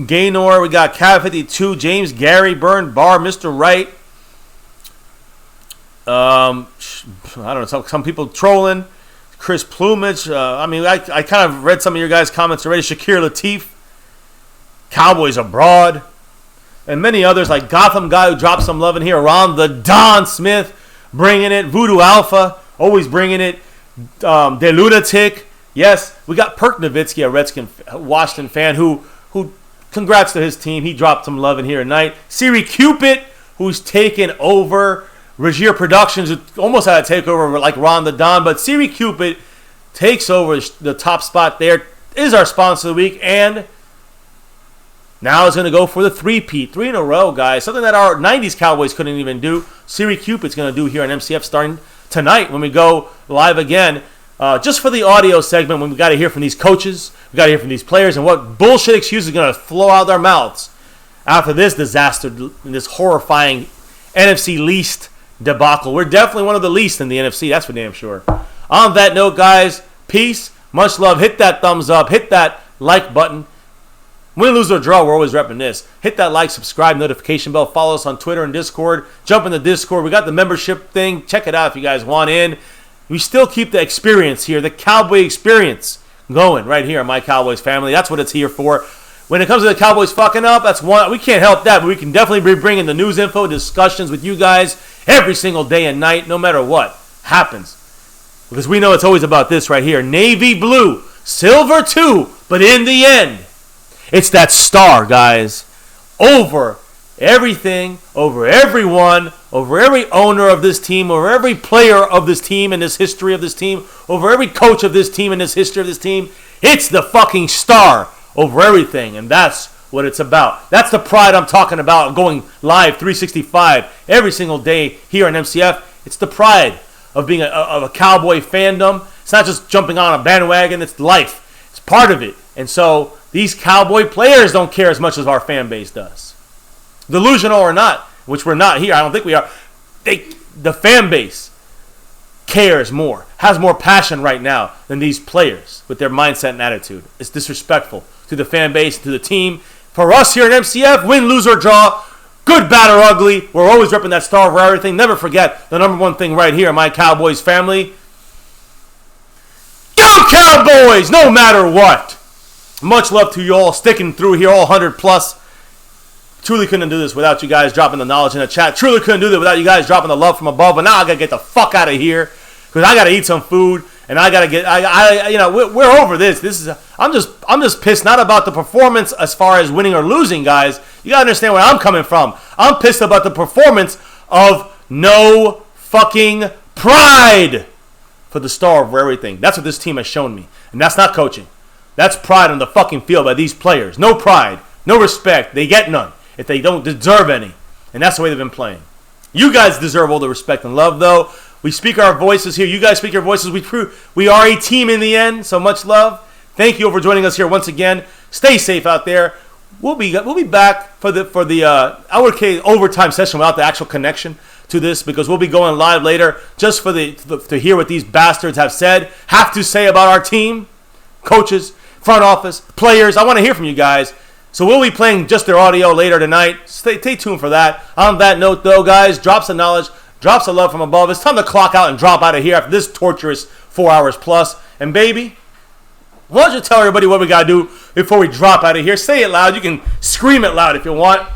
Gaynor. We got Cav 52. James Gary. Burn Bar. Mr. Wright. I don't know. Some people trolling. Chris Plumage. I kind of read some of your guys' comments already. Shakir Latif. Cowboys Abroad. And many others like Gotham Guy who dropped some love in here. Ron the Don Smith bringing it. Voodoo Alpha always bringing it. De Lunatic. Yes, we got Perk Nowitzki, a Redskin Washington fan who congrats to his team. He dropped some love in here tonight. Siri Cupid who's taken over. Regier Productions who almost had a takeover like Ron the Don. But Siri Cupid takes over the top spot there. Is our sponsor of the week. And now it's going to go for the 3-peat. 3 in a row, guys. Something that our 90s Cowboys couldn't even do. Siri Cupid's going to do here on MCF starting tonight when we go live again. Just for the audio segment when we got to hear from these coaches. We got to hear from these players and what bullshit excuses are going to flow out their mouths after this disaster, this horrifying NFC least debacle. We're definitely one of the least in the NFC. That's for damn sure. On that note, guys, peace. Much love. Hit that thumbs up. Hit that like button. Win, lose, or draw, we're always repping this. Hit that like, subscribe, notification bell. Follow us on Twitter and Discord. Jump in the Discord. We got the membership thing. Check it out if you guys want in. We still keep the experience here, the Cowboy experience, going right here on My Cowboys Family. That's what it's here for. When it comes to the Cowboys fucking up, that's one. We can't help that, but we can definitely be bringing the news info, discussions with you guys every single day and night, no matter what happens. Because we know it's always about this right here. Navy blue, silver too, but in the end, it's that star, guys, over everything, over everyone, over every owner of this team, over every player of this team in this history of this team, over every coach of this team in this history of this team. It's the fucking star over everything, and that's what it's about. That's the pride I'm talking about, going live 365 every single day here on MCF. It's the pride of being a Cowboy fandom. It's not just jumping on a bandwagon, it's life. It's part of it. And so these Cowboy players don't care as much as our fan base does. Delusional or not, which we're not here, I don't think we are. The fan base cares more, has more passion right now than these players with their mindset and attitude. It's disrespectful to the fan base, to the team. For us here at MCF, win, lose, or draw, good, bad, or ugly, we're always repping that star over everything. Never forget the number one thing right here, My Cowboys Family. Go Cowboys, no matter what. Much love to you all sticking through here, all 100 plus. Truly couldn't do this without you guys dropping the knowledge in the chat. Truly couldn't do this without you guys dropping the love from above. But now I gotta get the fuck out of here because I gotta eat some food and I gotta get. We're over this. I'm just pissed not about the performance as far as winning or losing, guys. You gotta understand where I'm coming from. I'm pissed about the performance of no fucking pride for the star over everything. That's what this team has shown me, and that's not coaching. That's pride on the fucking field by these players. No pride, no respect. They get none if they don't deserve any. And that's the way they've been playing. You guys deserve all the respect and love, though. We speak our voices here. You guys speak your voices. We are a team in the end, so much love. Thank you for joining us here once again. Stay safe out there. We'll be back for the I would say overtime session without the actual connection to this because we'll be going live later just for to hear what these bastards have to say about our team, coaches, front office, players. I want to hear from you guys. So we'll be playing just their audio later tonight. Stay tuned for that. On that note, though, guys, drops of knowledge, drops of love from above. It's time to clock out and drop out of here after this torturous 4 hours plus. And, baby, why don't you tell everybody what we got to do before we drop out of here? Say it loud. You can scream it loud if you want.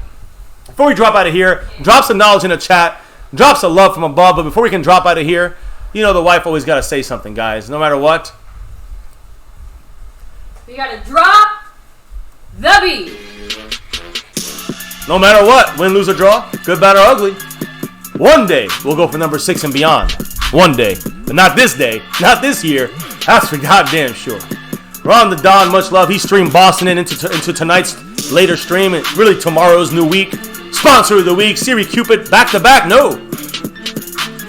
Before we drop out of here, drop some knowledge in the chat. Drop some love from above. But before we can drop out of here, you know the wife always got to say something, guys, no matter what. We got to drop the beat. No matter what, win, lose, or draw, good, bad, or ugly. One day, we'll go for number 6 and beyond. One day. But not this day. Not this year. That's for goddamn sure. Ron the Don, much love. He streamed Boston into tonight's later stream. And really tomorrow's new week. Sponsor of the week, Siri Cupid. Back-to-back, no.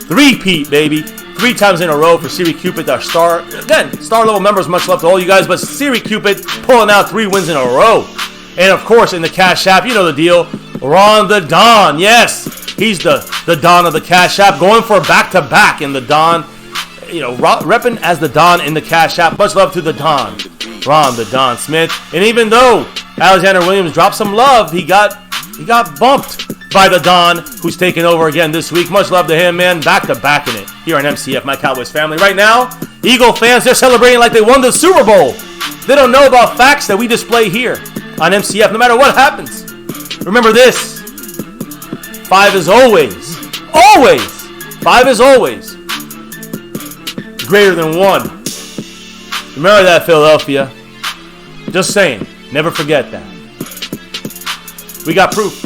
Three-peat, baby. 3 times in a row for Siri Cupid, our star. Again, star level members, much love to all you guys. But Siri Cupid pulling out 3 wins in a row. And of course, in the Cash App, you know the deal. Ron the Don, yes. He's the Don of the Cash App. Going for a back-to-back in the Don. You know, repping as the Don in the Cash App. Much love to the Don. Ron the Don Smith. And even though Alexander Williams dropped some love, he got bumped by the Don, who's taking over again this week. Much love to him, man. Back-to-back in it here on MCF, My Cowboys Family. Right now, Eagle fans, they're celebrating like they won the Super Bowl. They don't know about facts that we display here on MCF, no matter what happens. Remember this. 5 is always 5 is always greater than 1. Remember that, Philadelphia. Just saying. Never forget that. We got proof.